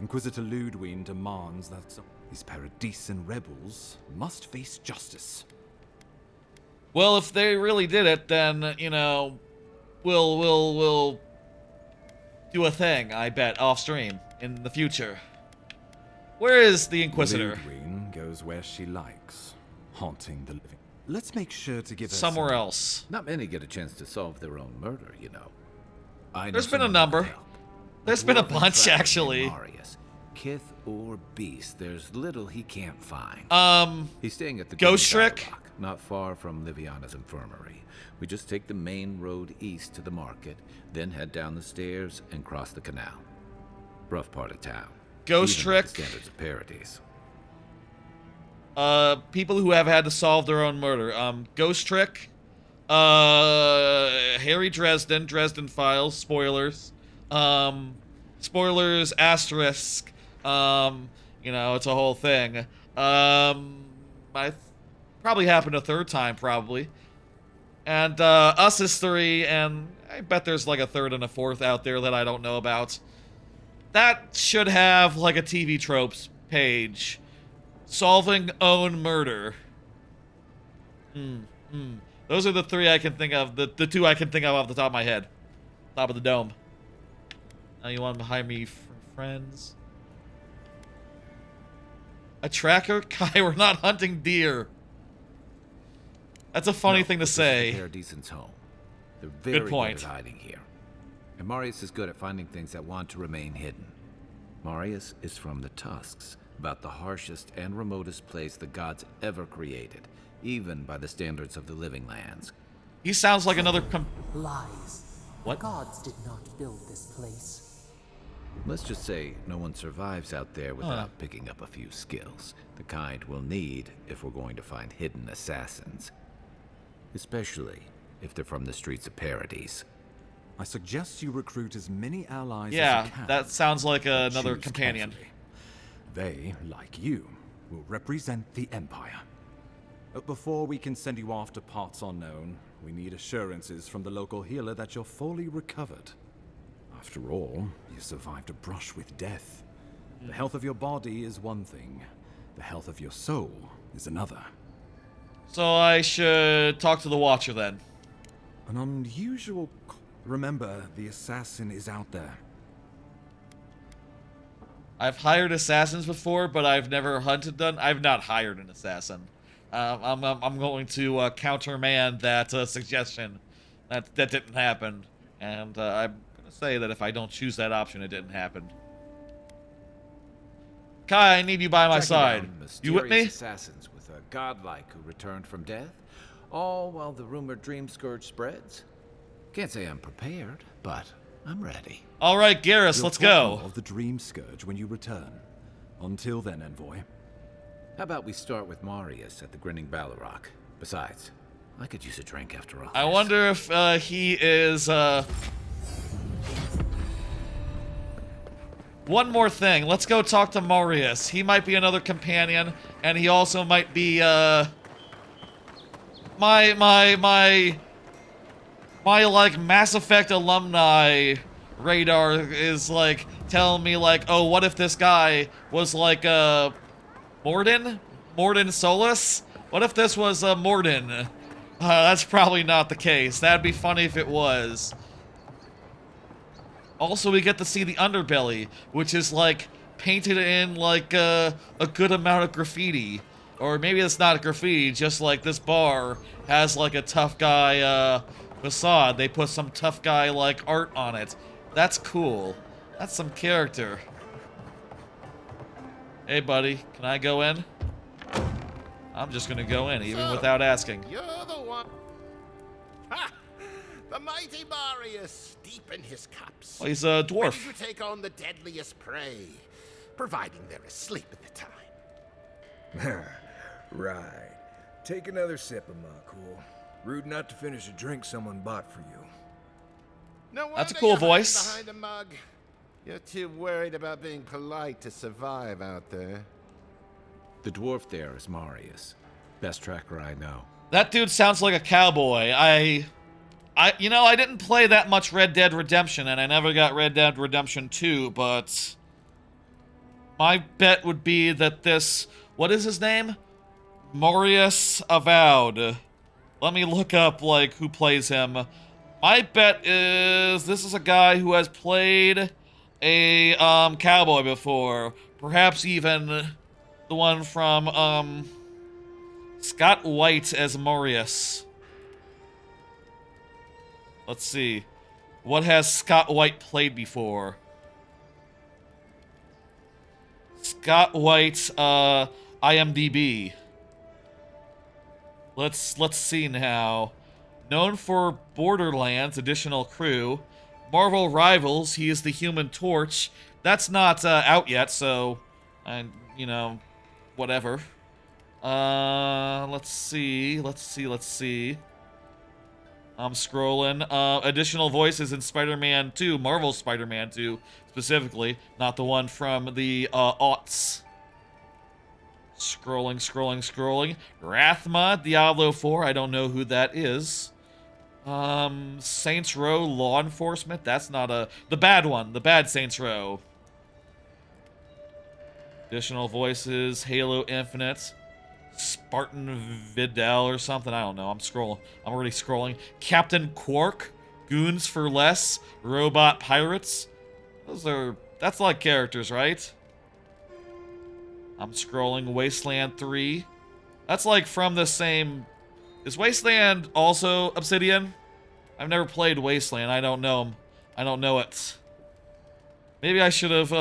Inquisitor Ludwig demands that these Paradisan rebels must face justice. Well, if they really did it, then, you know, we'll do a thing, I bet, off stream in the future. Where is the Inquisitor? Ludwig goes where she likes, haunting the living. Let's make sure to give her Somewhere some- else. Not many get a chance to solve their own murder, you know. There's been a number. There's been a bunch, actually. Marius. Kith or beast, there's little he can't find. He's staying at the Ghost Green Trick? Rock, not far from Liviana's infirmary. We just take the main road east to the market, then head down the stairs and cross the canal. Rough part of town. Ghost even by the Trick? standards of Paradise. People who have had to solve their own murder. Ghost Trick, Harry Dresden Files, spoilers. Spoilers, asterisk. You know, it's a whole thing. I probably happened a third time, probably. And, Us is 3, and I bet there's like a third and a fourth out there that I don't know about. That should have, like, a TV tropes page. Solving own murder. Those are the three I can think of. The two I can think of off the top of my head. Top of the dome. Now you want to hire me for friends? A tracker? Kai, we're not hunting deer. That's a funny thing to say. Paradisan's home. They're very Good point. good at hiding here. And Marius is good at finding things that want to remain hidden. Marius is from the Tusks, about the harshest and remotest place the gods ever created, even by the standards of the living lands. He sounds like another Lies. What? Gods did not build this place. Let's just say no one survives out there without picking up a few skills, the kind we'll need if we're going to find hidden assassins. Especially if they're from the streets of Paradise. I suggest you recruit as many allies as Yeah, you can. that sounds like another Choose companion. carefully. They, like you, will represent the Empire. But before we can send you off to parts unknown, we need assurances from the local healer that you're fully recovered. After all, you survived a brush with death. The health of your body is one thing. The health of your soul is another. So I should talk to the Watcher then. An unusual... Remember, the assassin is out there. I've hired assassins before, but I've never hunted them. I've not hired an assassin. I'm going to countermand that suggestion. That didn't happen. And I'm going to say that if I don't choose that option, it didn't happen. Kai, I need you by my side. You with me? Assassins with a godlike who returned from death, all while the rumored dream scourge spreads. Can't say I'm prepared, but I'm ready. All right, Garrus, let's go. Of the dream scourge when you return. Until then, envoy. How about we start with Marius at the Grinning Balrog? Besides, I could use a drink after all. I wonder if he is. One more thing. Let's go talk to Marius. He might be another companion, and he also might be my like Mass Effect alumni radar is like telling me like, oh, what if this guy was like Morden Solus? What if this was Morden? That's probably not the case. That'd be funny if it was. Also, we get to see the underbelly, which is like painted in like a good amount of graffiti. Or maybe it's not graffiti, just like this bar has like a tough guy facade. They put some tough guy like art on it. That's cool. That's some character. Hey buddy, can I go in? I'm just gonna go in, even without asking. You're the one. Ha! The mighty Marius, deep in his cups. Well, he's a dwarf. Ready to take on the deadliest prey, providing they're asleep at the time. Right. Take another sip of my cool. Rude not to finish a drink someone bought for you. No That's a wonder cool you're hiding voice. behind a mug. You're too worried about being polite to survive out there. The dwarf there is Marius. Best tracker I know. That dude sounds like a cowboy. You know, I didn't play that much Red Dead Redemption, and I never got Red Dead Redemption 2, but my bet would be that this, what is his name? Marius Avowed. Let me look up, like, who plays him. My bet is this is a guy who has played a, cowboy before. Perhaps even the one from, Scott White as Marius. Let's see. What has Scott White played before? Scott White, IMDb. Let's see now. Known for Borderlands, additional crew. Marvel Rivals, he is the Human Torch. That's not out yet, so, you know, whatever. Let's see. I'm scrolling. Additional voices in Spider-Man 2, Marvel Spider-Man 2, specifically, not the one from the aughts. Scrolling. Rathma, Diablo 4, I don't know who that is. Saints Row Law Enforcement, that's not the bad one, the bad Saints Row. Additional voices, Halo Infinite. Spartan Vidal or something. I don't know. I'm already scrolling. Captain Quark. Goons for Less. Robot Pirates. That's like characters, right? I'm scrolling. Wasteland 3. That's like from the same... Is Wasteland also Obsidian? I've never played Wasteland. I don't know. I don't know it. Maybe I should have,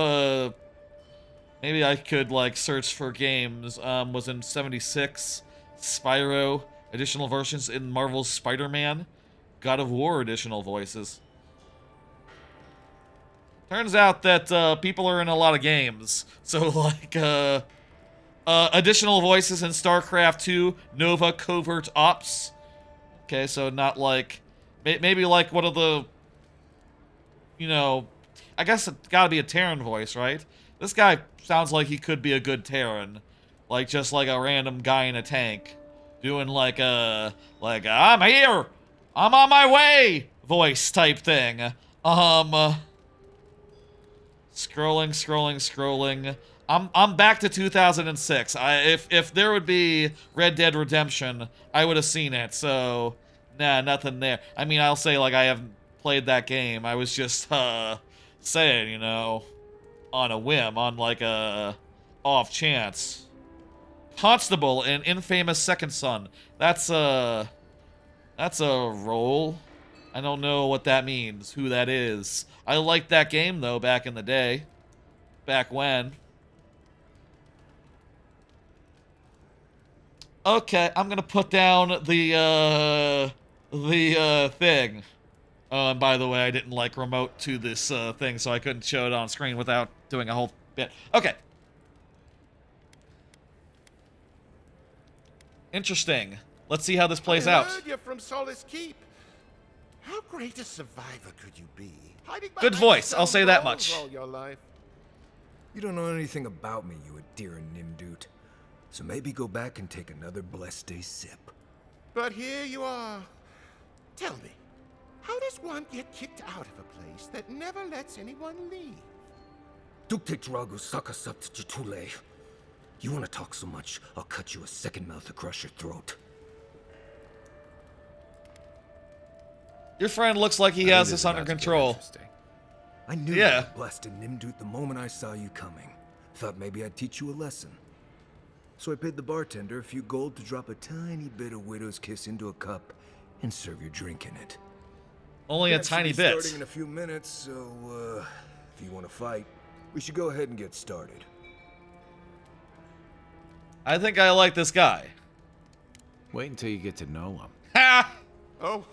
maybe I could, like, search for games. Was in 76, Spyro, additional versions in Marvel's Spider-Man, God of War additional voices. Turns out that, people are in a lot of games. So, like, additional voices in StarCraft 2, Nova Covert Ops. Okay, so not like... Maybe like one of the... You know... I guess it's gotta be a Terran voice, right? This guy sounds like he could be a good Terran. Like, just like a random guy in a tank. Doing like a... Like, I'm here! I'm on my way! Voice type thing. Scrolling. I'm back to 2006. If there would be Red Dead Redemption, I would have seen it. So, nah, nothing there. I mean, I'll say like I haven't played that game. I was just saying, you know, on a whim, on like a off chance. Constable in Infamous Second Son. That's a role. I don't know what that means, who that is. I liked that game though back in the day. Back when. Okay, I'm gonna put down the thing. Oh, and by the way, I didn't like remote to this thing, so I couldn't show it on screen without doing a whole bit. Okay. Interesting. Let's see how this plays out. I heard you're from Solace Keep. How great a survivor could you be? Good voice, I'll say that much. All your life. You don't know anything about me, you Adira Nimdut. So maybe go back and take another blessed day sip. But here you are. Tell me, how does one get kicked out of a place that never lets anyone leave? Dukte Dragu Sakasat Jitule. You want to talk so much, I'll cut you a second mouth across your throat. Your friend looks like he has this under control. I knew you were blessed in Nimdut the moment I saw you coming. Thought maybe I'd teach you a lesson. So I paid the bartender a few gold to drop a tiny bit of Widow's Kiss into a cup and serve your drink in it. Only a tiny bit. Starting in a few minutes, so if you want to fight, we should go ahead and get started. I think I like this guy. Wait until you get to know him. Ha! Oh.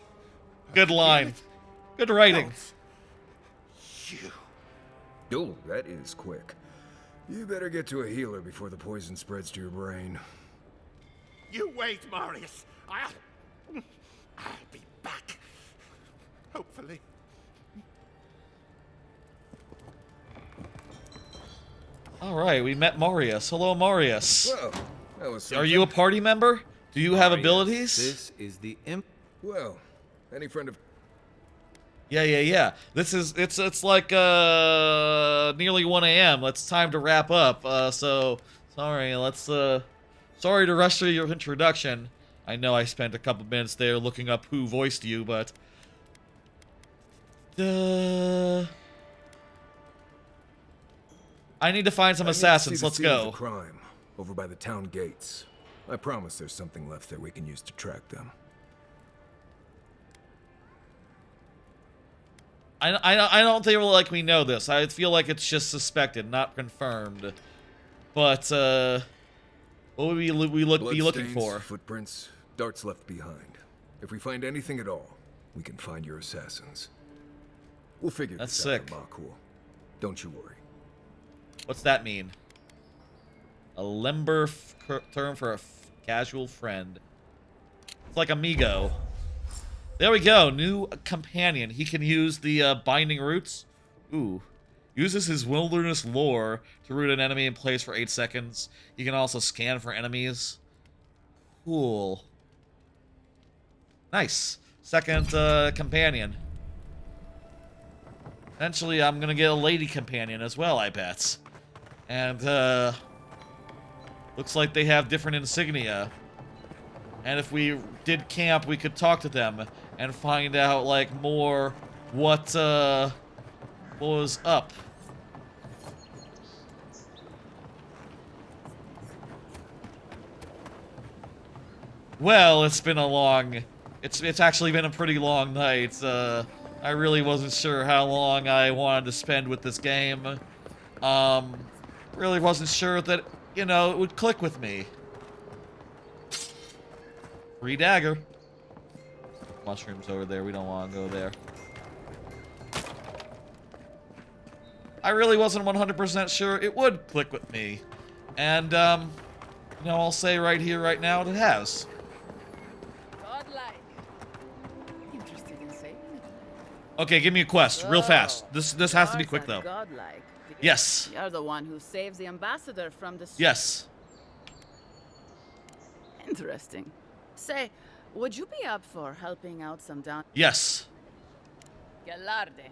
Good line. Good writing. Oh, that is quick. You better get to a healer before the poison spreads to your brain. You wait, Marius. I'll be back. Hopefully. All right, we met Marius. Hello, Marius. Well, that was something. Are you a party member? Do you have abilities? This is the imp. Well, any friend of... Yeah. It's like nearly 1 a.m. It's time to wrap up. So sorry. Sorry to rush through your introduction. I know I spent a couple minutes there looking up who voiced you, but I need to find some assassins. Let's go. Crime over by the town gates. I promise there's something left there we can use to track them. I don't feel like we know this. I feel like it's just suspected, not confirmed. But what would we be looking for? Footprints, darts left behind. If we find anything at all, we can find your assassins. We'll figure this out, Makul. Don't you worry. What's that mean? A limber term for a casual friend. It's like amigo. There we go. New companion. He can use the binding roots. Ooh. Uses his wilderness lore to root an enemy in place for 8 seconds. He can also scan for enemies. Cool. Nice. Second companion. Eventually, I'm gonna get a lady companion as well, I bet. And, looks like they have different insignia. And if we did camp, we could talk to them and find out, like, more what was up. Well, it's been a long... It's actually been a pretty long night. I really wasn't sure how long I wanted to spend with this game. Really wasn't sure that, you know, it would click with me. Free dagger. Mushrooms over there. We don't want to go there. I really wasn't 100% sure it would click with me. And, you know, I'll say right here, right now, it has. Godlike. Interested in saving it? Okay, give me a quest, real fast. This has to be quick, though. Godlike. Yes. You're the one who saves the ambassador from the... Yes. Interesting. Say, would you be up for helping out some down... Yes. Galarde.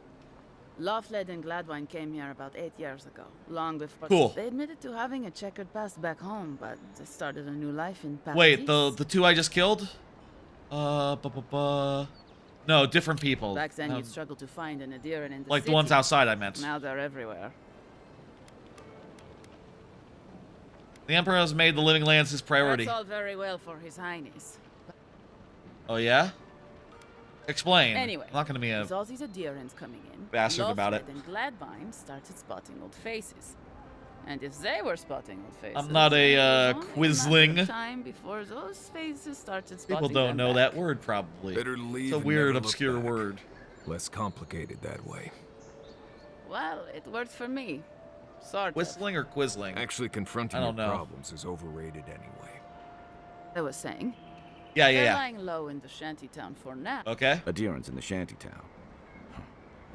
Lawfled and Gladwine came here about 8 years ago, long before... Cool. They admitted to having a checkered past back home, but they started a new life in Paris. Wait, the two I just killed? No, different people. Back then, you'd struggle to find an Adherent in the like city. the ones outside, I meant. Now they're everywhere. The Emperor has made the living lands his priority. That's all very well for His Highness. Oh, yeah? Explain. Anyway, I'm not going to be a with all these adherents coming in, bastard about it. Lawfled and Gladwine started spotting old faces. And if they were spotting old faces, I'm not a it was only a matter quisling. of time before those faces started spotting People don't them know back. that word, probably. Better leave It's a and weird, never look obscure back. word. Less complicated that way. Well, it worked for me. Sort of. Whistling or quisling? Actually confronting I your don't know. problems is overrated anyway. I was saying. Yeah. They're lying low in the shanty town for now. Okay. Adherents in the shantytown.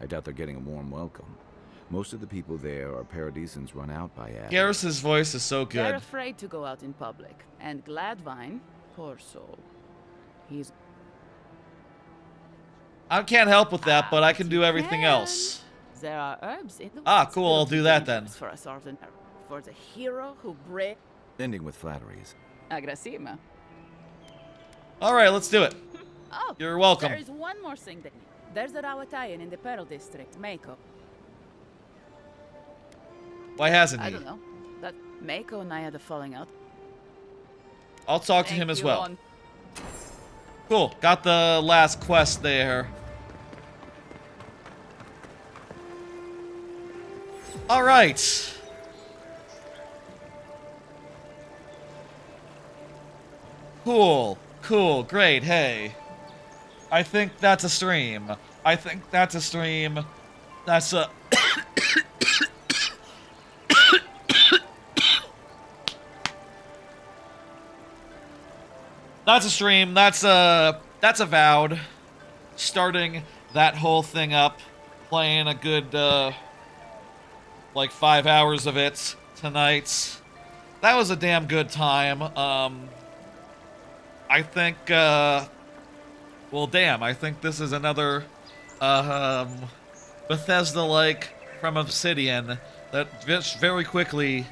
I doubt they're getting a warm welcome. Most of the people there are paradisans run out by Ad. Garrus's voice is so They're good. afraid to go out in public. And Gladwine, poor soul, he's... I can't help with that, but I can do everything else. There are herbs in the Ah, cool, I'll do that then. For us ordinary, for the hero who break Ending with flatteries. Agrasima. Alright, let's do it. Oh, You're welcome. There is one more thing they need. There's a Rawatayan in the Pearl District, Mako. Why hasn't I he? don't know. That Mako and I had a falling out. I'll talk to Thank him as you, well. On. Cool. Got the last quest there. Alright. Cool. Cool. Great. Hey. I think that's a stream. I think that's a stream. That's a... That's a stream. That's Avowed. Starting that whole thing up. Playing a good, like 5 hours of it tonight. That was a damn good time. I think, well, damn, I think this is another, Bethesda-like from Obsidian that just very quickly,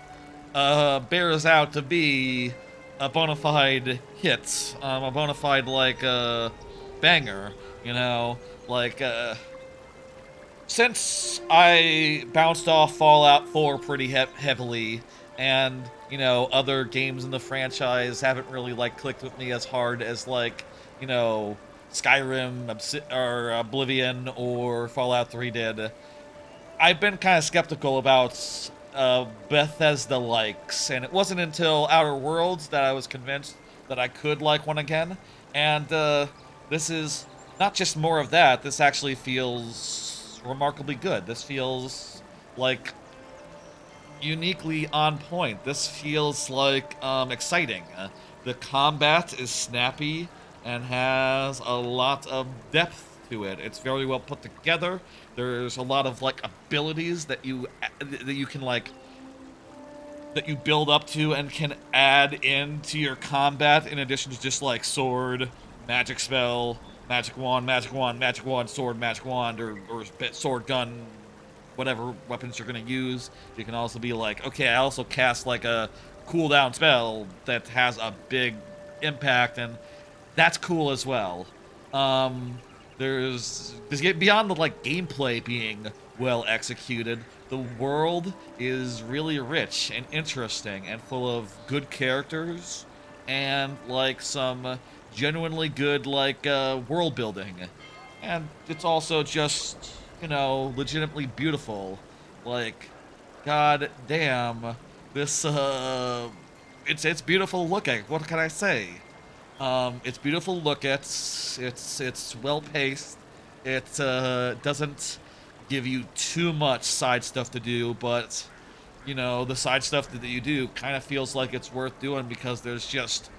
bears out to be a bona fide hit, a bona fide, like, banger, you know, like, since I bounced off Fallout 4 pretty heavily, and, you know, other games in the franchise haven't really, like, clicked with me as hard as, like, you know, Skyrim, or Oblivion, or Fallout 3 did, I've been kind of skeptical about Bethesda likes, and it wasn't until Outer Worlds that I was convinced that I could like one again, and this is not just more of that, this actually feels remarkably good. This feels like uniquely on point. This feels like exciting. The combat is snappy and has a lot of depth to it. It's very well put together. There's a lot of like abilities that you can like that you build up to and can add into your combat in addition to just like sword, magic spell, magic wand, sword, magic wand, or sword gun, whatever weapons you're gonna use. You can also be like, okay, I also cast like a cooldown spell that has a big impact, and that's cool as well. There's beyond the like gameplay being well executed, the world is really rich and interesting and full of good characters and like some genuinely good like world building. And it's also just, you know, legitimately beautiful. Like, god damn, this, it's beautiful look at. What can I say? It's beautiful look at. It's well paced. It doesn't give you too much side stuff to do, but you know, the side stuff that you do kind of feels like it's worth doing because there's just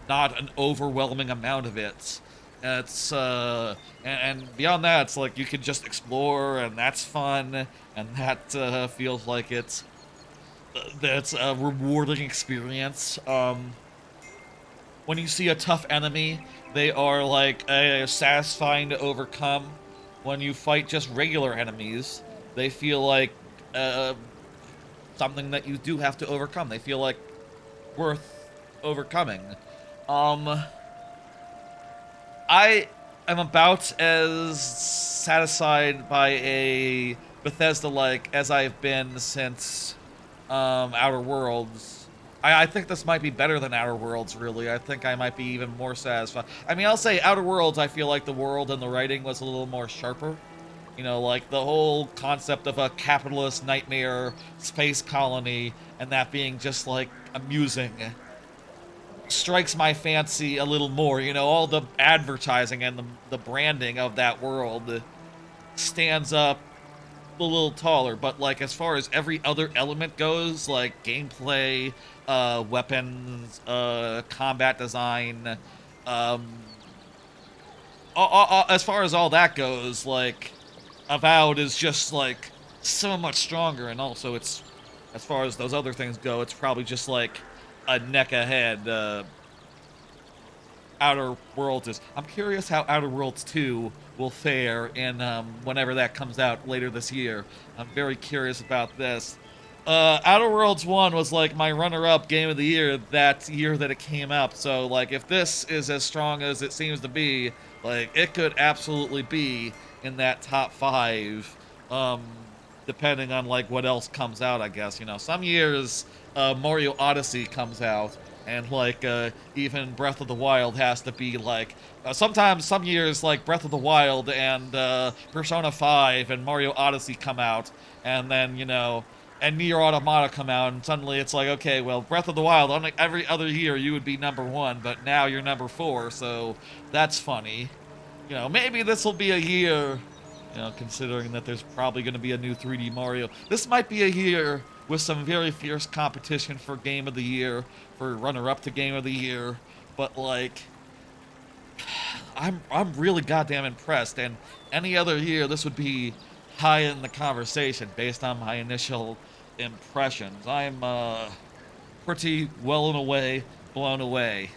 not an overwhelming amount of it. It's and beyond that, it's like you can just explore, and that's fun, and that feels like that's a rewarding experience. When you see a tough enemy, they are like satisfying to overcome. When you fight just regular enemies, they feel like something that you do have to overcome. They feel like worth overcoming. I am about as satisfied by a Bethesda-like as I've been since Outer Worlds. I think this might be better than Outer Worlds, really. I think I might be even more satisfied. I mean, I'll say Outer Worlds, I feel like the world and the writing was a little more sharper. You know, like the whole concept of a capitalist nightmare space colony and that being just, like, amusing strikes my fancy a little more. You know, all the advertising and the branding of that world stands up a little taller, but like as far as every other element goes, like gameplay, weapons, combat design, as far as all that goes, like Avowed is just like so much stronger, and also it's, as far as those other things go, it's probably just like a neck ahead. Outer Worlds is. I'm curious how Outer Worlds 2 will fare in whenever that comes out later this year. I'm very curious about this. Outer Worlds 1 was like my runner-up game of the year that year that it came out. So like if this is as strong as it seems to be, like it could absolutely be in that top 5. Depending on like what else comes out, I guess. You know, some years Mario Odyssey comes out, and like even Breath of the Wild has to be like sometimes some years like Breath of the Wild and Persona 5 and Mario Odyssey come out, and then you know, and Nier Automata come out, and suddenly it's like, okay, well, Breath of the Wild on like every other year you would be number 1, but now you're number 4, so that's funny. You know, maybe this will be a year, you know, considering that there's probably going to be a new 3D Mario. This might be a year with some very fierce competition for Game of the Year, for runner-up to Game of the Year, but like, I'm really goddamn impressed, and any other year this would be high in the conversation based on my initial impressions. I'm pretty well and away blown away.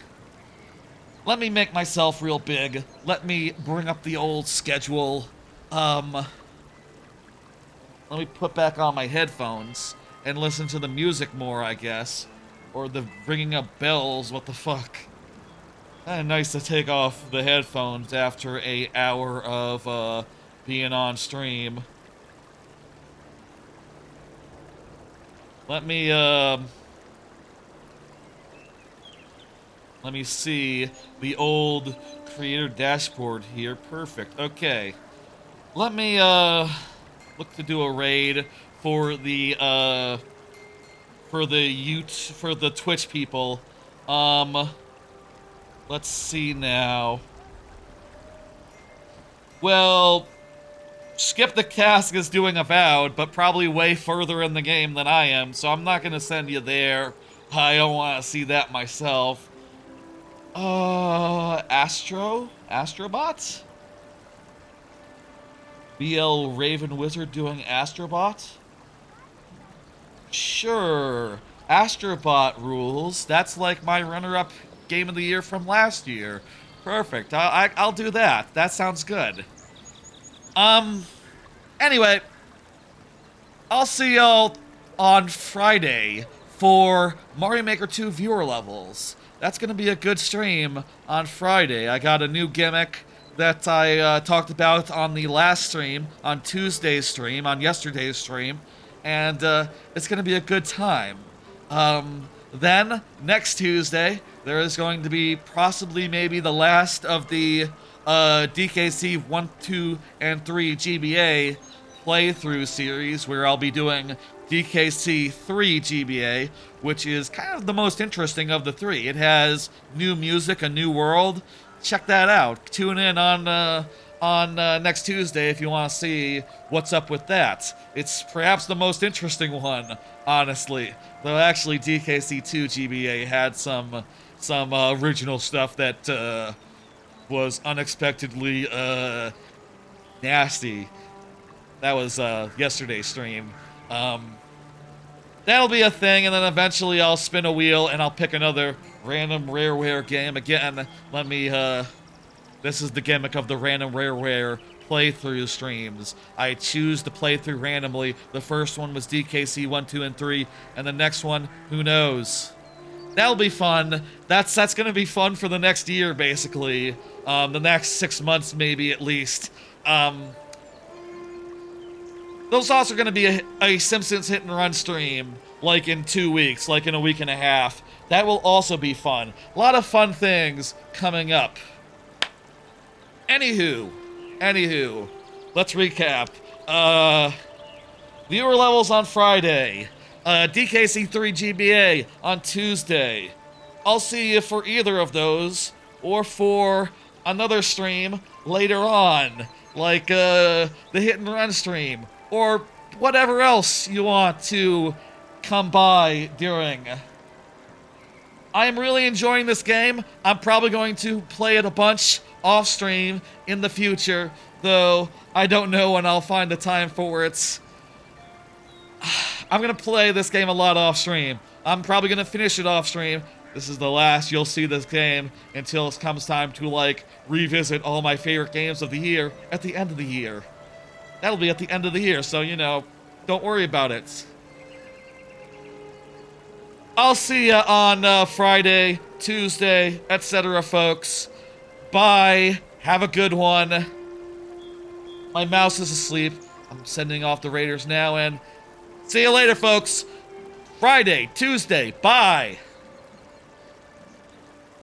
Let me make myself real big. Let me bring up the old schedule. Let me put back on my headphones and listen to the music more, I guess. Or the ringing of bells, what the fuck. Nice to take off the headphones after an hour of being on stream. Let me see the old creator dashboard here. Perfect. Okay. Let me look to do a raid for the Twitch people. Let's see now. Well, Skip the Cask is doing Avowed, but probably way further in the game than I am, so I'm not gonna send you there. I don't want to see that myself. Astrobot? BL Raven Wizard doing Astrobot? Sure. Astrobot rules. That's like my runner-up game of the year from last year. Perfect. I'll do that. That sounds good. Anyway, I'll see y'all on Friday for Mario Maker 2 viewer levels. That's gonna be a good stream on Friday. I got a new gimmick that I talked about on the last stream, on Tuesday's stream, on yesterday's stream, and it's gonna be a good time. Then, next Tuesday, there is going to be possibly maybe the last of the DKC 1, 2, and 3 GBA playthrough series where I'll be doing DKC 3 GBA, which is kind of the most interesting of the three. It has new music, a new world. Check that out. Tune in on next Tuesday if you want to see what's up with that. It's perhaps the most interesting one, honestly. Though actually DKC 2 GBA had some original stuff that was unexpectedly nasty. That was yesterday's stream. That'll be a thing, and then eventually I'll spin a wheel and I'll pick another random rareware game again. Let me, this is the gimmick of the random rareware playthrough streams. I choose to play through randomly. The first one was DKC 1, 2, and 3, and the next one, who knows? That'll be fun. That's gonna be fun for the next year, basically. The next 6 months, maybe, at least. There's also going to be a Simpsons Hit and Run stream, like in 2 weeks, like in a week and a half. That will also be fun. A lot of fun things coming up. Anywho, let's recap. Viewer levels on Friday. DKC 3 GBA on Tuesday. I'll see you for either of those, or for another stream later on, like the Hit and Run stream, or whatever else you want to come by during. I am really enjoying this game. I'm probably going to play it a bunch off stream in the future, though I don't know when I'll find the time for it. I'm gonna play this game a lot off stream. I'm probably gonna finish it off stream. This is the last you'll see this game until it comes time to, like, revisit all my favorite games of the year at the end of the year. That'll be at the end of the year, so, you know, don't worry about it. I'll see ya on Friday, Tuesday, etc., folks. Bye. Have a good one. My mouse is asleep. I'm sending off the Raiders now, and see you later, folks. Friday, Tuesday. Bye.